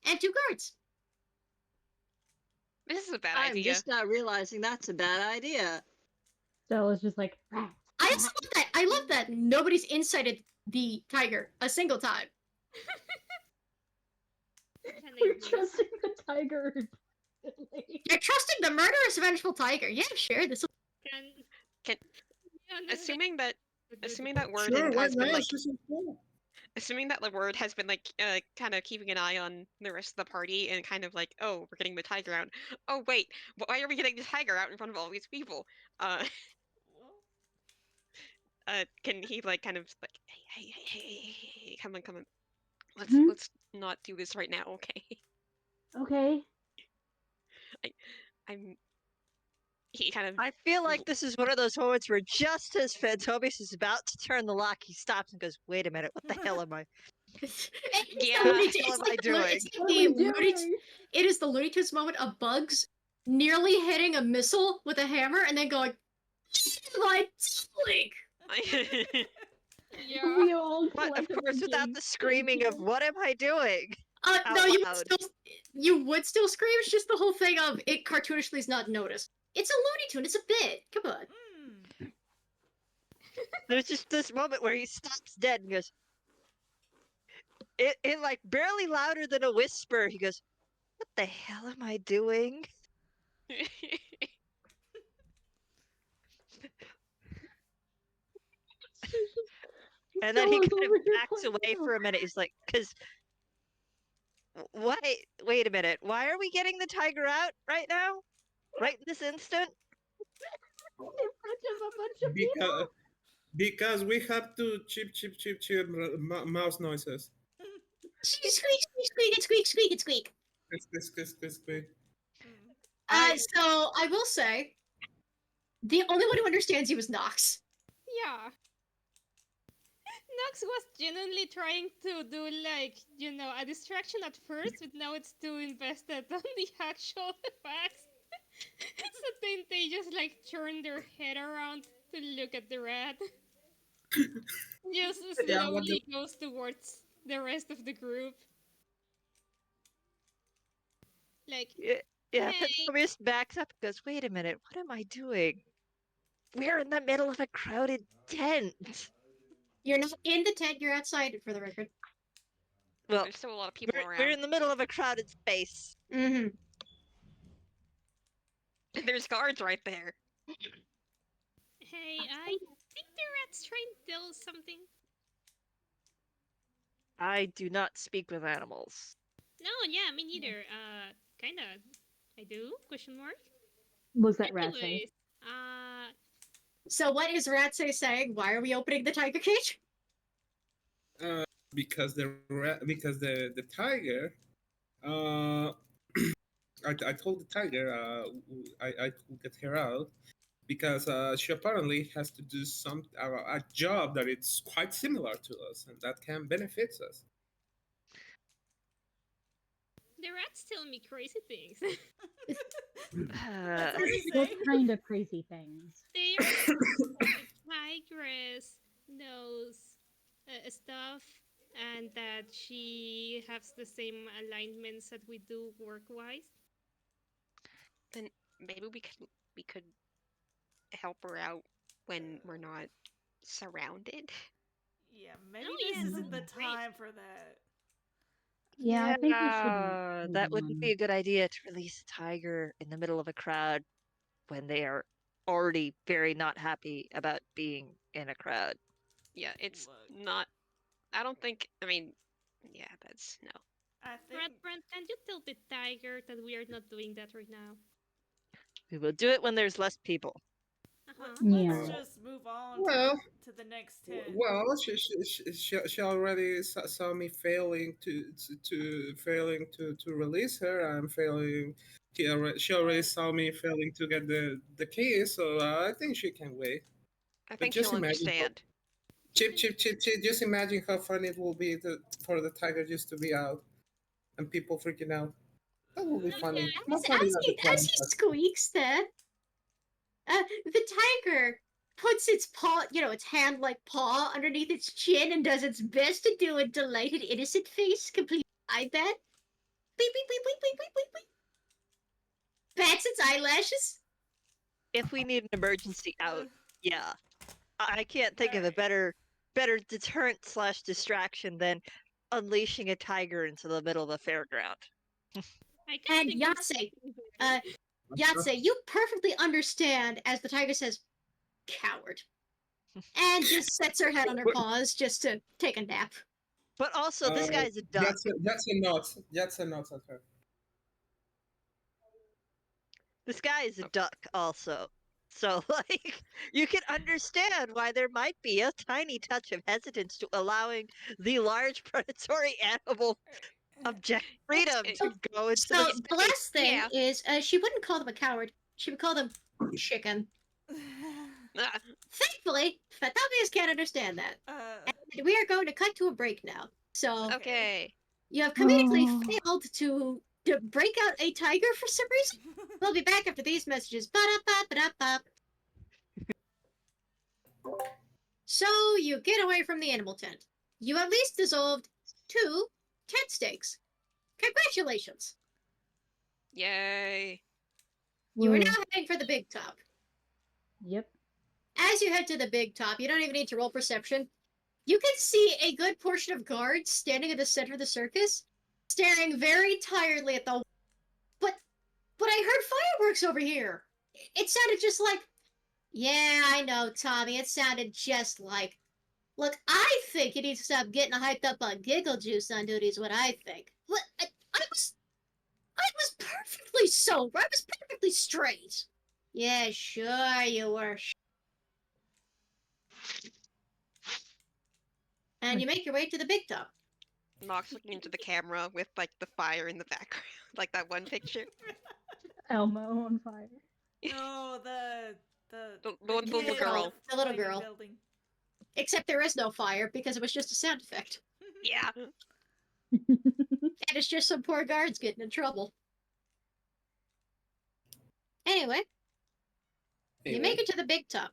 Speaker 1: and 2 guards.
Speaker 2: This is a bad
Speaker 3: I'm
Speaker 2: idea.
Speaker 3: just not realizing that's a bad idea.
Speaker 4: Stella's just like, rat.
Speaker 1: I also love that. I love that nobody's incited the tiger a single time.
Speaker 4: We're trusting the tiger.
Speaker 1: You're trusting the murderous, vengeful tiger. Yeah, sure. This.
Speaker 2: Assuming that word
Speaker 7: Sure, why
Speaker 2: has been
Speaker 7: not?
Speaker 2: like,
Speaker 7: She's in cool.
Speaker 2: assuming that the word has been like kind of keeping an eye on the rest of the party and kind of like, oh, we're getting the tiger out. Oh wait, why are we getting the tiger out in front of all these people?
Speaker 5: Well,
Speaker 2: can he like kind of like, hey, come on,
Speaker 4: Hmm?
Speaker 2: let's not do this right now, okay?
Speaker 4: Okay.
Speaker 2: I'm. He kind of.
Speaker 3: I feel like this is one of those moments where just as Fantobius is about to turn the lock, he stops and goes, "Wait a minute, what the hell am I?
Speaker 1: It's
Speaker 2: Yeah.
Speaker 1: the Looney
Speaker 3: What the hell
Speaker 1: Tunes-
Speaker 3: am I doing?
Speaker 1: it's like
Speaker 4: What
Speaker 1: the
Speaker 4: am I
Speaker 1: Looney
Speaker 4: doing?
Speaker 1: It is the Looney Tunes moment of Bugs nearly hitting a missile with a hammer and then going, like, like.
Speaker 6: Yeah.
Speaker 4: We all
Speaker 3: But of
Speaker 4: collectively
Speaker 3: course, without
Speaker 4: gave
Speaker 3: the screaming of
Speaker 4: thank you.
Speaker 3: "What am I doing?"
Speaker 1: No,
Speaker 3: out
Speaker 1: you
Speaker 3: loud.
Speaker 1: would still scream. It's just the whole thing of it cartoonishly is not noticed. It's a Looney Tune. It's a bit. Come on.
Speaker 5: Hmm.
Speaker 3: There's just this moment where he stops dead and goes, in like barely louder than a whisper. He goes, "What the hell am I doing?" And then he
Speaker 4: Someone's
Speaker 3: kind of
Speaker 4: over here
Speaker 3: backs
Speaker 4: playing
Speaker 3: away
Speaker 4: the
Speaker 3: for a minute. He's like, "Cause wait a minute. Why are we getting the tiger out right now? Right this instant?"
Speaker 4: in front of a bunch of
Speaker 7: Because
Speaker 4: people.
Speaker 7: because we have to chip mouse noises.
Speaker 1: Squeak, squeak, squeak, and squeak, squeak, and squeak.
Speaker 7: Squeak.
Speaker 3: I-
Speaker 1: So I will say, the only one who understands you is Nox.
Speaker 6: Yeah. Nox was genuinely trying to do like, a distraction at first, but now it's too invested on the actual facts. So then they just like turn their head around to look at the rat. Just
Speaker 7: Yeah, what
Speaker 6: slowly goes towards the rest of the group. Like,
Speaker 3: yeah,
Speaker 6: hey,
Speaker 3: Fantobius backs up and goes, "Wait a minute. What am I doing? We're in the middle of a crowded tent."
Speaker 1: You're not in the tent. You're outside. For the record.
Speaker 3: Well,
Speaker 2: There's still a lot of people
Speaker 3: we're
Speaker 2: around.
Speaker 3: in the middle of a crowded space.
Speaker 1: Mm-hmm.
Speaker 2: There's guards right there.
Speaker 6: hey, I think the rat's trying to tell us something.
Speaker 3: I do not speak with animals.
Speaker 6: No, yeah, me neither. Kinda. I do? Question mark.
Speaker 4: Was that rat say?
Speaker 6: Anyways,
Speaker 1: So what is Ratsay saying? Why are we opening the tiger cage?
Speaker 7: Because the tiger. I told the tiger I could get her out because she apparently has to do a job that it's quite similar to us and that can benefit us.
Speaker 6: the rats tell me crazy things.
Speaker 5: That's
Speaker 3: Uh,
Speaker 5: all you
Speaker 4: What
Speaker 5: say.
Speaker 4: kind of crazy things?
Speaker 6: They are the tigress knows stuff, and that she has the same alignments that we do work-wise.
Speaker 2: Then maybe we could help her out when we're not surrounded.
Speaker 5: Yeah, maybe
Speaker 6: Oh,
Speaker 5: this
Speaker 6: yeah,
Speaker 5: isn't the
Speaker 6: that's great.
Speaker 5: time for that.
Speaker 4: Yeah, I think we should.
Speaker 3: that
Speaker 4: hold
Speaker 3: wouldn't
Speaker 4: on.
Speaker 3: be a good idea to release a tiger in the middle of a crowd when they are already very not happy about being in a crowd.
Speaker 2: Yeah, it's
Speaker 5: Look.
Speaker 2: not. I don't think. I mean, yeah, that's no.
Speaker 5: I think
Speaker 6: Brent, can you tell the tiger that we are not doing that right now?
Speaker 3: We will do it when there's less people.
Speaker 5: let's
Speaker 4: Yeah.
Speaker 5: just move on
Speaker 7: Well,
Speaker 5: to the next 10.
Speaker 7: well, she already saw me failing to release her. I'm failing. She already saw me failing to get the key, so I think she can wait.
Speaker 2: I
Speaker 7: But
Speaker 2: think
Speaker 7: just
Speaker 2: she'll
Speaker 7: imagine,
Speaker 2: understand.
Speaker 7: chip. Just imagine how fun it will be for the tiger just to be out and people freaking out. That will be
Speaker 6: No,
Speaker 7: funny.
Speaker 6: yeah,
Speaker 7: More funny than the
Speaker 1: As
Speaker 7: clown.
Speaker 1: he squeaks that, the tiger puts its paw, its hand-like paw underneath its chin and does its best to do a delighted, innocent face, complete eye bat. Beep, beep, beep, beep, beep, beep, beep, beep. Bats its eyelashes.
Speaker 3: If we need an emergency out,
Speaker 5: Uh,
Speaker 3: yeah. I can't think of a
Speaker 5: Alright.
Speaker 3: better deterrent / distraction than unleashing a tiger into the middle of a fairground.
Speaker 6: I can
Speaker 1: And
Speaker 6: think of
Speaker 1: Yahtzee,
Speaker 6: something better.
Speaker 1: You perfectly understand as the tiger says, coward. And just sets her head on her paws just to take a nap.
Speaker 3: But also, this guy's a duck.
Speaker 7: That's a nut. That's a nut at her.
Speaker 3: This guy is a duck, also. So, like, you can understand why there might be a tiny touch of hesitance to allowing the large predatory animal object freedom
Speaker 2: it-
Speaker 3: to go into
Speaker 1: So
Speaker 3: the
Speaker 1: the last thing
Speaker 2: Yeah.
Speaker 1: is she wouldn't call them a coward. She would call them chicken.
Speaker 2: Ah,
Speaker 1: Thankfully, Fatavias can't understand that.
Speaker 5: uh,
Speaker 1: And we are going to cut to a break now. So
Speaker 2: okay.
Speaker 1: you have comedically
Speaker 4: Oh.
Speaker 1: failed to break out a tiger for some reason. We'll be back after these messages. Ba-da-ba-ba-da-ba. So you get away from the animal tent. You at least dissolved 2 tent stakes. Congratulations.
Speaker 2: Yay.
Speaker 1: You are
Speaker 4: Woo.
Speaker 1: now heading for the big top.
Speaker 4: Yep.
Speaker 1: As you head to the big top, you don't even need to roll perception. You can see a good portion of guards standing at the center of the circus, staring very tiredly at the. But I heard fireworks over here. It sounded just like. Yeah, I know, Tommy. It sounded just like. Look, I think you need to stop getting hyped up on giggle juice on duty. Is what I think. What I was perfectly sober. I was perfectly straight. Yeah, sure you were. And you make your way to the big top.
Speaker 2: Nox looking into the camera with like the fire in the background, like that one picture.
Speaker 4: Elmo on fire.
Speaker 5: no, the
Speaker 2: The one with the little
Speaker 5: kid
Speaker 2: girl.
Speaker 1: The little
Speaker 5: flaming
Speaker 1: girl.
Speaker 5: building.
Speaker 1: Except there is no fire because it was just a sound effect.
Speaker 2: Yeah.
Speaker 1: And it's just some poor guards getting in trouble. Anyway, you make it to the big top.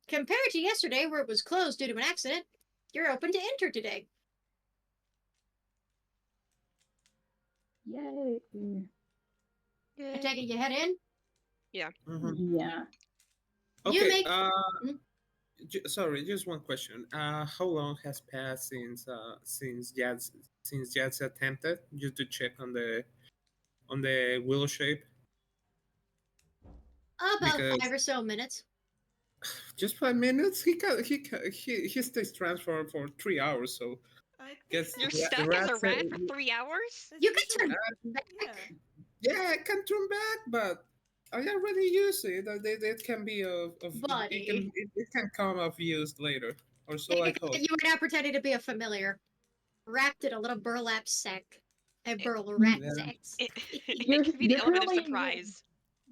Speaker 1: Compared to yesterday, where it was closed due to an accident, you're open to enter today.
Speaker 4: Yay.
Speaker 1: I take it you head in?
Speaker 7: Mhm.
Speaker 4: Yeah.
Speaker 1: You
Speaker 7: Okay.
Speaker 1: make-
Speaker 7: Sorry, just one question. How long has passed since Jazz attempted just to check on the wheel shape?
Speaker 1: About
Speaker 7: Because
Speaker 1: 5 or so minutes.
Speaker 7: just 5 minutes, he stays transformed for 3 hours. So
Speaker 5: I think
Speaker 7: guess
Speaker 2: You're
Speaker 7: Ra-
Speaker 2: stuck as a
Speaker 7: Rat
Speaker 2: rat
Speaker 7: said-
Speaker 2: for 3 hours?
Speaker 5: that's
Speaker 1: You can
Speaker 5: usually-
Speaker 1: turn back.
Speaker 5: Yeah.
Speaker 7: I can turn back, but I already use it. It can be
Speaker 1: Buddy.
Speaker 7: it can come of use later, or so I hope.
Speaker 1: You were now pretending to be a familiar, wrapped in a little burlap sack. A burlap
Speaker 7: Yeah.
Speaker 1: sack.
Speaker 2: It could be the element of surprise.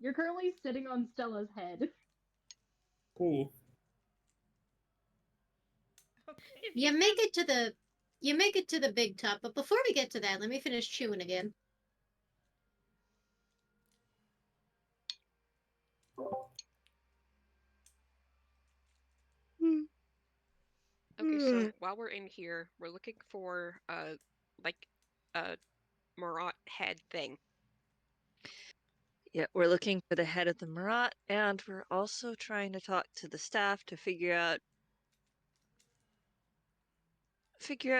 Speaker 4: You're currently sitting on Stella's head.
Speaker 7: Cool.
Speaker 5: Okay.
Speaker 1: You make it to the big top, but before we get to that, let me finish chewing again.
Speaker 2: Okay, so while we're in here, we're looking for like a Marotte head thing.
Speaker 3: Yeah, we're looking for the head of the Marotte, and we're also trying to talk to the staff to figure out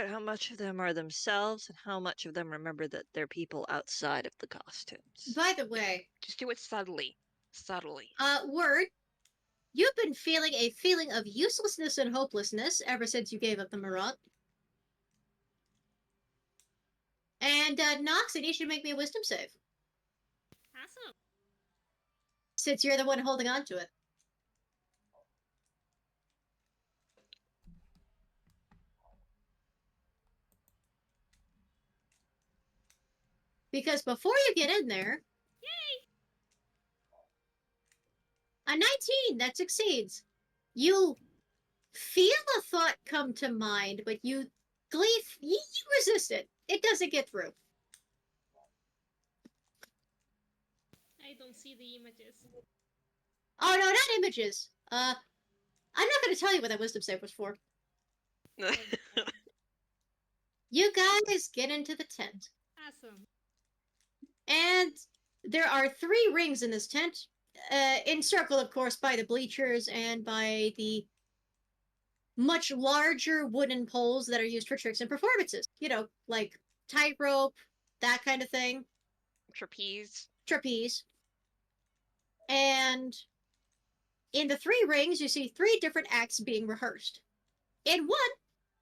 Speaker 3: how much of them are themselves and how much of them remember that they're people outside of the costumes.
Speaker 1: By the way,
Speaker 2: Just do it subtly. Subtly.
Speaker 1: Word, you've been feeling a feeling of uselessness and hopelessness ever since you gave up the Marotte. And, Nox, I need you to make me a wisdom save,
Speaker 6: Awesome.
Speaker 1: since you're the one holding on to it. Because before you get in there, a 19, that succeeds. You feel a thought come to mind, but you resist it. It doesn't get through.
Speaker 6: I don't see the images.
Speaker 1: Oh no, not images. I'm not gonna tell you what that wisdom save was for. You guys get into the tent.
Speaker 6: Awesome.
Speaker 1: And there are 3 rings in this tent, encircled, of course, by the bleachers and by the much larger wooden poles that are used for tricks and performances. You know, like tightrope, that kind of thing,
Speaker 2: Trapeze.
Speaker 1: trapeze. And in the 3 rings, you see 3 different acts being rehearsed. In one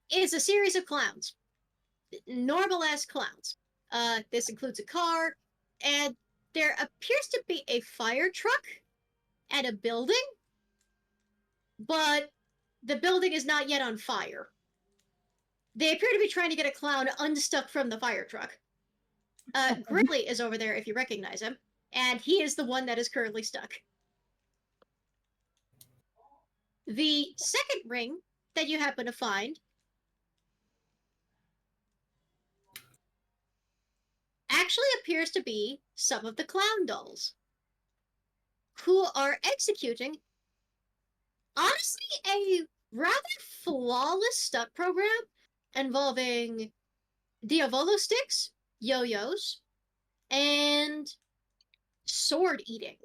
Speaker 1: is a series of clowns, normal-ass clowns. This includes a car, and there appears to be a fire truck at a building, but the building is not yet on fire. They appear to be trying to get a clown unstuck from the fire truck. Grilly is over there if you recognize him, and he is the one that is currently stuck. The second ring that you happen to find actually appears to be some of the clown dolls who are executing, honestly, a rather flawless stunt program involving diavolo sticks, yo-yos, and sword eating.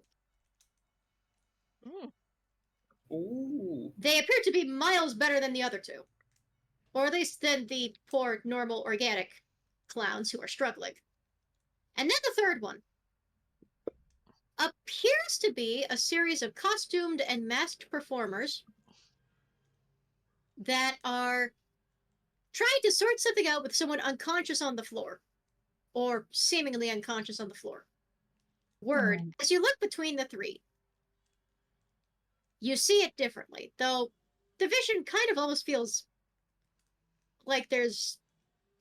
Speaker 7: Ooh.
Speaker 1: They appear to be miles better than the other two. Or at least than the poor, normal, organic clowns who are struggling. And then the third one appears to be a series of costumed and masked performers that are trying to sort something out with someone unconscious on the floor. Or seemingly unconscious on the floor. Word, as you look between the three, you see it differently, though the vision kind of almost feels like there's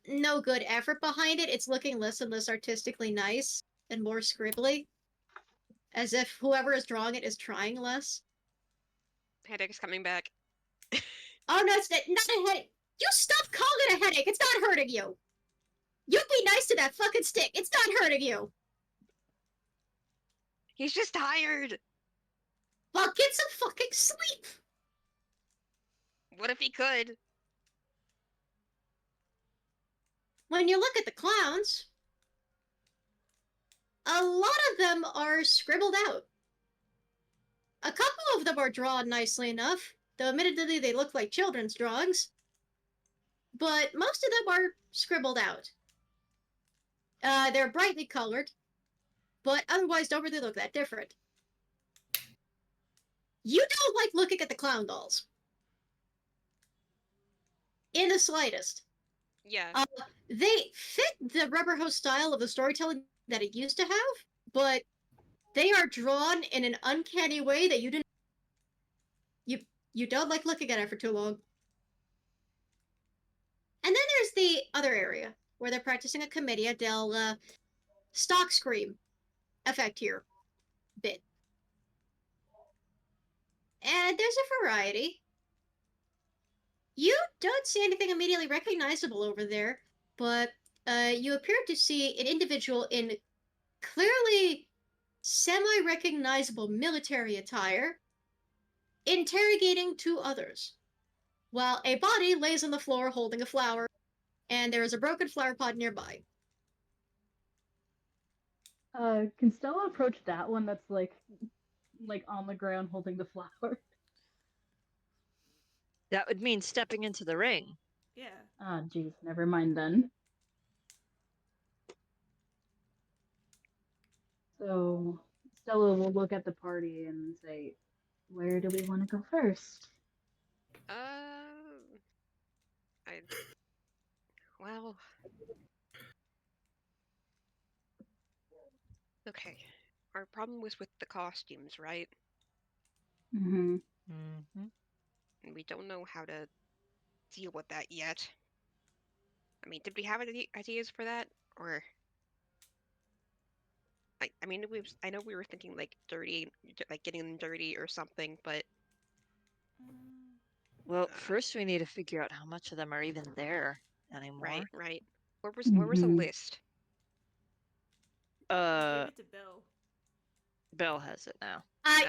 Speaker 1: no good effort behind it. It's looking less and less artistically nice and more scribbly, as if whoever is drawing it is trying less.
Speaker 2: Headache's coming back.
Speaker 1: Oh no, it's not a headache. You stop calling it a headache. It's not hurting you. You be nice to that fucking stick. It's not hurting you.
Speaker 2: He's just tired.
Speaker 1: Well, get some fucking sleep.
Speaker 2: What if he could?
Speaker 1: When you look at the clowns, a lot of them are scribbled out. A couple of them are drawn nicely enough, though admittedly they look like children's drawings. But most of them are scribbled out. They're brightly colored, but otherwise don't really look that different. You don't like looking at the clown dolls. In the slightest.
Speaker 2: Yeah.
Speaker 1: They fit the rubber hose style of the storytelling that it used to have, but they are drawn in an uncanny way that you didn't. You don't like looking at it for too long. And then there's the other area where they're practicing a commedia del stock scream effect here bit. And there's a variety. You don't see anything immediately recognizable over there, but you appear to see an individual in clearly semi-recognizable military attire interrogating two others, while a body lays on the floor holding a flower, and there is a broken flower pot nearby.
Speaker 4: Can Stella approach that one that's like on the ground holding the flower?
Speaker 3: That would mean stepping into the ring.
Speaker 5: Yeah.
Speaker 4: Ah, jeez, never mind then. So Stella will look at the party and say, "Where do we want to go first?"
Speaker 2: Well. Okay. Our problem was with the costumes, right?
Speaker 4: Mm-hmm.
Speaker 3: Mm-hmm.
Speaker 2: And we don't know how to deal with that yet. I mean, did we have any ideas for that? Or... I mean, I know we were thinking, like, dirty, like, getting them dirty or something, but...
Speaker 3: Well, first we need to figure out how much of them are even there anymore.
Speaker 2: Right. Where was a list?
Speaker 5: Give it to Belle.
Speaker 3: Belle has it now.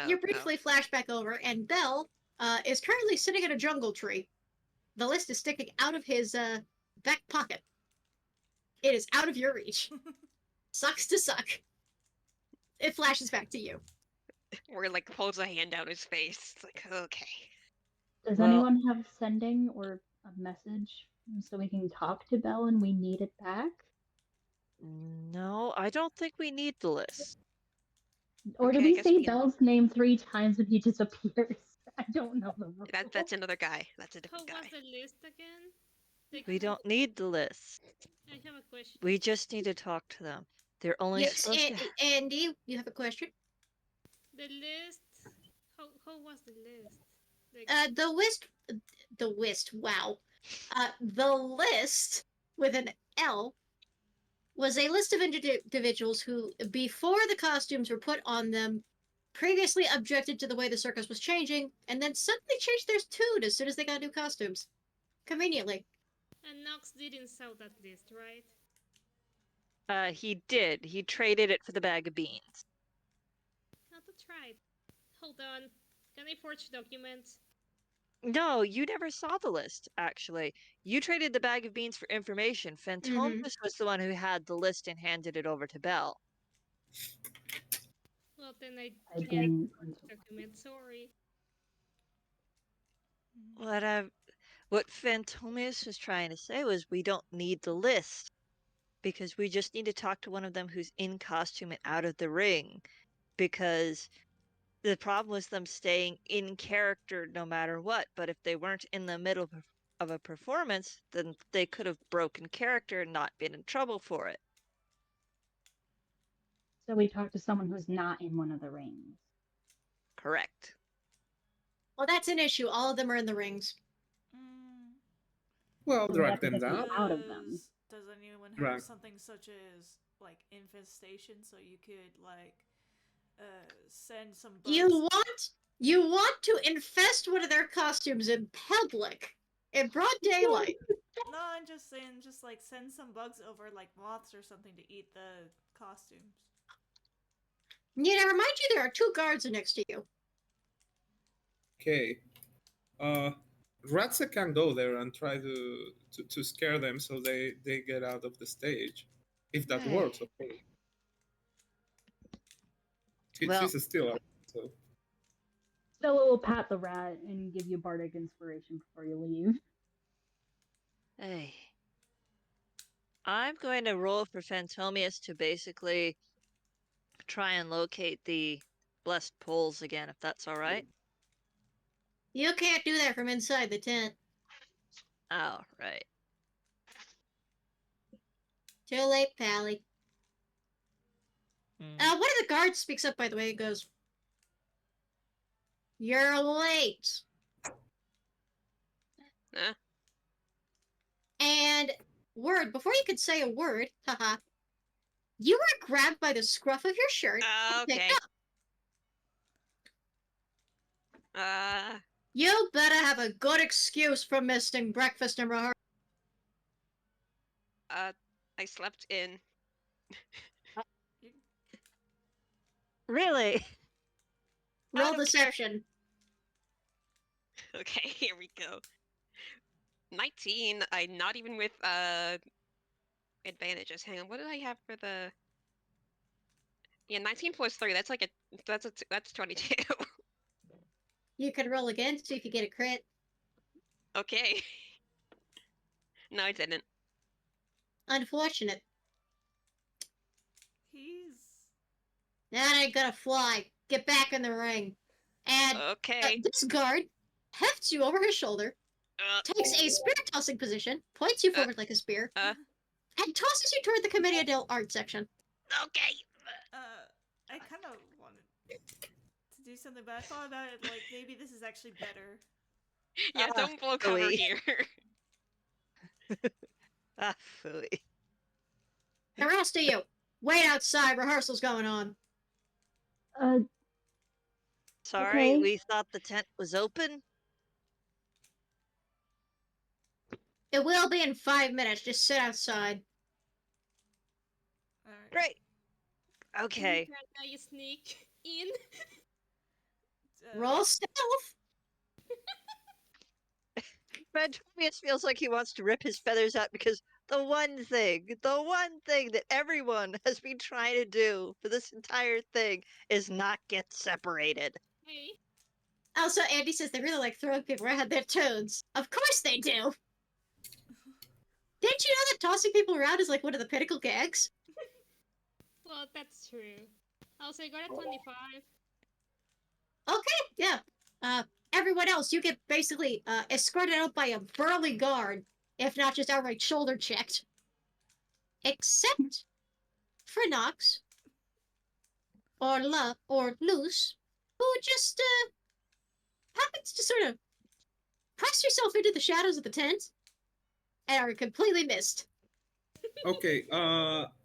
Speaker 1: You briefly flash back over, and Belle is currently sitting in a jungle tree. The list is sticking out of his back pocket. It is out of your reach. Sucks to suck. It flashes back to you.
Speaker 2: Where, like, holds a hand down his face. It's like, okay.
Speaker 4: Does anyone have sending or a message so we can talk to Belle and we need it back?
Speaker 3: No, I don't think we need the list.
Speaker 4: Or
Speaker 2: Okay,
Speaker 4: do
Speaker 2: I
Speaker 4: we
Speaker 2: guess
Speaker 4: say
Speaker 2: we-
Speaker 4: Belle's name 3 times and he disappears? I don't know the rule.
Speaker 2: That's another guy. That's a
Speaker 6: How
Speaker 2: different
Speaker 6: was
Speaker 2: guy.
Speaker 6: the list again? Like,
Speaker 3: We don't need the list.
Speaker 6: I have a question.
Speaker 3: We just need to talk to them. They're only
Speaker 1: Yes,
Speaker 3: supposed to...
Speaker 1: Andy, you have a question?
Speaker 6: The list How was the list? Like,
Speaker 1: Wow. The list with an L was a list of individuals who, before the costumes were put on them, previously objected to the way the circus was changing, and then suddenly changed their tune as soon as they got new costumes. Conveniently.
Speaker 6: and Knox didn't sell that list, right?
Speaker 3: He did. He traded it for the bag of beans.
Speaker 6: Not to try. Hold on. Can I forge documents?
Speaker 3: No, you never saw the list, actually. You traded the bag of beans for information. Phantomas was the one who had the list and handed it over to Belle.
Speaker 6: Well, then I
Speaker 4: I
Speaker 6: can't
Speaker 4: didn't.
Speaker 6: forge documents. Sorry.
Speaker 3: What Phantomas was trying to say was we don't need the list because we just need to talk to one of them who's in costume and out of the ring. Because the problem was them staying in character no matter what. But if they weren't in the middle of a performance, then they could have broken character and not been in trouble for it.
Speaker 4: So we talked to someone who's not in one of the rings.
Speaker 3: Correct.
Speaker 1: Well, that's an issue. All of them are in the rings.
Speaker 7: Well,
Speaker 4: So we
Speaker 7: drag
Speaker 4: have to
Speaker 7: them
Speaker 4: get them
Speaker 7: down.
Speaker 4: out of them.
Speaker 5: Does anyone have
Speaker 7: Right.
Speaker 5: something such as like infestation, so you could like send some bugs?
Speaker 1: You want to infest one of their costumes in public, in broad daylight.
Speaker 5: No, I'm just saying, just like send some bugs over, like moths or something, to eat the costumes.
Speaker 1: You know, remind you there are 2 guards next to you.
Speaker 7: Okay. Ratsa can go there and try to scare them so they get out of the stage. If that works, of course.
Speaker 3: Well-
Speaker 7: She's still up, so.
Speaker 4: Stella will pat the rat and give you bardic inspiration before you leave.
Speaker 3: Hey. I'm going to roll for Phantomius to basically try and locate the blessed poles again, if that's all right.
Speaker 1: You can't do that from inside the tent.
Speaker 3: Oh, right.
Speaker 1: Too late, Pally.
Speaker 3: Hmm.
Speaker 1: One of the guards speaks up, by the way, and goes, "You're late."
Speaker 2: Huh?
Speaker 1: And before you could say a word, haha, you were grabbed by the scruff of your shirt and picked
Speaker 2: Okay.
Speaker 1: up. You better have a good excuse for missing breakfast and rehearsal.
Speaker 2: I slept in.
Speaker 3: Really?
Speaker 1: Roll
Speaker 2: don't care.
Speaker 1: deception.
Speaker 2: Okay, here we go. 19. I'm not even with advantages. Hang on, what did I have for the? Yeah, 19 plus 3. That's like that's 22.
Speaker 1: You can roll again, see if you get a crit.
Speaker 2: Okay. No, I didn't.
Speaker 1: Unfortunate.
Speaker 5: He's
Speaker 1: That ain't gonna fly. Get back in the ring. And
Speaker 2: Okay.
Speaker 1: this guard hefts you over his shoulder, takes a spear tossing position, points you forward like a spear, and tosses you toward the Commedia del Art section.
Speaker 2: Okay.
Speaker 5: I kind of wanted to do something, but I thought about it, like maybe this is actually better.
Speaker 2: Yeah, don't blow cover
Speaker 3: Philly.
Speaker 2: here.
Speaker 3: Philly.
Speaker 1: The rest of you, wait outside. Rehearsal's going on.
Speaker 3: Sorry,
Speaker 4: Okay.
Speaker 3: we thought the tent was open.
Speaker 1: It will be in 5 minutes. Just sit outside.
Speaker 5: Alright.
Speaker 3: Great. Okay.
Speaker 6: Can I sneak in?
Speaker 1: Roll stealth.
Speaker 3: Phantomius feels like he wants to rip his feathers out because the one thing that everyone has been trying to do for this entire thing is not get separated.
Speaker 6: Hey.
Speaker 1: Also, Andy says they really like throwing people around their tunes. Of course they do. Didn't you know that tossing people around is like one of the pinnacle gags?
Speaker 6: Well, that's true. Also, I got a 25.
Speaker 1: Okay, yeah. Everyone else, you get basically escorted out by a burly guard, if not just outright shoulder checked. Except for Nox, or Luce, who just happens to sort of press yourself into the shadows of the tent and are completely missed.
Speaker 7: Okay.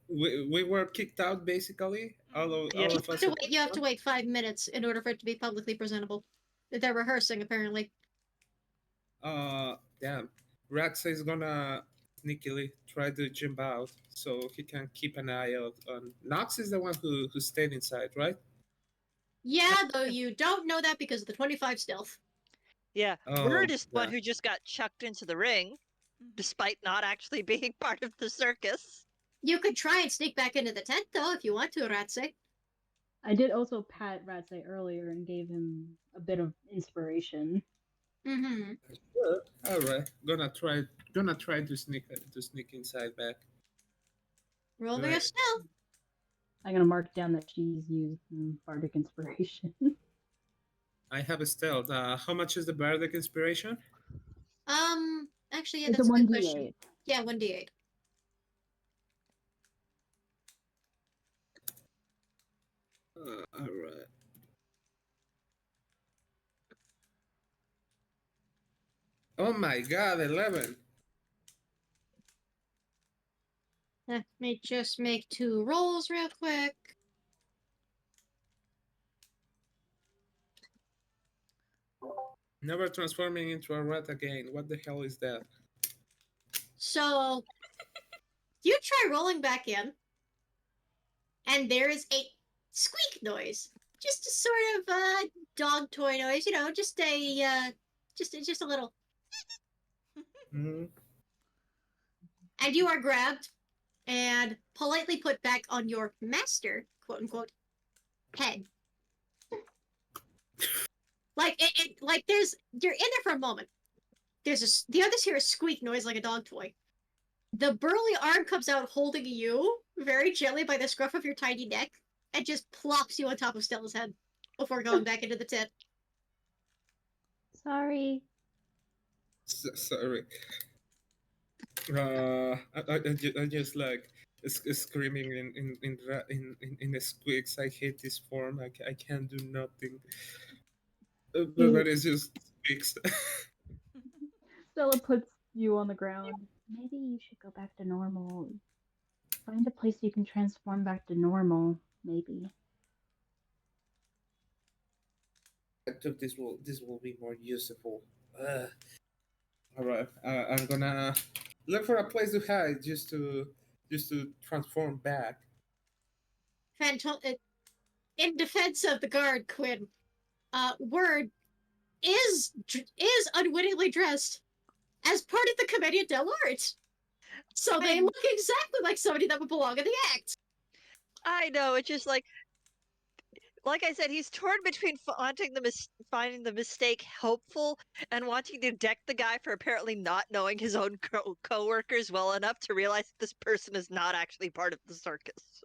Speaker 7: We were kicked out basically. All
Speaker 3: Yeah.
Speaker 7: of us.
Speaker 1: You have to wait 5 minutes in order for it to be publicly presentable. They're rehearsing apparently.
Speaker 7: Damn. Ratsa is gonna sneakily try to jump out so he can keep an eye out on. Nox is the one who stayed inside, right?
Speaker 1: Yeah, though you don't know that because of the 25 stealth.
Speaker 3: Yeah.
Speaker 7: Oh,
Speaker 3: Word is the one
Speaker 7: yeah.
Speaker 3: who just got chucked into the ring, despite not actually being part of the circus.
Speaker 1: You could try and sneak back into the tent, though, if you want to, Ratse.
Speaker 4: I did also pat Ratsay earlier and gave him a bit of inspiration.
Speaker 1: Mm-hmm.
Speaker 7: Sure. All right. Gonna try to sneak inside back.
Speaker 1: Roll me
Speaker 7: Right.
Speaker 1: a stealth.
Speaker 4: I'm gonna mark down that she's used bardic inspiration.
Speaker 7: I have a stealth. How much is the bardic inspiration?
Speaker 1: Actually, yeah,
Speaker 4: It's
Speaker 1: that's
Speaker 4: a
Speaker 1: a good
Speaker 4: 1d8.
Speaker 1: question. Yeah, 1d8.
Speaker 7: All right. Oh my God, 11.
Speaker 1: Let me just make 2 rolls real quick.
Speaker 7: Never transforming into a rat again. What the hell is that?
Speaker 1: So, you try rolling back in, and there is a squeak noise. Just a sort of dog toy noise, you know, just a little.
Speaker 7: Hmm.
Speaker 1: And you are grabbed and politely put back on your master, quote unquote, head. Like you're in there for a moment. The others hear a squeak noise like a dog toy. The burly arm comes out holding you very gently by the scruff of your tiny neck and just plops you on top of Stella's head before going back into the tent.
Speaker 4: Sorry.
Speaker 7: Sorry. I just like screaming in the squeaks. I hate this form. I can't do nothing. But it's just squeaks.
Speaker 4: Stella puts you on the ground. Maybe you should go back to normal. Find a place you can transform back to normal, maybe.
Speaker 7: I took this will be more useful. All right, I'm gonna look for a place to hide just to transform back.
Speaker 1: In defense of the guard, Quinn, Word is unwittingly dressed as part of the Commedia dell'arte. So they look exactly like somebody that would belong in the act.
Speaker 3: I know, it's just like I said, he's torn between wanting finding the mistake helpful and wanting to deck the guy for apparently not knowing his own co-workers well enough to realize that this person is not actually part of the circus.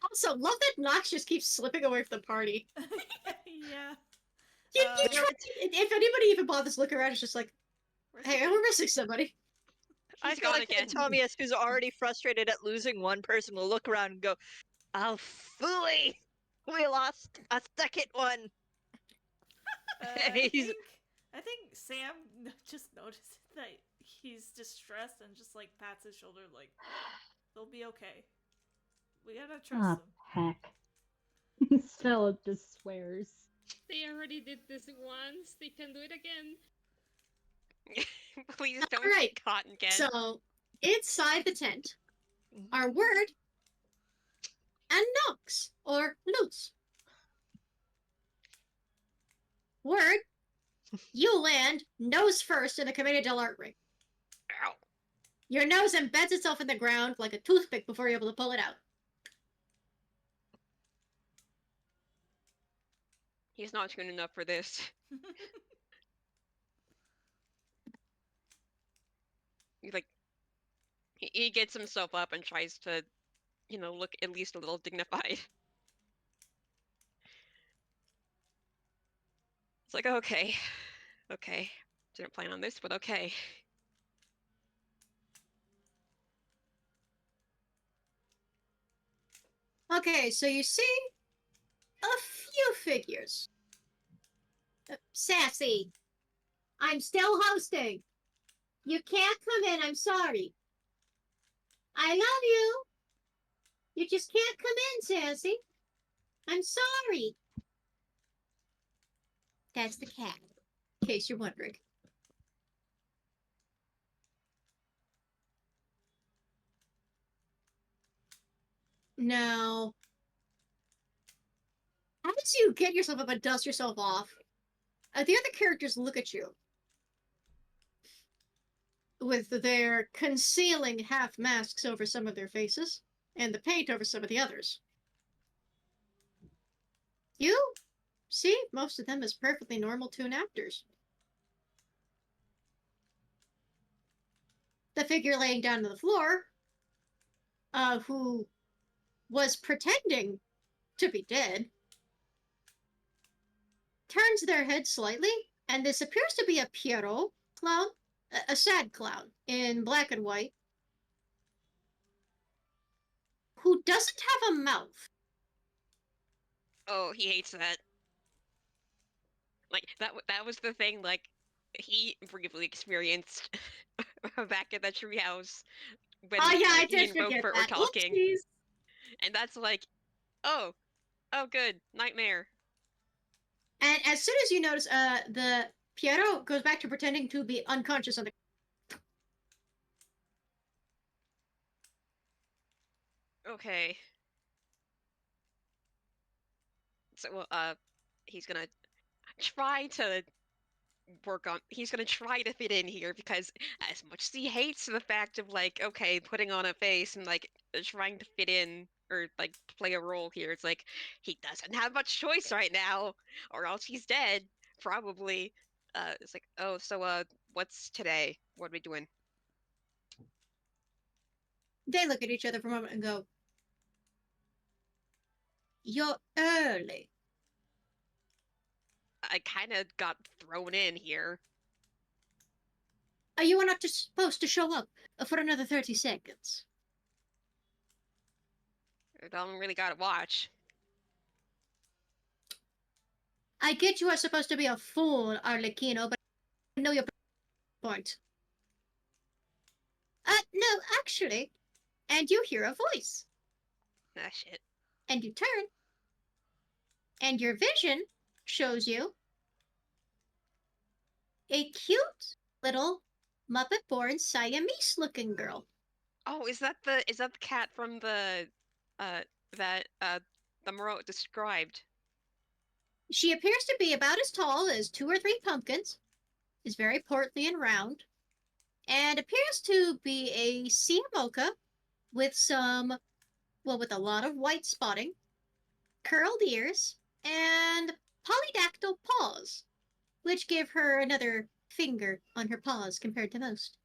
Speaker 1: Also, love that Nox just keeps slipping away from the party.
Speaker 5: Yeah.
Speaker 1: If anybody even bothers looking around, it's just like, hey, we're missing somebody.
Speaker 3: I
Speaker 2: He's
Speaker 3: feel
Speaker 2: gone
Speaker 3: like
Speaker 2: again.
Speaker 3: Tomias, who's already frustrated at losing one person, will look around and go, "Oh, phooey! We lost a second one."
Speaker 5: I think Sam just noticed that he's distressed and just like pats his shoulder like, they'll be okay. We gotta trust them.
Speaker 4: Heck. Stella just swears.
Speaker 6: They already did this once. They can do it again.
Speaker 2: Please don't
Speaker 1: Alright,
Speaker 2: get caught again.
Speaker 1: So, inside the tent are Word and Nox, or Loose. Word, you land nose first in the Commedia dell'arte ring.
Speaker 2: Ow.
Speaker 1: Your nose embeds itself in the ground like a toothpick before you're able to pull it out.
Speaker 2: He's not tuned enough for this. He gets himself up and tries to, look at least a little dignified. It's like, okay. Didn't plan on this, but okay.
Speaker 1: Okay, so you see a few figures. Sassy, I'm still hosting. You can't come in, I'm sorry. I love you. You just can't come in, Sassy. I'm sorry. That's the cat, in case you're wondering. Now, as you get yourself up and dust yourself off, the other characters look at you with their concealing half masks over some of their faces and the paint over some of the others. You see most of them as perfectly normal toon actors. The figure laying down on the floor, who was pretending to be dead, turns their head slightly, and this appears to be a Pierrot clown, a sad clown in black and white, who doesn't have a mouth.
Speaker 2: Oh, he hates that. Like that was the thing. Like he briefly experienced back at the treehouse when
Speaker 1: Oh yeah, I
Speaker 2: he
Speaker 1: did
Speaker 2: and
Speaker 1: forget
Speaker 2: Beaufort were
Speaker 1: that.
Speaker 2: talking,
Speaker 1: Oopsies.
Speaker 2: and that's like, oh, good, nightmare.
Speaker 1: And as soon as you notice, the Piero goes back to pretending to be unconscious on the.
Speaker 2: Okay. So he's gonna try to he's gonna try to fit in here, because as much as he hates the fact of like, okay, putting on a face and like trying to fit in or like play a role here, it's like he doesn't have much choice right now, or else he's dead, probably. It's like, oh, so what's today? What are we doing?
Speaker 1: They look at each other for a moment and go, "You're early."
Speaker 2: I kind of got thrown in here.
Speaker 1: You were not just supposed to show up for another 30 seconds.
Speaker 2: I don't really gotta watch.
Speaker 1: I get you are supposed to be a fool, Arlecchino, but I know your point. No, actually. And you hear a voice.
Speaker 2: Ah, shit.
Speaker 1: And you turn. And your vision shows you a cute little Muppet-born Siamese-looking girl.
Speaker 2: Oh, is that the cat from the that the Marotte described?
Speaker 1: She appears to be about as tall as 2 or 3 pumpkins, is very portly and round, and appears to be a sea mocha with with a lot of white spotting, curled ears, and polydactyl paws, which give her another finger on her paws compared to most.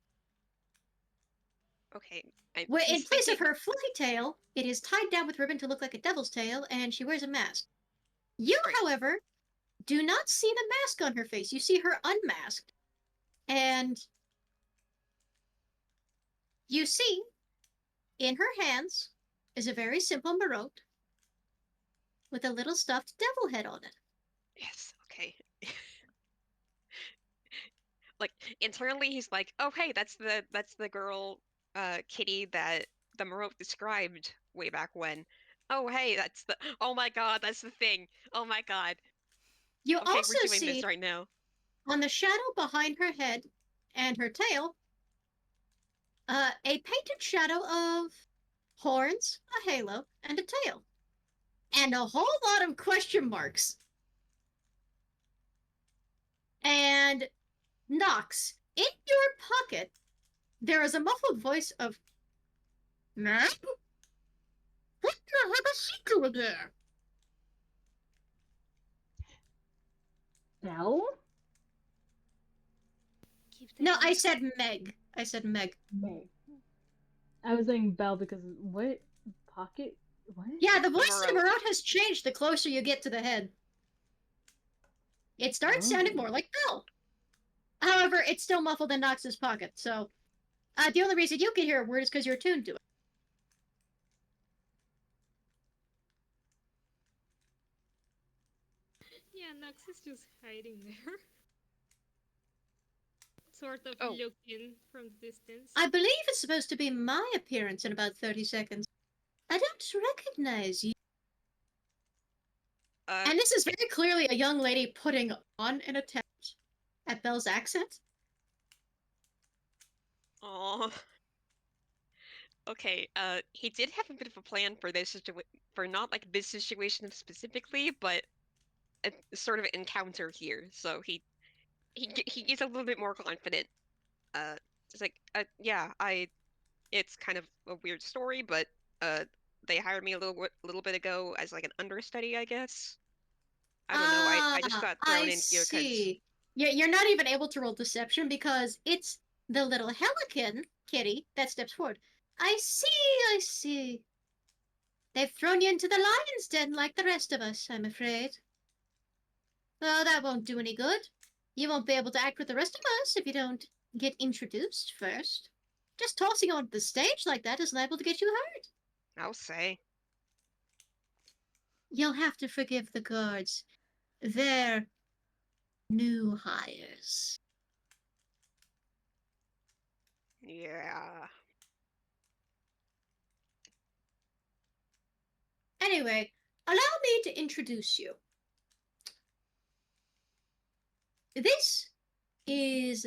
Speaker 2: Okay.
Speaker 1: Where in
Speaker 2: he's
Speaker 1: place of
Speaker 2: thinking-
Speaker 1: her fluffy tail, it is tied down with ribbon to look like a devil's tail, and she wears a mask. You,
Speaker 2: Right.
Speaker 1: however, do not see the mask on her face. You see her unmasked. And you see, in her hands, is a very simple Marotte with a little stuffed devil head on it.
Speaker 2: Yes, okay. Like internally he's like, oh hey, that's the girl kitty that the Marotte described way back when. Oh hey, oh my god, that's the thing. Oh my god.
Speaker 1: You
Speaker 2: Okay,
Speaker 1: also
Speaker 2: we're doing
Speaker 1: see,
Speaker 2: this right now.
Speaker 1: on the shadow behind her head and her tail, a painted shadow of horns, a halo, and a tail. And a whole lot of question marks. And Knox, in your pocket, there is a muffled voice of, "Ma'am? What the hell is she doing here?"
Speaker 4: Belle?
Speaker 6: Keep the
Speaker 1: No, I
Speaker 6: heat.
Speaker 1: said Meg. I said Meg.
Speaker 4: Meg. I was saying Belle because what? Pocket? What?
Speaker 1: Yeah, the voice of
Speaker 2: Marotte.
Speaker 1: Marotte has changed the closer you get to the head. It starts sounding
Speaker 4: Oh.
Speaker 1: more like Belle. However, it's still muffled in Knox's pocket, so the only reason you can hear a word is because you're tuned to it.
Speaker 6: Yeah, Nox is just hiding there. Sort of
Speaker 2: Oh.
Speaker 6: looking from the distance.
Speaker 1: I believe it's supposed to be my appearance in about 30 seconds. I don't recognize you. And this is very clearly a young lady putting on an attempt at Belle's accent.
Speaker 2: Aw. Okay, he did have a bit of a plan for this for not like this situation specifically, but a sort of encounter here. So he gets a little bit more confident. It's like, yeah, it's kind of a weird story, but they hired me a little bit ago as like an understudy, I guess. I don't know. I just got thrown
Speaker 1: I
Speaker 2: in here because
Speaker 1: see. Yeah, you're not even able to roll deception because it's the little Helican kitty that steps forward. I see. They've thrown you into the lion's den like the rest of us, I'm afraid. Well, that won't do any good. You won't be able to act with the rest of us if you don't get introduced first. Just tossing you onto the stage like that is liable to get you hurt.
Speaker 2: I'll say.
Speaker 1: You'll have to forgive the guards. They're new hires.
Speaker 2: Yeah.
Speaker 1: Anyway, allow me to introduce you. This is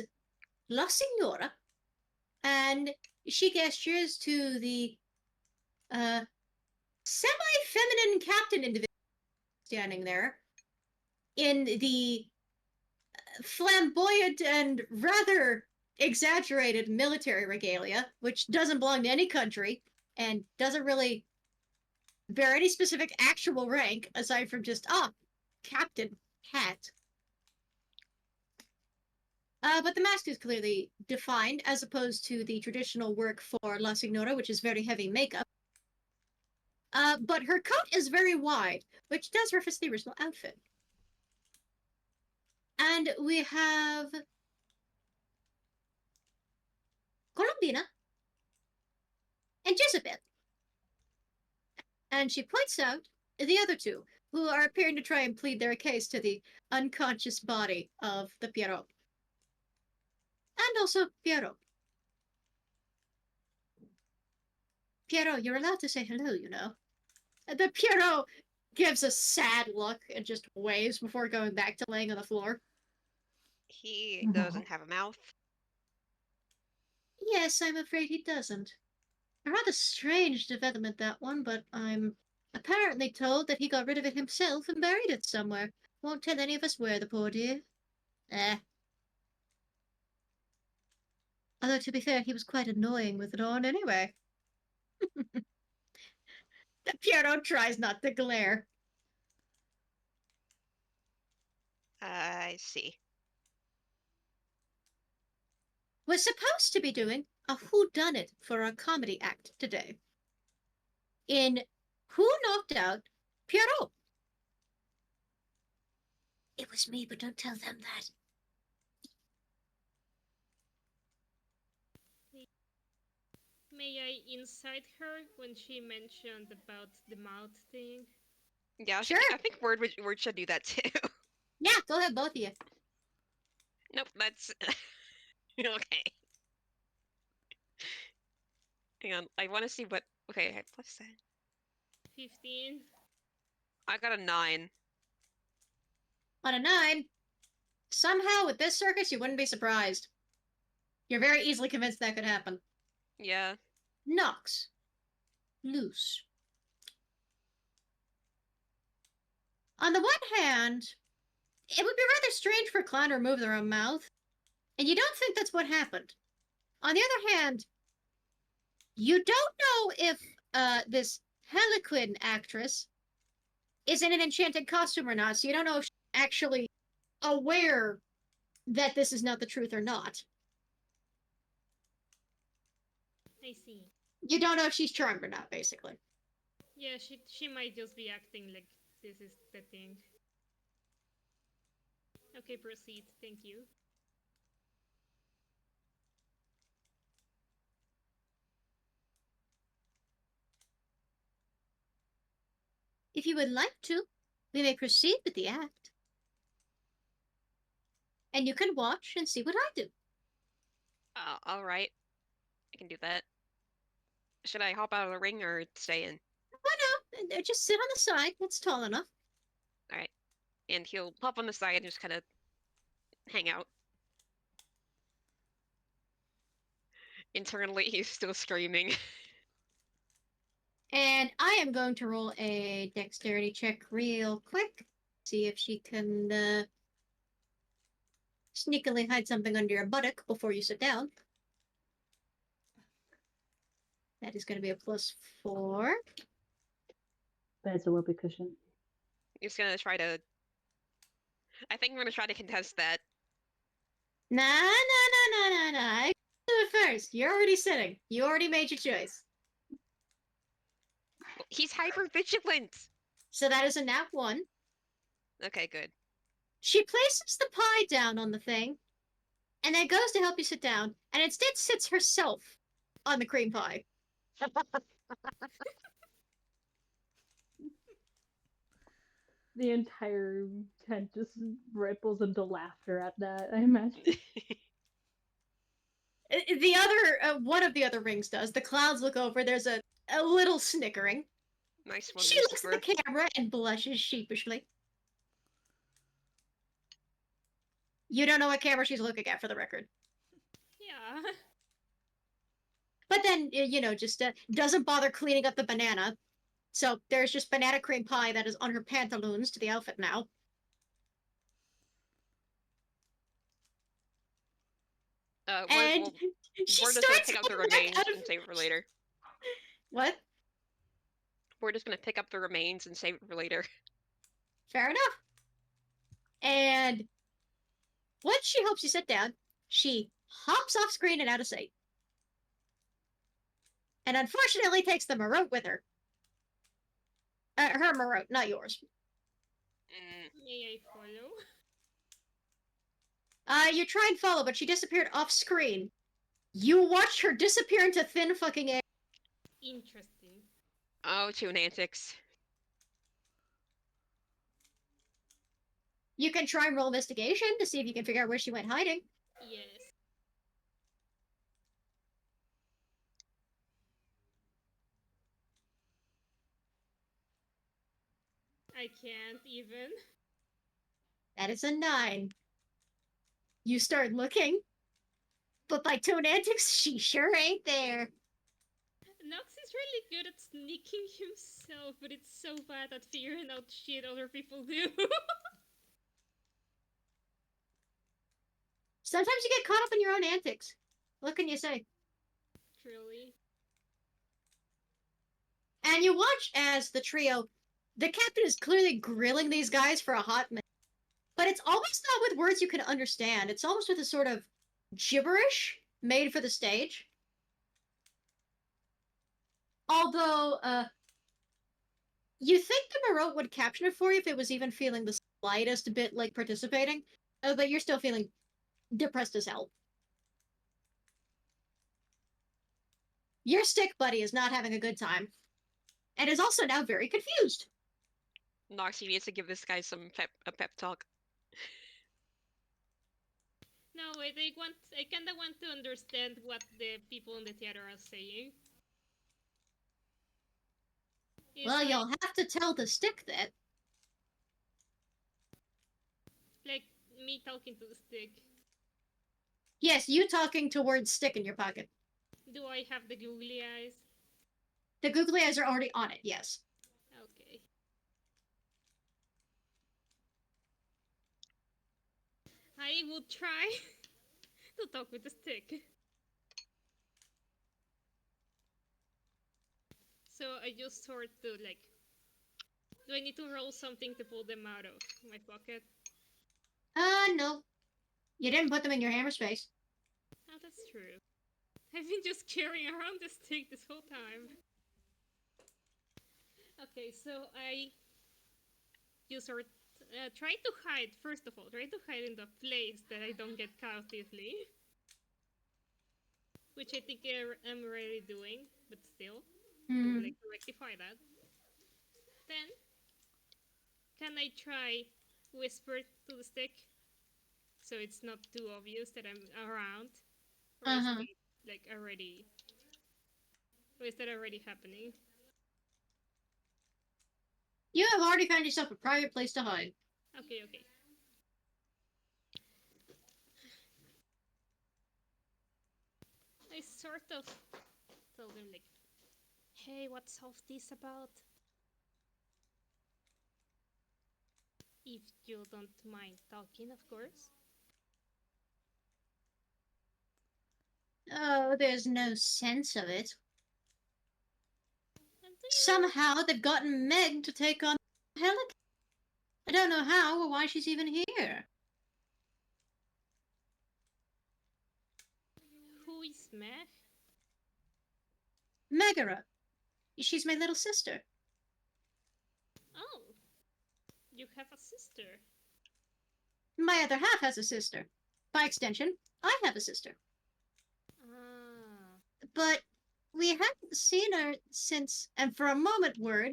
Speaker 1: La Signora, and she gestures to the semi-feminine captain individual standing there in the flamboyant and rather exaggerated military regalia, which doesn't belong to any country and doesn't really bear any specific actual rank aside from just, captain hat. But the mask is clearly defined as opposed to the traditional work for La Signora, which is very heavy makeup. But her coat is very wide, which does reference the original outfit. And we have Colombina and Jezebel. And she points out the other two, who are appearing to try and plead their case to the unconscious body of the Pierrot. And also Pierrot. Pierrot, you're allowed to say hello, you know. The Pierrot gives a sad look and just waves before going back to laying on the floor.
Speaker 2: He doesn't have a mouth.
Speaker 1: Yes, I'm afraid he doesn't. A rather strange development, that one, but I'm apparently told that he got rid of it himself and buried it somewhere. Won't tell any of us where, the poor dear. Although, to be fair, he was quite annoying with it on anyway. Pierrot tries not to glare.
Speaker 2: I see.
Speaker 1: We're supposed to be doing a whodunit for our comedy act today. In Who Knocked Out Pierrot? It was me, but don't tell them that.
Speaker 6: May I incite her when she mentioned about the mouth thing?
Speaker 2: Yeah,
Speaker 1: Sure.
Speaker 2: I think Word should do that too.
Speaker 1: Yeah, go ahead, both of you.
Speaker 2: Nope, that's okay. Hang on, I want to see what. Okay, what's that?
Speaker 6: 15.
Speaker 2: I got a 9.
Speaker 1: On a 9, somehow with this circus, you wouldn't be surprised. You're very easily convinced that could happen.
Speaker 2: Yeah.
Speaker 1: Nox. Loose. On the one hand, it would be rather strange for a clown to remove their own mouth, and you don't think that's what happened. On the other hand, you don't know if this Harlequin actress is in an enchanted costume or not, so you don't know if she's actually aware that this is not the truth or not.
Speaker 6: I see.
Speaker 1: You don't know if she's charmed or not, basically.
Speaker 6: Yeah, she might just be acting like this is the thing. Okay, proceed. Thank you.
Speaker 1: If you would like to, we may proceed with the act. and you can watch and see what I do.
Speaker 2: All right. I can do that. Should I hop out of the ring or stay in?
Speaker 1: Why not? Just sit on the side. That's tall enough.
Speaker 2: All right. And he'll hop on the side and just kind of hang out. Internally, he's still screaming.
Speaker 1: And I am going to roll a dexterity check real quick. See if she can sneakily hide something under your buttock before you sit down. That is going to be a +4.
Speaker 4: But it's a whoopee cushion.
Speaker 2: He's gonna try to. I think I'm gonna try to contest that.
Speaker 1: Nah. I do it first. You're already sitting. You already made your choice.
Speaker 2: He's hyper vigilant.
Speaker 1: So that is a nat 1.
Speaker 2: Okay, good.
Speaker 1: She places the pie down on the thing, and then goes to help you sit down, and instead sits herself on the cream pie.
Speaker 4: The entire tent just ripples into laughter at that, I imagine.
Speaker 1: The other, one of the other rings does. The clouds look over. There's a little snickering.
Speaker 2: Nice one,
Speaker 1: She looks at
Speaker 2: Lucifer.
Speaker 1: the camera and blushes sheepishly. You don't know what camera she's looking at, for the record.
Speaker 6: Yeah.
Speaker 1: But then, just doesn't bother cleaning up the banana. So there's just banana cream pie that is on her pantaloons to the outfit now. And she
Speaker 2: We're just gonna
Speaker 1: starts
Speaker 2: pick up the
Speaker 1: going back
Speaker 2: remains
Speaker 1: out of...
Speaker 2: and save it for later.
Speaker 1: What?
Speaker 2: We're just gonna pick up the remains and save it for later.
Speaker 1: Fair enough. And once she helps you sit down, she hops off screen and out of sight. And unfortunately takes the Marotte with her. Her Marotte, not yours.
Speaker 6: May I follow?
Speaker 1: You try and follow, but she disappeared off screen. You watch her disappear into thin fucking air.
Speaker 6: Interesting.
Speaker 2: Oh, tune antics.
Speaker 1: You can try and roll investigation to see if you can figure out where she went hiding.
Speaker 6: Yes. I can't even.
Speaker 1: That is a 9. You start looking, but by tone antics, she sure ain't there.
Speaker 6: Nox is really good at sneaking himself, but it's so bad at figuring out shit other people do.
Speaker 1: Sometimes you get caught up in your own antics. What can you say?
Speaker 6: Truly.
Speaker 1: And you watch as the captain is clearly grilling these guys for a hot minute. But it's almost not with words you can understand. It's almost with a sort of gibberish made for the stage. Although, you think the Marotte would caption it for you if it was even feeling the slightest bit like participating. But you're still feeling depressed as hell. Your stick buddy is not having a good time. And is also now very confused.
Speaker 2: Noxie needs to give this guy a pep talk.
Speaker 6: No, I kinda want to understand what the people in the theater are saying.
Speaker 1: Well, you'll have to tell the stick that.
Speaker 6: Like me talking to the stick.
Speaker 1: Yes, you talking towards stick in your pocket.
Speaker 6: Do I have the googly eyes?
Speaker 1: The googly eyes are already on it, yes.
Speaker 6: Okay. I will try to talk with the stick. So I just sort to like... Do I need to roll something to pull them out of my pocket?
Speaker 1: No. You didn't put them in your hammer space.
Speaker 6: Oh, that's true. I've been just carrying around the stick this whole time. Okay, so I just sort try to hide, first of all, try to hide in the place that I don't get caught easily. Which I think I'm already doing, but still. I would like to rectify that. Then, can I try whisper to the stick? so it's not too obvious that I'm around, or is it like already, or is that already happening?
Speaker 1: You have already found yourself a private place to hide.
Speaker 6: Okay, okay. I sort of told him like, hey, what's all this about? If you don't mind talking, of course.
Speaker 1: Oh, there's no sense of it.
Speaker 6: And do you
Speaker 1: Somehow they've gotten Meg to take on Helic. I don't know how or why she's even here.
Speaker 6: know who is Meg?
Speaker 1: Megara. She's my little sister.
Speaker 6: Oh, you have a sister.
Speaker 1: My other half has a sister. By extension, I have a sister.
Speaker 6: Ah,
Speaker 1: But we hadn't seen her since, and for a moment, Word,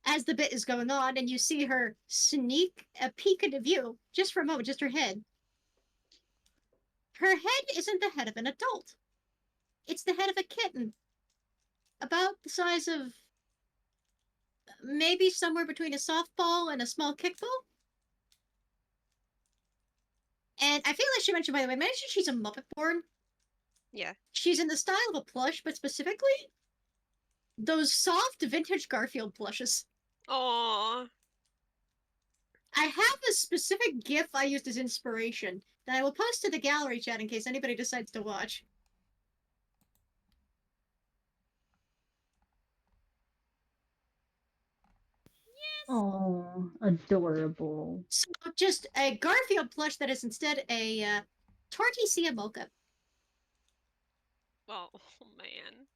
Speaker 1: as the bit is going on, and you see her sneak a peek into view, just for a moment, just her head. Her head isn't the head of an adult. It's the head of a kitten. About the size of maybe somewhere between a softball and a small kickball. And I feel like she mentioned, by the way, mentioned she's a Muppet born.
Speaker 2: Yeah.
Speaker 1: She's in the style of a plush, but specifically those soft vintage Garfield plushes.
Speaker 2: Aww.
Speaker 1: I have a specific GIF I used as inspiration that I will post to the gallery chat in case anybody decides to watch.
Speaker 4: Oh, adorable.
Speaker 1: So just a Garfield plush that is instead a Tortilla mocha.
Speaker 2: Oh, man.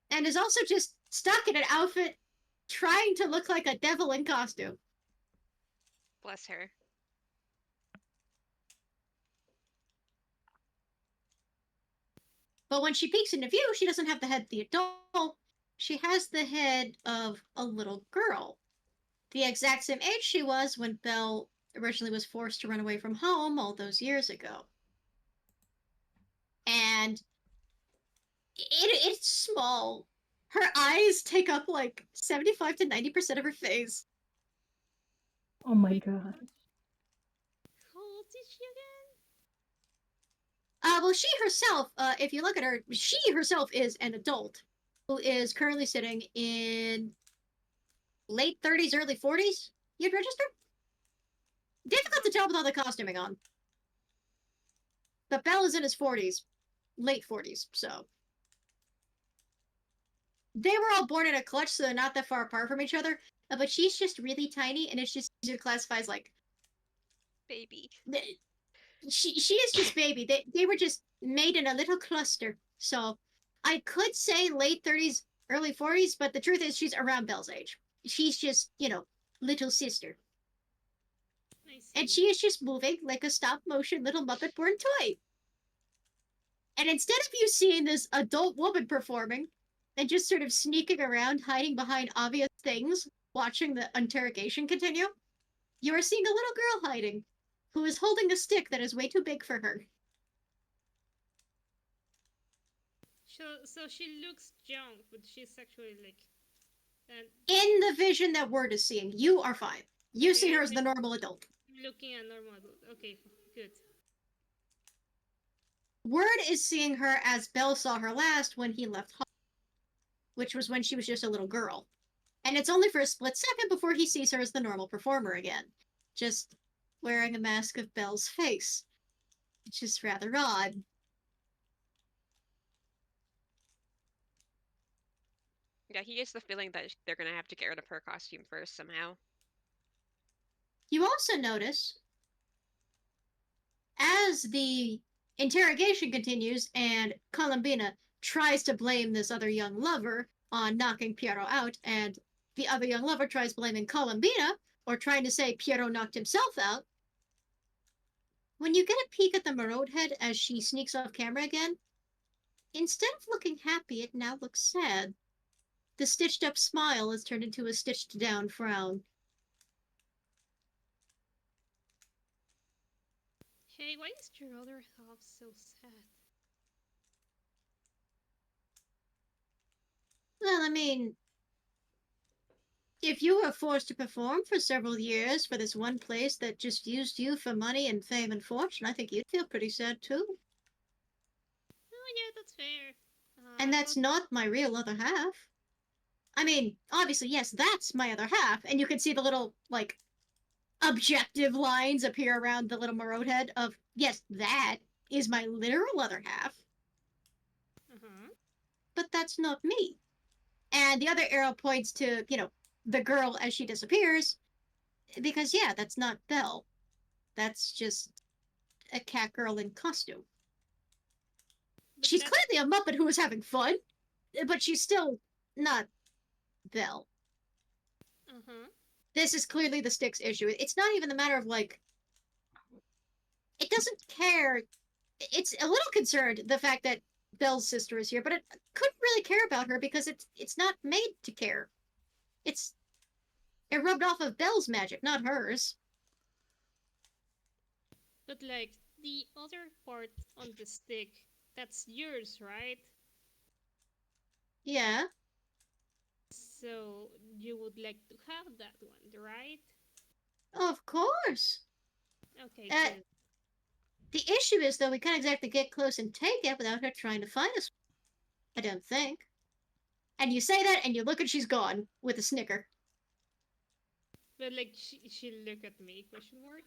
Speaker 1: And is also just stuck in an outfit trying to look like a devil in costume.
Speaker 2: Bless her.
Speaker 1: But when she peeks into view, she doesn't have the head of the adult. She has the head of a little girl. The exact same age she was when Belle originally was forced to run away from home all those years ago. And it's small. Her eyes take up like 75 to 90% of her face.
Speaker 4: Oh my god.
Speaker 6: how old is she again?
Speaker 1: Well, she herself, if you look at her, she herself is an adult who is currently sitting in late 30s, early 40s. You'd register? Difficult to tell with all the costuming on. But Belle is in his 40s, late 40s, so. They were all born in a clutch, so they're not that far apart from each other. But she's just really tiny, and it's just easier to classify as like
Speaker 2: Baby.
Speaker 1: she is just baby. They were just made in a little cluster. So I could say late 30s, early 40s, but the truth is she's around Belle's age. She's just, little sister.
Speaker 6: I see.
Speaker 1: And she is just moving like a stop motion little Muppet born toy. And instead of you seeing this adult woman performing and just sort of sneaking around, hiding behind obvious things, watching the interrogation continue, you are seeing a little girl hiding, who is holding a stick that is way too big for her.
Speaker 6: So she looks young, but she's actually like.
Speaker 1: In the vision that Word is seeing, you are fine. You see her as the normal adult.
Speaker 6: Looking at normal adult. Okay, good.
Speaker 1: Word is seeing her as Belle saw her last when he left home, which was when she was just a little girl. And it's only for a split second before he sees her as the normal performer again, just wearing a mask of Belle's face, which is rather odd.
Speaker 2: Yeah, he gets the feeling that they're gonna have to get rid of her costume first somehow.
Speaker 1: You also notice, as the interrogation continues and Columbina tries to blame this other young lover on knocking Piero out, and the other young lover tries blaming Columbina, or trying to say Piero knocked himself out, when you get a peek at the Marotte head as she sneaks off camera again, instead of looking happy, it now looks sad. The stitched up smile has turned into a stitched down frown.
Speaker 6: Hey, why is your other half so sad?
Speaker 1: Well, I mean, if you were forced to perform for several years for this one place that just used you for money and fame and fortune, I think you'd feel pretty sad too.
Speaker 6: Oh yeah, that's fair.
Speaker 1: And that's
Speaker 6: But
Speaker 1: not my real other half. I mean, obviously, yes, that's my other half, and you can see the little, like, objective lines appear around the little Marotte head of, yes, that is my literal other half, but that's not me. And the other arrow points to, the girl as she disappears, because, yeah, that's not Belle. That's just a cat girl in costume.
Speaker 6: but
Speaker 1: She's
Speaker 6: that,
Speaker 1: clearly a Muppet who was having fun, but she's still not Belle. This is clearly the Styx issue. It's not even the matter of, like, it doesn't care. It's a little concerned, the fact that Belle's sister is here, but it couldn't really care about her because it's not made to care. It rubbed off of Belle's magic, not hers.
Speaker 6: But like the other part on the stick, that's yours, right?
Speaker 1: Yeah.
Speaker 6: So you would like to have that one, right?
Speaker 1: Of course.
Speaker 6: Okay,
Speaker 1: Uh,
Speaker 6: good.
Speaker 1: The issue is, though, we can't exactly get close and take it without her trying to find us. I don't think. And you say that, and you look and she's gone, with a snicker.
Speaker 6: But like she look at me? Question mark.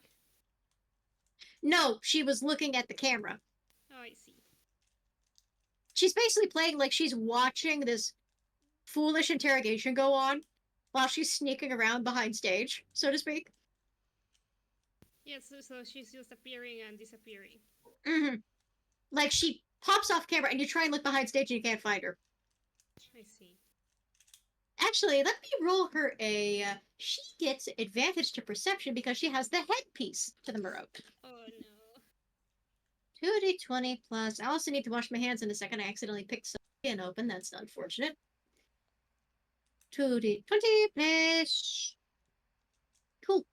Speaker 1: No, she was looking at the camera.
Speaker 6: Oh, I see.
Speaker 1: She's basically playing like she's watching this foolish interrogation go on while she's sneaking around behind stage, so to speak.
Speaker 6: Yeah, so she's just appearing and disappearing.
Speaker 1: Mm-hmm. Like she pops off camera and you try and look behind stage and you can't find her.
Speaker 6: I see.
Speaker 1: Actually, let me roll her a... she gets advantage to perception because she has the headpiece to the Marotte.
Speaker 6: Oh no.
Speaker 1: 2d20 plus... I also need to wash my hands in a second. I accidentally picked something open. That's unfortunate. 2d20 plus... Cool.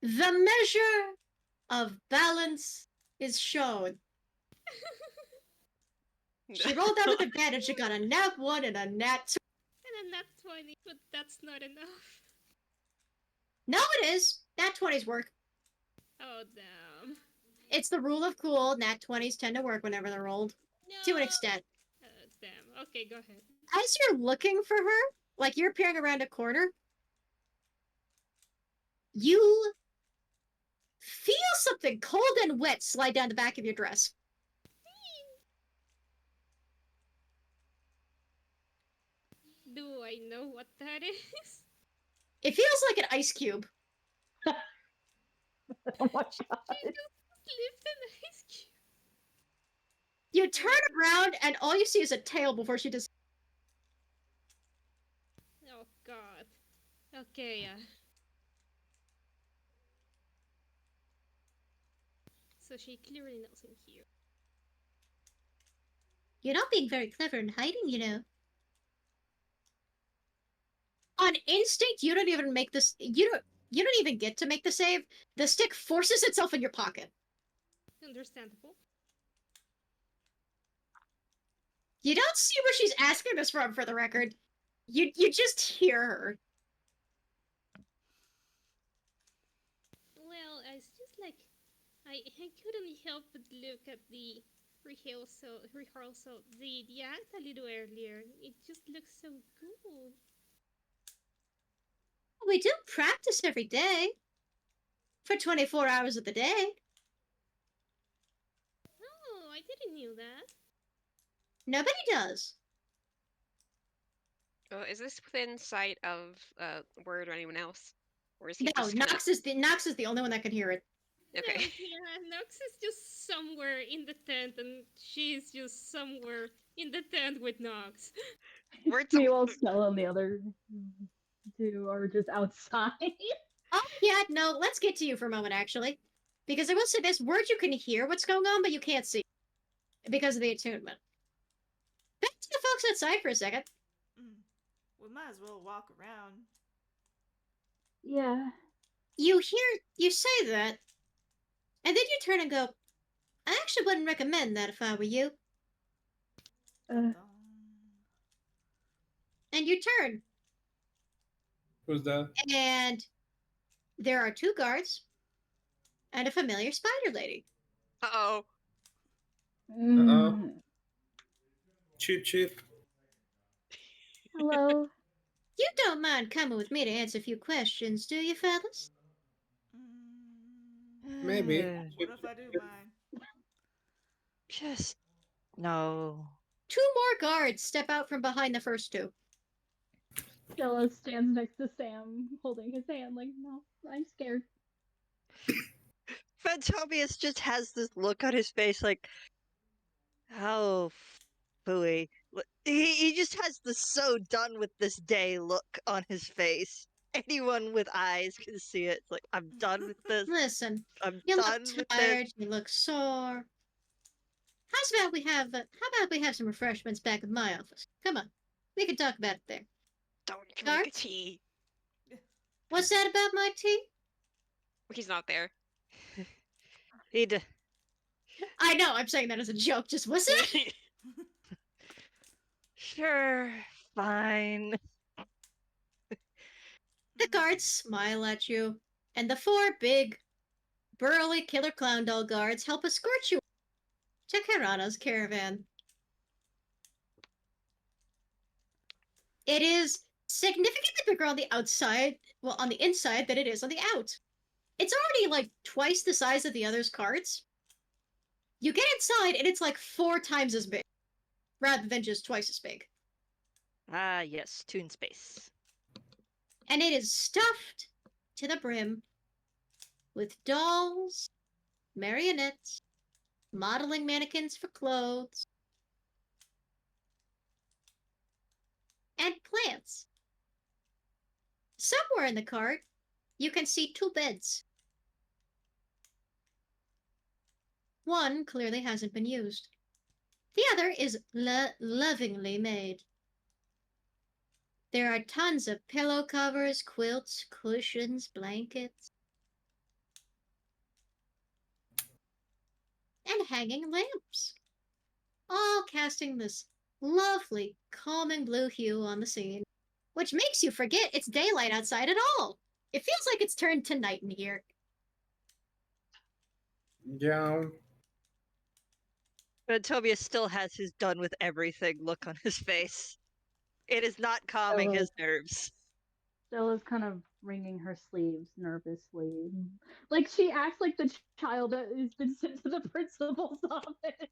Speaker 1: The measure of balance is shown. She rolled out with advantage. She got a nat 1 and a nat 2.
Speaker 6: And a nat 20, but that's not enough.
Speaker 1: No, it is. Nat 20s work.
Speaker 6: Oh damn.
Speaker 1: It's the rule of cool. Nat 20s tend to work whenever they're rolled.
Speaker 6: No.
Speaker 1: To an extent.
Speaker 6: Damn. Okay, go ahead.
Speaker 1: As you're looking for her, like you're peering around a corner, you feel something cold and wet slide down the back of your dress.
Speaker 6: Do I know what that is?
Speaker 1: It feels like an ice cube.
Speaker 4: Oh my god.
Speaker 6: She just slipped an ice cube.
Speaker 1: You turn around and all you see is a tail before she does.
Speaker 6: Oh god. Okay, so she clearly knows I'm here.
Speaker 1: You're not being very clever in hiding, you know. On instinct, you don't even make this. You don't even get to make the save. The stick forces itself in your pocket.
Speaker 6: Understandable.
Speaker 1: You don't see where she's asking this from, for the record. You just hear her.
Speaker 6: Well, it's just like I couldn't help but look at the rehearsal, the act a little earlier. It just looks so good.
Speaker 1: We do practice every day. For 24 hours of the day.
Speaker 6: Oh, I didn't knew that.
Speaker 1: Nobody does.
Speaker 2: Is this within sight of Word or anyone else? Or is he
Speaker 1: No,
Speaker 2: just kinda...
Speaker 1: Nox is the only one that can hear it.
Speaker 2: Okay.
Speaker 6: No, yeah, Nox is just somewhere in the tent, and she's just somewhere in the tent with Nox.
Speaker 2: Word's
Speaker 4: Meanwhile, Stella and the other two are just outside.
Speaker 1: Oh, yeah, no, let's get to you for a moment, actually. Because I will say this, Word, you can hear what's going on, but you can't see. Because of the attunement. Back to the folks outside for a second.
Speaker 5: We might as well walk around.
Speaker 4: Yeah.
Speaker 1: you say that, and then you turn and go, I actually wouldn't recommend that if I were you.
Speaker 4: Uh,
Speaker 1: And you turn,
Speaker 7: Who's that?
Speaker 1: and there are 2 guards and a familiar spider lady.
Speaker 2: Uh-oh.
Speaker 4: mm,
Speaker 7: Cheap, cheap.
Speaker 4: hello.
Speaker 1: You don't mind coming with me to answer a few questions, do you, fellas?
Speaker 7: Maybe.
Speaker 5: What if I do mine?
Speaker 3: Just no.
Speaker 1: 2 more guards step out from behind the first 2.
Speaker 4: Stella stands next to Sam, holding his hand, like, no, I'm scared.
Speaker 3: Fantomius just has this look on his face like, oh, phooey. He just has the so done with this day look on his face. Anyone with eyes can see it. It's like, I'm done with this.
Speaker 1: Listen,
Speaker 3: I'm
Speaker 1: you
Speaker 3: done
Speaker 1: look
Speaker 3: with
Speaker 1: tired,
Speaker 3: this.
Speaker 1: you look sore. How about we have some refreshments back at my office? Come on, we can talk about it there.
Speaker 2: Don't drink a
Speaker 1: Guards?
Speaker 2: tea.
Speaker 1: What's that about my tea?
Speaker 2: He's not there.
Speaker 3: He'd
Speaker 1: I know, I'm saying that as a joke, just was it?
Speaker 3: sure, fine.
Speaker 1: The guards smile at you, and the 4 big, burly killer clown doll guards help escort you to Karana's caravan. It is significantly bigger on the outside, well, on the inside than it is on the out. It's already like twice the size of the other's carts. You get inside, and it's like 4 times as big, rather than just twice as big.
Speaker 3: Ah, yes, Toon Space.
Speaker 1: And it is stuffed to the brim with dolls, marionettes, modeling mannequins for clothes, and plants. Somewhere in the cart, you can see 2 beds. One clearly hasn't been used. The other is lovingly made. There are tons of pillow covers, quilts, cushions, blankets, and hanging lamps, all casting this lovely, calming blue hue on the scene, which makes you forget it's daylight outside at all. It feels like it's turned to night in here.
Speaker 7: Yeah.
Speaker 3: Fantomius still has his done with everything look on his face. It is not calming his nerves.
Speaker 4: Stella's kind of wringing her sleeves nervously. Like, she acts like the child that has been sent to the principal's office.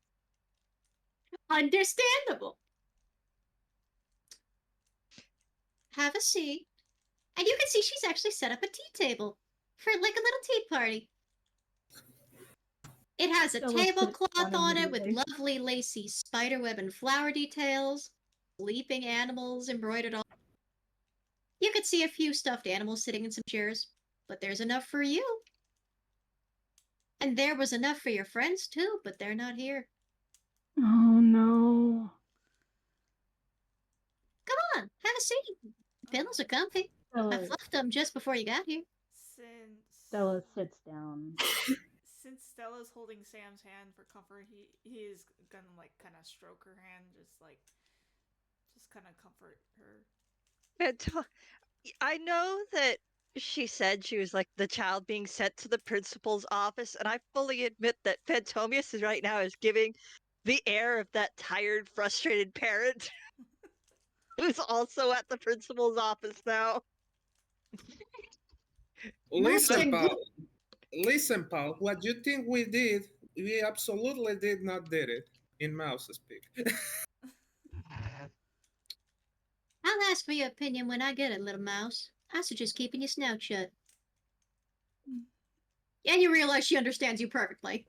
Speaker 1: Understandable. Have a seat. And you can see she's actually set up a tea table for like a little tea party. It has a
Speaker 4: Stella sits
Speaker 1: tablecloth
Speaker 4: down
Speaker 1: on it with
Speaker 4: immediately.
Speaker 1: lovely lacy spiderweb and flower details, sleeping animals embroidered all. You could see a few stuffed animals sitting in some chairs, but there's enough for you. And there was enough for your friends too, but they're not here.
Speaker 4: Oh no.
Speaker 1: Come on, have a seat. The pillows are comfy. I
Speaker 4: Stella,
Speaker 1: fluffed them just before you got here.
Speaker 4: Stella sits down.
Speaker 5: Since Stella's holding Sam's hand for comfort, he is gonna like kind of stroke her hand, just kind of comfort her.
Speaker 3: I know that she said she was like the child being sent to the principal's office, and I fully admit that Fantomius is right now is giving the air of that tired, frustrated parent who's also at the principal's office now.
Speaker 7: Listen, Paul. Listen, Paul. What you think we did, we absolutely did not did it. In mouse speak.
Speaker 1: I'll ask for your opinion when I get it, little mouse. I suggest keeping your snout shut. And you realize she understands you perfectly.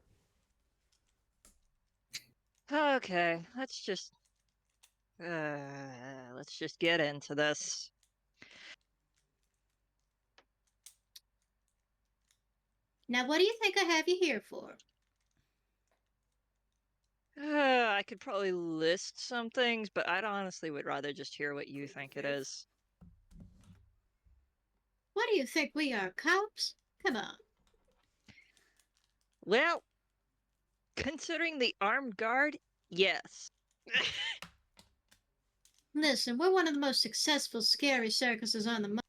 Speaker 3: Okay, let's just get into this.
Speaker 1: Now, what do you think I have you here for?
Speaker 3: I could probably list some things, but I'd honestly would rather just hear what you think it is.
Speaker 1: What do you think we are, cops? Come on.
Speaker 3: Well, considering the armed guard, yes.
Speaker 1: Listen, we're one of the most successful scary circuses on the market.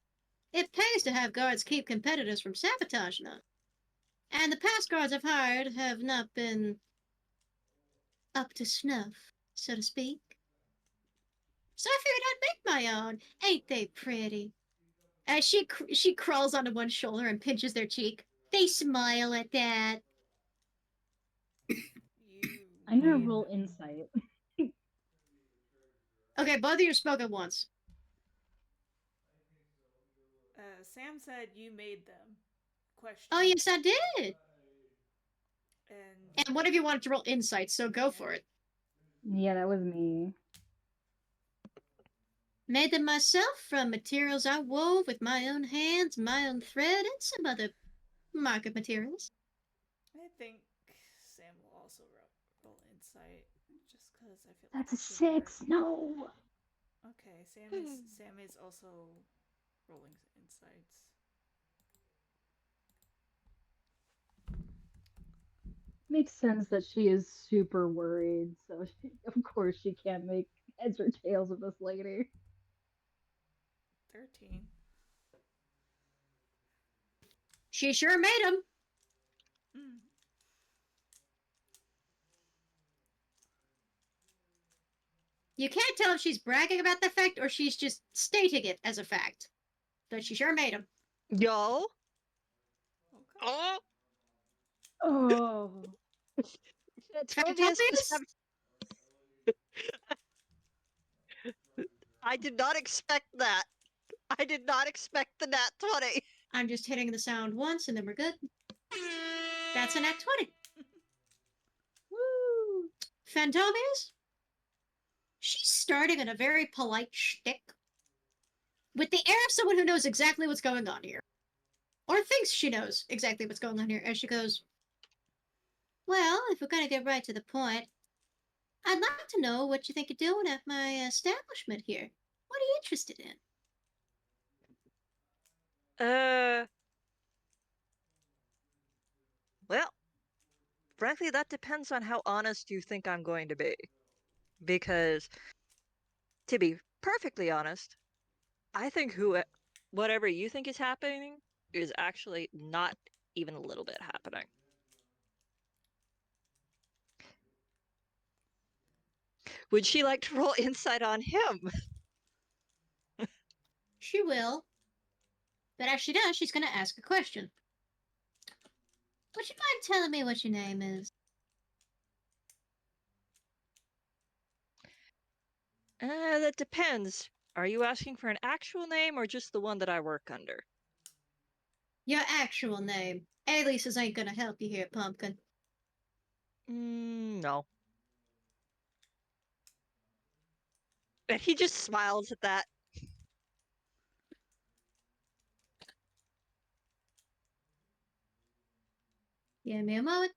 Speaker 1: It pays to have guards keep competitors from sabotaging us. And the past guards I've hired have not been up to snuff, so to speak. So I figured I'd make my own. Ain't they pretty? As she crawls onto one shoulder and pinches their cheek. They smile at that.
Speaker 5: You
Speaker 4: I'm gonna
Speaker 5: made
Speaker 4: roll
Speaker 5: them.
Speaker 4: insight.
Speaker 1: Okay, both of you spoke at once.
Speaker 5: Sam said you made them. Question.
Speaker 1: Oh, yes, I did.
Speaker 5: And
Speaker 1: And one of you wanted to roll insight, so go for it.
Speaker 4: Yeah, that was me.
Speaker 1: Made them myself from materials I wove with my own hands, my own thread, and some other market materials.
Speaker 5: I think Sam will also roll insight, just because I feel
Speaker 4: That's
Speaker 5: like
Speaker 4: a
Speaker 5: it should work.
Speaker 4: 6. No.
Speaker 5: Okay, Sam is also rolling insights.
Speaker 4: Makes sense that she is super worried, so of course she can't make heads or tails of this lady.
Speaker 5: 13.
Speaker 1: She sure made them.
Speaker 5: Mm.
Speaker 1: You can't tell if she's bragging about the fact or she's just stating it as a fact. But she sure made them.
Speaker 3: Yo.
Speaker 5: Okay.
Speaker 2: Oh,
Speaker 4: Oh.
Speaker 3: Tobias is
Speaker 1: Fantobius?
Speaker 3: having... I did not expect that. I did not expect the nat 20.
Speaker 1: I'm just hitting the sound once and then we're good. That's a nat 20.
Speaker 4: Woo.
Speaker 1: Fantobius? She's starting in a very polite shtick. With the air of someone who knows exactly what's going on here. Or thinks she knows exactly what's going on here as she goes, well, if we're going to get right to the point, I'd like to know what you think of doing at my establishment here. What are you interested in?
Speaker 3: Well, frankly, that depends on how honest you think I'm going to be. Because, to be perfectly honest, I think whatever you think is happening is actually not even a little bit happening. Would she like to roll insight on him?
Speaker 1: She will. But as she does, she's going to ask a question. Would you mind telling me what your name is?
Speaker 3: That depends. Are you asking for an actual name or just the one that I work under?
Speaker 1: Your actual name. Aliases ain't going to help you here, Pumpkin.
Speaker 3: No. And he just smiles at that.
Speaker 1: Give me a moment.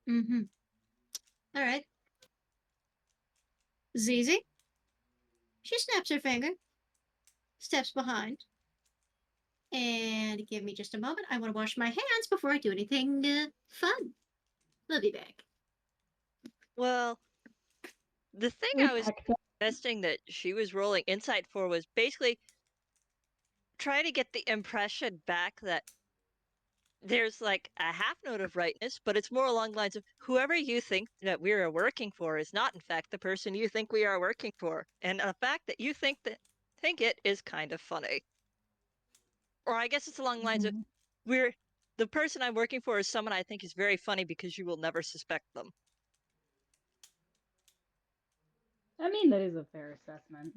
Speaker 1: Mm-hmm. All right. Zizi? She snaps her finger, steps behind, and give me just a moment. I want to wash my hands before I do anything fun. We'll be back.
Speaker 3: Well, the thing
Speaker 4: We
Speaker 3: I was
Speaker 4: pecked her.
Speaker 3: suggesting that she was rolling insight for was basically trying to get the impression back that there's like a half note of rightness, but it's more along the lines of whoever you think that we are working for is not in fact the person you think we are working for. And the fact that you think it is kind of funny. Or I guess it's along the lines of
Speaker 4: Mhm.
Speaker 3: the person I'm working for is someone I think is very funny because you will never suspect them.
Speaker 4: I mean, that is a fair assessment.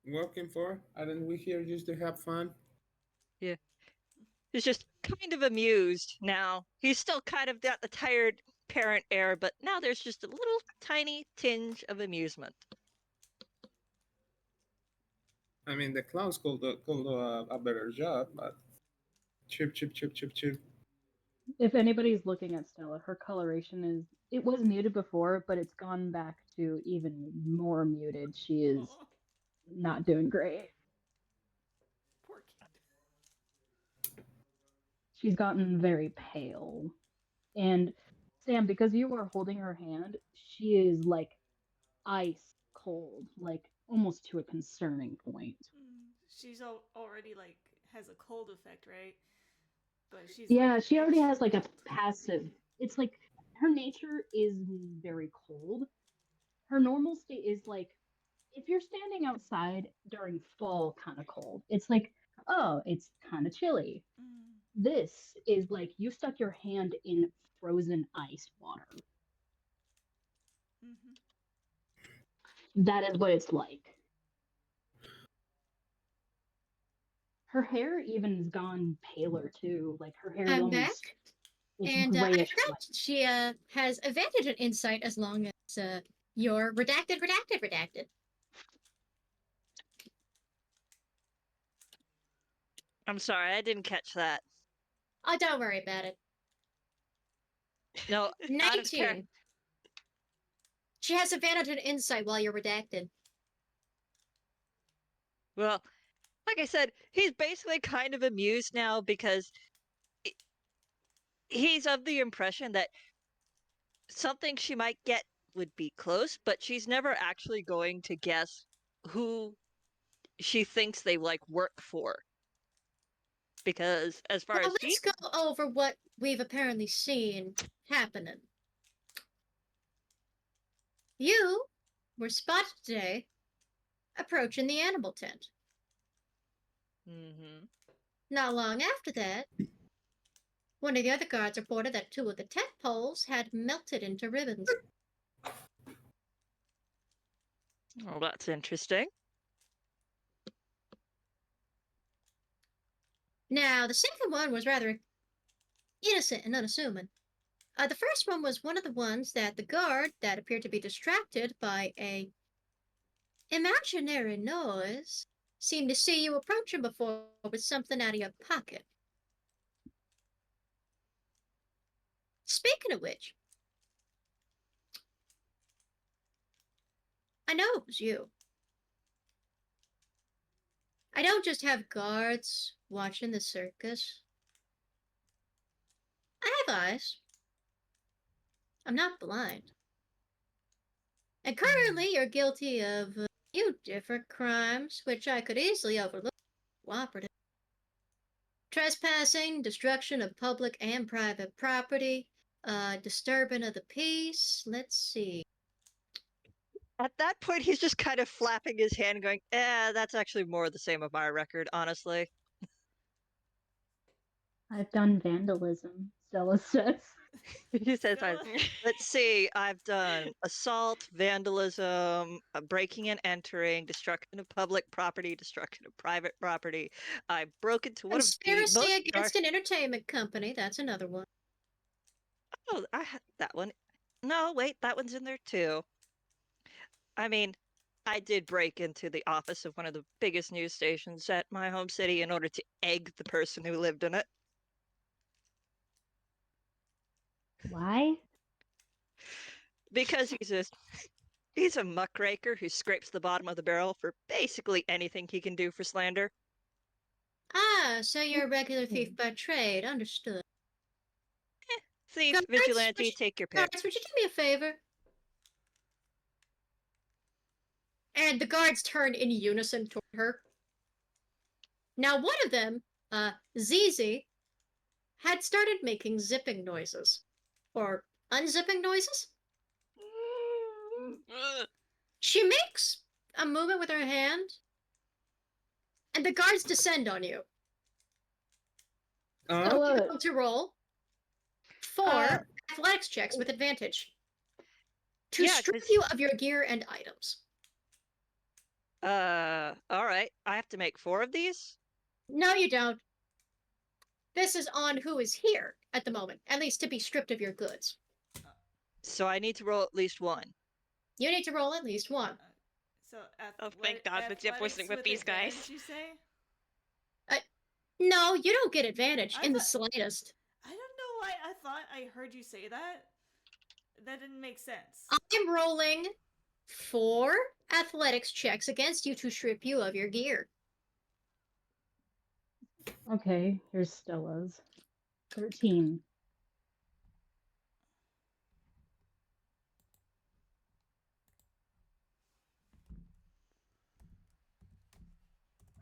Speaker 7: Working for? Aren't we here just to have fun?
Speaker 3: Yeah. He's just kind of amused now. He's still kind of got the tired parent air, but now there's just a little tiny tinge of amusement.
Speaker 7: I mean, the clowns could do a better job, but chip, chip, chip, chip, chip.
Speaker 4: If anybody's looking at Stella, her coloration is, it was muted before, but it's gone back to even more muted. She is
Speaker 5: Oh,
Speaker 4: not doing great.
Speaker 5: poor kid.
Speaker 4: She's gotten very pale. And Sam, because you are holding her hand, she is like ice cold, like almost to a concerning point.
Speaker 5: She's already like has a cold effect, right? But she's
Speaker 4: Yeah,
Speaker 5: like
Speaker 4: she already has
Speaker 5: extra
Speaker 4: like a
Speaker 5: cold.
Speaker 4: passive. It's like her nature is very cold. Her normal state is like if you're standing outside during fall kind of cold, it's like, oh, it's kind of chilly.
Speaker 5: Mm,
Speaker 4: This is like you stuck your hand in frozen ice water.
Speaker 5: mm-hmm.
Speaker 4: That is what it's like. Her hair even has gone paler too. Like her hair is
Speaker 1: I'm
Speaker 4: almost
Speaker 1: back.
Speaker 4: it's
Speaker 1: And I
Speaker 4: grayish
Speaker 1: forgot
Speaker 4: white.
Speaker 1: she has advantage and insight as long as you're redacted.
Speaker 3: I'm sorry, I didn't catch that.
Speaker 1: Oh, don't worry about it.
Speaker 3: No, out of character.
Speaker 1: 19. She has advantage and insight while you're redacted.
Speaker 3: Well, like I said, he's basically kind of amused now because he's of the impression that something she might get would be close, but she's never actually going to guess who she thinks they like work for. Because as far
Speaker 1: Well,
Speaker 3: as
Speaker 1: let's go over what we've apparently seen happening. You were spotted today approaching the animal tent.
Speaker 3: Mm-hmm.
Speaker 1: Not long after that, one of the other guards reported that 2 of the tent poles had melted into ribbons.
Speaker 3: Well, that's interesting.
Speaker 1: Now, the second one was rather innocent and unassuming. The first one was one of the ones that the guard that appeared to be distracted by a imaginary noise seemed to see you approaching before with something out of your pocket. Speaking of which, I know it was you. I don't just have guards watching the circus. I have eyes. I'm not blind. And currently you're guilty of a few different crimes, which I could easily overlook. Cooperative. Trespassing, destruction of public and private property, disturbing of the peace. Let's see.
Speaker 3: At that point, he's just kind of flapping his hand, going, that's actually more the same of my record, honestly.
Speaker 4: I've done vandalism, Stella says.
Speaker 3: He says,
Speaker 5: Stella.
Speaker 3: let's see, I've done assault, vandalism, breaking and entering, destruction of public property, destruction of private property. I broke into one of the
Speaker 1: Conspiracy
Speaker 3: most
Speaker 1: against an entertainment company. That's another one.
Speaker 3: Oh, I had that one. No, wait, that one's in there too. I mean, I did break into the office of one of the biggest news stations at my home city in order to egg the person who lived in it.
Speaker 4: Why?
Speaker 3: Because he's a muckraker who scrapes the bottom of the barrel for basically anything he can do for slander.
Speaker 1: Ah, so you're a regular thief by trade. Understood.
Speaker 3: Thief,
Speaker 1: Guards,
Speaker 3: vigilante,
Speaker 1: would you-
Speaker 3: take your pick.
Speaker 1: Guards, would you do me a favor? And the guards turned in unison toward her. Now, one of them, Zizi, had started making zipping noises. Or unzipping noises? She makes a movement with her hand, and the guards descend on you. So
Speaker 4: Stella,
Speaker 1: you're going to roll 4 athletics checks with advantage to
Speaker 3: yeah,
Speaker 1: strip
Speaker 3: 'cause-
Speaker 1: you of your gear and items.
Speaker 3: all right. I have to make 4 of these?
Speaker 1: No, you don't. This is on who is here at the moment, at least to be stripped of your goods.
Speaker 3: So I need to roll at least 1.
Speaker 1: You need to roll at least 1.
Speaker 5: So
Speaker 2: Oh, thank God that Jeff wasn't with these guys.
Speaker 5: Did you say?
Speaker 1: No, you don't get advantage
Speaker 5: I
Speaker 1: in the
Speaker 5: thought-
Speaker 1: slightest.
Speaker 5: I don't know why thought I heard you say that. That didn't make sense.
Speaker 1: I'm rolling 4 athletics checks against you to strip you of your gear.
Speaker 4: Okay, here's Stella's. 13.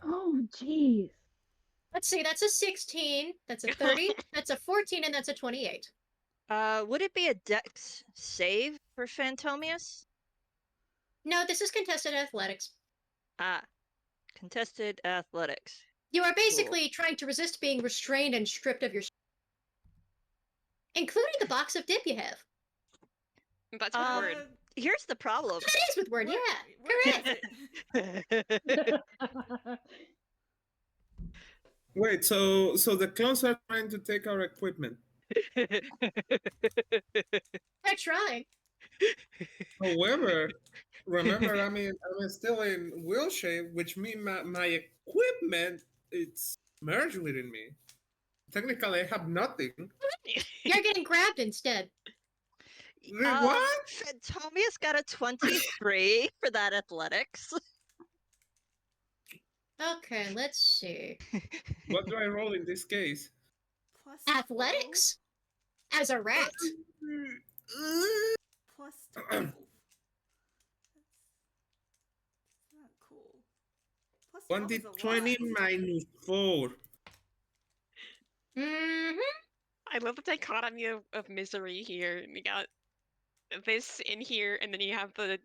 Speaker 4: Oh, jeez.
Speaker 1: Let's see, that's a 16, that's a 30, that's a 14, and that's a 28.
Speaker 3: Would it be a dex save for Phantomius?
Speaker 1: No, this is contested athletics.
Speaker 3: Ah, contested athletics.
Speaker 1: You are basically trying to resist being restrained and stripped of your... including the box of dip you have.
Speaker 2: That's a word.
Speaker 3: Here's the problem.
Speaker 1: That is with word,
Speaker 5: Where
Speaker 1: yeah.
Speaker 5: is it?
Speaker 7: Wait, so the clones are trying to take our equipment.
Speaker 1: They're trying.
Speaker 7: However, remember, I'm still in wheel shape, which means my equipment it's merged within me. Technically, I have nothing.
Speaker 1: You're getting grabbed instead.
Speaker 7: What?
Speaker 3: Phantomius got a 23 for that athletics.
Speaker 1: Okay, let's see.
Speaker 7: What do I roll in this case?
Speaker 5: Plus
Speaker 1: Athletics? As a rat.
Speaker 5: 12. Plus 12. That's not cool. Plus 12 is a lot.
Speaker 7: 20 minus 4.
Speaker 1: Mm-hmm.
Speaker 2: I love the dichotomy of misery here. You got this in here, and then you have the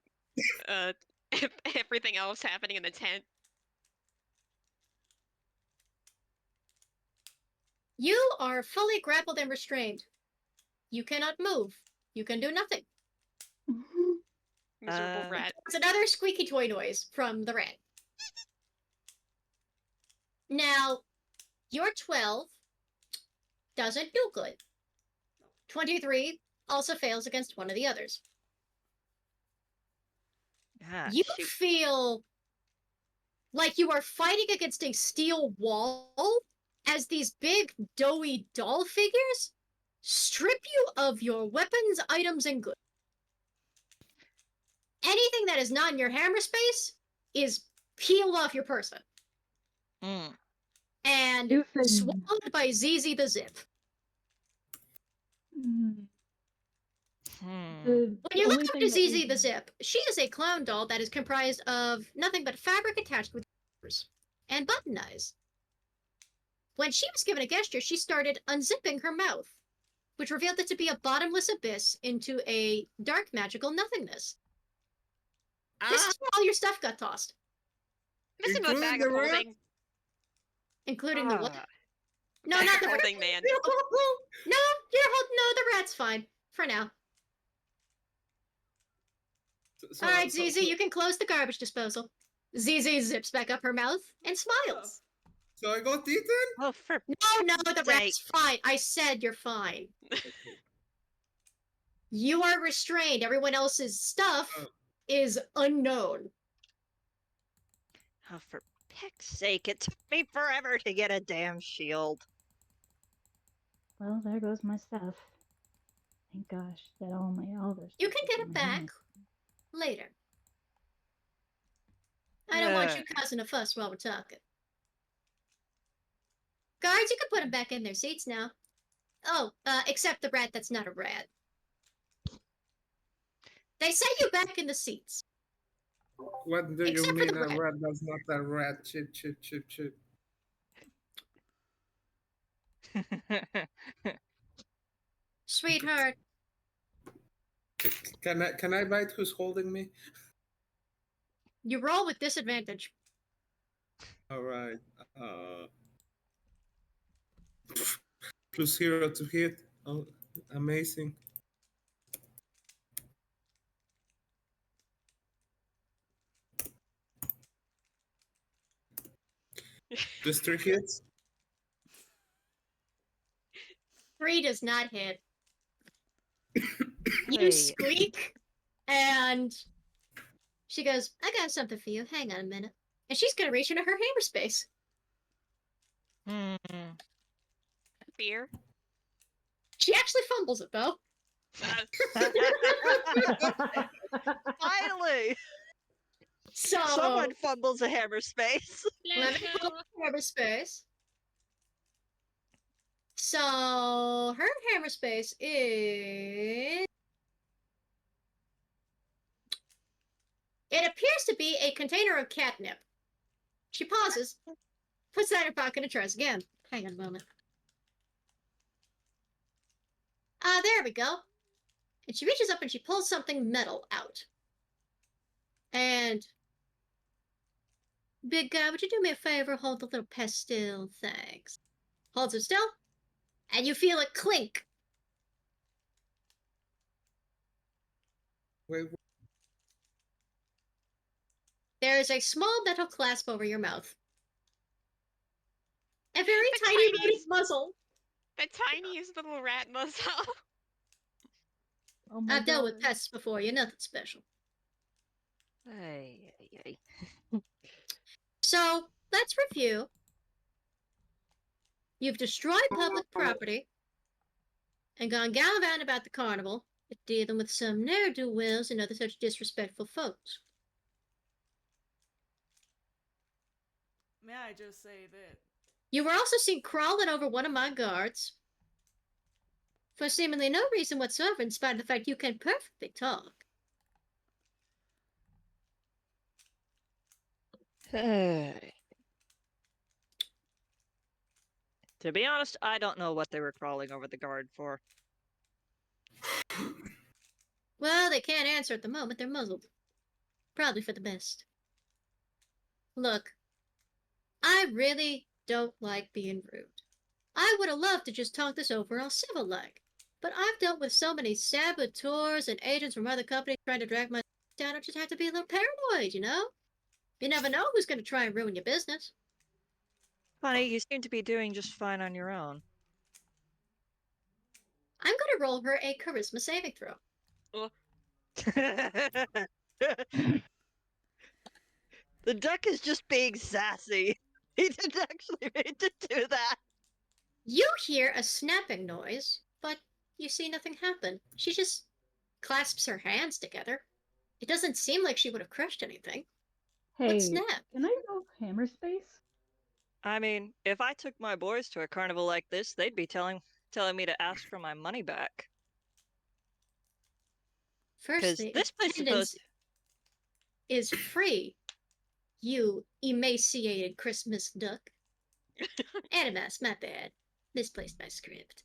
Speaker 2: everything else happening in the tent.
Speaker 1: You are fully grappled and restrained. You cannot move. You can do nothing.
Speaker 2: Miserable rat.
Speaker 1: It's another squeaky toy noise from the rat. Now, your 12 doesn't do good. 23 also fails against one of the others.
Speaker 3: Ah,
Speaker 1: You
Speaker 3: shoot.
Speaker 1: feel like you are fighting against a steel wall as these big, doughy doll figures strip you of your weapons, items, and goods. Anything that is not in your hammer space is peeled off your person
Speaker 3: Mm.
Speaker 1: and
Speaker 4: Doofus.
Speaker 1: swallowed by ZZ the Zip.
Speaker 3: Hmm.
Speaker 1: When you look up to ZZ the Zip, she is a clown doll that is comprised of nothing but fabric attached with ears and button eyes. When she was given a gesture, she started unzipping her mouth, which revealed it to be a bottomless abyss into a dark magical nothingness. This is where all your stuff got tossed,
Speaker 2: This is another bag
Speaker 7: Including
Speaker 2: of
Speaker 7: the rat?
Speaker 2: holding.
Speaker 1: including the what?
Speaker 3: Ah.
Speaker 1: No,
Speaker 2: Bag
Speaker 1: not
Speaker 2: of
Speaker 1: the rat.
Speaker 2: holding, man.
Speaker 1: No, no, the rat's fine for now. All right, ZZ, you can close the garbage disposal. ZZ zips back up her mouth and smiles.
Speaker 7: So I got eaten?
Speaker 3: Oh, for
Speaker 1: No, the
Speaker 3: Sake.
Speaker 1: rat's fine. I said you're fine. You are restrained. Everyone else's stuff is unknown.
Speaker 3: oh, for peck's sake! It took me forever to get a damn shield.
Speaker 4: Well, there goes my stuff. Thank gosh that all their
Speaker 1: You
Speaker 4: stuff
Speaker 1: can
Speaker 4: is
Speaker 1: get
Speaker 4: in
Speaker 1: it
Speaker 4: my
Speaker 1: back
Speaker 4: hand.
Speaker 1: later. I don't want you causing a fuss while we're talking. Guards, you can put them back in their seats now. Oh, except the rat that's not a rat. They set you back in the seats.
Speaker 7: What do you
Speaker 1: Except for
Speaker 7: mean
Speaker 1: the
Speaker 7: a
Speaker 1: rat.
Speaker 7: rat that's not a rat? Chip, chip, chip, chip.
Speaker 1: Sweetheart,
Speaker 7: Can I bite who's holding me?
Speaker 1: you roll with disadvantage.
Speaker 7: All right. +0 to hit. Oh, amazing. Just 3 hits.
Speaker 1: 3 does not hit. You
Speaker 3: Hey.
Speaker 1: squeak, and she goes, I got something for you. Hang on a minute. And she's going to reach into her hammer space.
Speaker 3: Hmm.
Speaker 2: Beer.
Speaker 1: She actually fumbles it though.
Speaker 3: Finally,
Speaker 1: So
Speaker 3: someone fumbles a hammer space.
Speaker 1: let
Speaker 6: Let's
Speaker 1: me
Speaker 6: go.
Speaker 1: pull up hammer space. So her hammer space is. It appears to be a container of catnip. She pauses, puts that in her pocket, and tries again. Hang on a moment. There we go. And she reaches up and she pulls something metal out. And big guy, would you do me a favor? Hold the little pestle, thanks. Holds it still, and you feel it clink.
Speaker 7: Wait,
Speaker 1: There is a small metal clasp over your mouth. A very
Speaker 2: The
Speaker 1: tiny
Speaker 2: tiniest-
Speaker 1: rodent muzzle.
Speaker 2: The tiniest little rat muzzle.
Speaker 4: Oh my
Speaker 1: I've dealt with
Speaker 4: God.
Speaker 1: pests before, you're nothing special.
Speaker 3: Ay, ay, ay.
Speaker 1: So, let's review. You've destroyed public property and gone gallivanting about the carnival, dealing with some ne'er-do-wells and other such disrespectful folks.
Speaker 5: May I just say that
Speaker 1: You were also seen crawling over one of my guards for seemingly no reason whatsoever, in spite of the fact you can perfectly talk.
Speaker 3: To be honest, I don't know what they were crawling over the guard for.
Speaker 1: Well, they can't answer at the moment. They're muzzled. Probably for the best. Look, I really don't like being rude. I would have loved to just talk this over all civil-like, but I've dealt with so many saboteurs and agents from other companies trying to drag my down. I just have to be a little paranoid, you know? You never know who's going to try and ruin your business.
Speaker 3: Funny, you seem to be doing just fine on your own.
Speaker 1: I'm going to roll her a charisma saving throw.
Speaker 3: The duck is just being sassy. He didn't actually mean to do that.
Speaker 1: You hear a snapping noise, but you see nothing happen. She just clasps her hands together. It doesn't seem like she would have crushed anything. What
Speaker 4: Hey,
Speaker 1: snap?
Speaker 4: can I go hammer space?
Speaker 3: I mean, if I took my boys to a carnival like this, they'd be telling me to ask for my money back. Because
Speaker 1: Firstly,
Speaker 3: this place is
Speaker 1: attendance
Speaker 3: supposed.
Speaker 1: is free, you emaciated Christmas duck. Animas, my bad. Misplaced my script.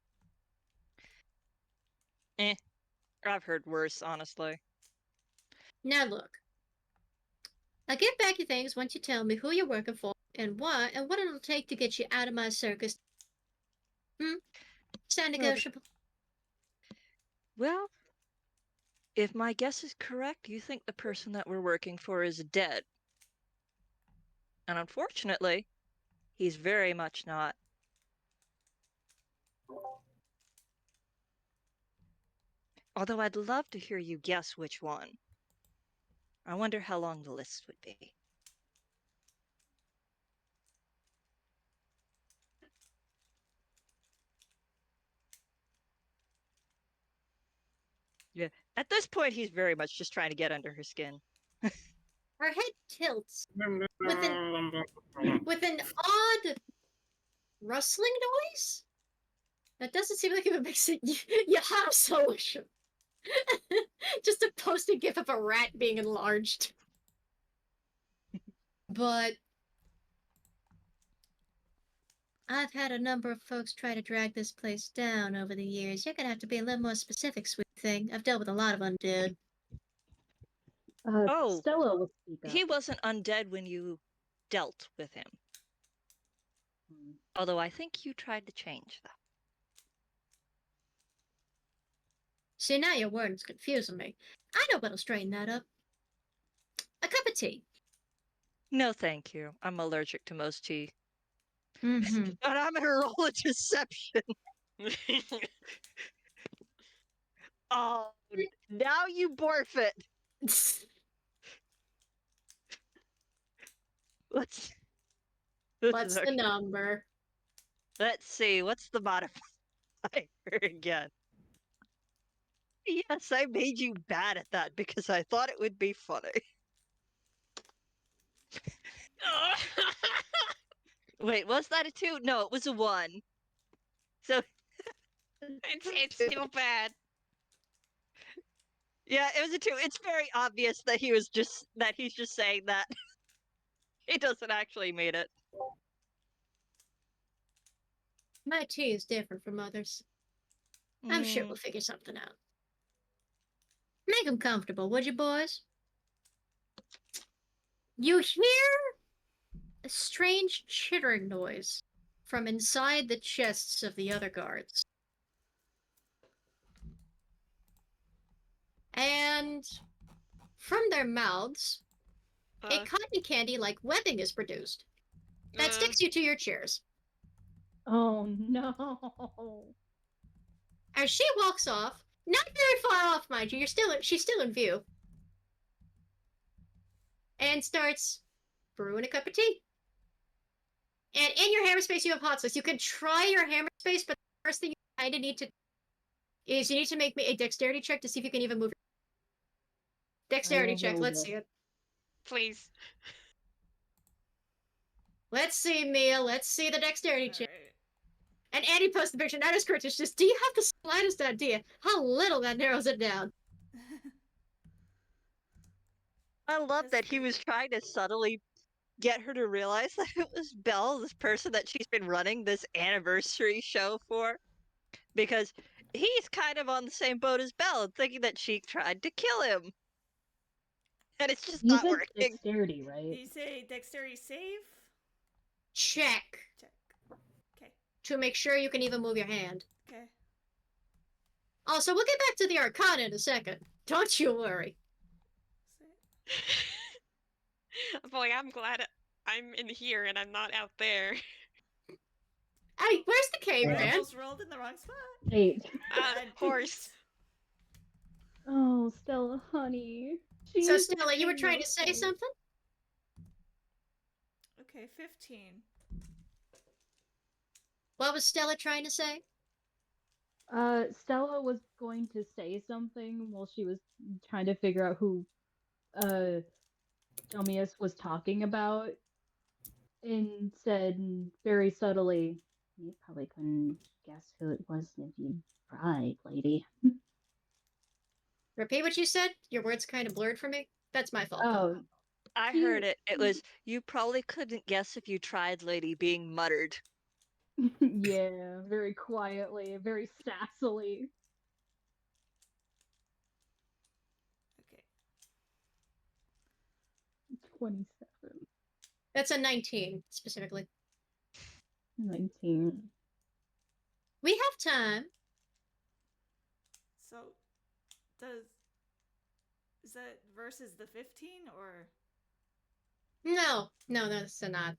Speaker 3: I've heard worse, honestly.
Speaker 1: Now look. I'll get back your things once you tell me who you're working for and why and what it'll take to get you out of my circus. Sound negotiable?
Speaker 3: Well, if my guess is correct, you think the person that we're working for is dead. And unfortunately, he's very much not. Although I'd love to hear you guess which one. I wonder how long the list would be. Yeah. At this point, he's very much just trying to get under her skin.
Speaker 1: Her head tilts with an odd rustling noise. That doesn't seem like it makes it. You have solution. Just a posted gif of a rat being enlarged. But I've had a number of folks try to drag this place down over the years. You're gonna have to be a little more specific, sweet thing. I've dealt with a lot of undead.
Speaker 3: Oh,
Speaker 4: Stella will speak up.
Speaker 3: he wasn't undead when you dealt with him.
Speaker 4: Hmm.
Speaker 3: Although I think you tried to change that.
Speaker 1: See, now your wording's confusing me. I know what'll straighten that up. A cup of tea.
Speaker 3: No, thank you. I'm allergic to most tea.
Speaker 1: Mm-hmm.
Speaker 3: But I'm gonna roll a deception. Oh, now you borf it. Let's.
Speaker 1: What's the number?
Speaker 3: Let's see. What's the modifier? Try her again. Yes, I made you bad at that because I thought it would be funny. Wait, was that a 2? No, it was a 1. So
Speaker 2: it's still bad.
Speaker 3: yeah, it was a 2. It's very obvious that he's just saying that. He doesn't actually mean it.
Speaker 1: My tea is different from others. I'm sure
Speaker 3: Mm,
Speaker 1: we'll figure something out. Make 'em comfortable, would you, boys? You hear a strange chittering noise from inside the chests of the other guards. And from their mouths, a cotton candy like webbing is produced that sticks you to your chairs.
Speaker 4: Oh no.
Speaker 1: As she walks off, not very far off, mind you, she's still in view, and starts brewing a cup of tea. And in your hammer space, you have hot sauce. You can try your hammer space, but the first thing you kind of need to is you need to make me a dexterity check to see if you can even move. Dexterity check.
Speaker 4: rolled
Speaker 1: Let's
Speaker 4: it.
Speaker 1: see it.
Speaker 2: Please.
Speaker 1: Let's see, Mia. Let's see the dexterity check.
Speaker 5: Alright.
Speaker 1: And Annie posts the picture. That is correct. It's just, do you have the slightest idea how little that narrows it down?
Speaker 3: I love
Speaker 5: That's
Speaker 3: that he
Speaker 5: pretty
Speaker 3: was trying to subtly get her to realize that it was Belle, this person that she's been running this anniversary show for. Because he's kind of on the same boat as Belle, thinking that she tried to kill him. And it's just
Speaker 4: You
Speaker 3: not
Speaker 4: said
Speaker 3: working.
Speaker 4: dexterity,
Speaker 5: Did
Speaker 4: right?
Speaker 5: you say dexterity save?
Speaker 1: Check
Speaker 5: Check. Okay.
Speaker 1: to make sure you can even move your hand.
Speaker 5: Okay.
Speaker 1: Also, we'll get back to the Arcana in a second. Don't you worry.
Speaker 2: Boy, I'm glad I'm in here and I'm not out there.
Speaker 1: Hey, where's the
Speaker 5: I
Speaker 1: caveman?
Speaker 5: almost rolled in the wrong spot.
Speaker 4: 8.
Speaker 2: Horse.
Speaker 4: Oh, Stella, honey. She
Speaker 1: So,
Speaker 4: is
Speaker 1: Stella, you were
Speaker 4: okay,
Speaker 1: trying to say
Speaker 4: okay.
Speaker 1: something?
Speaker 5: Okay, 15.
Speaker 1: What was Stella trying to say?
Speaker 4: Stella was going to say something while she was trying to figure out who Domius was talking about, and said very subtly, "You probably couldn't guess who it was if you tried, lady."
Speaker 1: Repeat what you said? Your words kind of blurred for me. That's my fault.
Speaker 4: Oh,
Speaker 3: I heard it. It was, you probably couldn't guess if you tried, lady, being muttered.
Speaker 4: yeah, very quietly, very sassily.
Speaker 5: Okay.
Speaker 4: 27.
Speaker 1: That's a 19, specifically.
Speaker 4: 19.
Speaker 1: We have time.
Speaker 5: So, is that versus the 15 or?
Speaker 1: No, that's not.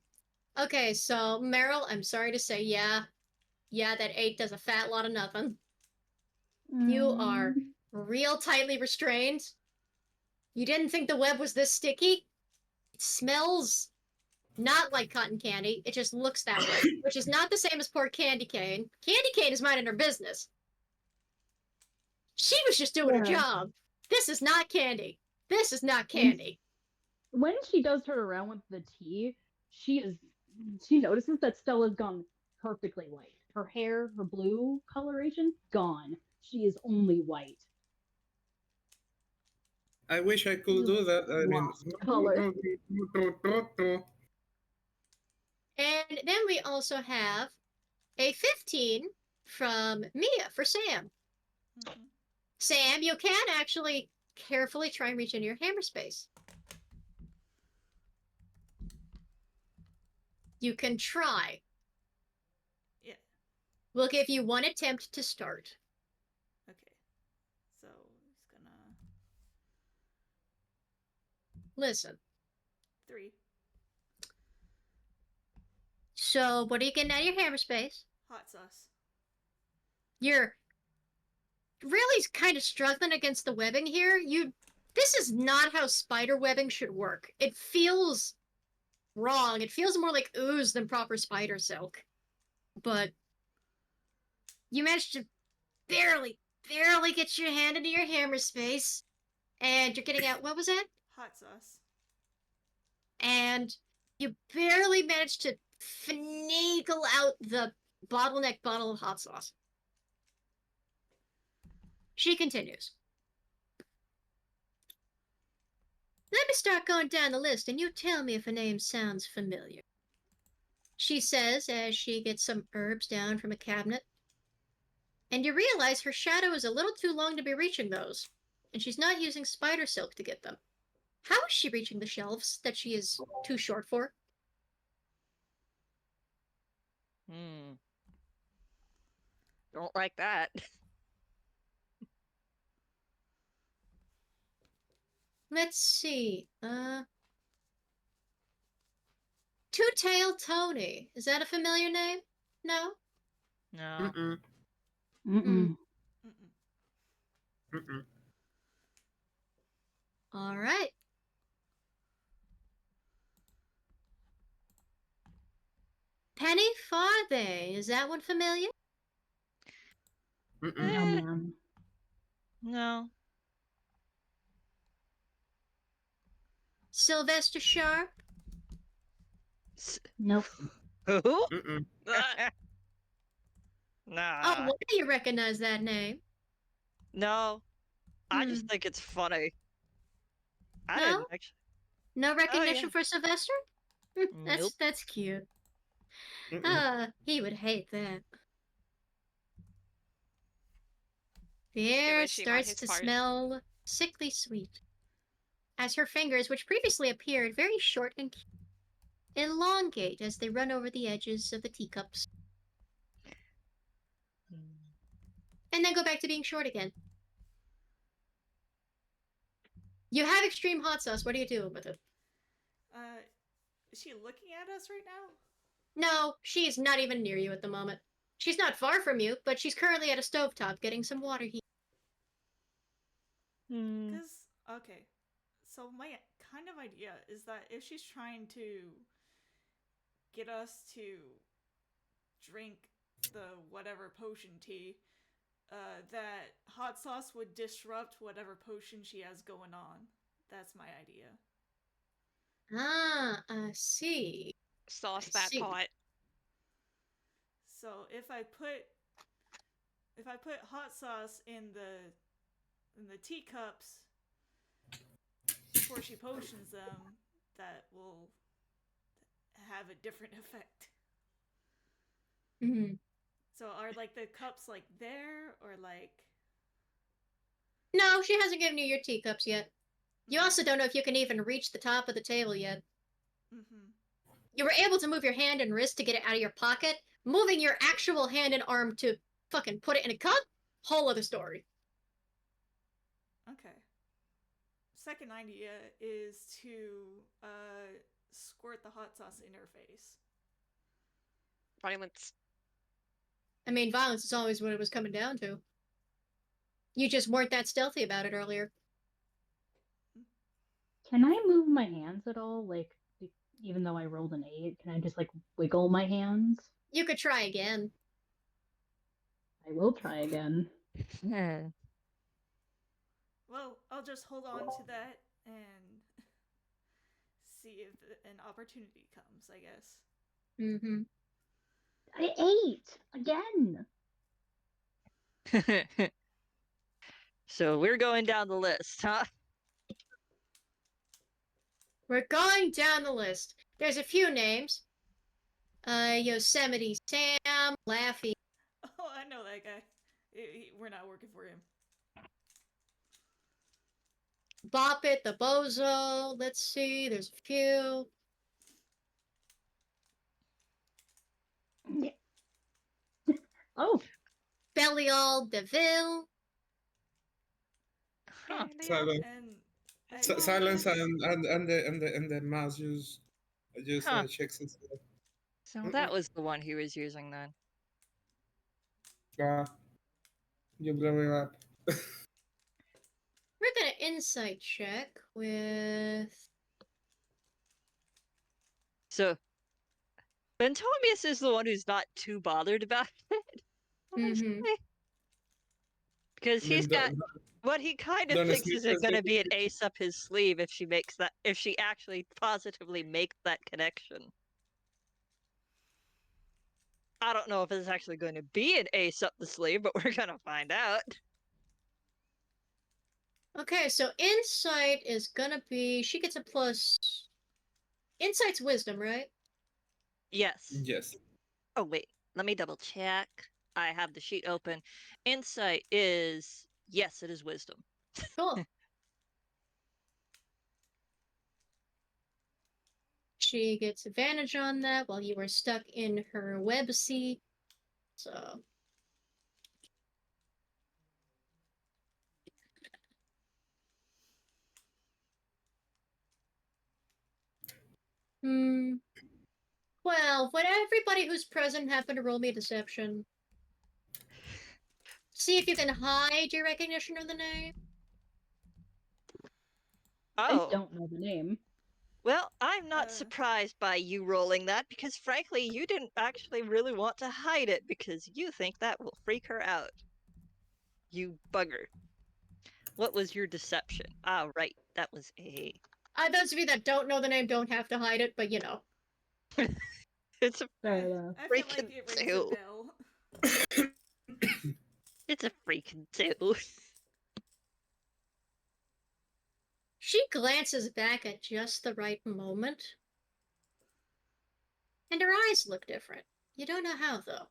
Speaker 1: Okay, so Meryl, I'm sorry to say, yeah, that 8 does a fat lot of nothing. You are real tightly restrained. You didn't think the web was this sticky? It smells not like cotton candy. It just looks that way, which is not the same as poor Candy Cane. Candy Cane is minding her business. She was just doing her
Speaker 4: Yeah.
Speaker 1: job. This is not candy. This is not candy.
Speaker 4: When she does turn around with the tea, she notices that Stella's gone perfectly white. Her hair, her blue coloration, gone. She is only white.
Speaker 7: I wish I could do that. I mean,
Speaker 4: Lost color.
Speaker 7: no.
Speaker 1: And then we also have a 15 from Mia for Sam.
Speaker 5: Mhm.
Speaker 1: Sam, you can actually carefully try and reach into your hammer space. You can try.
Speaker 5: Yeah.
Speaker 1: We'll give you one attempt to start.
Speaker 5: Okay. So, he's gonna.
Speaker 1: Listen.
Speaker 5: 3.
Speaker 1: So, what are you getting out of your hammer space?
Speaker 5: Hot sauce.
Speaker 1: You're really kind of struggling against the webbing here. This is not how spider webbing should work. It feels wrong. It feels more like ooze than proper spider silk. But You managed to barely get your hand into your hammer space, and you're getting out. What was that?
Speaker 5: Hot sauce.
Speaker 1: And you barely managed to finagle out the bottleneck bottle of hot sauce. She continues. Let me start going down the list, and you tell me if a name sounds familiar. She says as she gets some herbs down from a cabinet. And you realize her shadow is a little too long to be reaching those, and she's not using spider silk to get them. How is she reaching the shelves that she is too short for?
Speaker 3: Don't like that.
Speaker 1: Let's see. Two-Tailed Tony. Is that a familiar name? No?
Speaker 3: No.
Speaker 7: Mm-mm.
Speaker 4: Mm-mm.
Speaker 7: Mm-mm.
Speaker 1: All right. Penny Farthing. Is that one familiar?
Speaker 7: Mm-mm.
Speaker 4: No, ma'am.
Speaker 3: No.
Speaker 1: Sylvester Sharp?
Speaker 4: Nope.
Speaker 3: Who?
Speaker 7: Mm-mm.
Speaker 1: Oh,
Speaker 3: Nah.
Speaker 1: why do you recognize that name?
Speaker 3: No. I
Speaker 1: Hmm.
Speaker 3: just think it's funny. I
Speaker 1: No?
Speaker 3: didn't actually.
Speaker 1: No recognition
Speaker 3: yeah.
Speaker 1: for Sylvester?
Speaker 3: Nope.
Speaker 1: That's cute.
Speaker 7: Mm-mm.
Speaker 1: He would hate that. The
Speaker 2: Give
Speaker 1: air
Speaker 2: a shame on
Speaker 1: starts
Speaker 2: his
Speaker 1: to
Speaker 2: part.
Speaker 1: smell sickly sweet. As her fingers, which previously appeared very short and cute, elongate as they run over the edges of the teacups, and then go back to being short again. You have extreme hot sauce. What are you doing with it?
Speaker 5: Is she looking at us right now?
Speaker 1: No, she is not even near you at the moment. She's not far from you, but she's currently at a stovetop getting some water heat.
Speaker 5: Because, okay. So my kind of idea is that if she's trying to get us to drink the whatever potion tea, that hot sauce would disrupt whatever potion she has going on. That's my idea.
Speaker 1: Ah, I see.
Speaker 2: Sauce
Speaker 1: I
Speaker 2: that
Speaker 1: see.
Speaker 2: pot.
Speaker 5: So if I put hot sauce in the teacups before she potions them, that will have a different effect.
Speaker 1: Mhm.
Speaker 5: So are like the cups like there or like?
Speaker 1: No, she hasn't given you your teacups yet. You also don't know if you can even reach the top of the table yet.
Speaker 5: Mm-hmm.
Speaker 1: You were able to move your hand and wrist to get it out of your pocket. Moving your actual hand and arm to fucking put it in a cup? Whole other story.
Speaker 5: Okay. Second idea is to squirt the hot sauce in her face.
Speaker 2: Violence.
Speaker 1: I mean, violence is always what it was coming down to. You just weren't that stealthy about it earlier.
Speaker 4: Can I move my hands at all? Like, even though I rolled an 8, can I just like wiggle my hands?
Speaker 1: You could try again.
Speaker 4: I will try again.
Speaker 5: Well, I'll just hold on to that and see if an opportunity comes, I guess.
Speaker 1: Mm-hmm.
Speaker 4: 8 again.
Speaker 3: So we're going down the list, huh?
Speaker 1: We're going down the list. There's a few names. Yosemite Sam, Laffy.
Speaker 5: Oh, I know that guy. We're not working for him.
Speaker 1: Bop It, the Bozo. Let's see, there's a few.
Speaker 4: Oh,
Speaker 1: Belial DeVille.
Speaker 3: Huh.
Speaker 7: Silence.
Speaker 5: And
Speaker 7: Silence and the mouse just
Speaker 3: Huh.
Speaker 7: checks itself.
Speaker 3: So that was the one he was using then.
Speaker 7: You blow it up.
Speaker 1: We're gonna insight check with.
Speaker 3: So Bentomius is the one who's not too bothered about it. honestly.
Speaker 1: Mhm.
Speaker 3: Because
Speaker 7: I mean,
Speaker 3: he's got what he kind of
Speaker 7: don't
Speaker 3: thinks
Speaker 7: sneak-
Speaker 3: isn't going to
Speaker 7: sneak-
Speaker 3: be an ace up his sleeve if she makes that, if she actually positively makes that connection. I don't know if it's actually going to be an ace up the sleeve, but we're going to find out.
Speaker 1: Okay, so insight is gonna be she gets a plus. Insight's wisdom, right?
Speaker 3: Yes.
Speaker 7: Yes.
Speaker 3: Oh, wait. Let me double check. I have the sheet open. Insight is, yes, it is wisdom.
Speaker 1: Cool. She gets advantage on that while you are stuck in her web seat. So. Hmm. Well, would everybody who's present happen to roll me a deception? See if you can hide your recognition of the name.
Speaker 4: I
Speaker 3: Oh,
Speaker 4: don't know the name.
Speaker 3: well, I'm not
Speaker 5: Uh.
Speaker 3: surprised by you rolling that because, frankly, you didn't actually really want to hide it because you think that will freak her out. You bugger. What was your deception? Ah, right. That was a.
Speaker 1: Those of you that don't know the name don't have to hide it, but you know.
Speaker 3: It's a
Speaker 4: Fair enough.
Speaker 5: I feel like
Speaker 3: freaking
Speaker 5: it rings
Speaker 3: two.
Speaker 5: a bell.
Speaker 3: It's a freaking two.
Speaker 1: She glances back at just the right moment. And her eyes look different. You don't know how, though.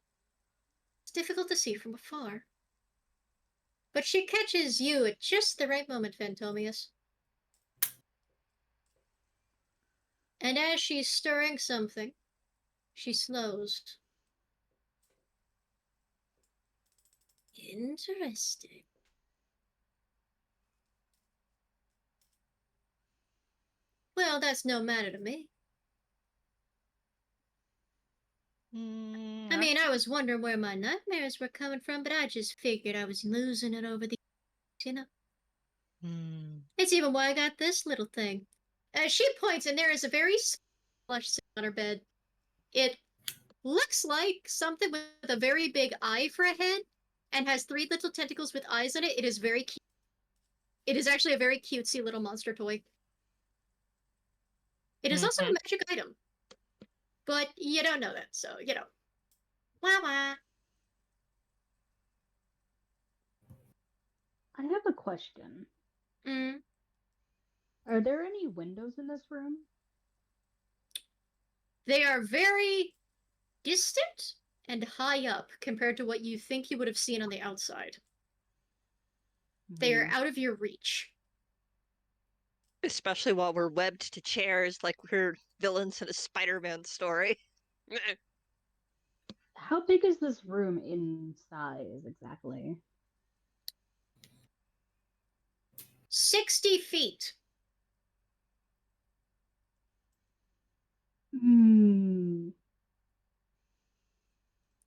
Speaker 1: It's difficult to see from afar. But she catches you at just the right moment, Phantomius. And as she's stirring something, she slows. Interesting. Well, that's no matter to me. I mean, I was wondering where my nightmares were coming from, but I just figured I was losing it over the years, you know? It's even why I got this little thing. She points, and there is a very plush on her bed. It looks like something with a very big eye for a head, and has 3 little tentacles with eyes on it. It is very cute. It is actually a very cutesy little monster toy. It is also a magic item. But you don't know that, so, you know. Wah wah.
Speaker 4: I have a question.
Speaker 1: Mm.
Speaker 4: Are there any windows in this room?
Speaker 1: They are very distant and high up compared to what you think you would have seen on the outside. They are out of your reach.
Speaker 3: Especially while we're webbed to chairs like we're villains in a Spider-Man story.
Speaker 4: How big is this room in size exactly?
Speaker 1: 60 feet.
Speaker 4: Hmm.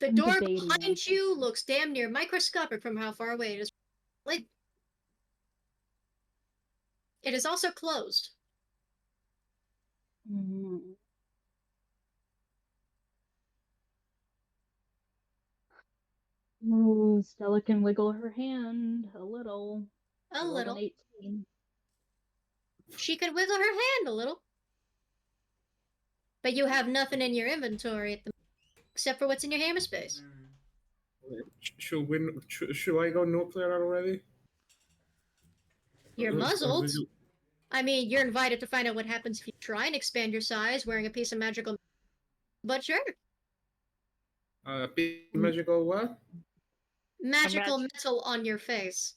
Speaker 1: The
Speaker 4: I'm
Speaker 1: door
Speaker 4: debating on
Speaker 1: behind you looks damn near microscopic from how far away it is. It is also closed.
Speaker 4: Ooh, Stella can wiggle her hand a little.
Speaker 1: A
Speaker 4: I rolled
Speaker 1: little.
Speaker 4: an 18.
Speaker 1: She can wiggle her hand a little. But you have nothing in your inventory at the except for what's in your hammer space.
Speaker 7: Should I go nuclear already?
Speaker 1: You're
Speaker 7: Or do
Speaker 1: muzzled.
Speaker 7: you-
Speaker 1: I mean, you're invited to find out what happens if you try and expand your size wearing a piece of magical. But sure.
Speaker 7: magical what?
Speaker 1: Magical metal on your face.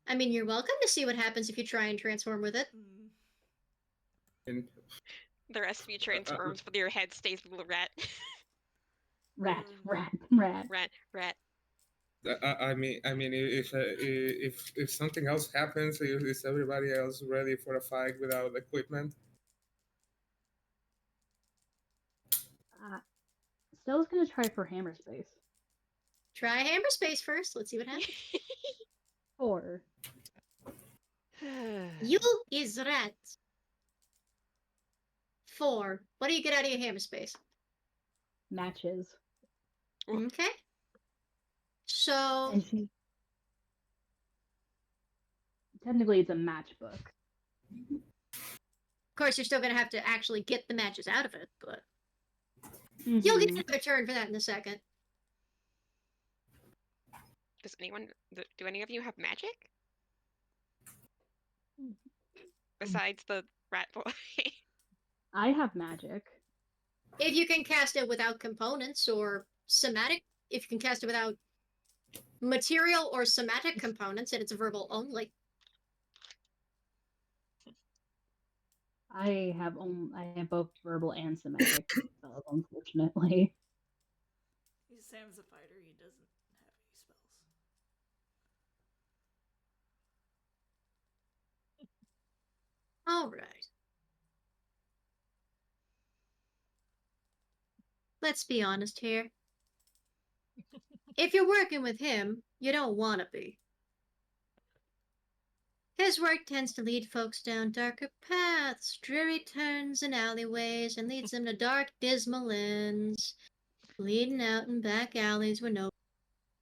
Speaker 1: I mean, you're welcome to see what happens if you try and transform with it.
Speaker 7: And,
Speaker 2: The rest of you transforms, but your head stays a little rat.
Speaker 4: Rat.
Speaker 2: rat.
Speaker 7: I mean, if something else happens, is everybody else ready for a fight without equipment?
Speaker 4: Stella's gonna try for hammer space.
Speaker 1: Try hammer space first. Let's see what happens.
Speaker 4: 4.
Speaker 1: You is rat. 4. What do you get out of your hammer space?
Speaker 4: Matches.
Speaker 1: Okay. So,
Speaker 4: And she technically it's a matchbook.
Speaker 1: of course, you're still going to have to actually get the matches out of it, but you'll get
Speaker 4: Mhm.
Speaker 1: another turn for that in a second.
Speaker 2: Does anyone? Do any of you have magic besides the rat boy?
Speaker 4: I have magic.
Speaker 1: If you can cast it without components or somatic, if you can cast it without material or somatic components, and it's verbal only.
Speaker 4: I have both verbal and somatic spells, unfortunately.
Speaker 5: Sam's a fighter, he doesn't have any spells.
Speaker 1: All right. Let's be honest here. If you're working with him, you don't want to be. His work tends to lead folks down darker paths, dreary turns and alleyways, and leads them to dark, dismal inns, leading out in back alleys where no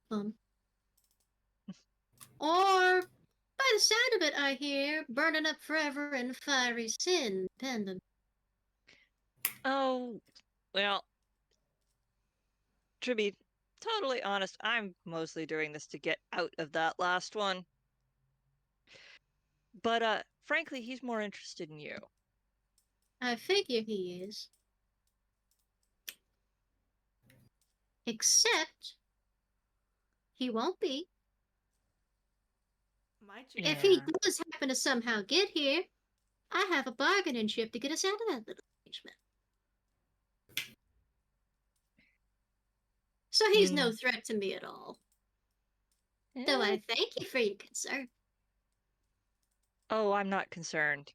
Speaker 1: fun. Or, by the sound of it, I hear, burning up forever in fiery sin, pendant.
Speaker 3: Oh, well, to be totally honest, I'm mostly doing this to get out of that last one. But, frankly, he's more interested in you.
Speaker 1: I figure he is. Except, he won't be.
Speaker 5: My chick.
Speaker 1: If he
Speaker 3: Yeah.
Speaker 1: does happen to somehow get here, I have a bargaining chip to get us out of that little arrangement. So he's no threat to me at all. Though I thank you for your concern.
Speaker 3: Oh, I'm not concerned.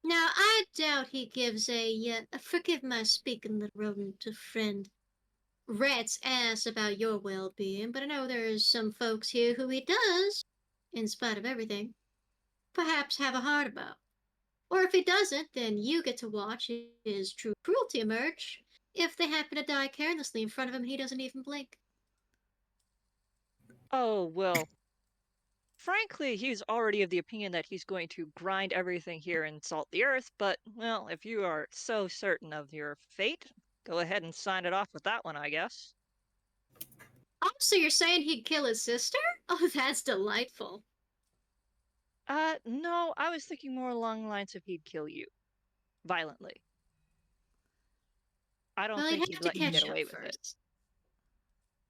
Speaker 1: Now, I doubt he gives a forgive my speaking, little rodent friend, rat's ass about your well-being, but I know there's some folks here who he does, in spite of everything, perhaps have a heart about. Or if he doesn't, then you get to watch his true cruelty emerge. If they happen to die carelessly in front of him, he doesn't even blink.
Speaker 3: Oh, well, frankly, he's already of the opinion that he's going to grind everything here and salt the earth, but, well, if you are so certain of your fate, go ahead and sign it off with that one, I guess.
Speaker 1: Oh, so you're saying he'd kill his sister? Oh, that's delightful.
Speaker 3: No, I was thinking more along the lines of he'd kill you. Violently. I don't
Speaker 1: Well,
Speaker 3: think
Speaker 1: he'd
Speaker 3: he'd
Speaker 1: have to
Speaker 3: let you
Speaker 1: catch
Speaker 3: get
Speaker 1: up
Speaker 3: away with it.
Speaker 1: first.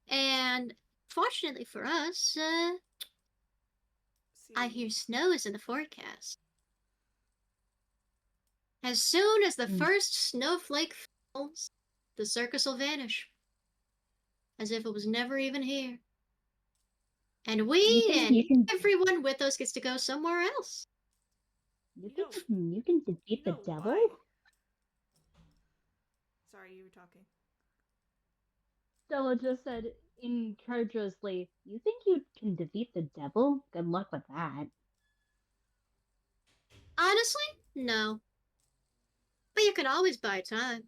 Speaker 1: And fortunately for us, I hear snow is in the forecast. As soon as the first snowflake falls, the circus will vanish. As if it was never even here. And we and everyone with us gets to go somewhere else.
Speaker 4: You think you can defeat the devil?
Speaker 5: Sorry, you were talking.
Speaker 4: Stella just said incredulously, you think you can defeat the devil? Good luck with that.
Speaker 1: Honestly, no. But you can always buy time.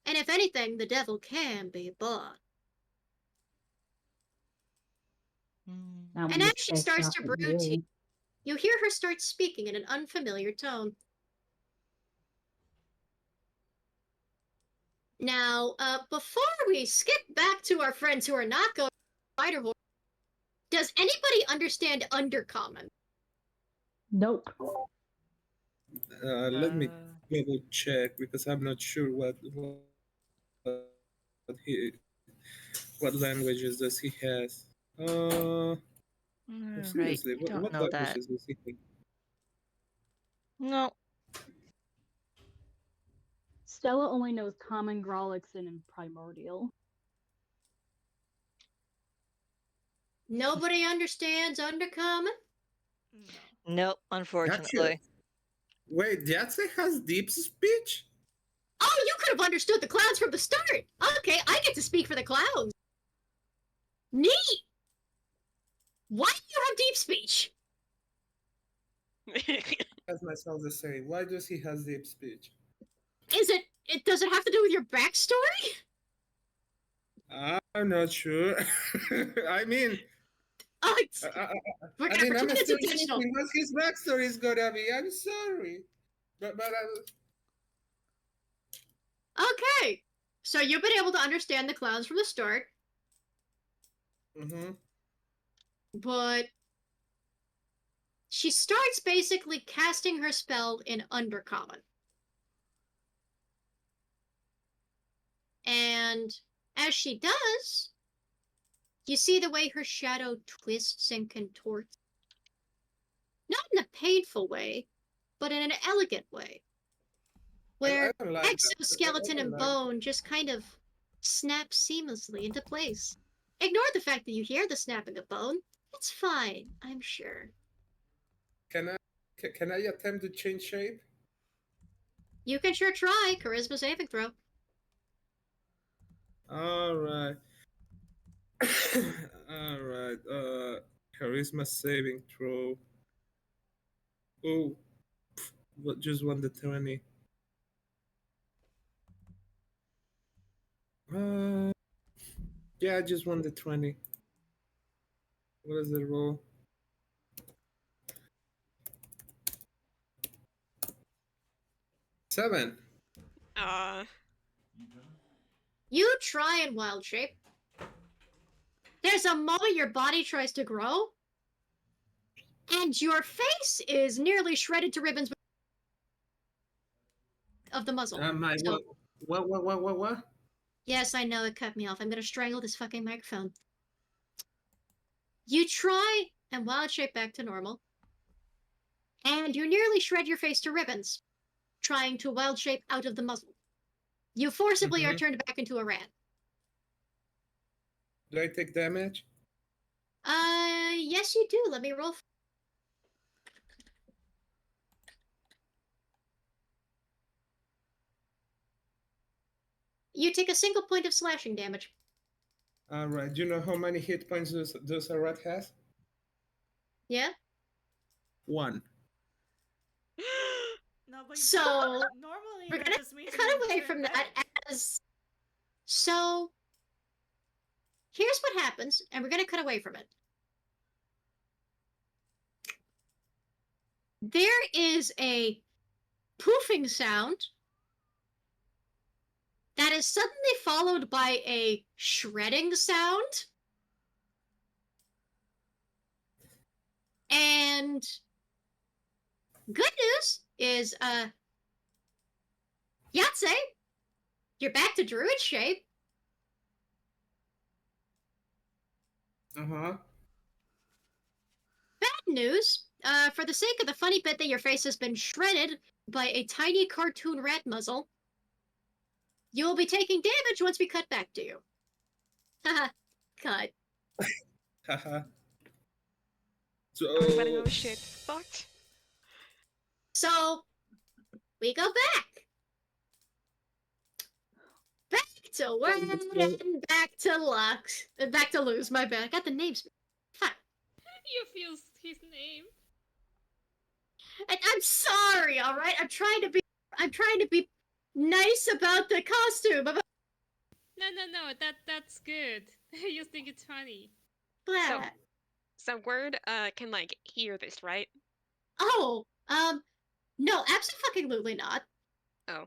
Speaker 1: And if anything, the devil can be bought. And as she starts to brew tea, you hear her start speaking in an unfamiliar tone. Now, before we skip back to our friends who are not going to fighter horse, does anybody understand undercommon?
Speaker 4: Nope.
Speaker 7: Let me double check because I'm not sure what languages does he has. Seriously,
Speaker 3: Right, don't
Speaker 7: what
Speaker 3: know that.
Speaker 7: languages does he think?
Speaker 3: No.
Speaker 4: Stella only knows Common, Grolixin, and Primordial.
Speaker 1: Nobody understands undercommon?
Speaker 3: Nope, unfortunately.
Speaker 7: Wait, Yatse has deep speech?
Speaker 1: Oh, you could have understood the clowns from the start. Okay, I get to speak for the clowns. Neat. Why do you have deep speech?
Speaker 7: As myself the same. Why does he has deep speech?
Speaker 1: Is It does it have to do with your backstory?
Speaker 7: I'm not sure. I mean,
Speaker 1: Oh, it's, we're
Speaker 7: I
Speaker 1: gonna
Speaker 7: mean, I'm
Speaker 1: pretend it's
Speaker 7: still
Speaker 1: intentional.
Speaker 7: thinking what his backstory is gonna be. I'm sorry, but
Speaker 1: Okay. So you've been able to understand the clowns from the start,
Speaker 7: mm-hmm.
Speaker 1: but she starts basically casting her spell in Undercommon. And as she does, you see the way her shadow twists and contorts. Not in a painful way, but in an elegant way. Where
Speaker 7: I don't like that.
Speaker 1: exoskeleton
Speaker 7: I
Speaker 1: and
Speaker 7: don't like
Speaker 1: bone just kind of snap seamlessly into place. Ignore the fact that you hear the snapping of bone. It's fine, I'm sure.
Speaker 7: Can I attempt to change shape?
Speaker 1: You can sure try. Charisma saving throw.
Speaker 7: All right. All right. Charisma saving throw. Oh, but just won the 20. Yeah, I just won the 20. What is the roll? Seven.
Speaker 1: You try and wild shape. There's a moment your body tries to grow, and your face is nearly shredded to ribbons of the muzzle.
Speaker 7: My
Speaker 1: So-
Speaker 7: what?
Speaker 1: Yes, I know it cut me off. I'm gonna strangle this fucking microphone. You try and wild shape back to normal, and you nearly shred your face to ribbons, trying to wild shape out of the muzzle. You forcibly are turned back into a rat.
Speaker 7: Do I take damage?
Speaker 1: Yes you do. Let me roll. You take a single point of slashing damage.
Speaker 7: All right. Do you know how many hit points does a rat has?
Speaker 1: Yeah?
Speaker 7: 1.
Speaker 5: No, but
Speaker 1: So,
Speaker 5: normally
Speaker 1: we're
Speaker 5: that
Speaker 1: gonna
Speaker 5: just means
Speaker 1: cut
Speaker 5: you
Speaker 1: away
Speaker 5: turn
Speaker 1: from that
Speaker 5: back.
Speaker 1: as... So, here's what happens, and we're gonna cut away from it. There is a poofing sound that is suddenly followed by a shredding sound. And good news is, Yahtzee, you're back to druid shape.
Speaker 7: Uh-huh.
Speaker 1: Bad news, for the sake of the funny bit that your face has been shredded by a tiny cartoon rat muzzle, you will be taking damage once we cut back to you. Haha, cut.
Speaker 7: Haha.
Speaker 2: Everybody
Speaker 7: So
Speaker 2: knows shit. Fucked.
Speaker 1: So, we go back. Back to Word and back to Lux. Back to Luz, my bad. I got the names. Fuck.
Speaker 6: You feel his name.
Speaker 1: And I'm sorry, alright? I'm trying to be nice about the costume.
Speaker 6: No, that's good. I just think it's funny.
Speaker 1: Blah.
Speaker 2: So Word can like hear this, right?
Speaker 1: Oh, no, absolutely not.
Speaker 2: I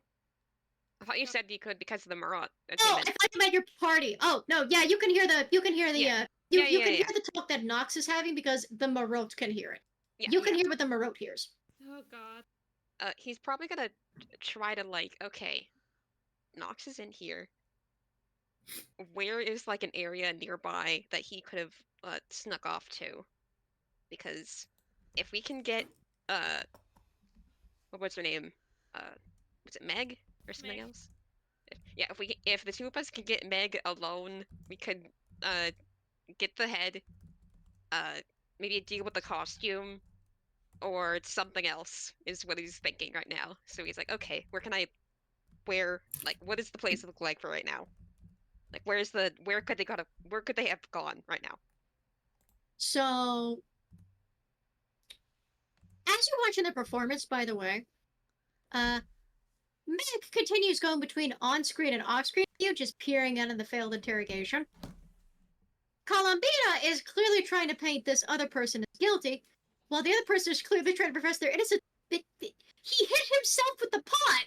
Speaker 2: thought you said you could because of the Marotte.
Speaker 1: Oh, if I'm at your party. Oh, no, yeah, you can hear the,
Speaker 2: Yeah.
Speaker 1: you
Speaker 2: Yeah,
Speaker 1: can
Speaker 2: yeah.
Speaker 1: hear the talk that Nox is having because the Marotte can hear it.
Speaker 2: Yeah,
Speaker 1: You can hear what the Marotte hears.
Speaker 6: Oh god.
Speaker 2: He's probably gonna try to like, okay, Nox is in here. Where is like an area nearby that he could have snuck off to? Because if we can get what's her name? Was it Meg or something
Speaker 6: Meg.
Speaker 2: else? If the two of us can get Meg alone, we could get the head, maybe deal with the costume, or something else is what he's thinking right now. So he's like, okay, what does the place look like for right now? Like, where could they have gone right now?
Speaker 1: So, as you're watching the performance, by the way, Meg continues going between on-screen and off-screen view, just peering out in the failed interrogation. Columbina is clearly trying to paint this other person as guilty, while the other person is clearly trying to profess their innocence. He hit himself with the pot!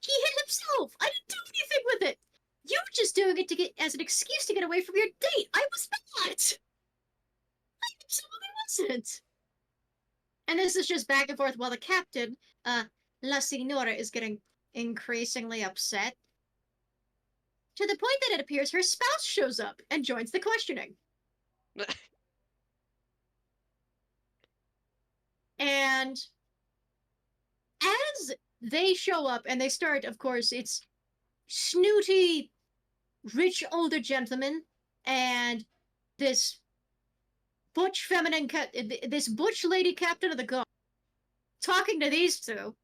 Speaker 1: He hit himself! I didn't do anything with it! You were just doing it to get as an excuse to get away from your date! I was not! I absolutely wasn't! And this is just back and forth while the captain, La Signora, is getting increasingly upset. To the point that it appears her spouse shows up and joins the questioning. And as they show up and they start, of course, it's snooty, rich older gentleman and this butch feminine, this butch lady captain of the guard talking to these two.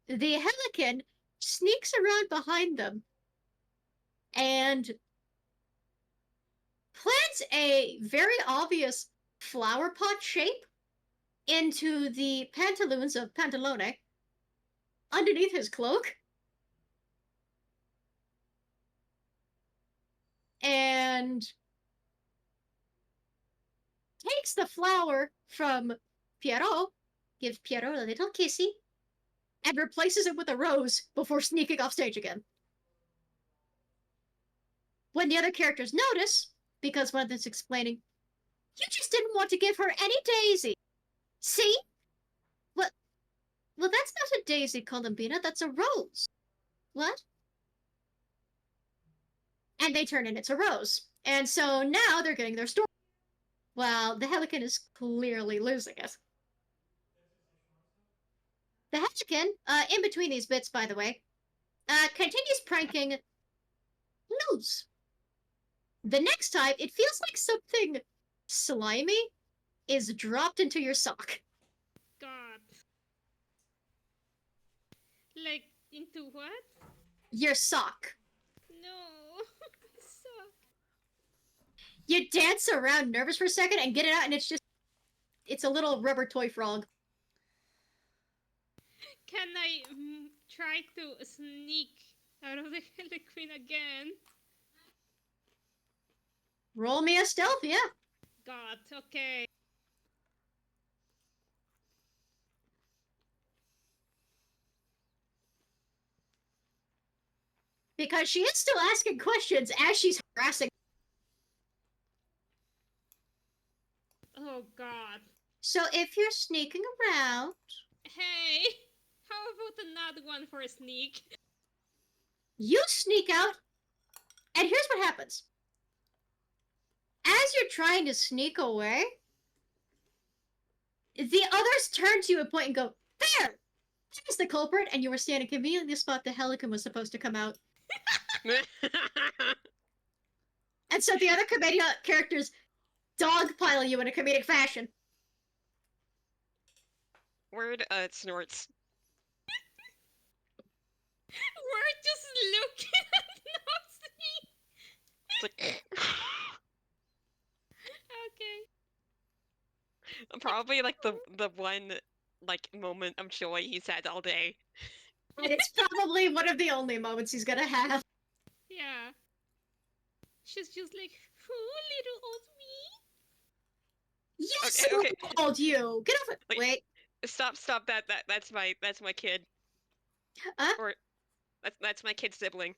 Speaker 1: The Helican sneaks around behind them and plants a very obvious flower pot shape into the pantaloons of Pantalone underneath his cloak. And takes the flower from Pierrot, gives Pierrot a little kissy, and replaces it with a rose before sneaking off stage again. When the other characters notice, because one of them's explaining, you just didn't want to give her any daisy. See? Well, that's not a daisy, Columbina, that's a rose. What? And they turn in it's a rose. And so now they're getting their story. Well, the Helican is clearly losing it. The Helican, in between these bits, by the way, continues pranking Luz. The next time, it feels like something slimy is dropped into your sock.
Speaker 6: God. Like, into what?
Speaker 1: Your sock.
Speaker 6: No. I suck.
Speaker 1: You dance around nervous for a second and get it out, and it's a little rubber toy frog.
Speaker 6: Can I try to sneak out of the Heliqueen again?
Speaker 1: Roll me a stealth, yeah.
Speaker 6: God, okay.
Speaker 1: Because she is still asking questions as she's harassing.
Speaker 6: Oh God.
Speaker 1: So if you're sneaking around,
Speaker 6: Hey, how about another one for a sneak?
Speaker 1: you sneak out, and here's what happens. As you're trying to sneak away, the others turn to you and point and go, there! There's the culprit, and you were standing conveniently in the spot the Helican was supposed to come out. And so the other characters dogpile you in a comedic fashion.
Speaker 2: Word, snorts.
Speaker 6: We're just looking at Noxie.
Speaker 2: It's like,
Speaker 6: Okay.
Speaker 2: probably like the one like moment of joy he's had all day.
Speaker 1: And it's probably one of the only moments he's gonna have.
Speaker 6: Yeah. She's just like, oh, little old me.
Speaker 1: Yes,
Speaker 2: Okay, okay.
Speaker 1: old you. Get off it.
Speaker 2: Wait.
Speaker 1: Wait.
Speaker 2: Stop that's my kid.
Speaker 1: Huh?
Speaker 2: Or that's my kid sibling.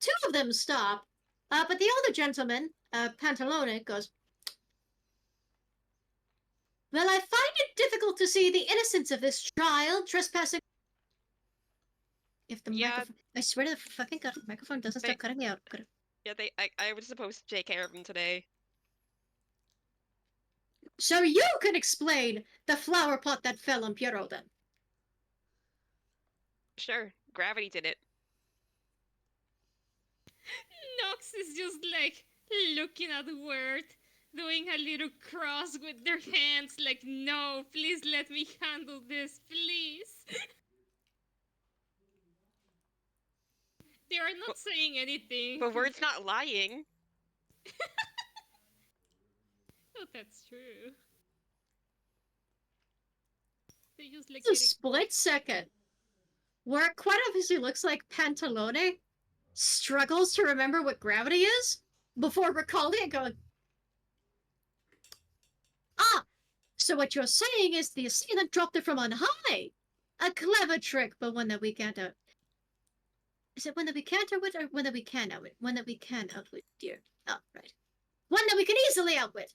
Speaker 1: Two of them stop, but the older gentleman, Pantalone, goes, well, I find it difficult to see the innocence of this child trespassing. If the microphone, I swear to the fucking god, the microphone doesn't stop cutting me out.
Speaker 2: Yeah, I was supposed to take care of him today.
Speaker 1: So you can explain the flower pot that fell on Pierrot then.
Speaker 2: Sure, gravity did it.
Speaker 6: Nox is just like looking at the word, doing a little cross with their hands, like, no, please let me handle this, please. They are not saying anything.
Speaker 2: But word's not lying.
Speaker 6: Oh, that's true. They just like
Speaker 1: It's a
Speaker 6: getting
Speaker 1: split second where it quite obviously looks like Pantalone struggles to remember what gravity is before recalling it, going, ah, so what you're saying is the assailant dropped it from on high. A clever trick, but one that we can't out. Is it one that we can't outwit or one that we can outwit? One that we can outwit, dear. Oh, right. One that we can easily outwit.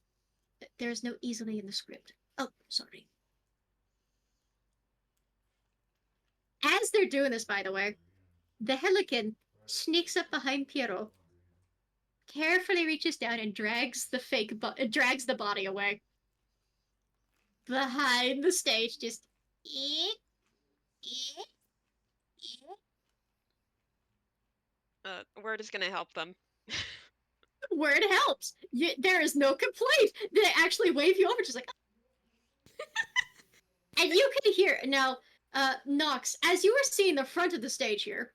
Speaker 1: There is no easily in the script. Oh, sorry. As they're doing this, by the way, the Helican sneaks up behind Piero, carefully reaches down and drags the body away. Behind the stage, just
Speaker 2: Word is gonna help them.
Speaker 1: word helps. There is no complaint. They actually wave you over, just like, and you can hear now. Nox, as you were seeing the front of the stage here,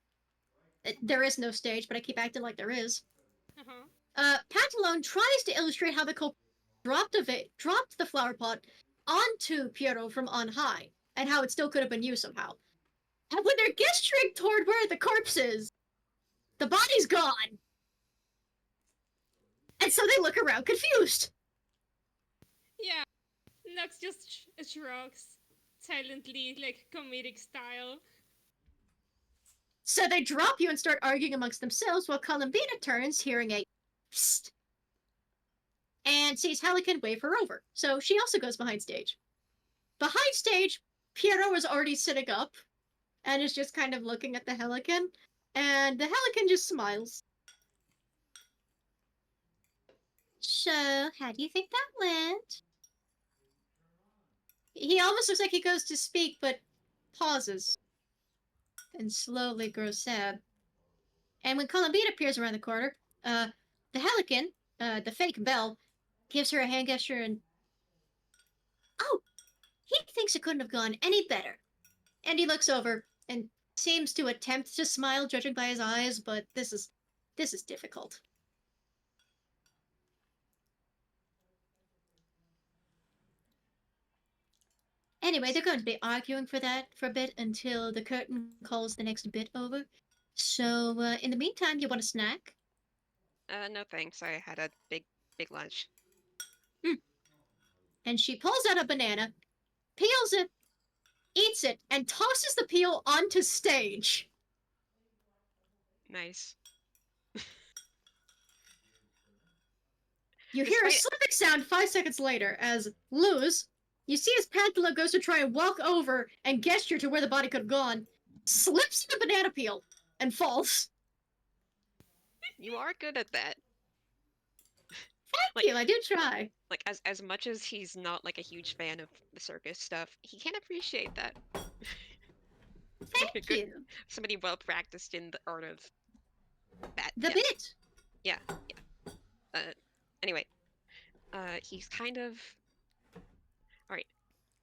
Speaker 1: there is no stage, but I keep acting like there is. Pantalone tries to illustrate how the culprit dropped the flower pot onto Piero from on high, and how it still could have been used somehow. And when they're gesturing toward where the corpse is, the body's gone. And so they look around confused.
Speaker 6: Yeah, Nox just shrugs silently, like comedic style.
Speaker 1: So they drop you and start arguing amongst themselves while Columbina turns, hearing a psst, and sees Helican wave her over. So she also goes behind stage. Behind stage, Piero is already sitting up and is just kind of looking at the Helican, and the Helican just smiles. So, how do you think that went? He almost looks like he goes to speak, but pauses and slowly grows sad. And when Columbine appears around the corner, the Helican, the fake Belle, gives her a hand gesture and... Oh! He thinks it couldn't have gone any better. And he looks over and seems to attempt to smile, judging by his eyes, but this is difficult. Anyway, they're going to be arguing for a bit until the curtain calls the next bit over. So, in the meantime, you want a snack?
Speaker 2: No thanks. I had a big lunch.
Speaker 1: And she pulls out a banana, peels it, eats it, and tosses the peel onto stage.
Speaker 2: Nice.
Speaker 1: You hear a
Speaker 2: Despite-
Speaker 1: slipping sound 5 seconds later as Luz, you see as Pantala goes to try and walk over and gesture to where the body could have gone, slips the banana peel and falls.
Speaker 2: You are good at that.
Speaker 1: Thank you, I do try.
Speaker 2: Like as much as he's not like a huge fan of the circus stuff, he can appreciate that.
Speaker 1: Thank you.
Speaker 2: Somebody well practiced in the art of that.
Speaker 1: The
Speaker 2: yeah.
Speaker 1: bit.
Speaker 2: Yeah. Anyway, he's kind of... Alright.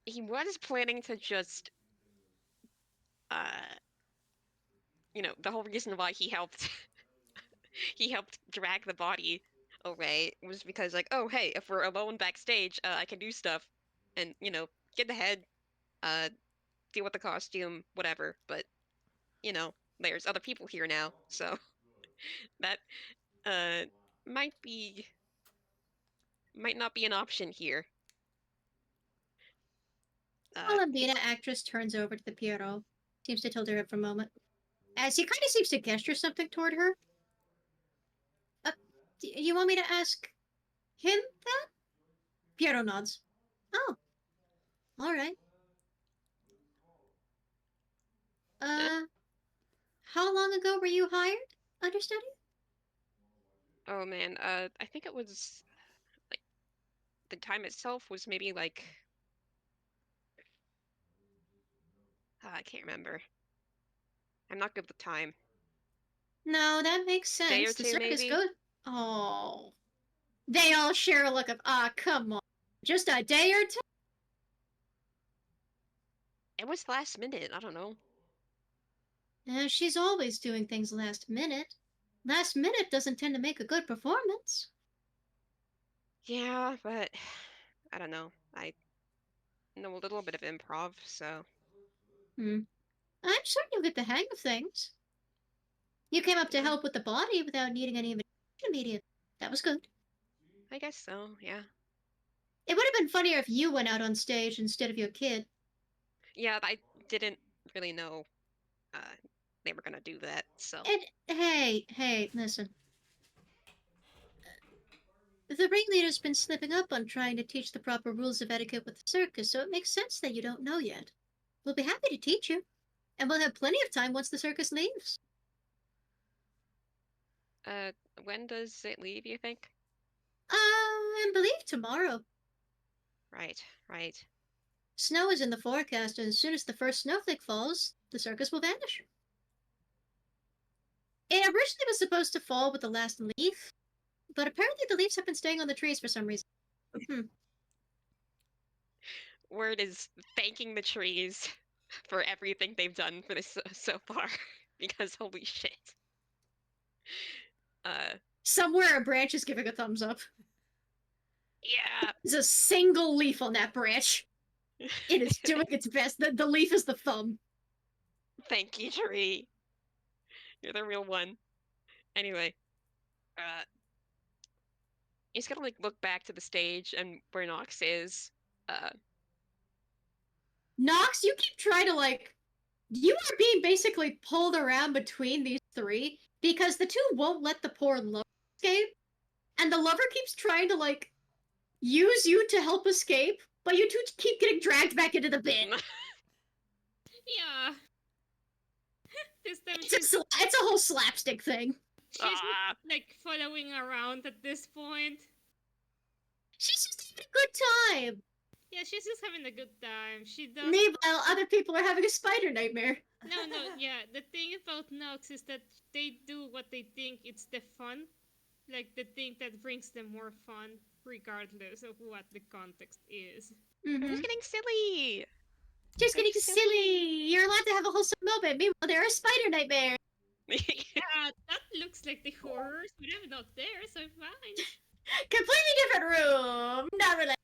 Speaker 2: He was planning to just, the whole reason why he helped, he helped drag the body away was because, like, oh, hey, if we're alone backstage, I can do stuff, and, get the head, deal with the costume, whatever, but, there's other people here now, so that, might not be an option here.
Speaker 1: Columbina actress turns over to the Piero, seems to tilt her head for a moment, as he kind of seems to gesture something toward her. You want me to ask him that? Piero nods. Oh, all right. How long ago were you hired, understudy?
Speaker 2: Oh man, I think it was, like, the time itself was maybe like, I can't remember. I'm not good with time.
Speaker 1: No, that makes sense.
Speaker 2: Day or
Speaker 1: The
Speaker 2: two,
Speaker 1: circus
Speaker 2: maybe?
Speaker 1: goes. Oh, they all share a look of come on, just a day or two.
Speaker 2: It was last minute, I don't know.
Speaker 1: She's always doing things last minute. Last minute doesn't tend to make a good performance.
Speaker 2: Yeah, but I don't know. know a little bit of improv, so
Speaker 1: I'm sure you'll get the hang of things. You came up to
Speaker 2: Yeah.
Speaker 1: help with the body without needing any invitation immediately. That was good.
Speaker 2: I guess so. Yeah.
Speaker 1: It would have been funnier if you went out on stage instead of your kid.
Speaker 2: Yeah, I didn't really know they were gonna do that, so.
Speaker 1: And hey, listen. The ringleader's been slipping up on trying to teach the proper rules of etiquette with the circus, so it makes sense that you don't know yet. We'll be happy to teach you, and we'll have plenty of time once the circus leaves.
Speaker 2: When does it leave, you think?
Speaker 1: I believe tomorrow.
Speaker 2: Right, right.
Speaker 1: Snow is in the forecast, and as soon as the first snowflake falls, the circus will vanish. It originally was supposed to fall with the last leaf, but apparently the leaves have been staying on the trees for some reason.
Speaker 2: Word is thanking the trees for everything they've done for this so far, because holy shit.
Speaker 1: Somewhere a branch is giving a thumbs up.
Speaker 2: Yeah.
Speaker 1: There's a single leaf on that branch. It is doing its best. The leaf is the thumb.
Speaker 2: Thank you, tree. You're the real one. Anyway, he's gonna like look back to the stage and where Nox is.
Speaker 1: Nox, you keep trying to you are being basically pulled around between these three because the two won't let the poor lover escape, and the lover keeps trying to use you to help escape, but you two keep getting dragged back into the bin.
Speaker 6: Yeah. This time
Speaker 1: It's a whole slapstick thing.
Speaker 6: she's like following around at this point.
Speaker 1: She's just having a good time.
Speaker 6: Yeah, she's just having a good time. She does.
Speaker 1: Meanwhile, other people are having a spider nightmare.
Speaker 6: No, yeah. The thing about Nox is that they do what they think it's the fun, like the thing that brings them more fun, regardless of what the context is.
Speaker 2: Just getting silly.
Speaker 1: Just getting silly. You're allowed to have a wholesome moment. Meanwhile, there are spider nightmares.
Speaker 6: Yeah, that looks like the horrors, but I'm not there, so fine.
Speaker 1: Completely different room. Not related.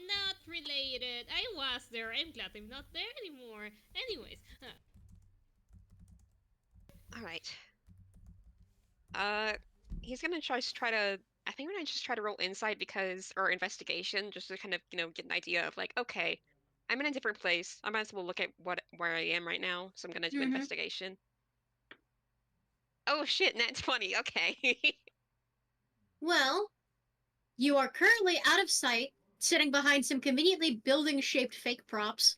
Speaker 6: Not related. I was there. I'm glad I'm not there anymore. Anyways.
Speaker 2: Alright. He's gonna try to. I think we're gonna just try to roll insight or investigation, just to kind of get an idea of okay, I'm in a different place. I might as well look at where I am right now. So I'm gonna do investigation. Oh shit, nat 20. Okay.
Speaker 1: Well, you are currently out of sight, sitting behind some conveniently building-shaped fake props.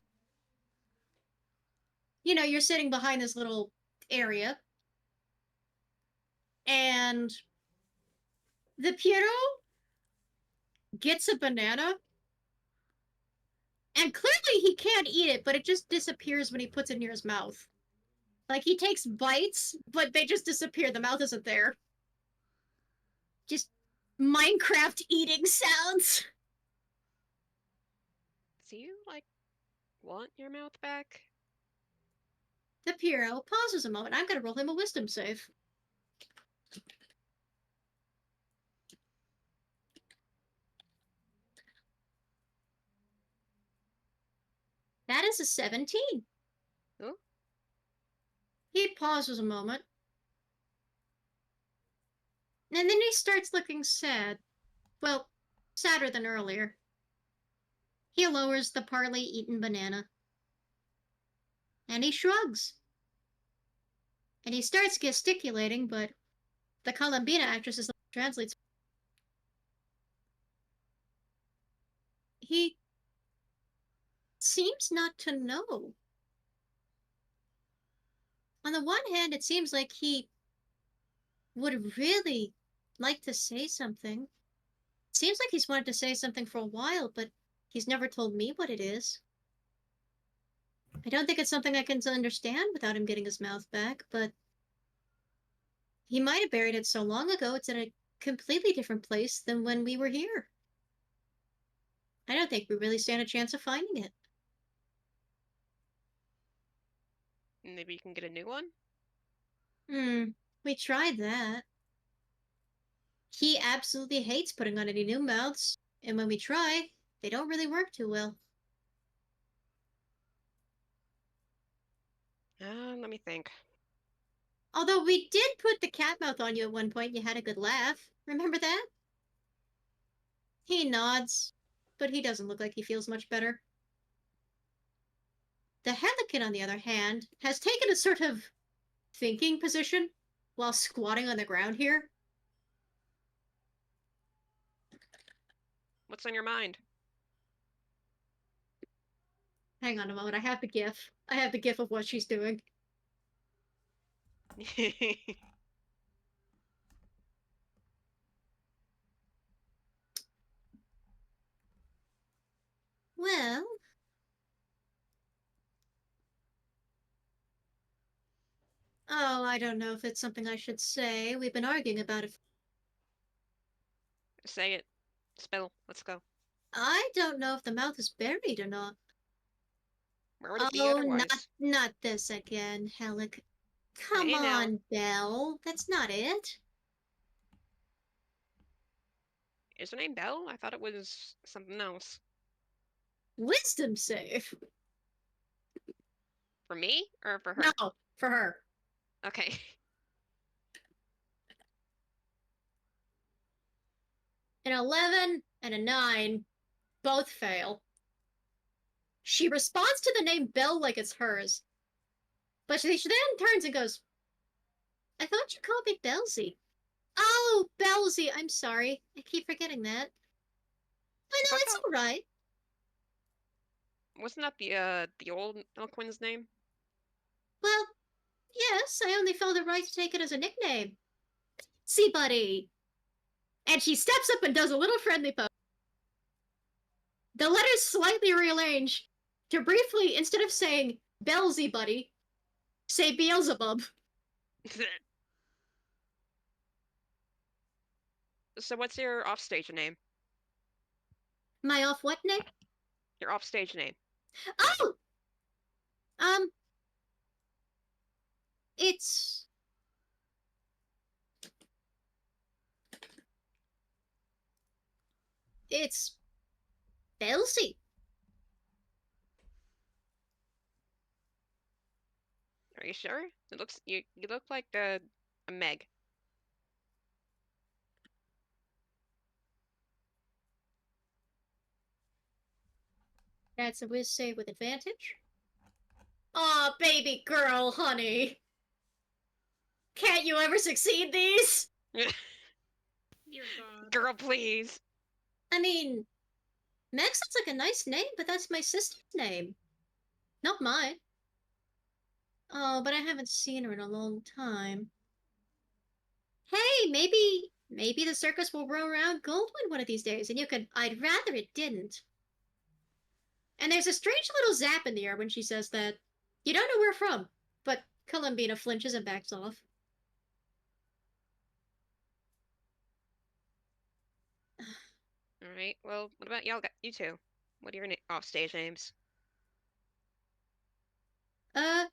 Speaker 1: You're sitting behind this little area. And the Piero gets a banana. And clearly he can't eat it, but it just disappears when he puts it near his mouth. He takes bites, but they just disappear. The mouth isn't there. Just Minecraft eating sounds.
Speaker 2: Do you want your mouth back?
Speaker 1: The Piero pauses a moment. I'm gonna roll him a wisdom save. That is a 17.
Speaker 2: Oh.
Speaker 1: He pauses a moment. And then he starts looking sad. Well, sadder than earlier. He lowers the partly eaten banana. And he shrugs. And he starts gesticulating, but the Columbina actress is translates. He seems not to know. On the one hand, it seems like he would really like to say something. It seems like he's wanted to say something for a while, but he's never told me what it is. I don't think it's something I can understand without him getting his mouth back, but he might have buried it so long ago it's in a completely different place than when we were here. I don't think we really stand a chance of finding it.
Speaker 2: Maybe you can get a new one?
Speaker 1: We tried that. He absolutely hates putting on any new mouths, and when we try, they don't really work too well.
Speaker 2: Let me think.
Speaker 1: Although we did put the cat mouth on you at one point, you had a good laugh. Remember that? He nods, but he doesn't look like he feels much better. The Helican, on the other hand, has taken a sort of thinking position while squatting on the ground here.
Speaker 2: What's on your mind?
Speaker 1: Hang on a moment, I have the gif. I have the gif of what she's doing. Well... Oh, I don't know if it's something I should say. We've been arguing about it.
Speaker 2: Say it. Spill. Let's go.
Speaker 1: I don't know if the mouth is buried or not.
Speaker 2: Where would it be
Speaker 1: Oh,
Speaker 2: otherwise?
Speaker 1: not this again, Helic. Come
Speaker 2: Hey, now.
Speaker 1: on, Belle. That's not it.
Speaker 2: Is her name Belle? I thought it was something else.
Speaker 1: Wisdom save.
Speaker 2: For me or for her?
Speaker 1: No, for her.
Speaker 2: Okay.
Speaker 1: An 11 and a 9 both fail. She responds to the name Belle like it's hers. But she then turns and goes, I thought you called me Belzy. Oh, Belzy, I'm sorry. I keep forgetting that. I know,
Speaker 2: But
Speaker 1: it's
Speaker 2: that-
Speaker 1: alright.
Speaker 2: Wasn't that the old Elquin's name?
Speaker 1: Well, yes, I only felt it right to take it as a nickname. See, buddy. And she steps up and does a little friendly pose. The letters slightly rearrange to briefly, instead of saying Belzy, buddy, say Beelzebub.
Speaker 2: So what's your offstage name?
Speaker 1: My off what name?
Speaker 2: Your offstage name.
Speaker 1: Oh! It's... It's... Belzy.
Speaker 2: Are you sure? It looks you look like a Meg.
Speaker 1: That's a whiz save with advantage. Aw, baby girl, honey. Can't you ever succeed these?
Speaker 6: Dear God.
Speaker 2: Girl, please.
Speaker 1: I mean, Meg sounds like a nice name, but that's my sister's name. Not mine. Oh, but I haven't seen her in a long time. Hey, maybe the circus will roll around Goldwood one of these days, and you could... I'd rather it didn't. And there's a strange little zap in the air when she says that. You don't know where from, but Columbina flinches and backs off.
Speaker 2: All right. Well, what about y'all? You two. What are your offstage names?
Speaker 1: Oh,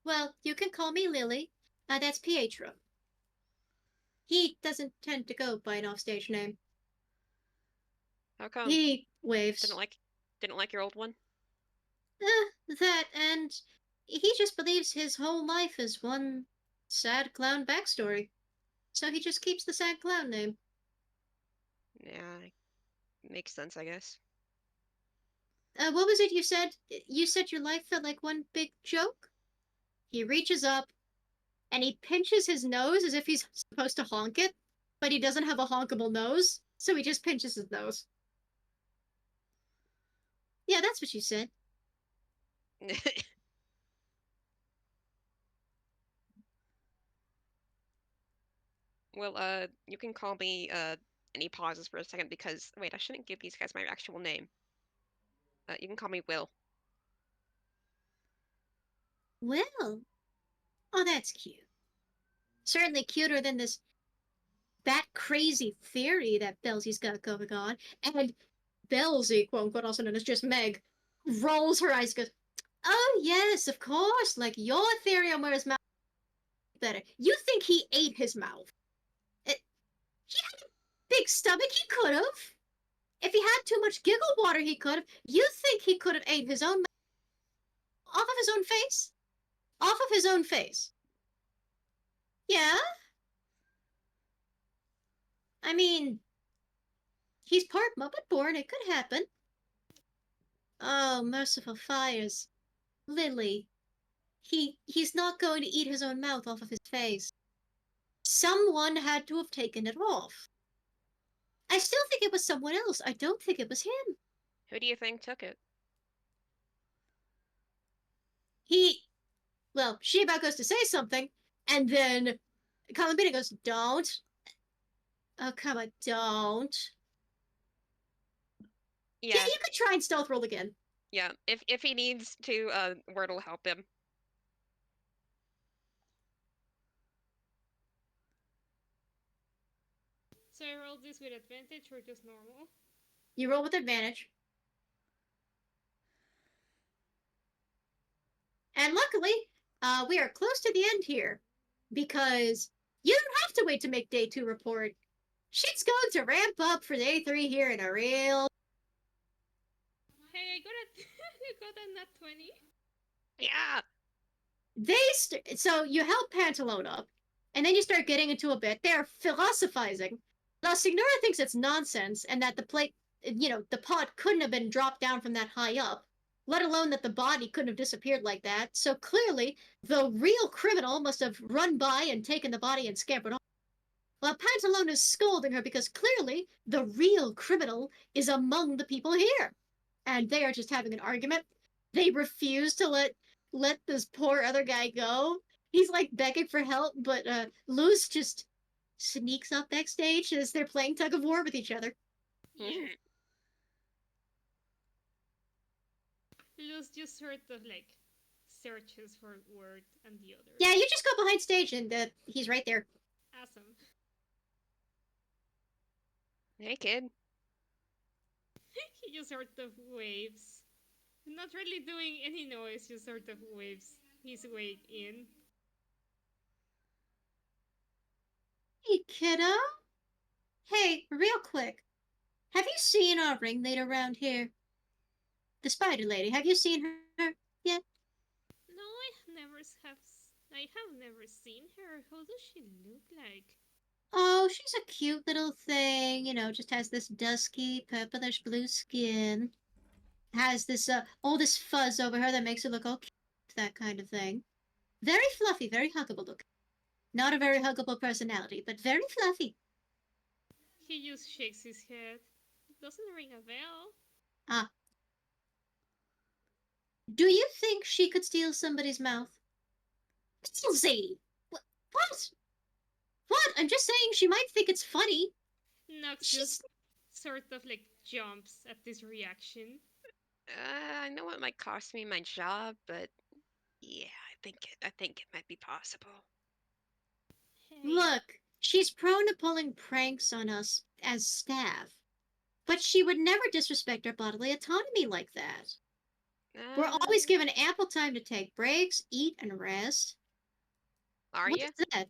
Speaker 1: well, you can call me Lily. That's Pietro. He doesn't tend to go by an offstage name.
Speaker 2: How come?
Speaker 1: He waves.
Speaker 2: Didn't like your old one?
Speaker 1: That, and he just believes his whole life is one sad clown backstory. So he just keeps the sad clown name.
Speaker 2: Yeah, makes sense, I guess.
Speaker 1: What was it you said? You said your life felt like one big joke? He reaches up, and he pinches his nose as if he's supposed to honk it, but he doesn't have a honkable nose, so he just pinches his nose. Yeah, that's what you said.
Speaker 2: Well, you can call me, and he pauses for a second because, wait, I shouldn't give these guys my actual name. You can call me Will.
Speaker 1: Well, oh, that's cute. Certainly cuter than that crazy theory that Belzy's got going on. And Belzy, quote unquote, also known as just Meg, rolls her eyes, goes, "Oh yes, of course. Like your theory on where his mouth is better. You think he ate his mouth? He had a big stomach. He could have." If he had too much giggle water, he could have. You think he could have ate his own off of his own face? Off of his own face. Yeah? I mean, he's part Muppet born. It could happen. Oh, merciful fires. Lily. He's not going to eat his own mouth off of his face. Someone had to have taken it off. I still think it was someone else. I don't think it was him.
Speaker 2: Who do you think took it?
Speaker 1: Well, she about goes to say something, and then Columbina goes, don't. Oh, come on, don't.
Speaker 2: Yeah,
Speaker 1: Yeah, you could try and stealth roll again.
Speaker 2: yeah. If he needs to, Word will help him.
Speaker 6: So I rolled this with advantage or just normal?
Speaker 1: You roll with advantage. And luckily, we are close to the end here, because you don't have to wait to make day 2 report. Shit's going to ramp up for day 3 here in a real...
Speaker 6: Hey, I got a, I got a nat 20.
Speaker 2: Yeah.
Speaker 1: So you help Pantalone up, and then you start getting into a bit. They're philosophizing. La Signora thinks it's nonsense, and that the plate, the pot couldn't have been dropped down from that high up, let alone that the body couldn't have disappeared like that. So clearly, the real criminal must have run by and taken the body and scampered off. While Pantalone is scolding her because clearly the real criminal is among the people here. And they are just having an argument. They refuse to let this poor other guy go. He's like begging for help, but Luz just sneaks up backstage as they're playing tug of war with each other.
Speaker 6: Yeah. Luz just sort of like searches for Word and the other.
Speaker 1: Yeah, you just go behind stage and he's right there.
Speaker 6: Awesome.
Speaker 2: Hey, kid.
Speaker 6: He just sort of waves. Not really doing any noise, just sort of waves his way in.
Speaker 1: Hey, kiddo. Hey, real quick. Have you seen our ringmate around here? The spider lady. Have you seen her yet?
Speaker 6: No, I have never seen her. How does she look like?
Speaker 1: Oh, she's a cute little thing, just has this dusky, purplish blue skin. Has this, all this fuzz over her that makes her look all cute, that kind of thing. Very fluffy, very huggable look. Not a very huggable personality, but very fluffy.
Speaker 6: He just shakes his head. It doesn't ring a bell.
Speaker 1: Ah. Do you think she could steal somebody's mouth? Steal Zadie! What? What? I'm just saying she might think it's funny.
Speaker 6: Nox just sort of like jumps at this reaction.
Speaker 2: I know it might cost me my job, but yeah, I think it might be possible.
Speaker 6: Hey.
Speaker 1: Look, she's prone to pulling pranks on us as staff. But she would never disrespect our bodily autonomy like that. We're always given ample time to take breaks, eat, and rest.
Speaker 2: Are you?
Speaker 1: What's that?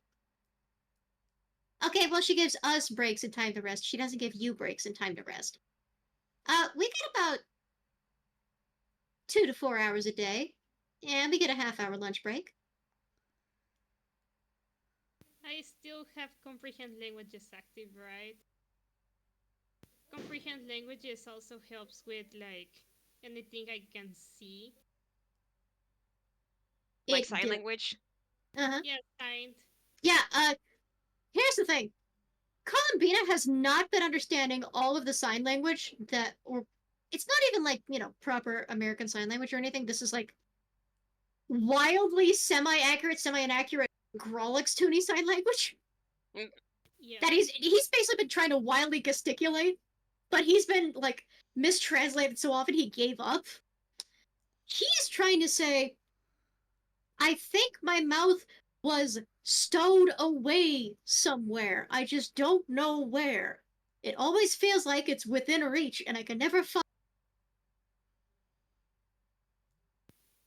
Speaker 1: Okay, well, she gives us breaks and time to rest. She doesn't give you breaks and time to rest. We get about 2 to 4 hours a day, and we get a half-hour lunch break.
Speaker 6: I still have comprehend languages active, right? Comprehend languages also helps with like anything I can see.
Speaker 2: Like sign language?
Speaker 1: Uh-huh.
Speaker 6: Yeah, signed.
Speaker 1: Yeah, here's the thing. Columbina has not been understanding all of the sign language or it's not even like, proper American Sign Language or anything. This is like wildly semi-accurate, semi-inaccurate Grolix Toonie Sign Language.
Speaker 6: Yeah.
Speaker 1: That he's basically been trying to wildly gesticulate, but he's been like mistranslated so often he gave up. He's trying to say, I think my mouth was stowed away somewhere. I just don't know where. It always feels like it's within reach, and I can never find.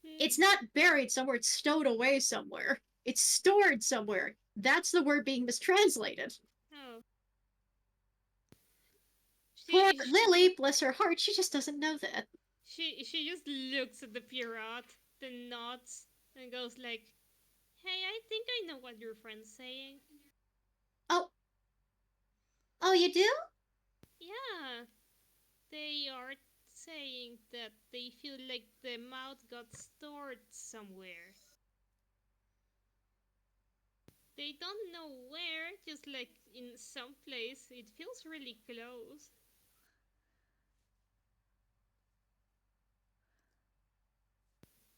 Speaker 1: It's not buried somewhere, it's stowed away somewhere. It's stored somewhere. That's the word being mistranslated.
Speaker 6: Oh.
Speaker 1: Poor Lily, bless her heart, she just doesn't know that.
Speaker 6: She just looks at the Pierrot, then nods, and goes like, "Hey, I think I know what your friend's saying."
Speaker 1: Oh, you do?
Speaker 6: Yeah, they are saying that they feel like the mouth got stored somewhere. They don't know where, just like in some place. It feels really close.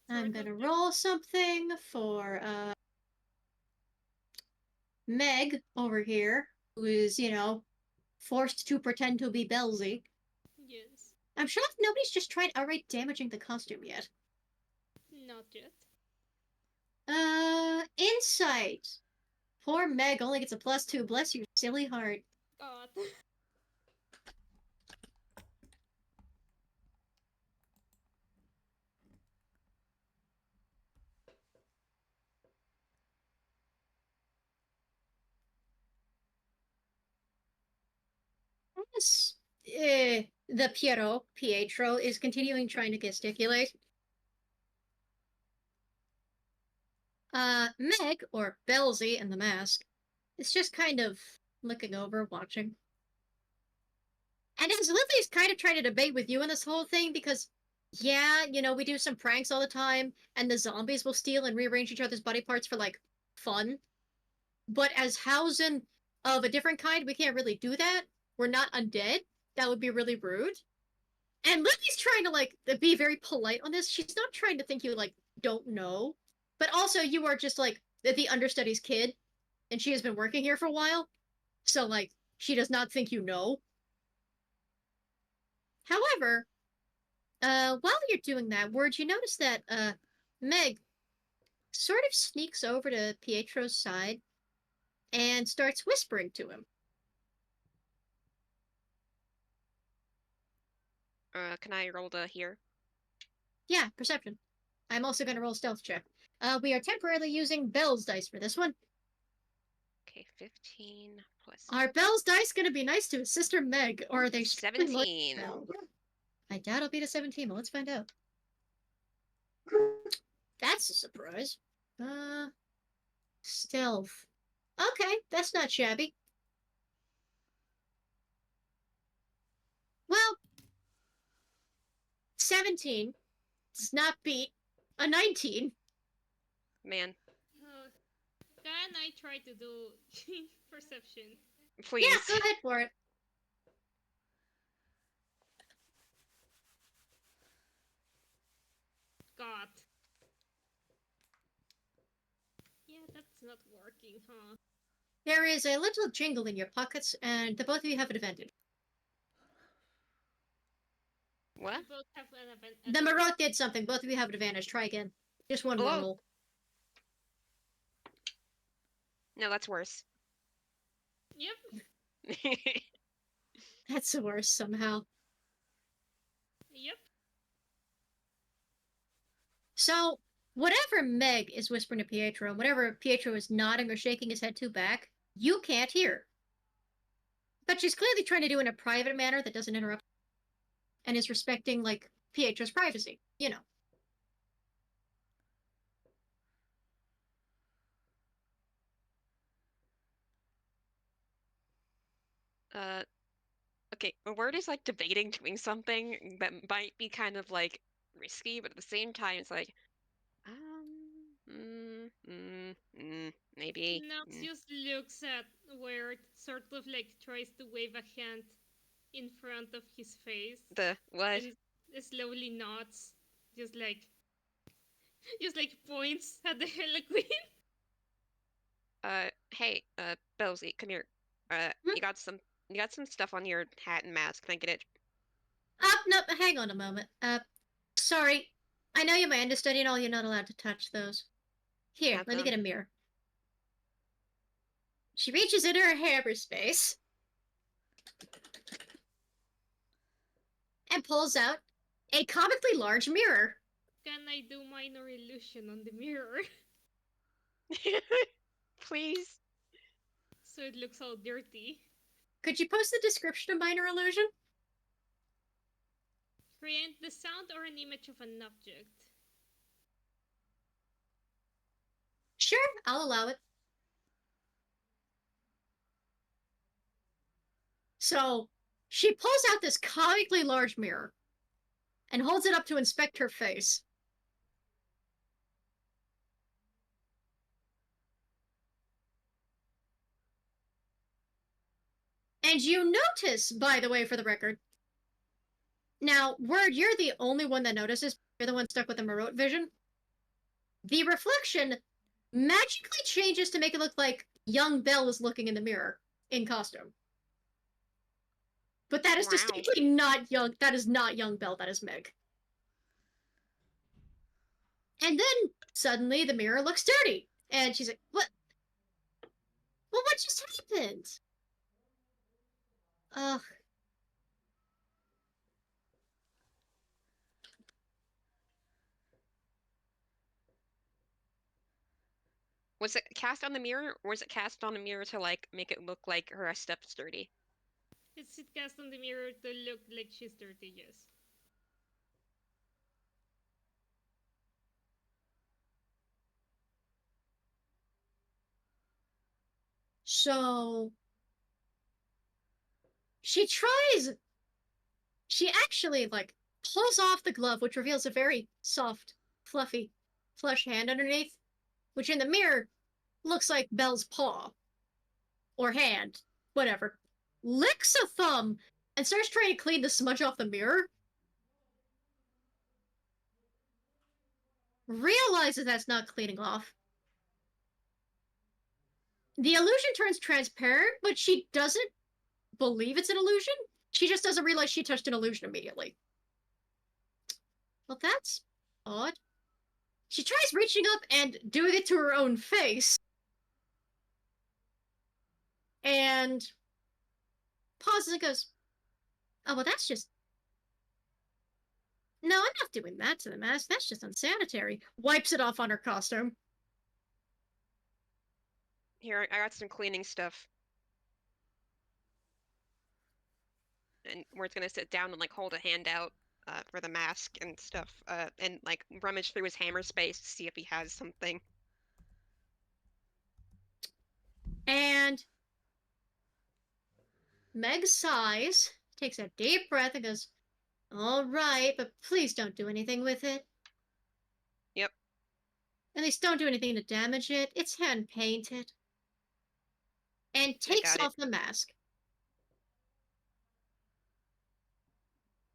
Speaker 1: I'm
Speaker 6: Sort
Speaker 1: gonna
Speaker 6: of
Speaker 1: roll something for Meg over here, who is, forced to pretend to be Belzy.
Speaker 6: Yes,
Speaker 1: I'm shocked nobody's just tried outright damaging the costume yet.
Speaker 6: not yet.
Speaker 1: Insight. Poor Meg only gets a +2. Bless your silly heart.
Speaker 6: God.
Speaker 1: Yes. The Pietro, is continuing trying to gesticulate. Meg, or Belzy in the mask, is just kind of looking over, watching. And as Lily's kind of trying to debate with you in this whole thing, because, yeah, we do some pranks all the time, and the zombies will steal and rearrange each other's body parts for, like, fun. But as Hausen of a different kind, we can't really do that. We're not undead. That would be really rude. And Lily's trying to, like, be very polite on this. She's not trying to think you, like, don't know. But also, you are just, like, the understudy's kid, and she has been working here for a while. So, like, she does not think you know. However, while you're doing that, Word, you notice that, Meg sort of sneaks over to Pietro's side and starts whispering to him.
Speaker 2: Can I roll the here?
Speaker 1: Yeah, perception. I'm also going to roll a stealth check. We are temporarily using Belle's dice for this one.
Speaker 2: Okay, 15 plus
Speaker 1: Are Belle's dice going to be nice to his sister Meg, or are they
Speaker 2: 17.
Speaker 1: I doubt it'll beat a 17, but let's find out. That's a surprise. Stealth. Okay, that's not shabby. Well, 17 does not beat a 19.
Speaker 2: Man,
Speaker 6: Can I try to do perception?
Speaker 2: please.
Speaker 1: Yeah, go ahead for it.
Speaker 6: God. Yeah, that's not working, huh?
Speaker 1: There is a little jingle in your pockets, and the both of you have an advantage.
Speaker 2: What?
Speaker 6: We both have an event.
Speaker 1: The Marotte did something. Both of you have an advantage. Try again. Just one more
Speaker 2: Oh.
Speaker 1: roll.
Speaker 2: No, that's worse.
Speaker 6: Yep.
Speaker 1: That's the worst somehow.
Speaker 6: Yep.
Speaker 1: So, whatever Meg is whispering to Pietro, and whatever Pietro is nodding or shaking his head to back, you can't hear. But she's clearly trying to do it in a private manner that doesn't interrupt and is respecting, like, Pietro's privacy.
Speaker 2: Okay, a word is like debating doing something that might be kind of like risky, but at the same time, it's like, maybe.
Speaker 6: Nox just looks at where it sort of like tries to wave a hand in front of his face.
Speaker 2: The what?
Speaker 6: And slowly nods, just like points at the Harlequin.
Speaker 2: Hey, Bellsy, come here. You got some stuff on your hat and mask. Can I get it?
Speaker 1: No, hang on a moment. Sorry. I know you're my understudy and all, you're not allowed to touch those. Here, let me get a mirror. She reaches into her hairspace and pulls out a comically large mirror.
Speaker 6: Can I do minor illusion on the mirror?
Speaker 2: Please.
Speaker 6: So it looks all dirty.
Speaker 1: Could you post the description of minor illusion?
Speaker 6: Create the sound or an image of an object.
Speaker 1: Sure, I'll allow it. So she pulls out this comically large mirror and holds it up to inspect her face. And you notice, by the way, for the record, now, Word, you're the only one that notices. You're the one stuck with the Marotte vision. The reflection magically changes to make it look like young Belle is looking in the mirror in costume. But that is
Speaker 2: Wow.
Speaker 1: distinctly not young. That is not young Belle. That is Meg. And then suddenly the mirror looks dirty, and she's like, "What? Well, what just happened?" Ugh.
Speaker 2: Was it cast on the mirror, or was it cast on the mirror to like make it look like her step's dirty?
Speaker 6: It's cast on the mirror to look like she's dirty, yes.
Speaker 1: So she actually like pulls off the glove, which reveals a very soft, fluffy, plush hand underneath, which in the mirror looks like Belle's paw or hand, whatever. Licks a thumb and starts trying to clean the smudge off the mirror. Realizes that's not cleaning off. The illusion turns transparent, but she doesn't believe it's an illusion. She just doesn't realize she touched an illusion immediately. Well, that's odd. She tries reaching up and doing it to her own face. And pauses and goes, "Oh, well, that's just... No, I'm not doing that to the mask. That's just unsanitary." Wipes it off on her costume.
Speaker 2: Here, I got some cleaning stuff. And Word's gonna sit down and like hold a hand out for the mask and stuff, and like rummage through his hammer space to see if he has something.
Speaker 1: And Meg sighs, takes a deep breath, and goes, "All right, but please don't do anything with it."
Speaker 2: Yep.
Speaker 1: At least don't do anything to damage it. It's hand painted. And takes
Speaker 2: got it.
Speaker 1: off the mask.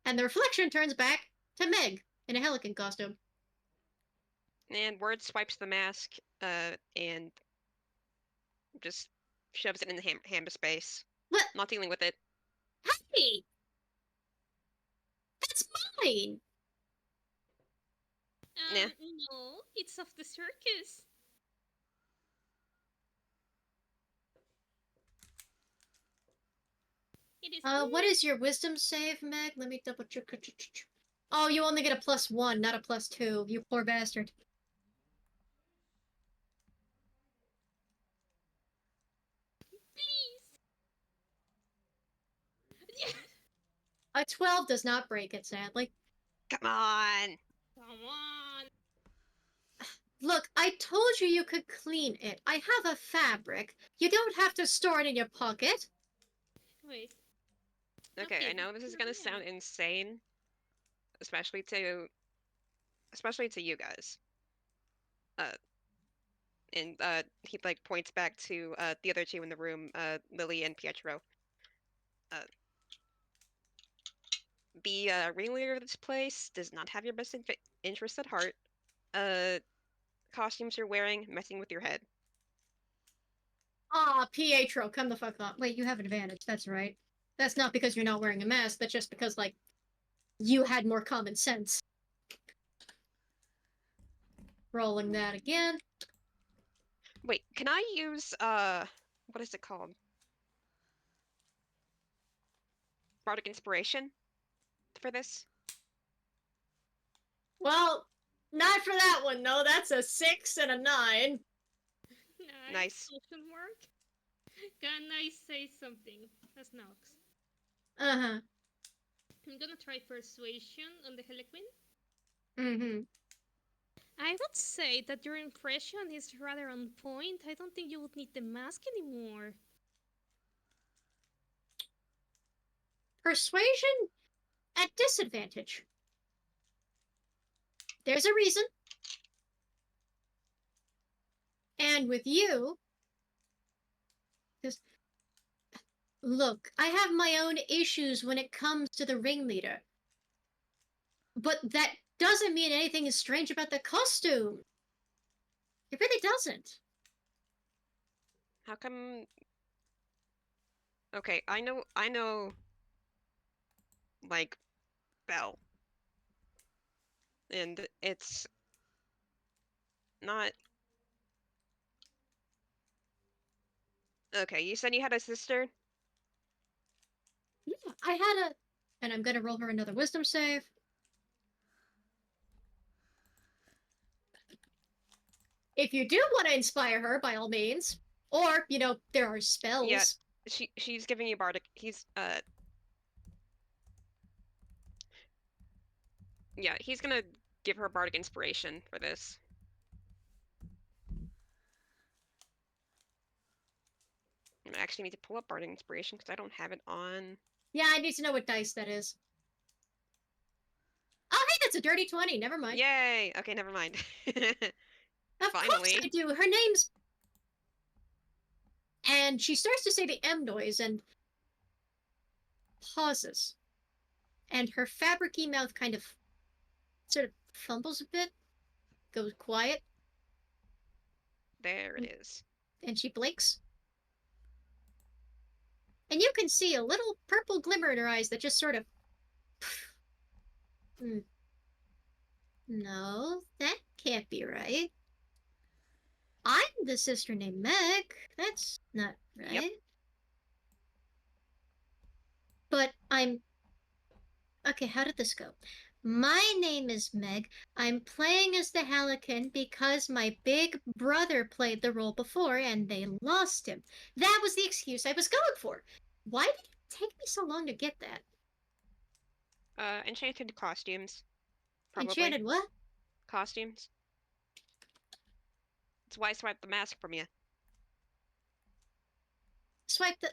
Speaker 1: And the reflection turns back to Meg in a Helican costume.
Speaker 2: And Word swipes the mask, and just shoves it in the hammer space.
Speaker 1: What?
Speaker 2: Not dealing with it.
Speaker 1: Hey! That's mine!
Speaker 2: Nah.
Speaker 6: No, it's of the circus. It is
Speaker 1: What is your wisdom save, Meg? Let me double check. Oh, you only get a +1, not a +2. You poor bastard.
Speaker 6: Please.
Speaker 1: A 12 does not break it, sadly.
Speaker 2: Come on!
Speaker 6: Come on.
Speaker 1: Look, I told you you could clean it. I have a fabric. You don't have to store it in your pocket.
Speaker 6: Wait.
Speaker 2: Okay, I know this is gonna sound insane, especially to you guys. And he like points back to the other two in the room, Lily and Pietro. The ringleader of this place does not have your best interest at heart. Costumes you're wearing, messing with your head.
Speaker 1: Ah, Pietro, come the fuck on. Wait, you have advantage. That's right. That's not because you're not wearing a mask. That's just because, like, you had more common sense. Rolling that again.
Speaker 2: Wait, can I use what is it called? Bardic Inspiration for this?
Speaker 1: Well, not for that one, no. That's a 6 and a 9.
Speaker 2: Nice.
Speaker 6: Question mark. Can I say something? That's Nox.
Speaker 1: Uh-huh.
Speaker 6: I'm gonna try persuasion on the Harlequin.
Speaker 1: Mm-hmm.
Speaker 6: I would say that your impression is rather on point. I don't think you would need the mask anymore.
Speaker 1: Persuasion at disadvantage. There's a reason. And with you, look, I have my own issues when it comes to the ringleader. But that doesn't mean anything is strange about the costume. It really doesn't.
Speaker 2: How come? Okay, I know, like, Belle, and it's not. Okay, you said you had a sister.
Speaker 1: Yeah, I had a... And I'm gonna roll her another wisdom save. If you do want to inspire her, by all means. Or, you know, there are spells.
Speaker 2: Yeah. She's giving you bardic. Yeah, he's gonna give her bardic inspiration for this. I actually need to pull up bardic inspiration because I don't have it on.
Speaker 1: Yeah, I need to know what dice that is. Oh, hey, that's a dirty 20. Never mind.
Speaker 2: Yay! Okay, never mind.
Speaker 1: Of course
Speaker 2: Finally.
Speaker 1: I do. Her name's... And she starts to say the M noise and pauses. And her fabricy mouth kind of sort of fumbles a bit, goes quiet,
Speaker 2: There it is.
Speaker 1: and she blinks. And you can see a little purple glimmer in her eyes that just sort of... No, that can't be right. I'm the sister named Meg. That's not right.
Speaker 2: Yep.
Speaker 1: But I'm... Okay, how did this go? My name is Meg. I'm playing as the Harlequin because my big brother played the role before and they lost him. That was the excuse I was going for. Why did it take me so long to get that?
Speaker 2: Enchanted costumes. Probably.
Speaker 1: Enchanted what?
Speaker 2: Costumes. That's why I swiped the mask from you.
Speaker 1: Swipe the...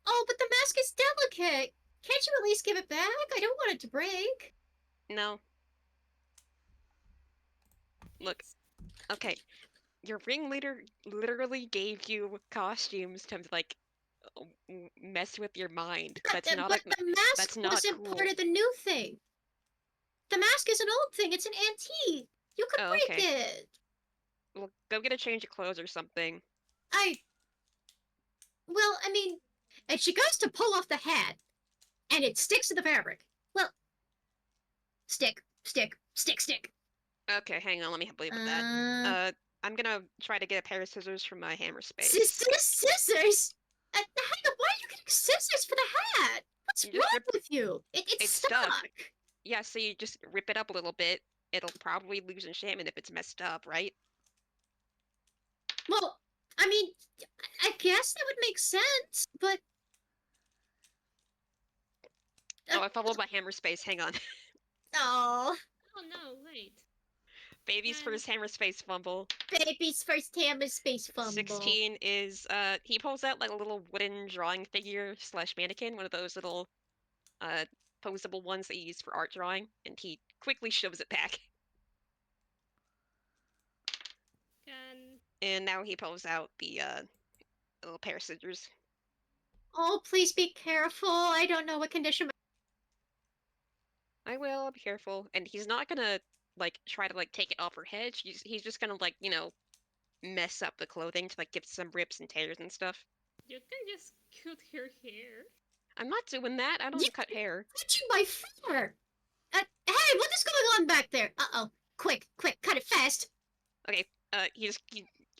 Speaker 1: Oh, but the mask is delicate. Can't you at least give it back? I don't want it to break.
Speaker 2: No. Look. Okay. Your ringleader literally gave you costumes to, like, mess with your mind. That's not
Speaker 1: but the mask
Speaker 2: that's not
Speaker 1: wasn't
Speaker 2: cool.
Speaker 1: part of the new thing. The mask is an old thing. It's an antique. You could
Speaker 2: Oh,
Speaker 1: break
Speaker 2: okay.
Speaker 1: it.
Speaker 2: Well, go get a change of clothes or something.
Speaker 1: Well, I mean, and she goes to pull off the hat, and it sticks to the fabric. Well, stick.
Speaker 2: Okay, hang on, let me help you with that. I'm gonna try to get a pair of scissors from my hammer space.
Speaker 1: Scissors? Hang on, why are you getting scissors for the hat? What's
Speaker 2: You just
Speaker 1: wrong with you? It's
Speaker 2: it's
Speaker 1: stuck.
Speaker 2: stuck. Yeah, so you just rip it up a little bit. It'll probably lose enchantment if it's messed up, right?
Speaker 1: Well, I mean, I guess that would make sense, but...
Speaker 2: Oh, I followed my hammer space, hang on.
Speaker 1: Oh,
Speaker 6: Oh no, wait.
Speaker 2: Baby's first hammer space fumble.
Speaker 1: baby's first hammer space fumble.
Speaker 2: 16 is, he pulls out like a little wooden drawing figure slash mannequin, one of those little, posable ones that you use for art drawing, and he quickly shoves it back. And now he pulls out the, little pair of scissors.
Speaker 1: Oh, please be careful. I don't know what condition...
Speaker 2: I will, be careful. And he's not gonna, like, try to, like, take it off her head. He's just gonna, like, you know, mess up the clothing to, like, give some rips and tears and stuff.
Speaker 6: You can just cut her hair.
Speaker 2: I'm not doing that. I don't cut hair.
Speaker 1: Touching my fur! Hey, what is going on back there? Uh-oh. Quick, cut it fast.
Speaker 2: Okay, he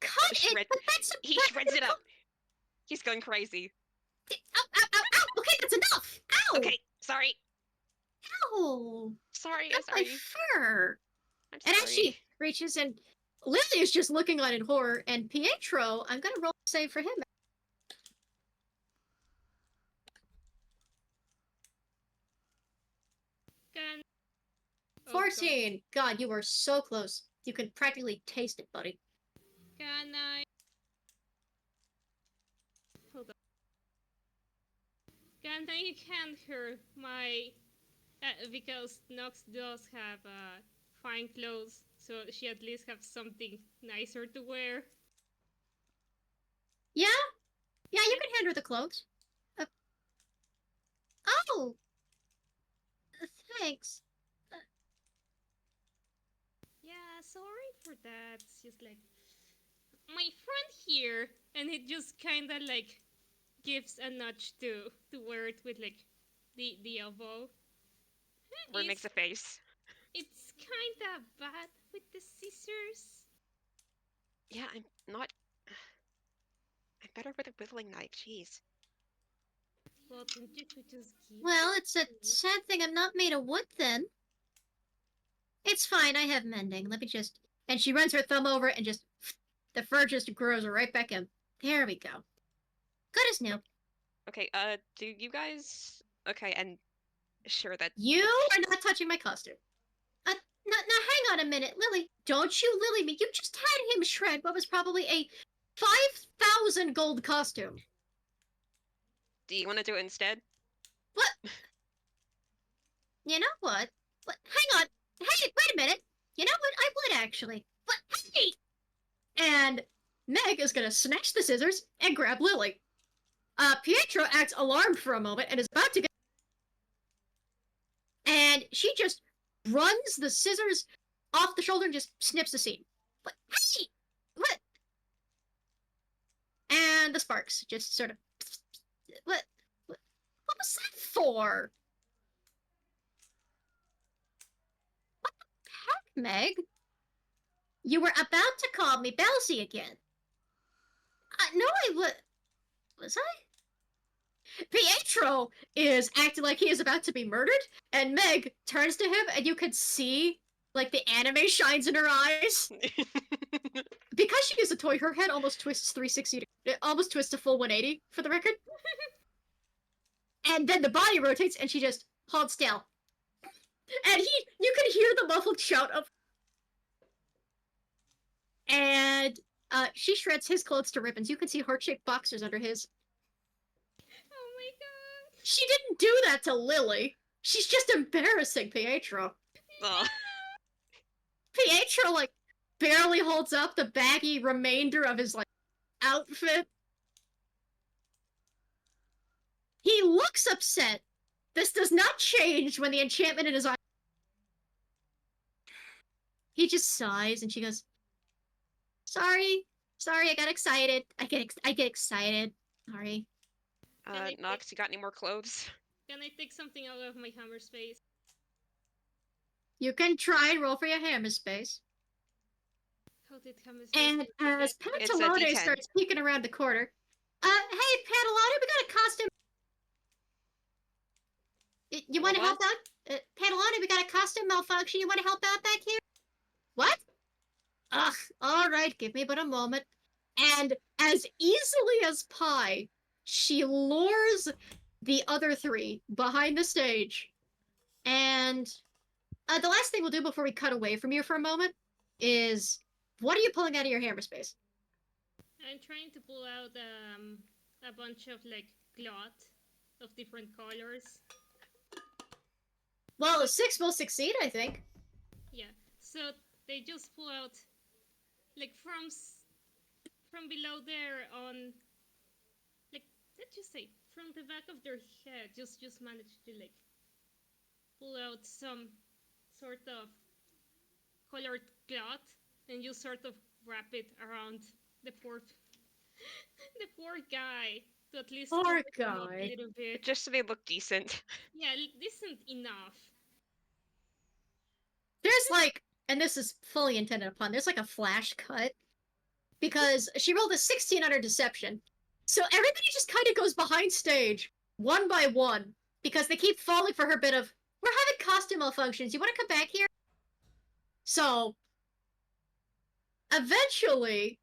Speaker 1: Cut it!
Speaker 2: shred-
Speaker 1: But that's a...
Speaker 2: he shreds it up. He's going crazy.
Speaker 1: Ow! Okay, that's enough! Ow!
Speaker 2: Okay, sorry.
Speaker 1: Ow!
Speaker 2: Sorry,
Speaker 1: That's
Speaker 2: sorry.
Speaker 1: my fur!
Speaker 2: I'm
Speaker 1: And
Speaker 2: sorry.
Speaker 1: as she reaches and Lily is just looking on in horror, and Pietro, I'm gonna roll a save for him.
Speaker 6: Can oh,
Speaker 1: 14. God, you were so close. You could practically taste it, buddy.
Speaker 6: Can I? Hold on. Can I hand her my? Because Nox does have fine clothes, so she at least has something nicer to wear.
Speaker 1: Yeah? Yeah, you can hand her the clothes. Oh! Thanks.
Speaker 6: Yeah, sorry for that. It's just like my friend here, and it just kind of like gives a nudge to wear it with like the elbow.
Speaker 2: Or makes a face.
Speaker 6: It's kind of bad with the scissors.
Speaker 2: Yeah, I'm not. I'm better with a whittling knife. Jeez.
Speaker 6: Well, then you could just give
Speaker 1: Well,
Speaker 6: it
Speaker 1: it's a
Speaker 6: to me.
Speaker 1: sad thing I'm not made of wood then. It's fine, I have mending. Let me just... And she runs her thumb over it and just... The fur just grows right back in. There we go. Good as new.
Speaker 2: Okay, do you guys... Okay, and... Sure, that...
Speaker 1: You are not touching my costume. Now, hang on a minute, Lily. Don't you Lily me. You just had him shred what was probably a 5,000 gold costume.
Speaker 2: Do you want to do it instead?
Speaker 1: What? You know what? Hang on. Hey, wait a minute. You know what? I would actually. But hey! And Meg is gonna snatch the scissors and grab Lily. Pietro acts alarmed for a moment and is about to get... And she just runs the scissors off the shoulder and just snips the seam. But hey! What? And the sparks just sort of... What was that for? What the heck, Meg? You were about to call me Belsie again. No, was I? Pietro is acting like he is about to be murdered, and Meg turns to him, and you could see, like, the anime shines in her eyes. Because she is a toy, her head almost twists 360, almost twists a full 180, for the record. And then the body rotates, and she just holds still. And you can hear the muffled shout of... And she shreds his clothes to ribbons. You can see heart-shaped boxers under his.
Speaker 6: Oh my god!
Speaker 1: She didn't do that to Lily. She's just embarrassing Pietro.
Speaker 2: Ugh.
Speaker 1: Pietro, like, barely holds up the baggy remainder of his, like, outfit. He looks upset. This does not change when the enchantment in his eye... He just sighs, and she goes, Sorry, I got excited. I get excited. Sorry.
Speaker 2: Nox, you got any more clothes?
Speaker 6: Can I take something out of my hammer space?
Speaker 1: You can try and roll for your hammer space.
Speaker 6: How did hammer space?
Speaker 1: And as
Speaker 2: It's a
Speaker 1: Pantalone
Speaker 2: D10.
Speaker 1: starts peeking around the corner, hey, Pantalone, we got a costume. You want to help out? Pantalone, we got a costume malfunction. You want to help out back here? What? Ugh, alright, give me but a moment. And as easily as pie, she lures the other three behind the stage. And the last thing we'll do before we cut away from you for a moment is, what are you pulling out of your hammer space?
Speaker 6: I'm trying to pull out a bunch of like cloth of different colors.
Speaker 1: Well, a 6 will succeed, I think.
Speaker 6: Yeah, so they just pull out like from below there on, like, let's just say from the back of their head, just managed to like pull out some sort of colored cloth and just sort of wrap it around the poor the poor guy to at least
Speaker 1: Poor
Speaker 6: cover him up
Speaker 1: guy.
Speaker 6: a little bit.
Speaker 2: Just so they look decent.
Speaker 6: Yeah, decent enough.
Speaker 1: There's like, and this is fully intended upon, there's like a flash cut. Because she rolled a 16 on her deception. So everybody just kind of goes behind stage, one by one, because they keep falling for her bit of, we're having costume malfunctions, you want to come back here? So, eventually,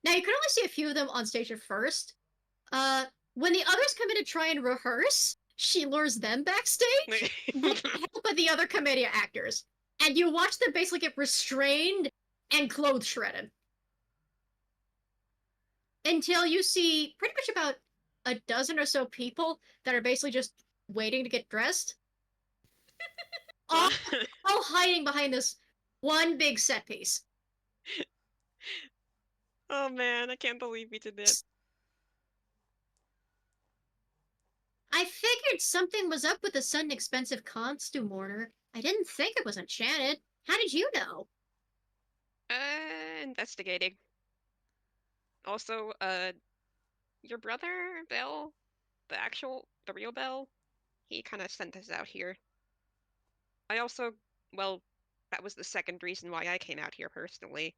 Speaker 1: now you can only see a few of them on stage at first. When the others come in to try and rehearse, she lures them backstage with the help of the other comedy actors. And you watch them basically get restrained and clothes shredded. Until you see pretty much about a dozen or so people that are basically just waiting to get dressed. all hiding behind this one big set piece.
Speaker 2: Oh man, I can't believe we did that.
Speaker 1: I figured something was up with the sudden expensive costume order. I didn't think it was enchanted. How did you know?
Speaker 2: Investigating. Also, your brother, Belle, the real Belle, he kind of sent us out here. I also, well, that was the second reason why I came out here personally.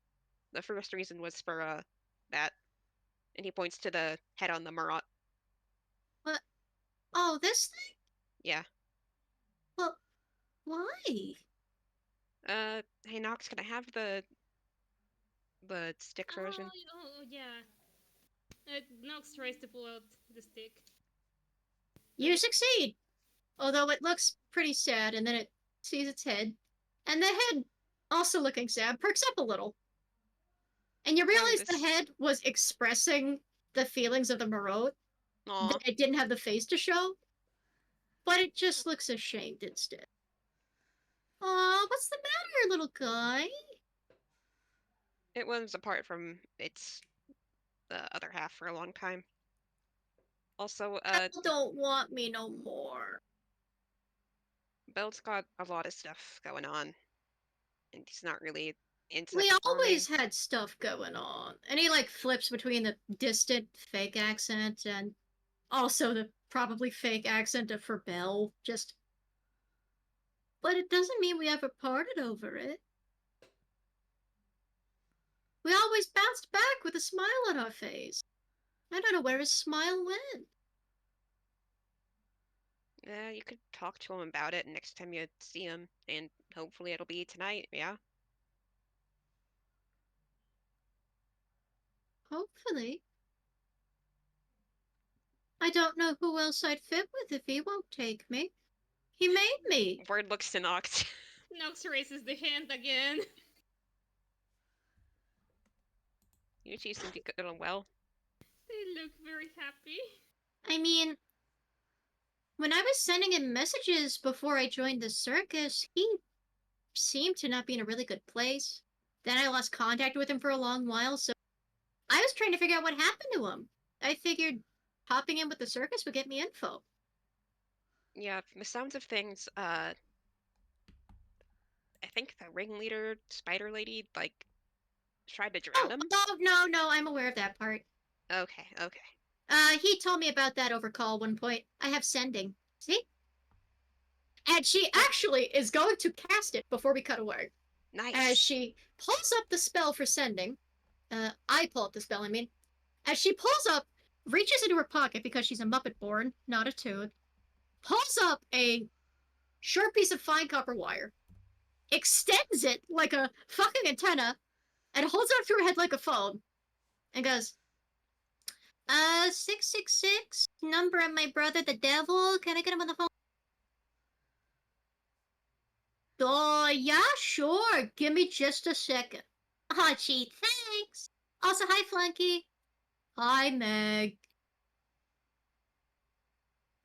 Speaker 2: The first reason was for, that. And he points to the head on the Marotte.
Speaker 1: What? Oh, this thing?
Speaker 2: Yeah.
Speaker 1: Well, why?
Speaker 2: Hey Nox, can I have the stick version?
Speaker 6: Oh, yeah. Nox tries to pull out the stick.
Speaker 1: You succeed. Although it looks pretty sad, and then it sees its head. And the head, also looking sad, perks up a little. And you realize the head was expressing the feelings of the Marotte. That it didn't have the face to show. But it just looks ashamed instead. Aw, what's the matter, little guy?
Speaker 2: It was apart from its other half for a long time. Also,
Speaker 1: People don't want me no more.
Speaker 2: Belle's got a lot of stuff going on. And he's not really into
Speaker 1: We
Speaker 2: performing.
Speaker 1: always had stuff going on. And he, like, flips between the distant fake accent and also the probably fake accent of for Belle. Just... But it doesn't mean we ever parted over it. We always bounced back with a smile on our face. I don't know where his smile went.
Speaker 2: Yeah, you could talk to him about it next time you see him, and hopefully it'll be tonight, yeah?
Speaker 1: Hopefully. I don't know who else I'd fit with if he won't take me. He made me.
Speaker 2: Word looks to Nox.
Speaker 6: Nox raises the hand again.
Speaker 2: You two seem to be getting well.
Speaker 6: They look very happy.
Speaker 1: I mean, when I was sending him messages before I joined the circus, he seemed to not be in a really good place. Then I lost contact with him for a long while, so I was trying to figure out what happened to him. I figured hopping in with the circus would get me info.
Speaker 2: Yeah, from the sounds of things, I think the ringleader, spider lady, like, tried to drown him?
Speaker 1: No, I'm aware of that part.
Speaker 2: Okay.
Speaker 1: He told me about that over call one point. I have sending. See? And she actually is going to cast it before we cut away.
Speaker 2: Nice.
Speaker 1: As she pulls up the spell for sending, I pull up the spell, I mean. As she pulls up, reaches into her pocket because she's a Muppet born, not a Toad, pulls up a short piece of fine copper wire, extends it like a fucking antenna, and holds it up to her head like a phone, and goes, 666, number of my brother the devil, can I get him on the phone? Oh, yeah, sure, give me just a second. Aw, gee, thanks. Also, hi, Flunky. Hi, Meg.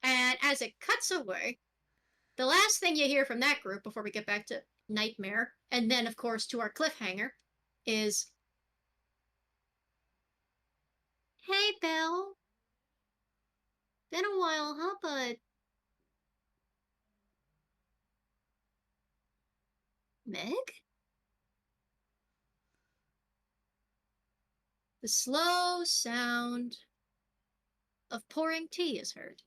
Speaker 1: And as it cuts away, the last thing you hear from that group before we get back to Nightmare, and then, of course, to our cliffhanger, is, hey, Belle. Been a while, huh, bud? Meg? The slow sound of pouring tea is heard.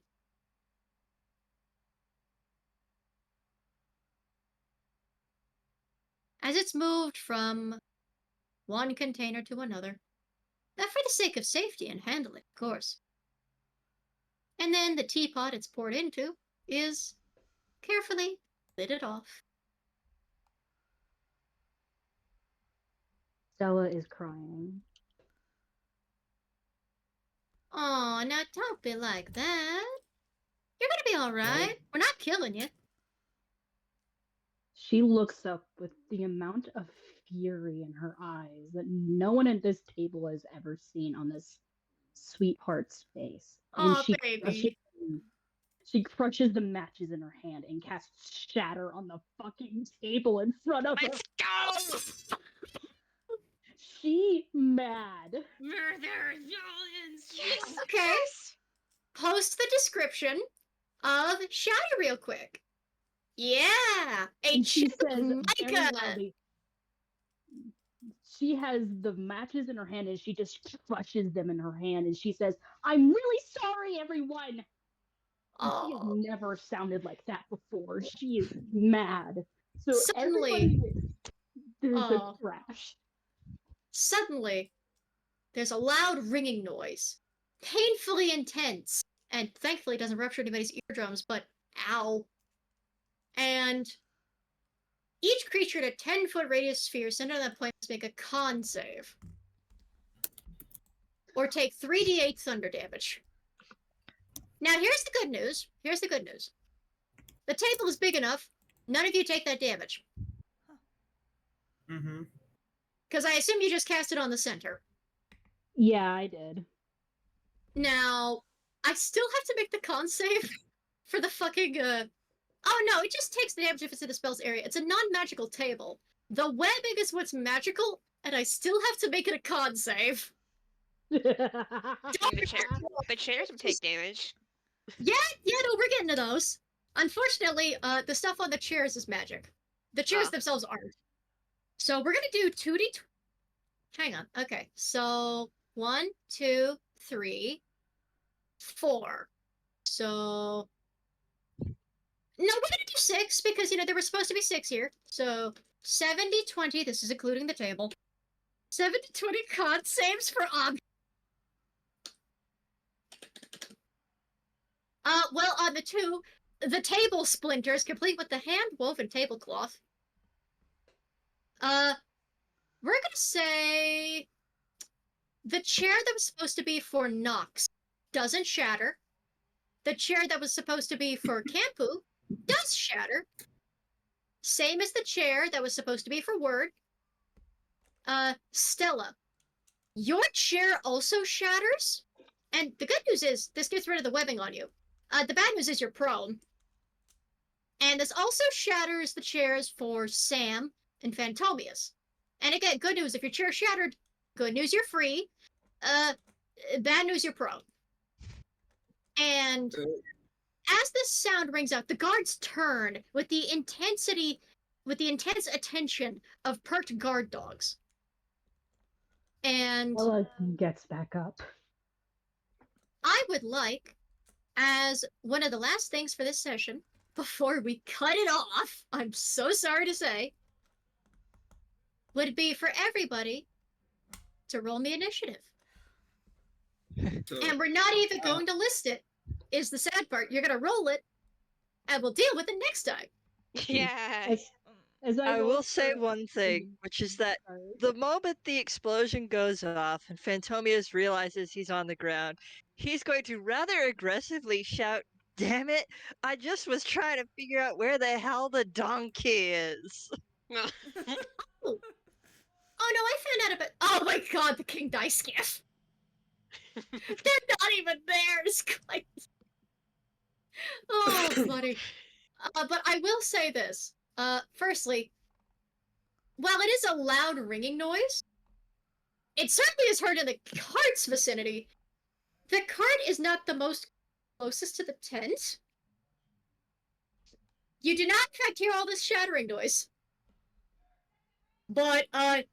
Speaker 1: As it's moved from one container to another, for the sake of safety and handling, of course. And then the teapot it's poured into is carefully lidded off.
Speaker 4: Stella is crying.
Speaker 1: Aw, now don't be like that. You're gonna be be all right. We're not killing you.
Speaker 4: She looks up with the amount of fury in her eyes that no one at this table has ever seen on this sweetheart's face. And
Speaker 1: Oh, baby.
Speaker 4: she crushes the matches in her hand and casts shatter on the fucking table in front of her.
Speaker 2: Let's go!
Speaker 4: She mad.
Speaker 6: Murder, violence.
Speaker 2: Yes.
Speaker 1: Okay.
Speaker 2: Yes.
Speaker 1: Post the description of Shatter real quick. Yeah. A
Speaker 4: And she
Speaker 1: chick
Speaker 4: says very
Speaker 1: Micah.
Speaker 4: loudly. She has the matches in her hand and she just crushes them in her hand and she says, "I'm really sorry, everyone." And she has
Speaker 1: Oh,
Speaker 4: never sounded like that before. She is mad. So
Speaker 1: Suddenly-
Speaker 4: everybody, there's
Speaker 1: Oh.
Speaker 4: a crash.
Speaker 1: suddenly, there's a loud ringing noise. Painfully intense. And thankfully it doesn't rupture anybody's eardrums, but ow. And each creature in a 10-foot radius sphere centered on that point must make a con save. Or take 3d8 thunder damage. Now here's the good news. Here's the good news. The table is big enough, none of you take that damage.
Speaker 7: Mm-hmm.
Speaker 1: Because I assume you just cast it on the center.
Speaker 4: Yeah, I did.
Speaker 1: Now, I still have to make the con save for the fucking, Oh no, it just takes the damage if it's in the spell's area. It's a non-magical table. The webbing is what's magical, and I still have to make it a con save.
Speaker 2: And the chairs would take damage.
Speaker 1: Yeah, no, we're getting to those. Unfortunately, the stuff on the chairs is magic. The chairs
Speaker 2: Ah.
Speaker 1: themselves aren't. So we're gonna do 2d. Hang on. Okay, so 1, 2, 3, 4. So no, we're gonna do 6 because there were supposed to be 6 here. So 70-20. This is including the table. 70-20 con saves for well, on the 2, the table splinters, complete with the hand-woven tablecloth. We're gonna say the chair that was supposed to be for Nox doesn't shatter. The chair that was supposed to be for Campu does shatter. Same as the chair that was supposed to be for Word. Stella, your chair also shatters. And the good news is, this gets rid of the webbing on you. The bad news is you're prone. And this also shatters the chairs for Sam and Phantomius. And again, good news, if your chair shattered, good news, you're free. Bad news, you're prone. And as this sound rings out, the guards turn with the intense attention of perked guard dogs. And
Speaker 4: Ella gets back up.
Speaker 1: I would like, as one of the last things for this session, before we cut it off, I'm so sorry to say, would be for everybody to roll me initiative.
Speaker 7: So,
Speaker 1: And we're not even going to list it, is the sad part. You're going to roll it, and we'll deal with it next time.
Speaker 2: Yeah.
Speaker 4: As
Speaker 3: I
Speaker 4: roll
Speaker 3: will say
Speaker 4: for-
Speaker 3: one thing, which is that
Speaker 4: Sorry.
Speaker 3: the moment the explosion goes off and Phantomius realizes he's on the ground, he's going to rather aggressively shout, "Damn it! I just was trying to figure out where the hell the donkey is."
Speaker 2: No.
Speaker 1: Oh no, I found out about. Oh my god, the King Dice Skiff. They're not even there. It's quite. Oh, buddy. But I will say this. Firstly, while it is a loud ringing noise, it certainly is heard in the cart's vicinity. The cart is not the most closest to the tent. You do not, in fact, hear all this shattering noise. But, I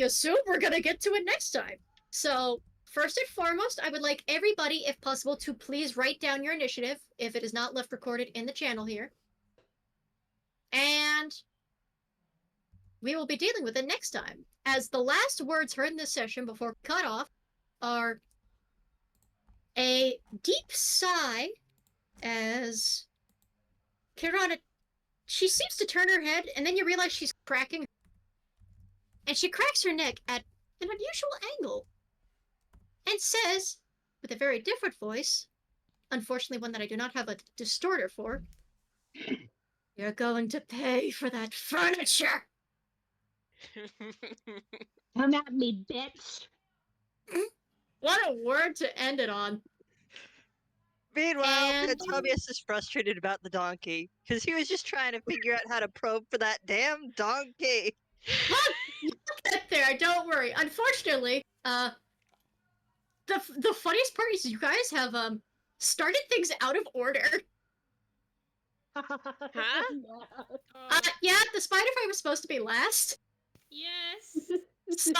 Speaker 1: assume we're gonna get to it next time. So, first and foremost, I would like everybody, if possible, to please write down your initiative, if it is not left recorded in the channel here. And we will be dealing with it next time, as the last words heard in this session before cut off are a deep sigh as Kirana, she seems to turn her head, and then you realize she's cracking, and she cracks her neck at an unusual angle, and says, with a very different voice, unfortunately one that I do not have a distorter for. You're going to pay for that furniture!
Speaker 4: Come at me, bitch.
Speaker 1: What a word to end it on.
Speaker 3: Meanwhile,
Speaker 1: And-
Speaker 3: Tobias is frustrated about the donkey because he was just trying to figure out how to probe for that damn donkey.
Speaker 1: Well, you'll get there, don't worry. Unfortunately, the funniest part is you guys have started things out of order.
Speaker 6: Oh,
Speaker 1: Yeah, the spider fight was supposed to be last.
Speaker 6: yes.
Speaker 1: So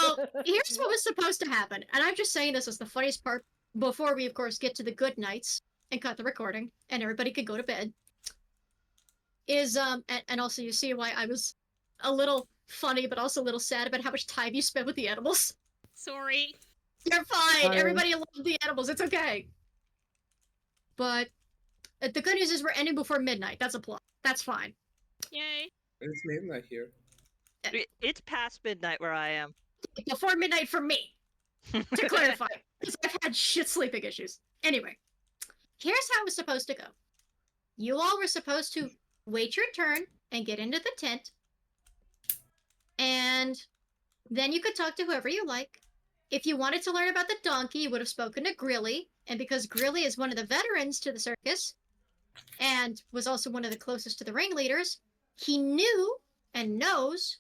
Speaker 1: here's what was supposed to happen, and I'm just saying this as the funniest part before we, of course, get to the good nights and cut the recording, and everybody can go to bed. Is and also you see why I was a little funny, but also a little sad about how much time you spent with the animals.
Speaker 6: Sorry.
Speaker 1: You're fine.
Speaker 4: Sorry.
Speaker 1: Everybody loves the animals. It's okay. But the good news is we're ending before midnight. That's a plus. That's fine.
Speaker 6: Yay.
Speaker 7: It's midnight here.
Speaker 3: It's past midnight where I am.
Speaker 1: Before midnight for me, to clarify, because I've had shit sleeping issues. Anyway, here's how it was supposed to go. You all were supposed to wait your turn and get into the tent, and then you could talk to whoever you like. If you wanted to learn about the donkey, you would have spoken to Grilly, and because Grilly is one of the veterans to the circus, and was also one of the closest to the ringleaders, he knew and knows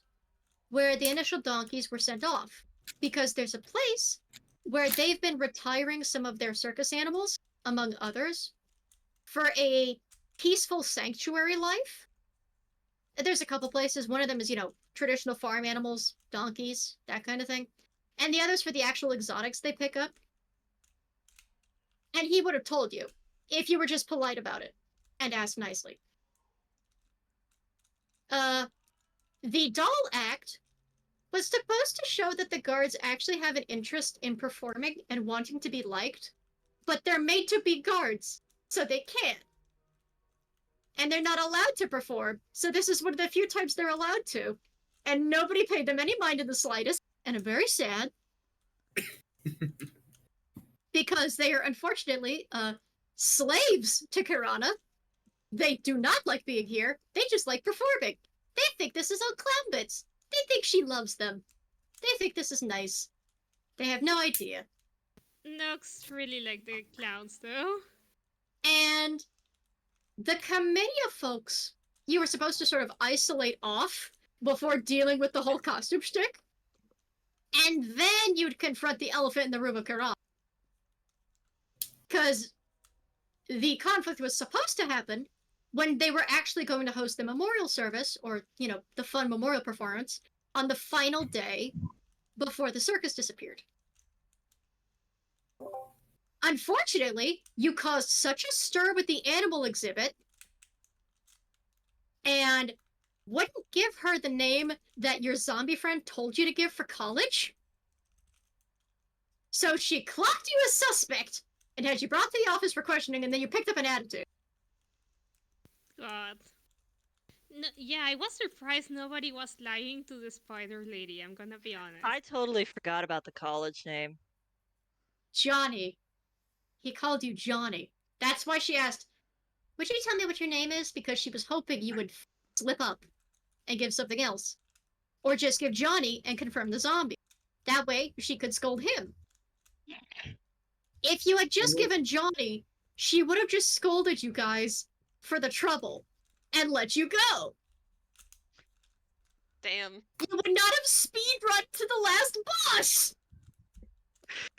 Speaker 1: where the initial donkeys were sent off. Because there's a place where they've been retiring some of their circus animals, among others, for a peaceful sanctuary life. There's a couple places. One of them is, traditional farm animals, donkeys, that kind of thing. And the other's for the actual exotics they pick up. And he would have told you, if you were just polite about it and asked nicely. The doll act was supposed to show that the guards actually have an interest in performing and wanting to be liked, but they're made to be guards, so they can't. And they're not allowed to perform, so this is one of the few times they're allowed to. And nobody paid them any mind in the slightest, and I'm very sad. Because they are, unfortunately, slaves to Kirana. They do not like being here, they just like performing. They think this is all clown bits. They think she loves them. They think this is nice. They have no idea.
Speaker 6: Nox really like the clowns, though.
Speaker 1: And the committee of folks you were supposed to sort of isolate off before dealing with the whole costume shtick. And then you'd confront the elephant in the room of Karan. Because the conflict was supposed to happen when they were actually going to host the memorial service, or, the fun memorial performance, on the final day before the circus disappeared. Unfortunately, you caused such a stir with the animal exhibit, and wouldn't give her the name that your zombie friend told you to give for college. So she clocked you as suspect, and had you brought to the office for questioning, and then you picked up an attitude.
Speaker 6: God. No, yeah, I was surprised nobody was lying to the spider lady, I'm gonna be honest.
Speaker 3: I totally forgot about the college name.
Speaker 1: Johnny. He called you Johnny. That's why she asked, would you tell me what your name is? Because she was hoping you would slip up and give something else. Or just give Johnny and confirm the zombie. That way, she could scold him. If you had just given Johnny, she would have just scolded you guys for the trouble and let you go.
Speaker 2: Damn.
Speaker 1: You would not have speed run to the last boss!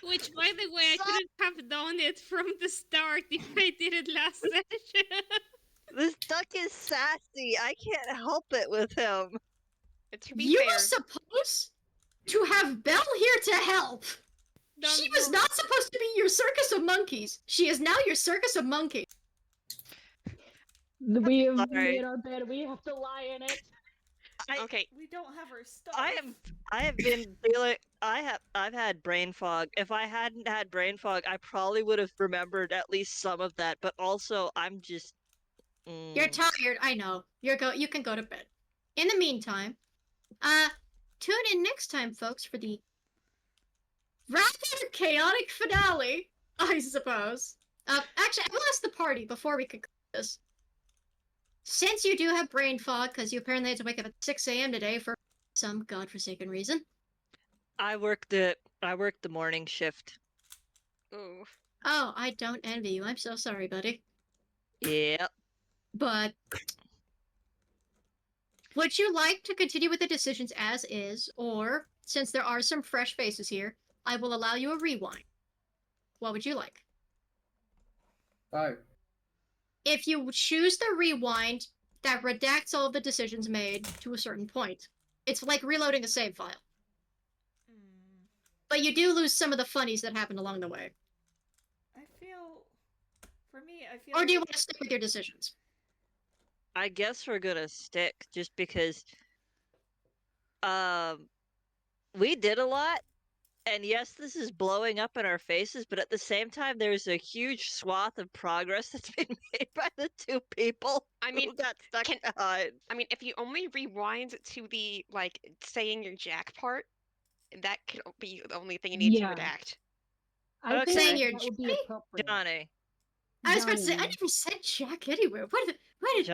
Speaker 6: Which, by the way, I couldn't have done it from the start if I did it last session.
Speaker 3: This duck is sassy. I can't help it with him.
Speaker 2: To be
Speaker 1: You
Speaker 2: fair,
Speaker 1: were supposed to have Belle here to help! She was not supposed to be your circus of monkeys. She is now your circus of monkeys.
Speaker 4: We have
Speaker 3: Sorry.
Speaker 4: made our bed. We have to lie in it.
Speaker 2: okay,
Speaker 5: We don't have our stuff.
Speaker 3: I have been feeling. I've had brain fog. If I hadn't had brain fog, I probably would have remembered at least some of that. But also, I'm just.
Speaker 1: You're tired, I know. You can go to bed. In the meantime, tune in next time, folks, for the rather chaotic finale, I suppose, Actually, I will ask the party before we conclude this. Since you do have brain fog, because you apparently had to wake up at 6 a.m. today for some godforsaken reason.
Speaker 3: I work the morning shift.
Speaker 2: Ooh.
Speaker 1: Oh, I don't envy you. I'm so sorry, buddy.
Speaker 3: Yep.
Speaker 1: But would you like to continue with the decisions as is, or since there are some fresh faces here, I will allow you a rewind? What would you like?
Speaker 7: 5.
Speaker 1: If you choose the rewind, that redacts all of the decisions made to a certain point. It's like reloading a save file.
Speaker 5: Mm,
Speaker 1: But you do lose some of the funnies that happened along the way.
Speaker 5: I feel. For me, I feel.
Speaker 1: Or do you
Speaker 5: like-
Speaker 1: want to stick with your decisions?
Speaker 3: I guess we're gonna stick just because we did a lot, and yes, this is blowing up in our faces, but at the same time there's a huge swath of progress that's been made by the two people
Speaker 2: I mean,
Speaker 3: who got stuck
Speaker 2: can-
Speaker 3: behind.
Speaker 2: I mean, if you only rewind to the like saying your jack part, that could be the only thing you need
Speaker 4: Yeah.
Speaker 2: to redact.
Speaker 4: I
Speaker 3: Okay.
Speaker 4: think
Speaker 1: Saying your
Speaker 4: that would be
Speaker 1: Johnny?
Speaker 4: appropriate.
Speaker 3: Johnny.
Speaker 1: I was about to say, I
Speaker 4: Johnny.
Speaker 1: never said Jack anywhere. What did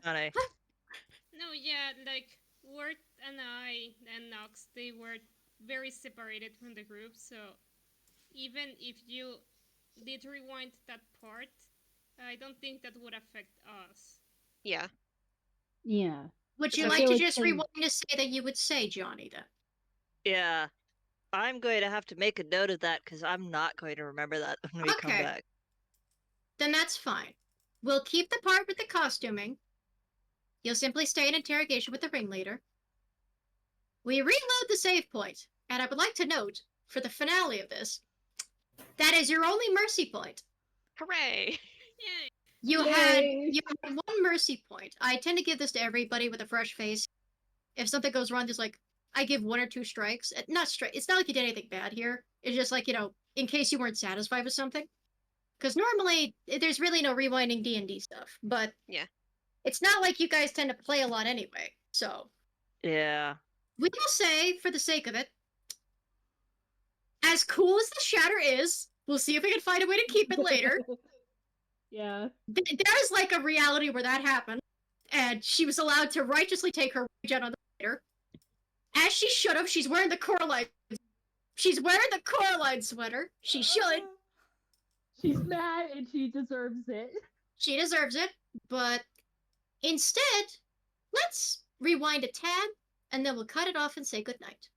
Speaker 3: Johnny.
Speaker 6: No, yeah, like Wirt and I and Nox, they were very separated from the group. So even if you did rewind that part, I don't think that would affect us.
Speaker 2: Yeah.
Speaker 4: Yeah.
Speaker 1: Would you
Speaker 4: I
Speaker 1: like
Speaker 4: feel
Speaker 1: to
Speaker 4: like
Speaker 1: just
Speaker 4: saying-
Speaker 1: rewind to say that you would say Johnny then?
Speaker 3: Yeah. I'm going to have to make a note of that because I'm not going to remember that when we come
Speaker 1: Okay.
Speaker 3: back.
Speaker 1: Then that's fine. We'll keep the part with the costuming. You'll simply stay in interrogation with the ringleader. We reload the save point, and I would like to note, for the finale of this, that is your only mercy point.
Speaker 2: Hooray!
Speaker 6: Yeah,
Speaker 1: You
Speaker 4: Yay.
Speaker 1: had one mercy point. I tend to give this to everybody with a fresh face. If something goes wrong, just like I give 1 or 2 strikes. Not strike. It's not like you did anything bad here. It's just like, in case you weren't satisfied with something. Because normally there's really no rewinding D&D stuff, but
Speaker 2: Yeah.
Speaker 1: it's not like you guys tend to play a lot anyway. So
Speaker 3: Yeah.
Speaker 1: we will say, for the sake of it, as cool as the shatter is, we'll see if we can find a way to keep it later.
Speaker 4: Yeah.
Speaker 1: There is like a reality where that happened, and she was allowed to righteously take her rage out on the later. As she should have. She's wearing the Coraline. She's wearing the Coraline sweater. She should.
Speaker 4: She's mad and she deserves it.
Speaker 1: She deserves it. But instead, let's rewind a tad, and then we'll cut it off and say goodnight.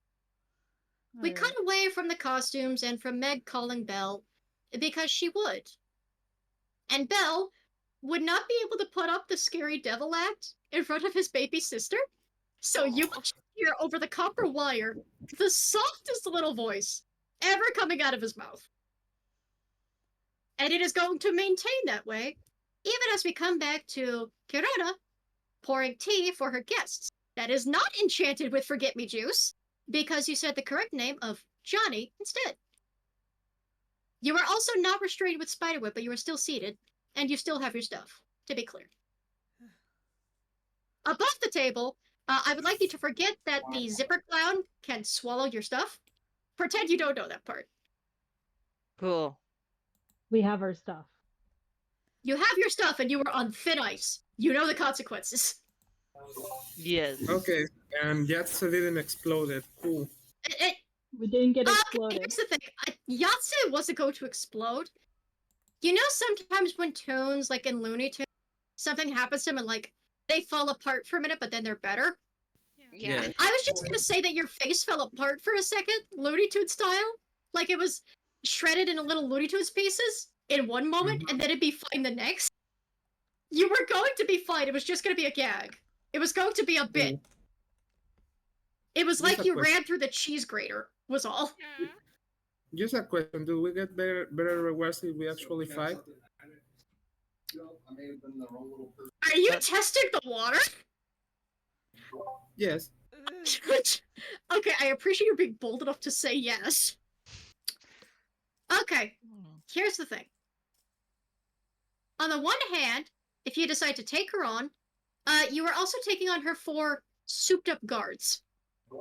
Speaker 1: We cut away from the costumes and from Meg calling Belle because she would. And Belle would not be able to put up the scary devil act in front of his baby sister. So you will hear over the copper wire the softest little voice ever coming out of his mouth. And it is going to maintain that way even as we come back to Kirana pouring tea for her guests. That is not enchanted with forget-me juice, because you said the correct name of Johnny instead. You are also not restrained with spiderweb, but you are still seated, and you still have your stuff, to be clear. Above the table, I would like you to forget that the zipper clown can swallow your stuff. Pretend you don't know that part.
Speaker 3: Cool.
Speaker 4: We have our stuff.
Speaker 1: You have your stuff, and you are on thin ice. You know the consequences.
Speaker 3: Yes.
Speaker 7: Okay, and Yatsa didn't explode it. Cool.
Speaker 4: We didn't get
Speaker 1: Okay,
Speaker 4: exploded.
Speaker 1: here's the thing. Yatsu wasn't going to explode. You know, sometimes when toons, like in Looney Tunes, something happens to them and, like, they fall apart for a minute, but then they're better.
Speaker 2: Yeah.
Speaker 7: Yeah.
Speaker 1: I was just gonna say that your face fell apart for a second, Looney Tunes style. Like it was shredded into little Looney Tunes pieces in one moment, and then it'd be fine the next. You were going to be fine. It was just gonna be a gag. It was going to be a bit. It was
Speaker 7: Just
Speaker 1: like
Speaker 7: a
Speaker 1: you
Speaker 7: question.
Speaker 1: ran through the cheese grater, was all.
Speaker 6: Yeah.
Speaker 7: Just a question: do we get better rewards if we actually fight?
Speaker 1: Are you testing the water?
Speaker 7: Yes.
Speaker 1: Okay, I appreciate you being bold enough to say yes. Okay, here's the thing. On the one hand, if you decide to take her on, you are also taking on her 4 souped-up guards.
Speaker 6: We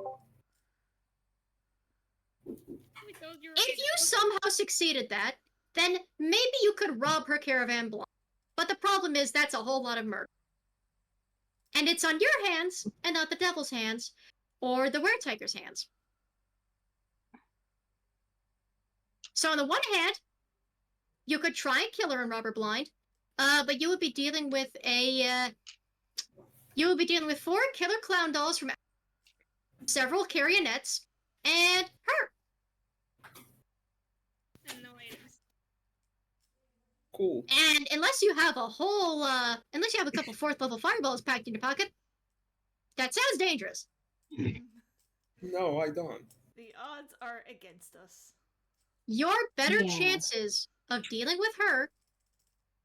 Speaker 6: told you
Speaker 1: If you somehow succeeded that, then maybe you could rob her caravan blind. But the problem is that's a whole lot of murder. And it's on your hands and not the devil's hands or the were-tiger's hands. So on the one hand, you could try and kill her and rob her blind, but you would be dealing with you would be dealing with 4 killer clown dolls from several carionettes and her.
Speaker 6: And no items.
Speaker 7: Cool.
Speaker 1: And unless you have unless you have a couple 4th level fireballs packed in your pocket, that sounds dangerous.
Speaker 7: No, I don't.
Speaker 5: The odds are against us.
Speaker 1: Your better
Speaker 4: Yeah.
Speaker 1: chances of dealing with her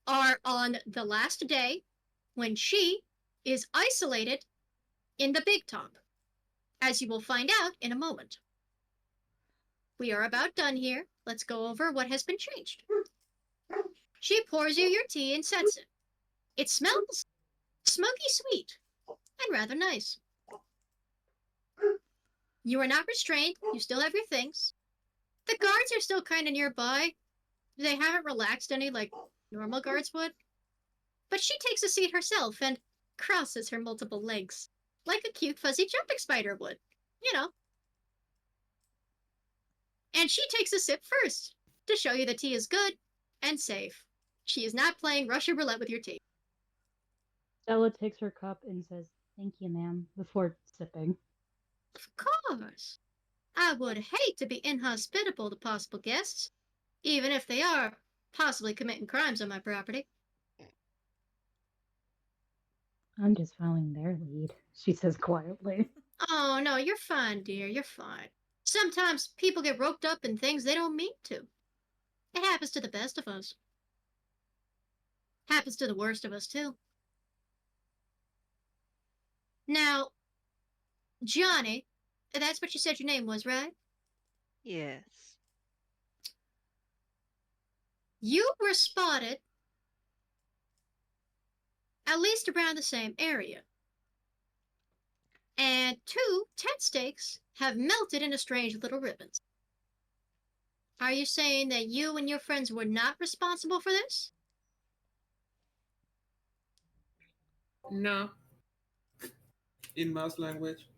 Speaker 1: are on the last day when she is isolated in the big top, as you will find out in a moment. We are about done here. Let's go over what has been changed. She pours you your tea and sets it. It smells smoky sweet and rather nice. You are not restrained. You still have your things. The guards are still kind of nearby. They haven't relaxed any like normal guards would. But she takes a seat herself and crosses her multiple legs, like a cute fuzzy jumping spider would, you know. And she takes a sip first, to show you the tea is good and safe. She is not playing Russian roulette with your tea.
Speaker 4: Stella takes her cup and says, "Thank you, ma'am," before sipping.
Speaker 1: Of course. I would hate to be inhospitable to possible guests, even if they are possibly committing crimes on my property.
Speaker 4: "I'm just following their lead," she says quietly.
Speaker 1: Oh, no, you're fine, dear. You're fine. Sometimes people get roped up in things they don't mean to. It happens to the best of us. Happens to the worst of us, too. Now, Johnny, that's what you said your name was, right?
Speaker 3: Yes.
Speaker 1: You were spotted at least around the same area. And 2 tent stakes have melted into strange little ribbons. Are you saying that you and your friends were not responsible for this?
Speaker 7: No. In mouse language,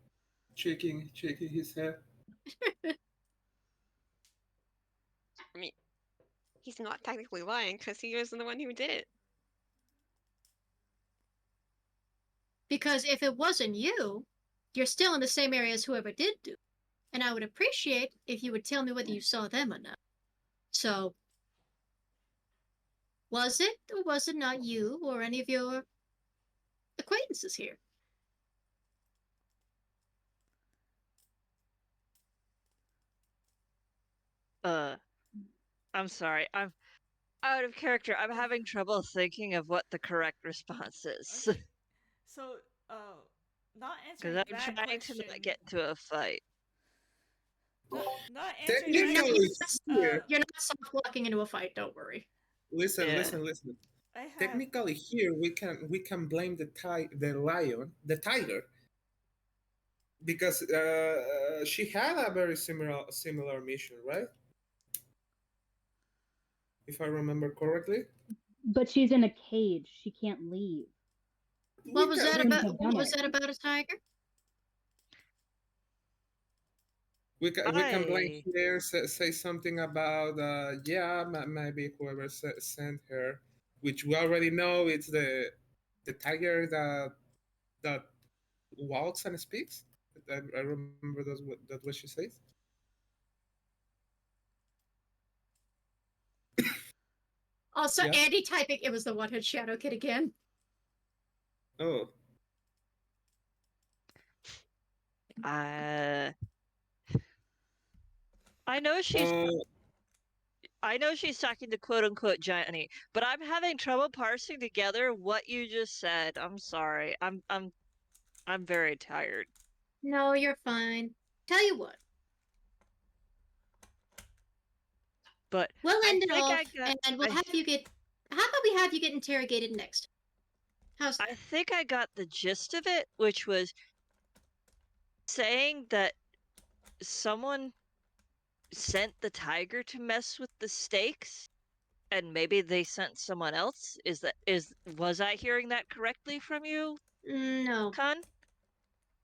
Speaker 7: shaking his head.
Speaker 2: I mean, he's not technically lying because he wasn't the one who did it.
Speaker 1: Because if it wasn't you, you're still in the same area as whoever did do it. And I would appreciate if you would tell me whether you saw them or not. So, was it or was it not you or any of your acquaintances here?
Speaker 3: I'm sorry. I'm out of character. I'm having trouble thinking of what the correct response is.
Speaker 5: Okay. So, not
Speaker 3: Because
Speaker 5: answering
Speaker 3: I'm
Speaker 5: that
Speaker 3: trying
Speaker 5: question.
Speaker 3: to not get into a fight.
Speaker 5: Not answering
Speaker 1: You're
Speaker 5: that
Speaker 1: not,
Speaker 7: Technically,
Speaker 5: question.
Speaker 7: here,
Speaker 1: you're not soft walking into a fight, don't worry.
Speaker 7: listen.
Speaker 5: I have.
Speaker 7: Technically, here we can blame the tiger, because she had a very similar mission, right? If I remember correctly.
Speaker 4: But she's in a cage. She can't leave.
Speaker 1: What was that
Speaker 4: Wouldn't
Speaker 1: about?
Speaker 4: have done
Speaker 1: What was
Speaker 4: it.
Speaker 1: that about a tiger?
Speaker 7: We can blame
Speaker 3: I
Speaker 7: here, say something about maybe whoever sent her, which we already know it's the tiger that walks and speaks. I remember that's what she says.
Speaker 1: Also,
Speaker 7: Yeah.
Speaker 1: Andy typing, it was the one-head shadow kid again.
Speaker 7: Oh,
Speaker 3: I know she's talking to quote unquote Johnny, but I'm having trouble parsing together what you just said. I'm sorry. I'm very tired.
Speaker 1: No, you're fine. Tell you what,
Speaker 3: But
Speaker 1: we'll
Speaker 3: I
Speaker 1: end it
Speaker 3: think
Speaker 1: off,
Speaker 3: I got
Speaker 1: and we'll
Speaker 3: I,
Speaker 1: have you get. How about we have you get interrogated next? How's that?
Speaker 3: I think I got the gist of it, which was saying that someone sent the tiger to mess with the stakes. And maybe they sent someone else? Was I hearing that correctly from you,
Speaker 1: No.
Speaker 3: Khan?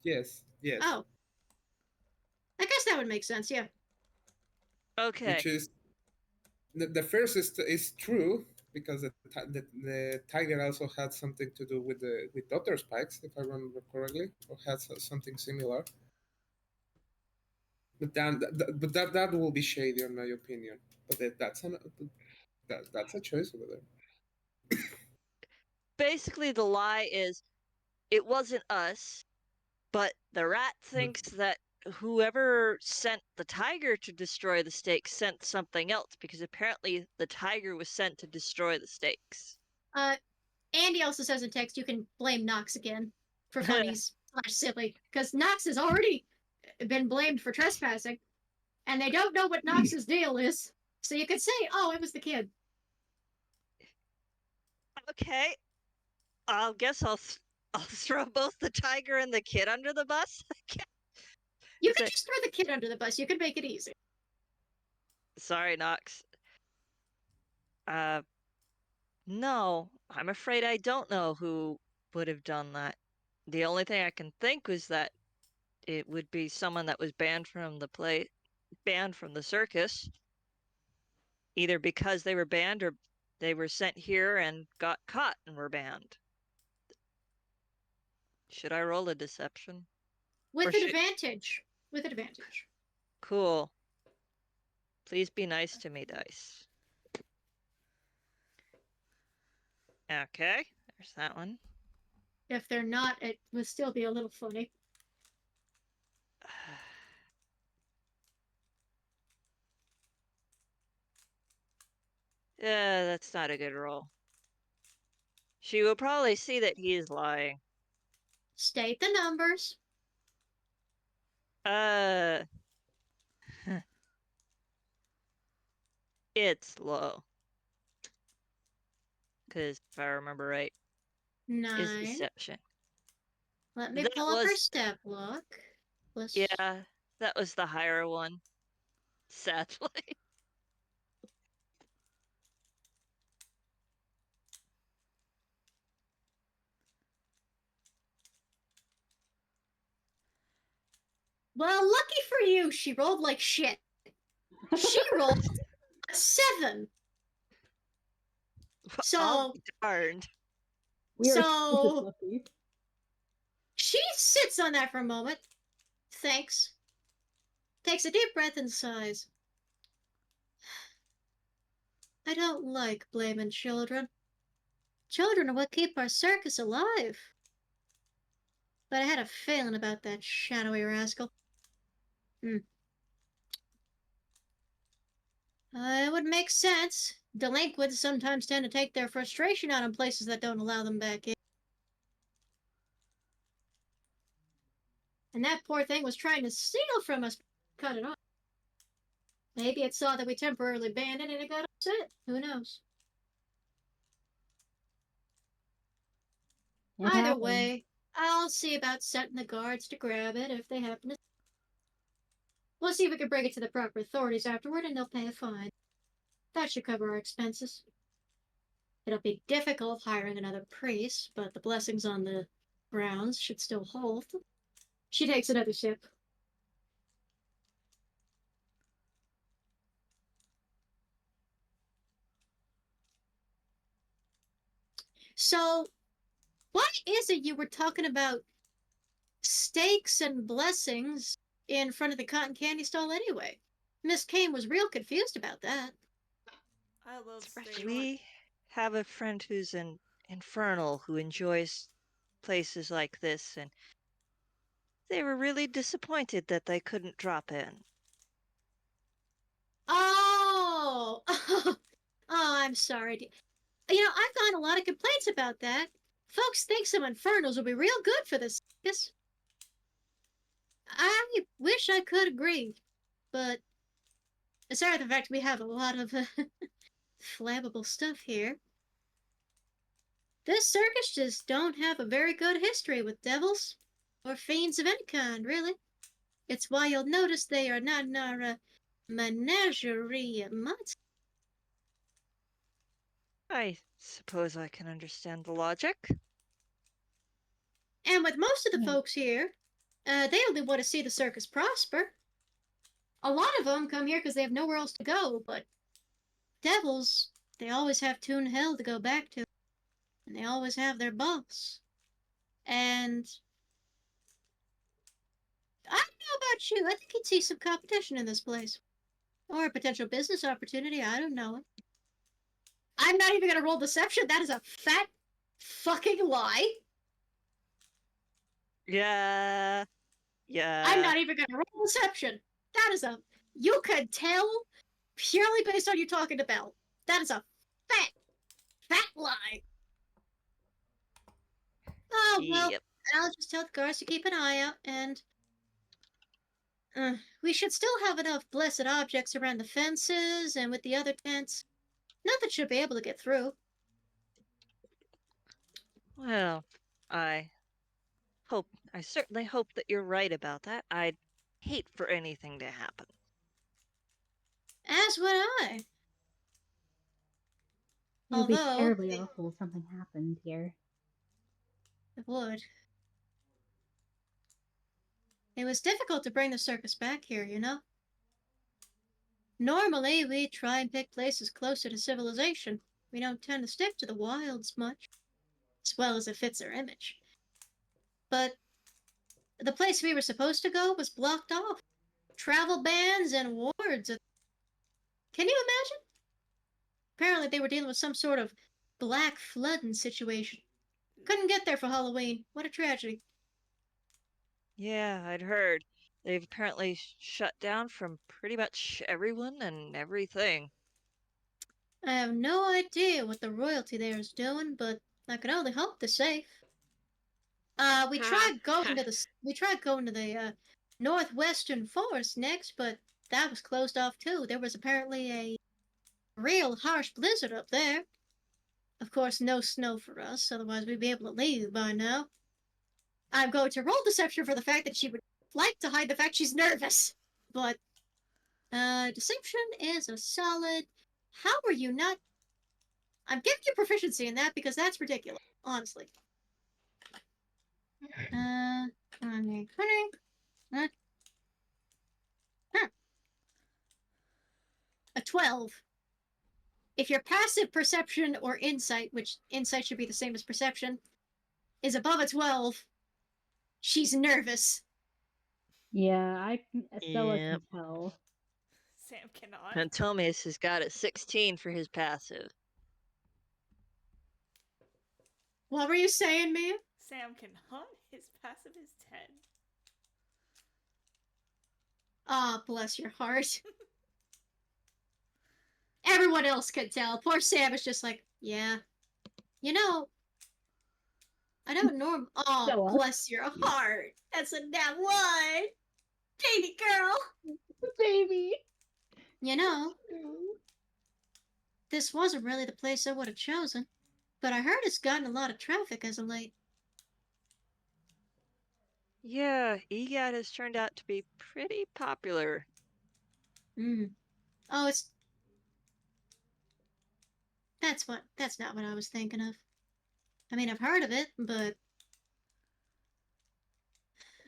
Speaker 7: Yes, yes.
Speaker 1: Oh. I guess that would make sense, yeah.
Speaker 3: Okay.
Speaker 7: Which is the first is true because the tiger also had something to do with Dr. Spikes, if I remember correctly, or had something similar. But then, that will be shady in my opinion. But that's a choice over there.
Speaker 3: Basically, the lie is it wasn't us, but the rat thinks that whoever sent the tiger to destroy the stakes sent something else because apparently the tiger was sent to destroy the stakes.
Speaker 1: Andy also says in text you can blame Knox again for funnies / silly, because Knox has already been blamed for trespassing, and they don't know what Knox's deal is. So you could say, oh, it was the kid.
Speaker 3: Okay, I'll guess I'll throw both the tiger and the kid under the bus.
Speaker 1: You could just throw the kid under the bus. You could make it easy.
Speaker 3: Sorry, Knox. No, I'm afraid I don't know who would have done that. The only thing I can think was that it would be someone that was banned from the circus, either because they were banned or they were sent here and got caught and were banned. Should I roll a deception?
Speaker 1: With an advantage. With an advantage.
Speaker 3: Cool. Please be nice to me, dice. Okay, there's that one.
Speaker 1: If they're not, it would still be a little funny.
Speaker 3: Yeah, that's not a good roll. She will probably see that he is lying.
Speaker 1: State the numbers.
Speaker 3: It's low. Because if I remember right, is
Speaker 1: 9.
Speaker 3: deception.
Speaker 1: Let me
Speaker 3: That
Speaker 1: pull up her
Speaker 3: was-
Speaker 1: step look.
Speaker 3: Yeah, that was the higher one. Sadly.
Speaker 1: Well, lucky for you, she rolled like shit. She rolled a 7. So,
Speaker 3: Oh, darned.
Speaker 4: We are
Speaker 1: So-
Speaker 4: stupid lucky.
Speaker 1: she sits on that for a moment. Thanks. Takes a deep breath and sighs. I don't like blaming children. Children are what keep our circus alive. But I had a feeling about that shadowy rascal. It would make sense. Delinquents sometimes tend to take their frustration out on places that don't allow them back in. And that poor thing was trying to steal from us. Cut it off. Maybe it saw that we temporarily banned it and it got upset. Who knows?
Speaker 4: It
Speaker 1: Either
Speaker 4: happens.
Speaker 1: way, I'll see about setting the guards to grab it if they happen to. We'll see if we can bring it to the proper authorities afterward and they'll pay a fine. That should cover our expenses. It'll be difficult hiring another priest, but the blessings on the grounds should still hold. She takes another sip. So, why is it you were talking about steaks and blessings in front of the cotton candy stall anyway? Miss Kane was real confused about that.
Speaker 5: I love steak.
Speaker 3: We have a friend who's an infernal who enjoys places like this, and they were really disappointed that they couldn't drop in.
Speaker 1: Oh! Oh, I'm sorry. You know, I've gotten a lot of complaints about that. Folks think some infernals will be real good for this. I wish I could agree, but aside from the fact we have a lot of flammable stuff here, this circus just don't have a very good history with devils or fiends of any kind, really. It's why you'll notice they are not in our menagerie much.
Speaker 3: I suppose I can understand the logic.
Speaker 1: And with most of the
Speaker 4: Yeah.
Speaker 1: folks here, they only want to see the circus prosper. A lot of them come here because they have nowhere else to go, but devils, they always have Toon Hell to go back to. And they always have their boss. And I don't know about you, I think you'd see some competition in this place. Or a potential business opportunity, I don't know. I'm not even gonna roll deception, that is a fat fucking lie.
Speaker 3: Yeah.
Speaker 1: I'm not even gonna roll deception. That is a. You could tell purely based on you talking to Belle. That is a fat lie. Oh, well,
Speaker 3: Yep.
Speaker 1: I'll just tell the guards to keep an eye out, and we should still have enough blessed objects around the fences and with the other tents. Nothing should be able to get through.
Speaker 3: Well, I certainly hope that you're right about that. I'd hate for anything to happen.
Speaker 1: As would I.
Speaker 4: It would be
Speaker 1: Although,
Speaker 4: terribly awful if something happened here.
Speaker 1: it would. It was difficult to bring the circus back here, you know? Normally, we try and pick places closer to civilization. We don't tend to stick to the wilds much, as well as it fits our image. But the place we were supposed to go was blocked off. Travel bans and wards. Can you imagine? Apparently, they were dealing with some sort of black flooding situation. Couldn't get there for Halloween. What a tragedy.
Speaker 3: Yeah, I'd heard. They've apparently shut down from pretty much everyone and everything.
Speaker 1: I have no idea what the royalty there is doing, but I can only hope they're safe. We tried going to the northwestern forest next, but that was closed off too. There was apparently a real harsh blizzard up there. Of course, no snow for us, otherwise we'd be able to leave by now. I'm going to roll deception for the fact that she would like to hide the fact she's nervous. But, deception is a solid. How are you not? I'm giving you proficiency in that because that's ridiculous, honestly. 20. A 12. If your passive perception or insight, which insight should be the same as perception, is above a 12, she's nervous.
Speaker 4: Yeah, Stella
Speaker 3: Yep.
Speaker 4: can tell.
Speaker 5: Sam cannot.
Speaker 3: And Thomas has got a 16 for his passive.
Speaker 1: What were you saying, Mia?
Speaker 5: Sam cannot. His passive is 10.
Speaker 1: Ah, bless your heart. Everyone else could tell. Poor Sam is just like, yeah. You know, I don't norm. Oh,
Speaker 4: Stella.
Speaker 1: bless your heart. That's a nat 1. Baby girl.
Speaker 4: Baby!
Speaker 1: You know, this wasn't really the place I would have chosen, but I heard it's gotten a lot of traffic as of late.
Speaker 3: Yeah, EGAT has turned out to be pretty popular.
Speaker 1: Oh, that's not what I was thinking of. I mean, I've heard of it, but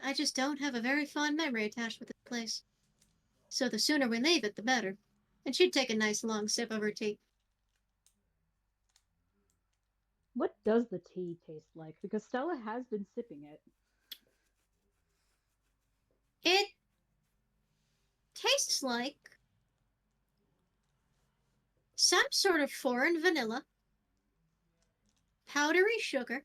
Speaker 1: I just don't have a very fond memory attached with this place. So the sooner we leave it, the better. And she'd take a nice long sip of her tea.
Speaker 4: What does the tea taste like? Because Stella has been sipping it.
Speaker 1: It tastes like some sort of foreign vanilla, powdery sugar,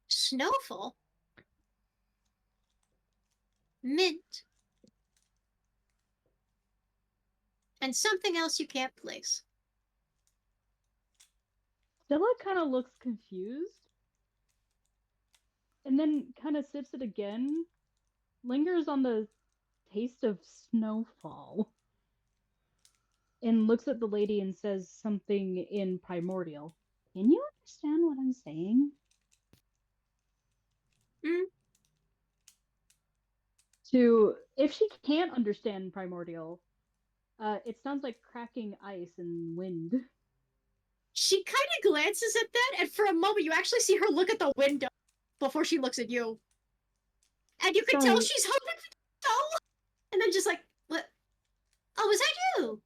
Speaker 1: snowfall, mint, and something else you can't place.
Speaker 4: Stella kind of looks confused. And then kind of sips it again. Lingers on the taste of snowfall. And looks at the lady and says something in primordial. Can you understand what I'm saying? If she can't understand primordial, It sounds like cracking ice and wind.
Speaker 1: She kind of glances at that, and for a moment, you actually see her look at the window before she looks at you. And you can tell
Speaker 4: Sorry.
Speaker 1: she's hoping for the doll. And then just like, what? Oh, is that you?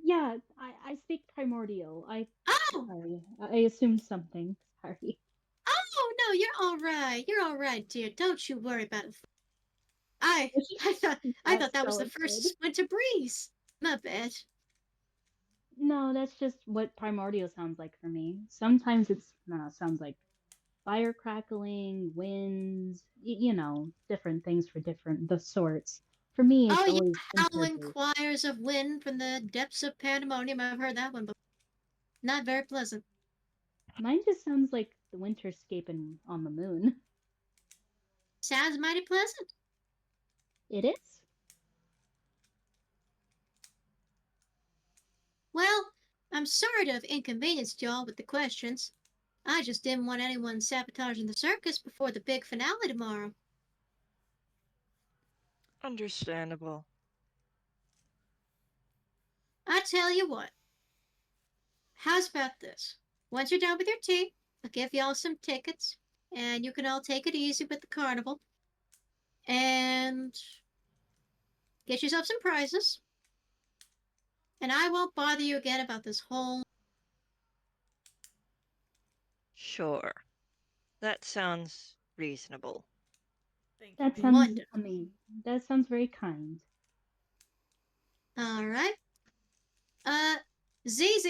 Speaker 4: Yeah, I speak primordial.
Speaker 1: Oh,
Speaker 4: Sorry, I assumed something. Sorry.
Speaker 1: oh no, you're all right. You're all right, dear. Don't you worry about it. I thought that was the
Speaker 4: Stella
Speaker 1: first
Speaker 4: said.
Speaker 1: winter breeze. My bad.
Speaker 4: No, that's just what primordial sounds like for me. Sometimes it's sounds like fire crackling, winds, different things for different the sorts. For me,
Speaker 1: Oh,
Speaker 4: it's
Speaker 1: yeah,
Speaker 4: always
Speaker 1: howling
Speaker 4: winter-based.
Speaker 1: choirs of wind from the depths of pandemonium. I've heard that one before. Not very pleasant.
Speaker 4: Mine just sounds like the winterscape on the moon.
Speaker 1: Sounds mighty pleasant.
Speaker 4: It is.
Speaker 1: Well, I'm sorry to have inconvenienced y'all with the questions. I just didn't want anyone sabotaging the circus before the big finale tomorrow.
Speaker 3: Understandable.
Speaker 1: I tell you what. How's about this? Once you're done with your tea, I'll give y'all some tickets, and you can all take it easy with the carnival. And get yourself some prizes. And I won't bother you again about this whole...
Speaker 3: Sure. That sounds reasonable.
Speaker 5: Thank you.
Speaker 4: That
Speaker 5: babe.
Speaker 4: sounds
Speaker 1: Wonderful.
Speaker 4: that sounds very kind.
Speaker 1: Alright. ZZ.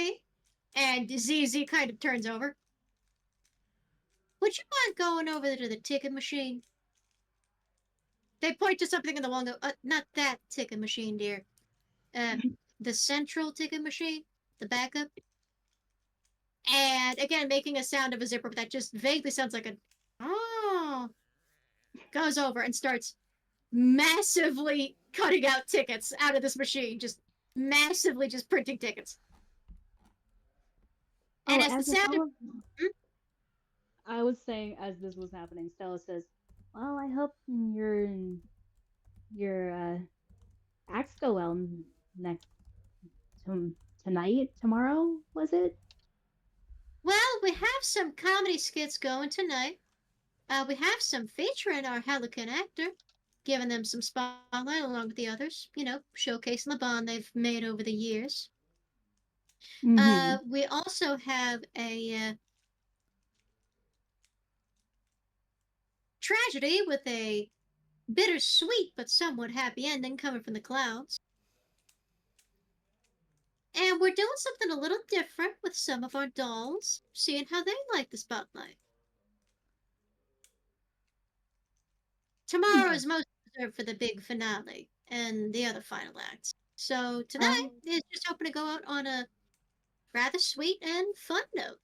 Speaker 1: And ZZ kind of turns over. Would you mind going over to the ticket machine? They point to something in the wall and go, not that ticket machine, dear. The central ticket machine? The backup? And again, making a sound of a zipper that just vaguely sounds like a, oh, goes over and starts massively cutting out tickets out of this machine. Just massively just printing tickets. And as the
Speaker 4: as with
Speaker 1: sound of...
Speaker 4: all of I was saying as this was happening, Stella says, "Well, I hope your acts go well next tonight, tomorrow, was it?"
Speaker 1: Well, we have some comedy skits going tonight. We have some featuring our Helican actor, giving them some spotlight along with the others, showcasing the bond they've made over the years. We also have a tragedy with a bittersweet but somewhat happy ending coming from the clouds. And we're doing something a little different with some of our dolls, seeing how they like the spotlight. Tomorrow is most reserved for the big finale and the other final acts. So tonight is just hoping to go out on a rather sweet and fun note.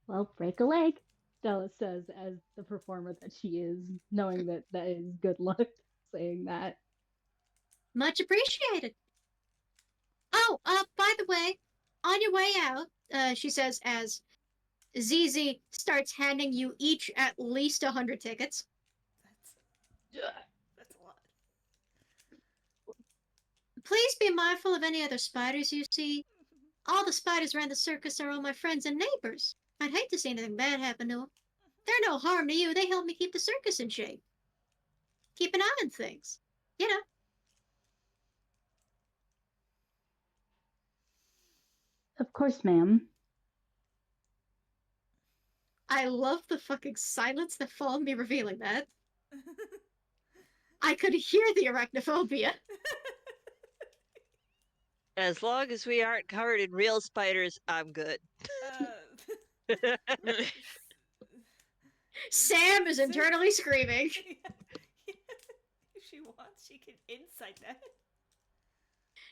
Speaker 4: Well, break a leg, Stella says as the performer that she is, knowing that is good luck saying that.
Speaker 1: Much appreciated. Oh, by the way, on your way out, she says as ZZ starts handing you each at least 100 tickets.
Speaker 5: That's a lot.
Speaker 1: Please be mindful of any other spiders you see. All the spiders around the circus are all my friends and neighbors. I'd hate to see anything bad happen to them. They're no harm to you. They help me keep the circus in shape. Keep an eye on things. You know.
Speaker 4: Of course, ma'am.
Speaker 1: I love the fucking silence that followed me revealing that. I could hear the arachnophobia.
Speaker 3: As long as we aren't covered in real spiders, I'm good.
Speaker 1: Sam is internally screaming.
Speaker 5: If she wants, she can insight that.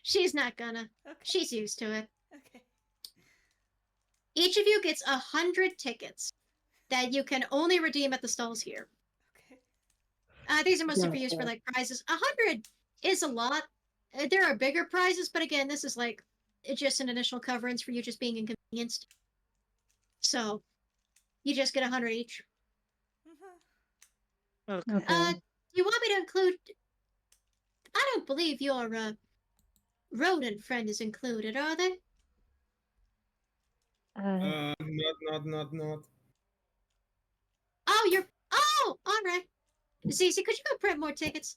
Speaker 1: She's not gonna.
Speaker 5: Okay.
Speaker 1: She's used to it.
Speaker 5: Okay.
Speaker 1: Each of you gets 100 tickets that you can only redeem at the stalls here.
Speaker 5: Okay.
Speaker 1: These are mostly for use for like prizes. 100 is a lot. There are bigger prizes, but again, this is like just an initial coverage for you just being inconvenienced. So you just get 100 each.
Speaker 3: Okay.
Speaker 1: Do you want me to include I don't believe your rodent friend is included, are they?
Speaker 7: Not.
Speaker 1: Oh, you're. Oh, all right. Zizi, could you go print more tickets?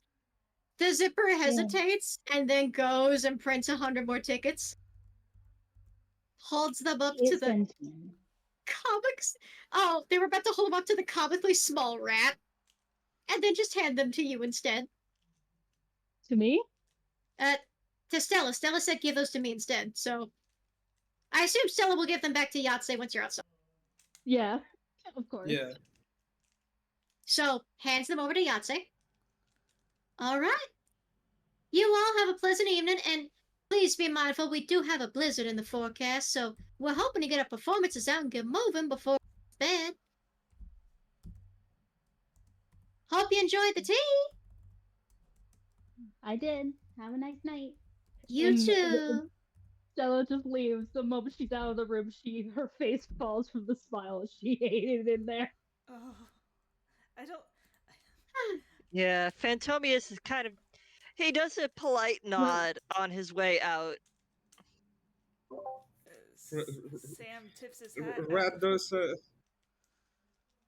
Speaker 1: The zipper hesitates and then goes and prints 100 more tickets. Holds them up to
Speaker 4: It's
Speaker 1: the
Speaker 4: sentient.
Speaker 1: comics. Oh, they were about to hold them up to the comically small rat, and then just hand them to you instead.
Speaker 4: To me?
Speaker 1: To Stella. Stella said give those to me instead. So I assume Stella will give them back to Yahtzee once you're outside.
Speaker 4: Yeah, of course.
Speaker 7: Yeah.
Speaker 1: So hands them over to Yahtzee. All right. You all have a pleasant evening, and please be mindful we do have a blizzard in the forecast, so we're hoping to get our performances out and get moving before bed. Hope you enjoyed the tea.
Speaker 4: I did. Have a nice night.
Speaker 1: You
Speaker 4: And
Speaker 1: too.
Speaker 4: Stella just leaves. The moment she's out of the room, her face falls from the smile she hated in there.
Speaker 5: Oh, I don't.
Speaker 3: Yeah, Phantomius is kind of. He does a polite nod on his way out.
Speaker 5: Sam tips his hat.
Speaker 7: Rat does.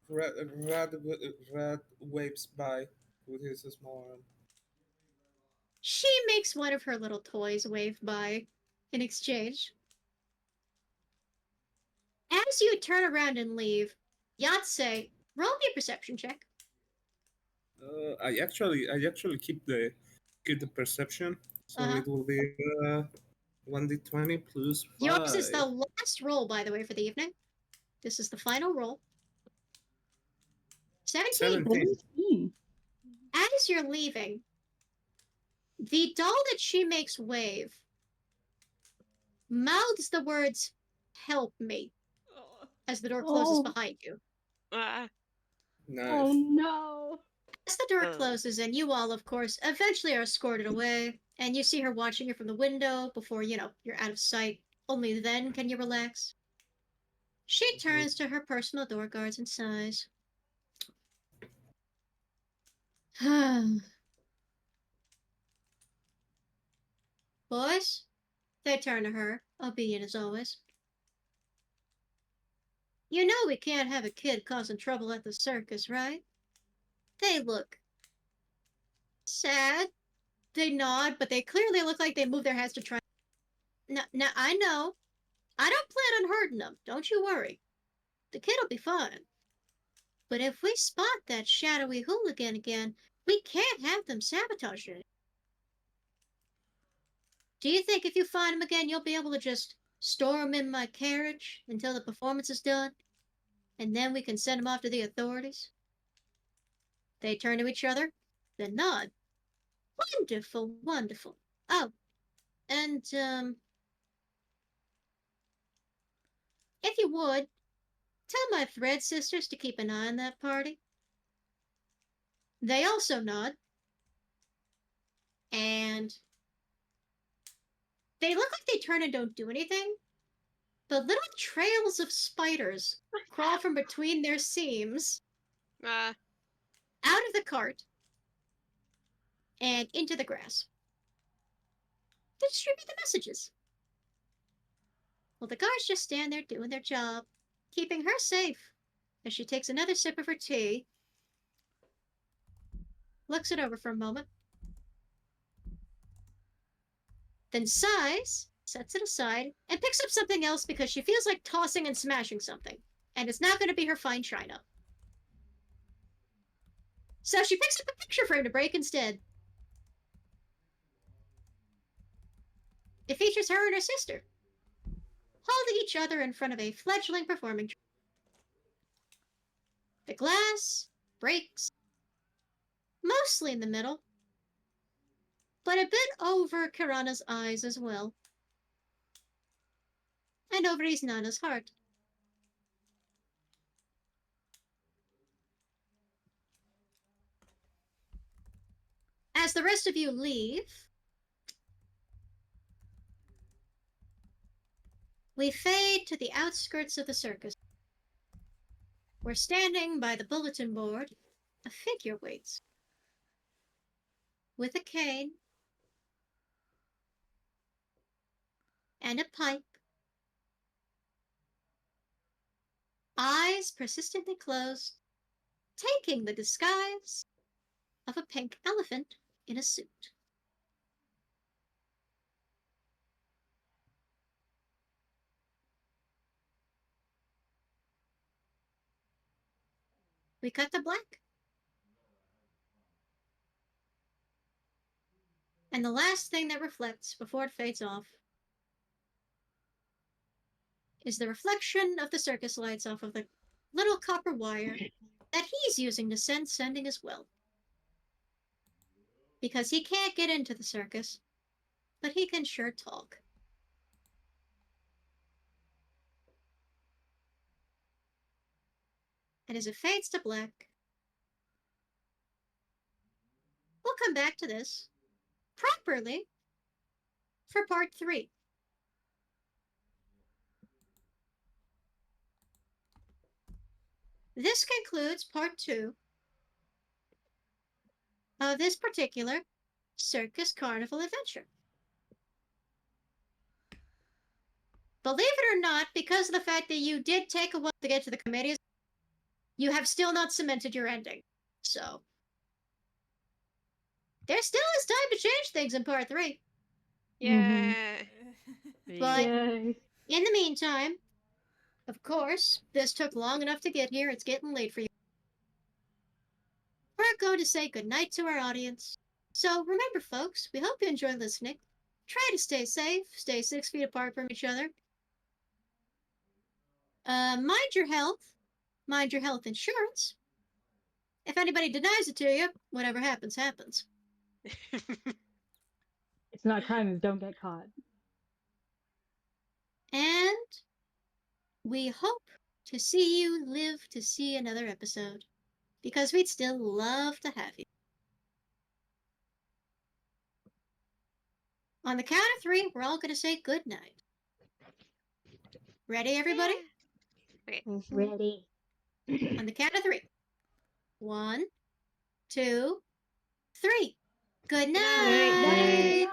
Speaker 7: Rat waves by with his small arm.
Speaker 1: She makes one of her little toys wave by in exchange. As you turn around and leave, Yahtzee, roll me a perception check.
Speaker 7: I actually keep the perception, so it will be 1d20 plus 5.
Speaker 1: Yours is the last roll, by the way, for the evening. This is the final roll. 17.
Speaker 7: 17.
Speaker 1: As you're leaving, the doll that she makes wave mouths the words, "Help me," as the door closes behind you.
Speaker 7: Nice.
Speaker 4: Oh no!
Speaker 1: As the door closes, and you all, of course, eventually are escorted away, and you see her watching you from the window before, you're out of sight. Only then can you relax. She turns to her personal door guards and sighs. Boys, they turn to her, obedient as always. You know we can't have a kid causing trouble at the circus, right? They look sad. They nod, but they clearly look like they move their heads to try. Now, I know. I don't plan on hurting them. Don't you worry. The kid'll be fine. But if we spot that shadowy hooligan again, we can't have them sabotage it. Do you think if you find him again, you'll be able to just store him in my carriage until the performance is done? And then we can send him off to the authorities? They turn to each other, then nod. Wonderful, wonderful. Oh, and, if you would, tell my Thread sisters to keep an eye on that party. They also nod. And they look like they turn and don't do anything, but little trails of spiders crawl from between their seams out of the cart and into the grass. They distribute the messages. Well, the guards just stand there doing their job, keeping her safe as she takes another sip of her tea, looks it over for a moment, then sighs, sets it aside, and picks up something else because she feels like tossing and smashing something, and it's not going to be her fine china. So she picks up a picture frame to break instead. It features her and her sister, holding each other in front of a fledgling performing troupe. The glass breaks, mostly in the middle, but a bit over Kirana's eyes as well, and over Isnana's heart. As the rest of you leave, we fade to the outskirts of the circus. We're standing by the bulletin board, a figure waits, with a cane and a pipe. Eyes persistently closed, taking the disguise of a pink elephant in a suit. We cut to black. And the last thing that reflects before it fades off is the reflection of the circus lights off of the little copper wire that he's using to send sending as well. Because he can't get into the circus, but he can sure talk. And as it fades to black, we'll come back to this properly for part 3. This concludes part 2 of this particular circus carnival adventure. Believe it or not, because of the fact that you did take a while to get to the committees, you have still not cemented your ending. So, there still is time to change things in part 3.
Speaker 2: Yeah.
Speaker 1: But
Speaker 4: Yay.
Speaker 1: in the meantime, of course, this took long enough to get here. It's getting late for you. We're going to say goodnight to our audience. So remember, folks, we hope you enjoy listening. Try to stay safe. Stay 6 feet apart from each other. Mind your health. Mind your health insurance. If anybody denies it to you, whatever happens, happens.
Speaker 4: It's not a crime if you don't get caught.
Speaker 1: And we hope to see you live to see another episode, because we'd still love to have you. On the count of 3, we're all going to say good night. Ready, everybody?
Speaker 2: Okay.
Speaker 4: Ready.
Speaker 1: On the count of 3. 1, 2, 3. Good night.
Speaker 2: night.
Speaker 4: Night.